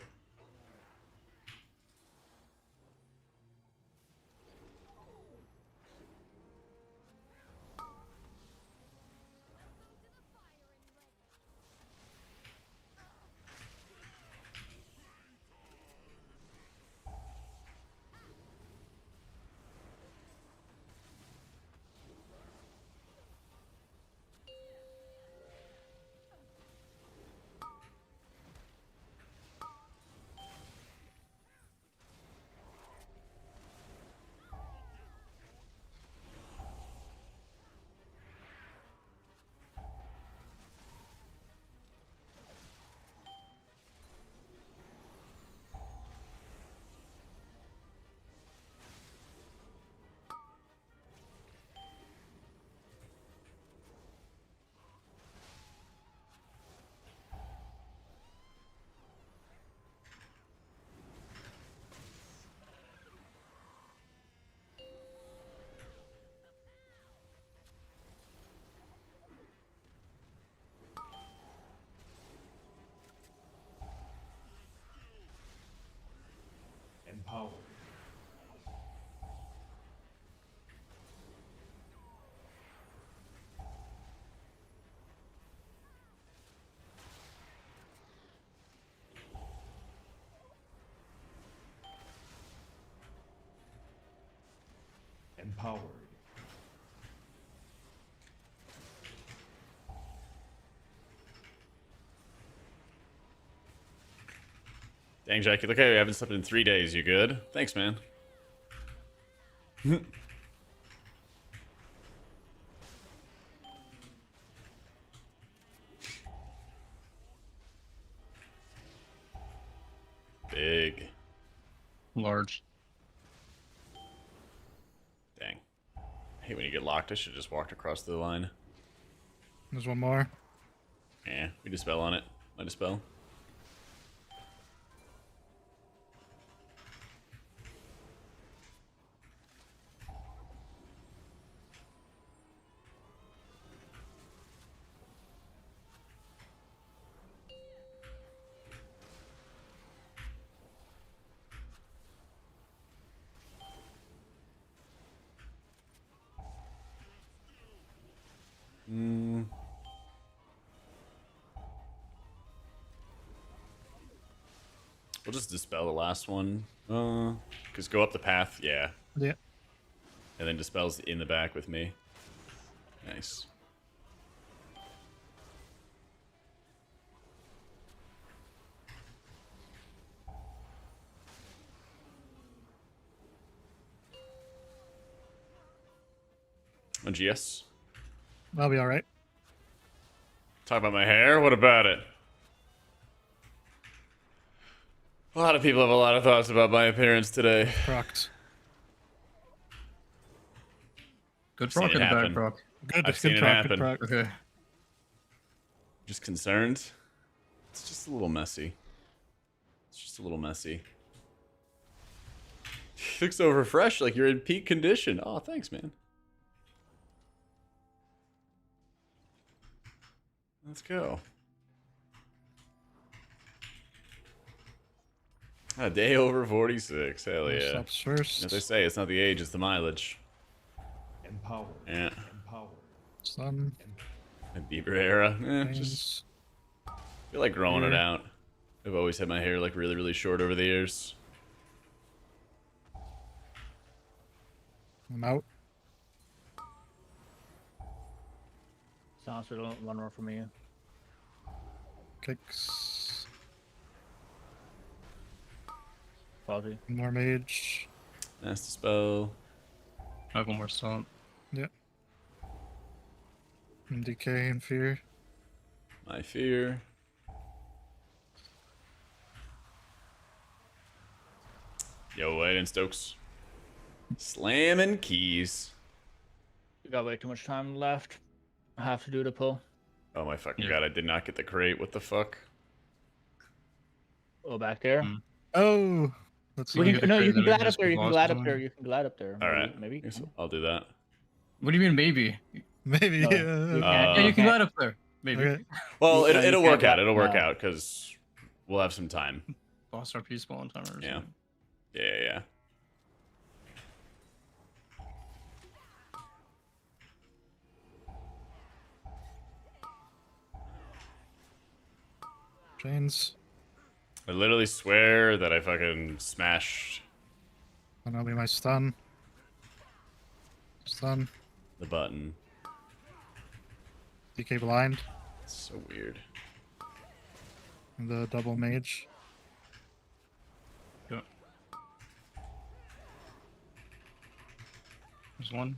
Empowered. Empowered. Dang, Jackie, look how you haven't slept in 3 days. You good? Thanks, man. Big. Large. Dang. I hate when you get locked. I should have just walked across the line. There's one more. Yeah, we dispel on it. I dispel. We'll just dispel the last one. Because go up the path, yeah. Yeah. And then dispels in the back with me. Nice. Oh, GS. I'll be alright. Talk about my hair? What about it? A lot of people have a lot of thoughts about my appearance today. Procs. Good Seen proc it or the happen. bad proc? Good, I've seen good it proc, happen. good proc. Okay. Just concerned. It's just a little messy. It's just a little messy. You look so refreshed, like you're in peak condition. Oh, thanks, man. Let's go. A day over 46. Hell yeah. Stops first. As they say, it's not the age, it's the mileage. Empower. Yeah. Empower. Stun. A Bieber era. Just Chains. feel like growing it Here. out. I've always had my hair like really, really short over the years. I'm out. Sounds like one more for me. Kicks. Fuzzy. One more mage. Nice to spell. I have one more stomp. And decay and fear. My fear. Yo, White and Stokes. Slamming keys. We got way too much time left. I have to do the pull. Oh my fucking Yeah. god, I did not get the crate. What the fuck? Oh, back there. Oh! Let's You see. get can, the no, you crate, can then we glide can up just there. go You can boss glide or up there. something. You can glide up there. All right. Maybe. Guess I'll do that. What do you mean maybe? Maybe, No, yeah. you can't. Yeah, you can glide up there. Maybe. Okay. Well, You it'll can't work out. glide- It'll work no. out because we'll have some time. Boss RP spawn timer or Yeah. something. Yeah. Chains. I literally swear that I fucking smashed And that'll be my stun. Stun. the button. DK blind. It's so weird. And the double mage. Yeah. There's one.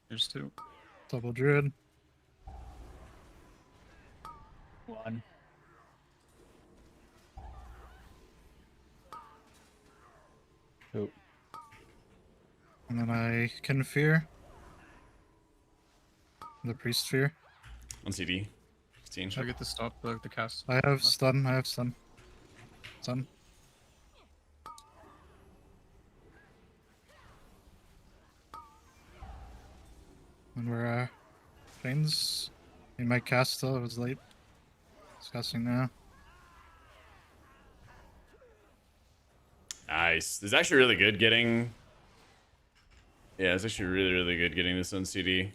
There's two. Double druid. One. Two. And then I can fear. The priest fear. On CD. 15. Should I get the stop the cast? I have stun. I have stun. Stun. And we're chains. He might cast still. It was late. It's casting now. Nice. It's actually really good getting... Yeah, it's actually really, really good getting this on CD.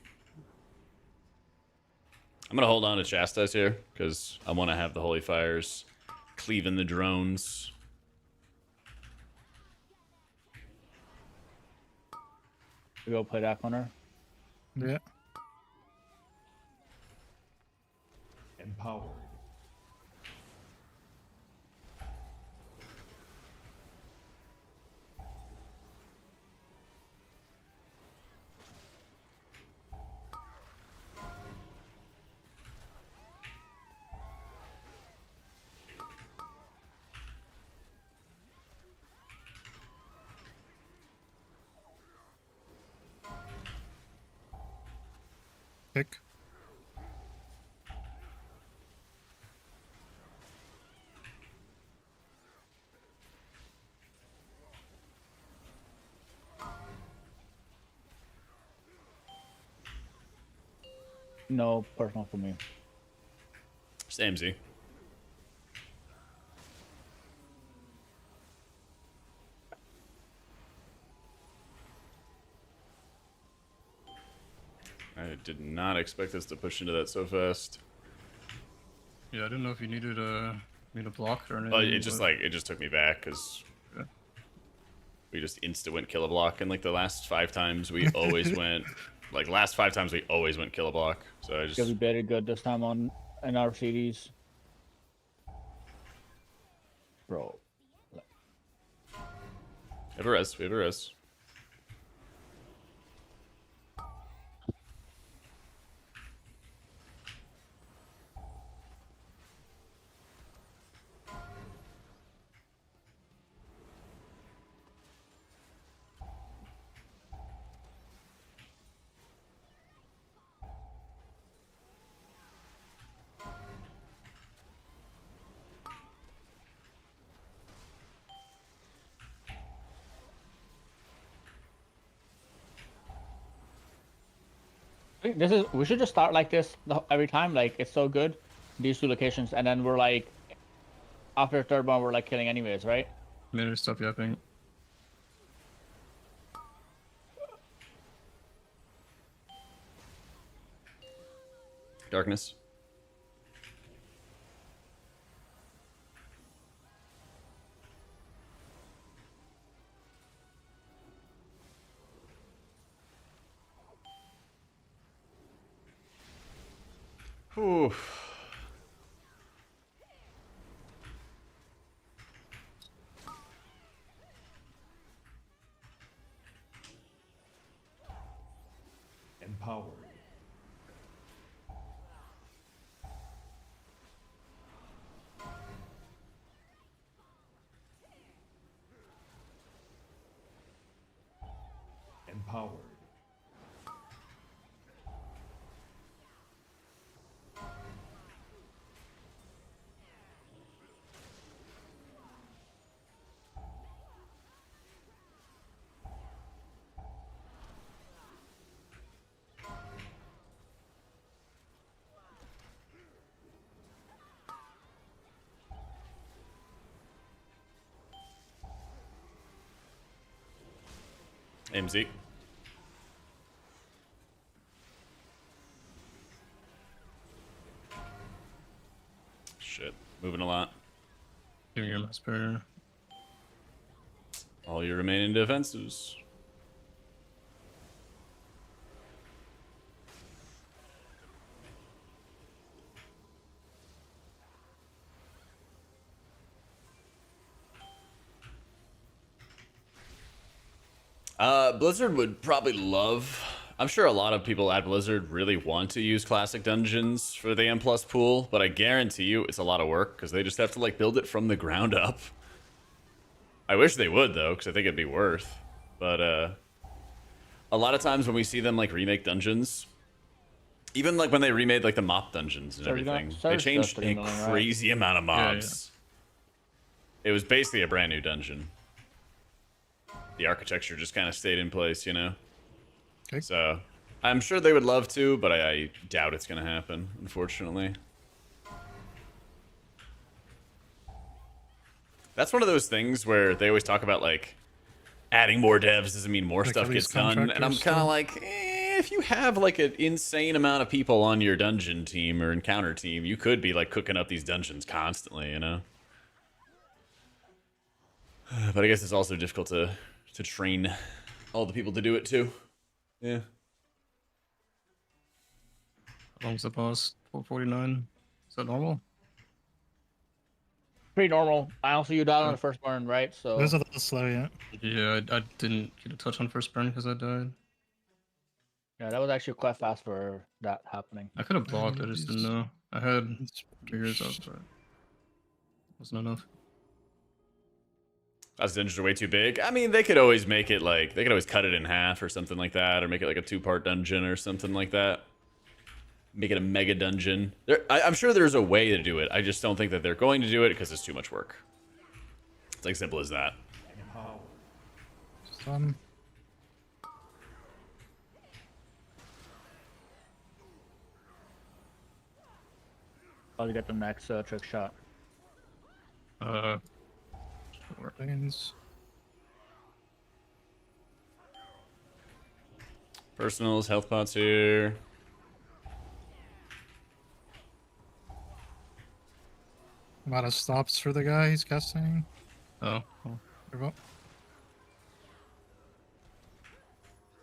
I'm going to hold on to Chastise here, because I want to have the Holy Fires cleaving the drones. We go play that corner. Yeah. Empowered. Pick. No personal for me. Same Z. I did not expect us to push into that so fast. Yeah, I didn't know if you needed me to block or anything. But it just but- like it just took me back because Yeah. we just insta went kill a block, and like the last 5 times we always went last 5 times we always went kill a block. So I It's gonna be just very good this time on in our CDs. Bro. we have a res. We have a res. We should just start like this every time. Like it's so good, these 2 locations, and then we're like, after the 3rd one, we're like killing anyways, right? Later, stop yapping. Darkness. Whew. Empowered. Empowered. MZ. Shit. Moving a lot. Giving your mass barrier. All your remaining defenses. Blizzard would probably love. I'm sure a lot of people at Blizzard really want to use classic dungeons for the M+ pool, but I guarantee you it's a lot of work because they just have to like build it from the ground up. I wish they would though, because I think it'd be worth. But a lot of times when we see them like remake dungeons, even like when they remade like the mop dungeons and everything, they changed a crazy amount of mobs. It was basically a brand new dungeon. The architecture just kind of stayed in place, you know? Okay. So, I'm sure they would love to, but I doubt it's going to happen, unfortunately. That's one of those things where they always talk about, like, adding more devs doesn't mean more Like stuff at least gets done. And I'm kind of like, if you have, like, an insane amount of people on your dungeon team or encounter team, you could be, like, cooking up these dungeons constantly, you know? But I guess it's also difficult to train all the people to do it too. Yeah. How long's the boss? 449. Is that normal? Pretty normal. I also you died on the first burn, right? So It was a little slow, yeah. Yeah, I didn't get a touch on first burn because I died. yeah, that was actually quite fast for that happening. I could have blocked, I just didn't know. I had It's- triggers up, but wasn't enough. Those dungeons are way too big. I mean, they could always make it like, they could always cut it in half or something like that, or make it like a 2-part dungeon or something like that. Make it a mega dungeon. I'm sure there's a way to do it. I just don't think that they're going to do it because it's too much work. It's like simple as that. Empowered. Stun. I'll get the next trick shot. Sure. Seconds. Personals, health pots here. I'm out of stops for the guy he's casting. Oh, well, Careful.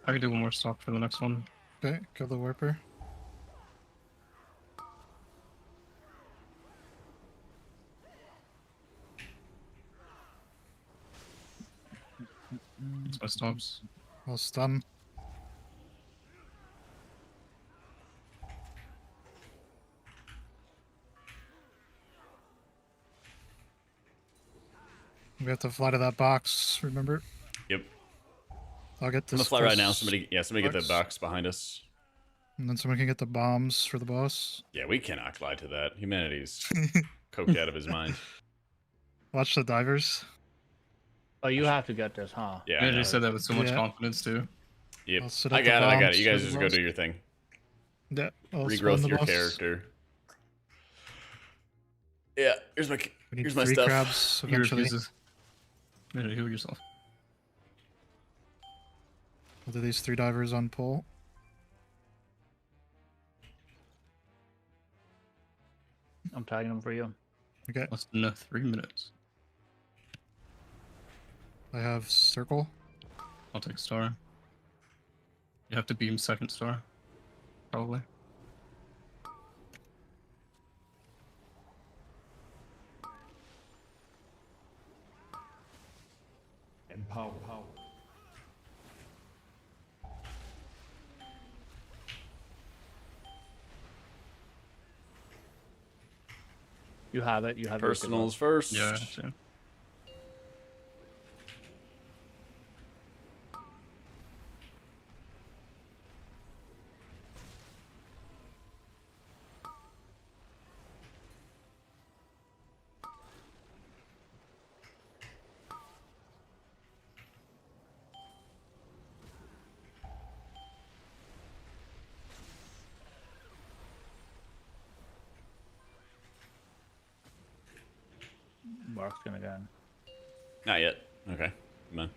I could do one more stop for the next one. Okay, kill the warper. It's my stops. I'll stun. We have to fly to that box, remember? Yep. I'll get I'm this. gonna fly right now. first Somebody get that box behind us. And then someone can get the bombs for the boss. Yeah, we cannot glide to that. Humanity's coked out of his mind. Watch the divers. Oh, you have to get this, huh? Yeah, Yeah, I you know. said that with so much Yeah. confidence too. Yep. I'll sit I at the got it. bombs You for guys the just go boss. do your thing. Yeah, I'll spawn Regrowth the your boss. character. Yeah, here's my We need here's my 3 stuff. crabs He eventually. refuses. Yeah, heal yourself. We'll do these 3 divers on pole. I'm tagging them for you. Okay, Less than 3 minutes. I have circle. I'll take star. You have to beam second star. Probably. Empower. You have it. You have your Personals first. Yeah, sure. Mark's gonna go. Not yet. Okay. Come on.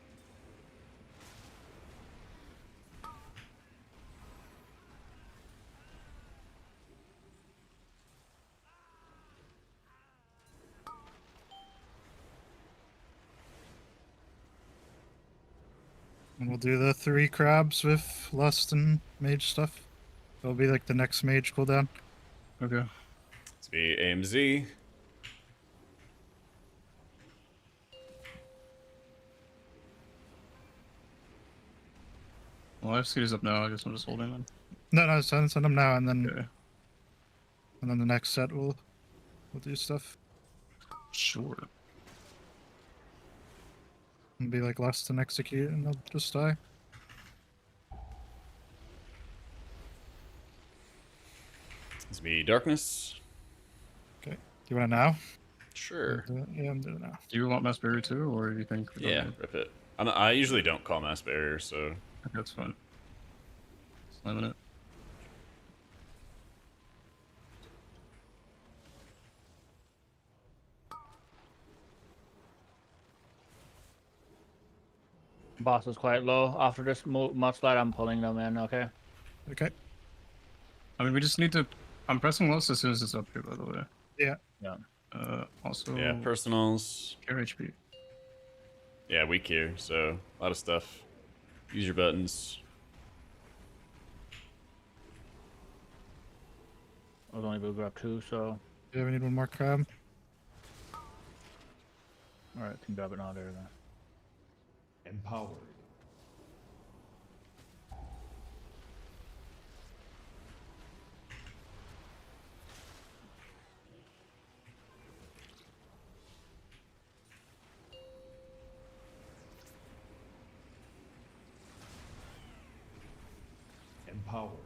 And we'll do the 3 crabs with lust and mage stuff. It'll be like the next mage cooldown. Okay. Let's be AMZ. Well, I have Scooters up now. I guess I'm just holding them. No, send them now, and then Okay. and then the next set we'll do stuff. Sure. And be like lust and execute, and they'll just die. Let's be darkness. Okay. Do you want it now? Sure. Yeah, I'm doing it now. Do you want Mass Barrier too, or do you think? we don't Yeah, need- rip it. I usually don't call mass barrier, so Okay, that's fine. Slamming it. Boss is quite low. After this mudslide, I'm pulling them in. Okay. Okay. I mean, we just need to. I'm pressing lust as soon as it's up here, by the way. Yeah. Yeah. Also. yeah, personals. Care HP. Yeah, weak here, so a lot of stuff. Use your buttons. I was only able to grab 2, so. Yeah, we need 1 more crab. Alright, can grab it now there then. Empowered. Empowered.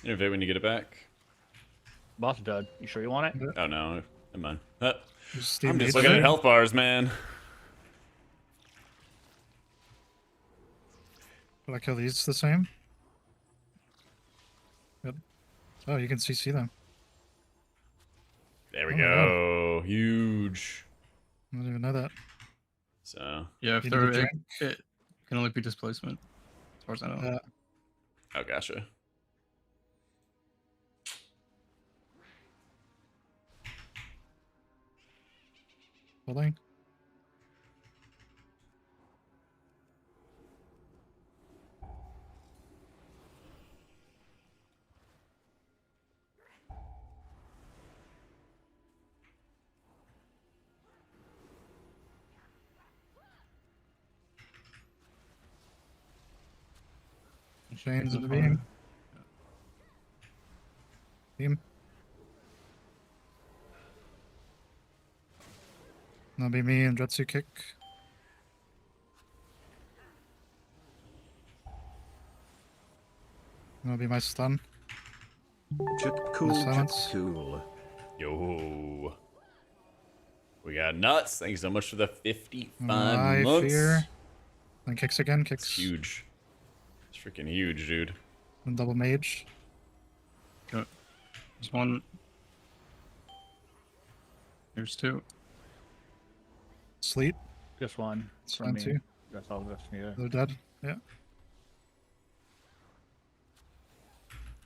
Innovate when you get it back. Boss is dead. You sure you want it? Oh no, never mind. Just I'm just looking at health bars, man. Will I kill these the same? Good. Oh, you can CC them. There we Oh, go. Huge. I didn't even know that. So, Yeah, if You need a they're drink? it can only be displacement, as far as I know. oh, gotcha. Holding. Chains in the beam. Beam. That'll be me and Jutsu kick. That'll be my stun. Cool, silence. cool. Yo. We got nuts. Thank you so much for the 55 I months. fear. Then kicks again. It's Kicks. huge. It's freaking huge, dude. And double mage. Good. There's one. There's two. Sleep. Just one It's from fine me. too. That's all that's me. They're dead. Yeah.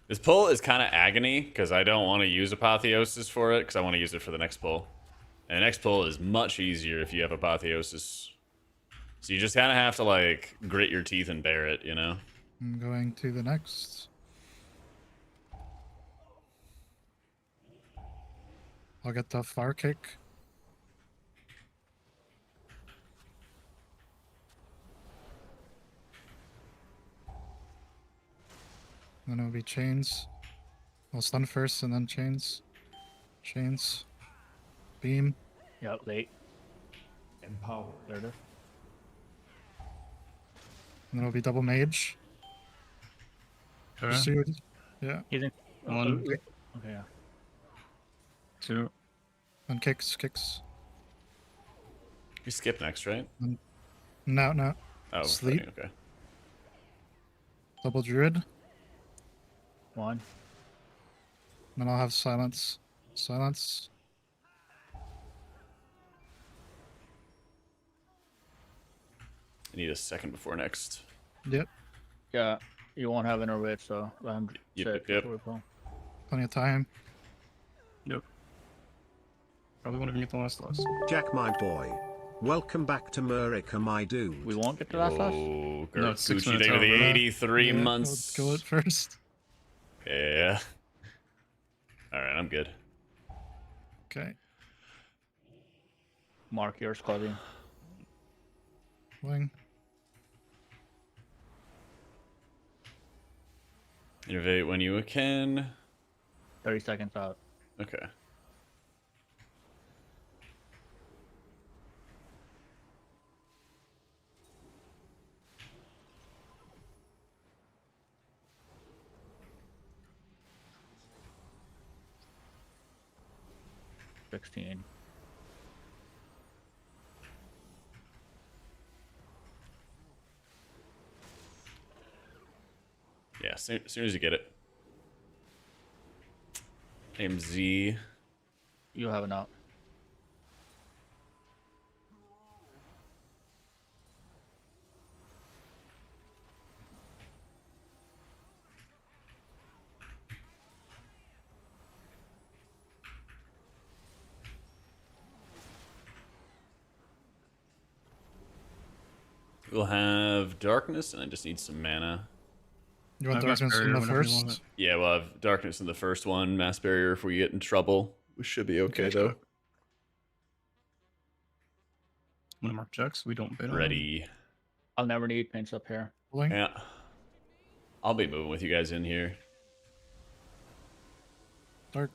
This pull is kind of agony because I don't want to use Apotheosis for it because I want to use it for the next pull. And the next pull is much easier if you have Apotheosis. So you just kind of have to, like, grit your teeth and bear it, you know? I'm going to the next. I'll get the fire kick. Then it'll be chains. I'll stun first and then chains. Chains. Beam. Yep, late. Empower. There it is. And then it'll be double mage. Okay. See what- Yeah. He's in. One. Okay, yeah. Two. And kicks. We skip next, right? No. Oh, Sleep. funny, okay. Double druid. One. Then I'll have silence. Silence. I need a second before next. Yep. Yeah, you won't have inner witch, so let him Yep, sit yep. before we pull. Plenty of time. Yep. Probably won't even get the last loss. Jack, my boy. Welcome back to Murica, my dude. We won't get to last loss? Oh, No, it's 6 Gucci, minutes thank you for the over. 83 Yeah, months. Let's kill it first. Yeah. Alright, I'm good. Okay. Mark yours, Claudine. Wing. Innovate when you can. 30 seconds out. Okay. $16. Yeah, soon as you get it. AMZ. You have it out. We'll have darkness, and I just need some mana. You want I've got darkness in barrier the whenever you want first? it. Yeah, we'll have darkness in the first one, mass barrier if we get in trouble. We should be okay, though. I'm gonna mark checks. We don't bid on Ready. I'll never need paints up here. Wing. Yeah. I'll be moving with you guys in here. Dark.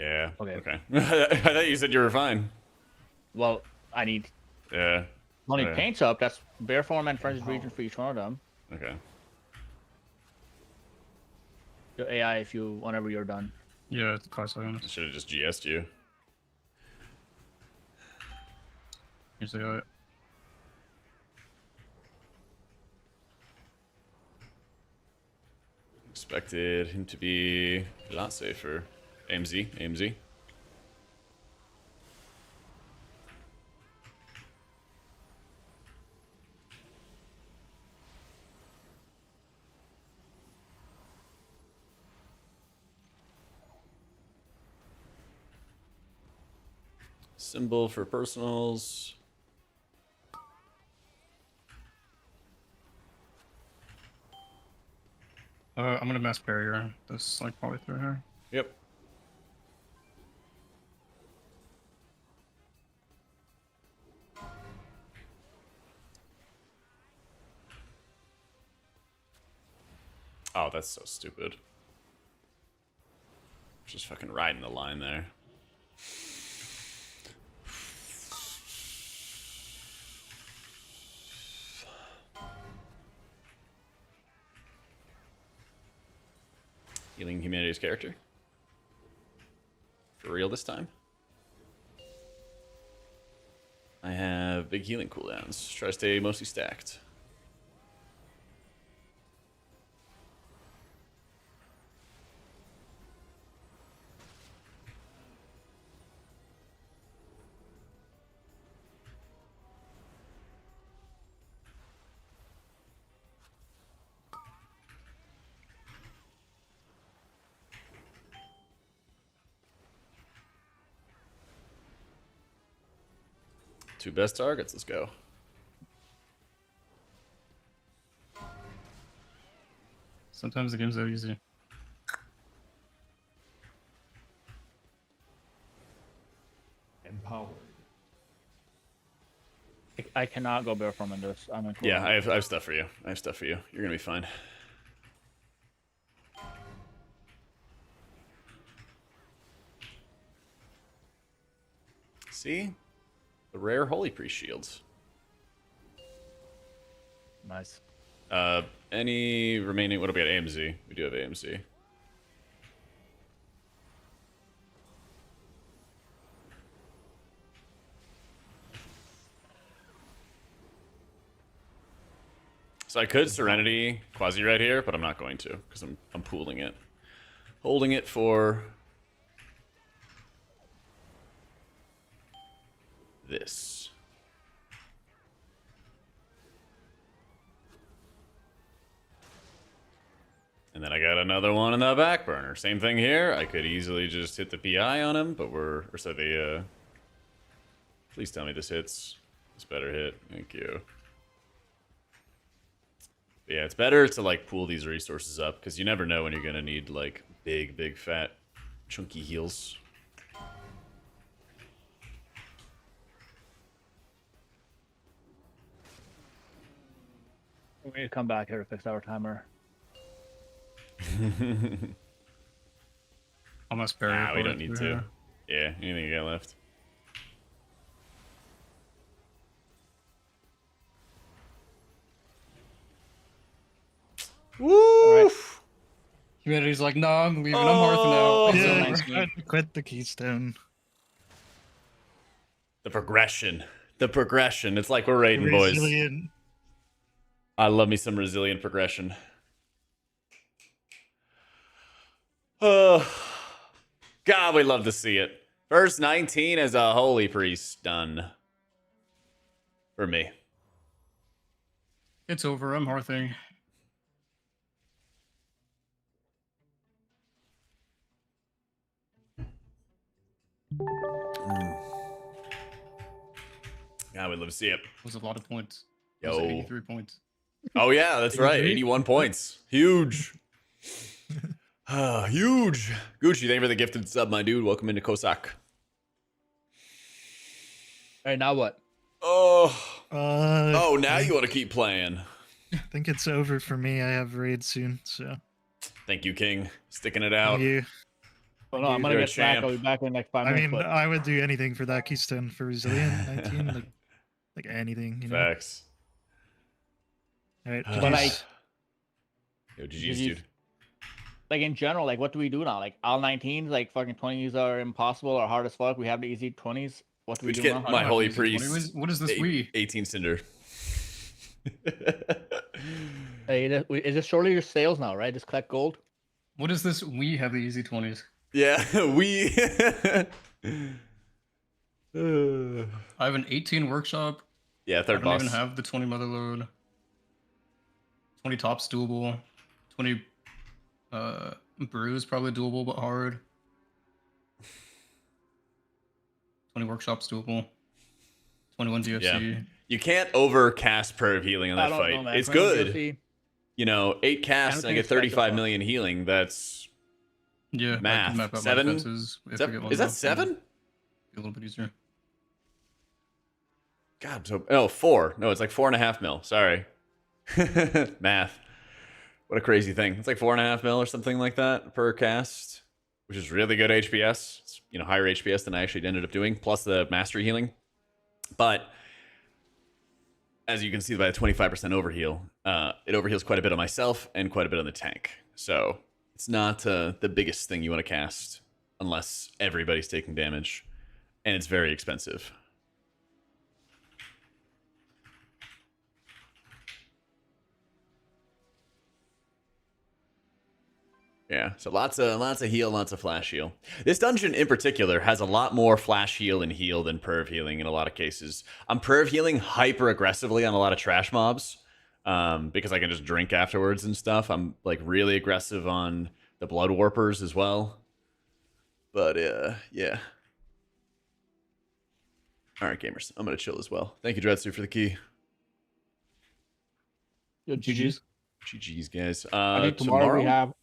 Yeah. Okay. Okay. I thought you said you were fine. Well, I need Yeah. only Okay. paints up. That's bare form and frenzied region for each one of them. Okay. Your AI if you whenever you're done. Yeah, it's 5 I seconds. should have just GS'd you. Usually I Expected him to be a lot safer. AMZ, AMZ. Symbol for personals. I'm gonna mass barrier this like probably through here. Yep. Oh, that's so stupid. Just fucking riding the line there. Healing humanity's character. For real this time. I have big healing cooldowns. Try to stay mostly stacked. Two best targets, let's go. Sometimes the game's so easy. Empowered. I cannot go bare form in this. I'm in Yeah, I have stuff for you. I have stuff for you. You're gonna be fine. See? The rare Holy Priest shields. Nice. Any remaining... What do we got? AMZ. We do have AMZ. So I could Serenity Quasi right here, but I'm not going to, because I'm pooling it. Holding it for... this. And then I got another one in the back burner. Same thing here. I could easily just hit the PI on him, but please tell me this hits. This better hit. Thank you. But yeah, it's better to like pool these resources up because you never know when you're gonna need like big, fat, chunky heals. We need to come back here to fix our timer. I'll mass barrier. Nah, we probably don't need through to. here. Yeah, anything you got left? Woo! Humanity's like, no, I'm leaving. I'm Hearth now. It's Yeah, over. we're gonna quit the Keystone. The progression. The progression. It's like we're raiding, boys. Resilient. I love me some resilient progression. Oh, God, we love to see it. First 19 as a Holy Priest done. For me. It's over. I'm Hearthing. God, we'd love to see it. It was a lot of points. It was Yo. 83 points. Oh, yeah, that's right. 81 points. Huge. Huge. Gucci, thank you for the gifted sub, my dude. Welcome into Kosak. Hey, now what? Oh. Oh, Now you want to keep playing. I think it's over for me. I have raid soon, so Thank you, King. Sticking it out. you. Oh no, I'm gonna You're a get back. champ. I'll be back in like 5 I minutes. mean, but I would do anything for that Keystone for Resilient 19, like anything, you know. Facts. All right, But, like, GG's. Yo, GG's, GG's. dude. like in general, like what do we do now? Like all 19s, like fucking 20s are impossible or hard as fuck. We have the easy 20s. What do we We do just now? get my have holy these as 20. priest. What is this we? 18 Cinder. Hey, is this surely your sales now, right? Just collect gold. What is this? We have the easy 20s. Yeah, we. I have an 18 workshop. Yeah, I third don't boss. even have the 20 motherload. 20 tops doable. 20 brews probably doable but hard. 20 workshops doable. 21 DFC. Yeah. You can't overcast perv healing on I that don't fight. know, man. It's 21 good. DLC. You know, 8 casts and I think get it's special 35 for- million healing. That's Yeah, I Math. can map out 7? my defenses if I get one is that buff, 7? it'll be a little bit easier. God, so 4. No, it's like 4.5 mil. Sorry. Math. What a crazy thing. It's like 4.5 mil or something like that per cast, which is really good HPS. It's, you know, higher HPS than I actually ended up doing, plus the mastery healing. But as you can see by the 25% overheal, it overheals quite a bit on myself and quite a bit on the tank. So it's not the biggest thing you want to cast unless everybody's taking damage, and it's very expensive. Yeah, so lots of heal, lots of flash heal. This dungeon in particular has a lot more flash heal and heal than perv healing in a lot of cases. I'm perv healing hyper aggressively on a lot of trash mobs because I can just drink afterwards and stuff. I'm like really aggressive on the blood warpers as well. But yeah. All right, gamers, I'm gonna chill as well. Thank you, Dretsu, for the key. Yo, GG's. GG's, guys. I think tomorrow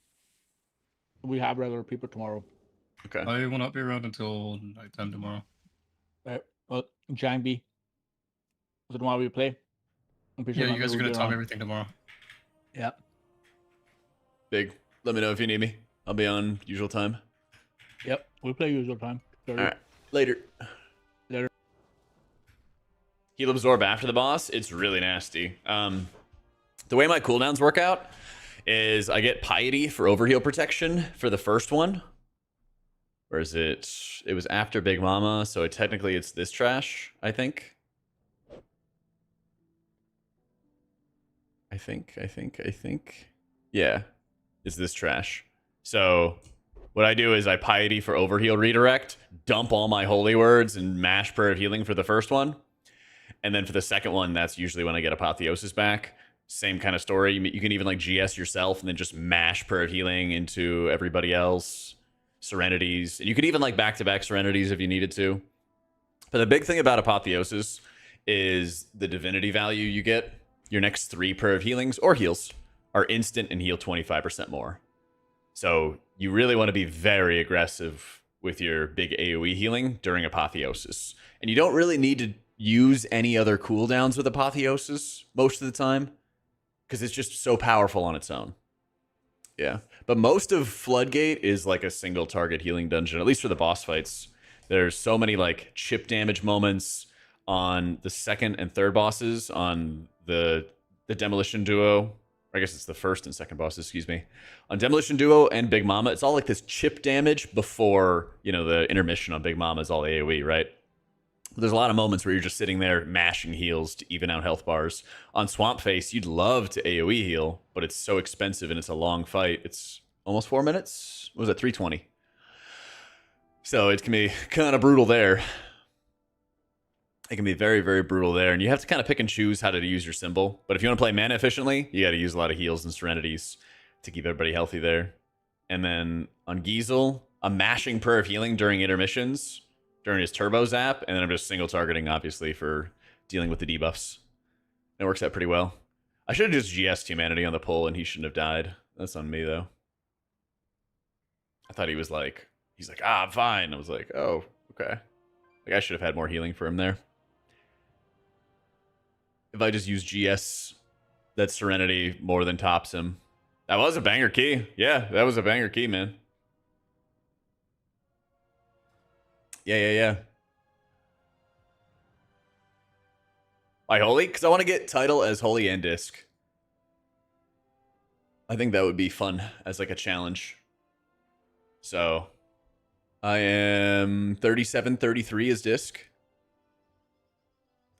we have regular people tomorrow. Okay. I will not be around until nighttime tomorrow. Right. Well, Jang B. So tomorrow we play. I'm pretty Yeah, sure you guys are we'll gonna be time around. everything tomorrow. Yeah. Big. Let me know if you need me. I'll be on usual time. Yep. We play usual time. All right. Later. Later. Heal absorb after the boss. It's really nasty. The way my cooldowns work out is I get piety for overheal protection for the first one. Or is it? It was after Big Mama, so technically it's this trash, I think. I think. Yeah. It's this trash. So what I do is I piety for overheal redirect, dump all my holy words, and mash prayer of healing for the first one. And then for the second one, that's usually when I get apotheosis back. Same kind of story. You can even like GS yourself and then just mash prayer of healing into everybody else. Serenities. And you could even like back-to-back serenities if you needed to. But the big thing about apotheosis is the divinity value you get. Your next 3 prayer of healings or heals are instant and heal 25% more. So you really want to be very aggressive with your big AoE healing during apotheosis. And you don't really need to use any other cooldowns with apotheosis most of the time, because it's just so powerful on its own. Yeah. But most of Floodgate is like a single target healing dungeon, at least for the boss fights. There's so many like chip damage moments on the second and third bosses, on the Demolition Duo. I guess it's the first and second bosses, excuse me. On Demolition Duo and Big Mama, it's all like this chip damage before, you know, the intermission on Big Mama is all AoE, right? There's a lot of moments where you're just sitting there mashing heals to even out health bars. On Swamp Face, you'd love to AoE heal, but it's so expensive and it's a long fight. It's almost 4 minutes. What was it, 320? So it can be kind of brutal there. It can be very, very brutal there. And you have to kind of pick and choose how to use your symbol. But if you want to play mana efficiently, you got to use a lot of heals and serenities to keep everybody healthy there. And then on Giesel, I'm mashing Prayer of Healing during intermissions, during his turbo zap, and then I'm just single targeting, obviously, for dealing with the debuffs. It works out pretty well. I should have just GS'd Humanity on the pull, and he shouldn't have died. That's on me, though. I thought he was like, he's like, I'm fine. I was like, oh, okay. Like, I should have had more healing for him there. If I just use GS, that Serenity more than tops him. That was a banger key. Yeah, that was a banger key, man. Yeah. Why Holy? Because I want to get title as Holy and Disc. I think that would be fun as like a challenge. So I am 37-33 as Disc.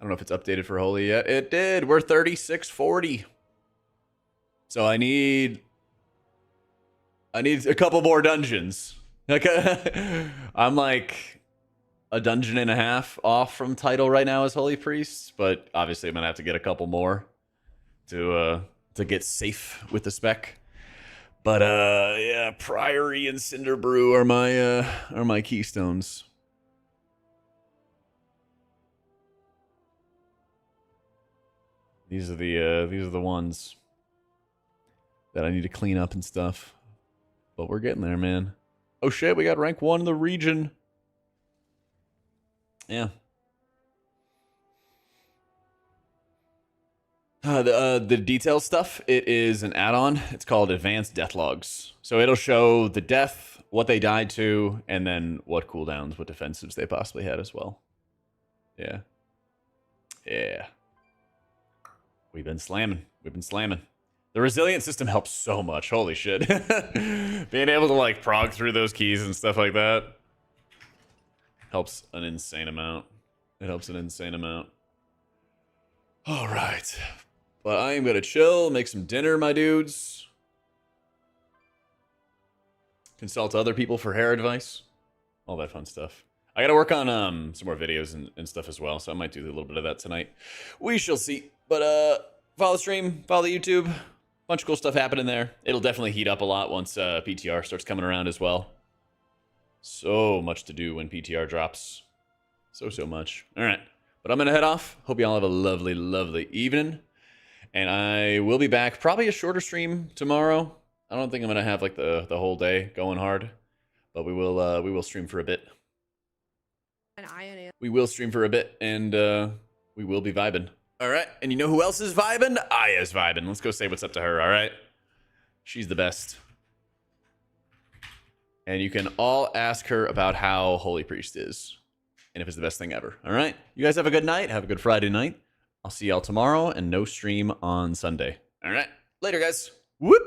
I don't know if it's updated for Holy yet. It did. We're 36-40. So I need a couple more dungeons. I'm like a dungeon and a half off from title right now as Holy Priest, but obviously I'm gonna have to get a couple more to get safe with the spec. But yeah, Priory and Cinder Brew are my keystones. These are the ones that I need to clean up and stuff. But we're getting there, man. Oh shit, we got rank 1 in the region. Yeah. The detail stuff, it is an add-on. It's called Advanced Death Logs. So it'll show the death, what they died to, and then what cooldowns, what defensives they possibly had as well. Yeah. Yeah. We've been slamming. The resilient system helps so much. Holy shit. Being able to like prog through those keys and stuff like that helps an insane amount. It helps an insane amount. All right. But I am going to chill, make some dinner, my dudes. Consult other people for hair advice. All that fun stuff. I got to work on some more videos and stuff as well, so I might do a little bit of that tonight. We shall see. But follow the stream, follow the YouTube. Bunch of cool stuff happening there. It'll definitely heat up a lot once PTR starts coming around as well. So much to do when PTR drops. So much. All right. But I'm going to head off. Hope you all have a lovely, lovely evening. And I will be back. Probably a shorter stream tomorrow. I don't think I'm going to have like the whole day going hard. But we will stream for a bit. We will stream for a bit. And we will be vibing. All right. And you know who else is vibing? Aya's vibing. Let's go say what's up to her. All right. She's the best. And you can all ask her about how Holy Priest is. And if it's the best thing ever. All right. You guys have a good night. Have a good Friday night. I'll see y'all tomorrow and no stream on Sunday. All right. Later, guys. Whoop.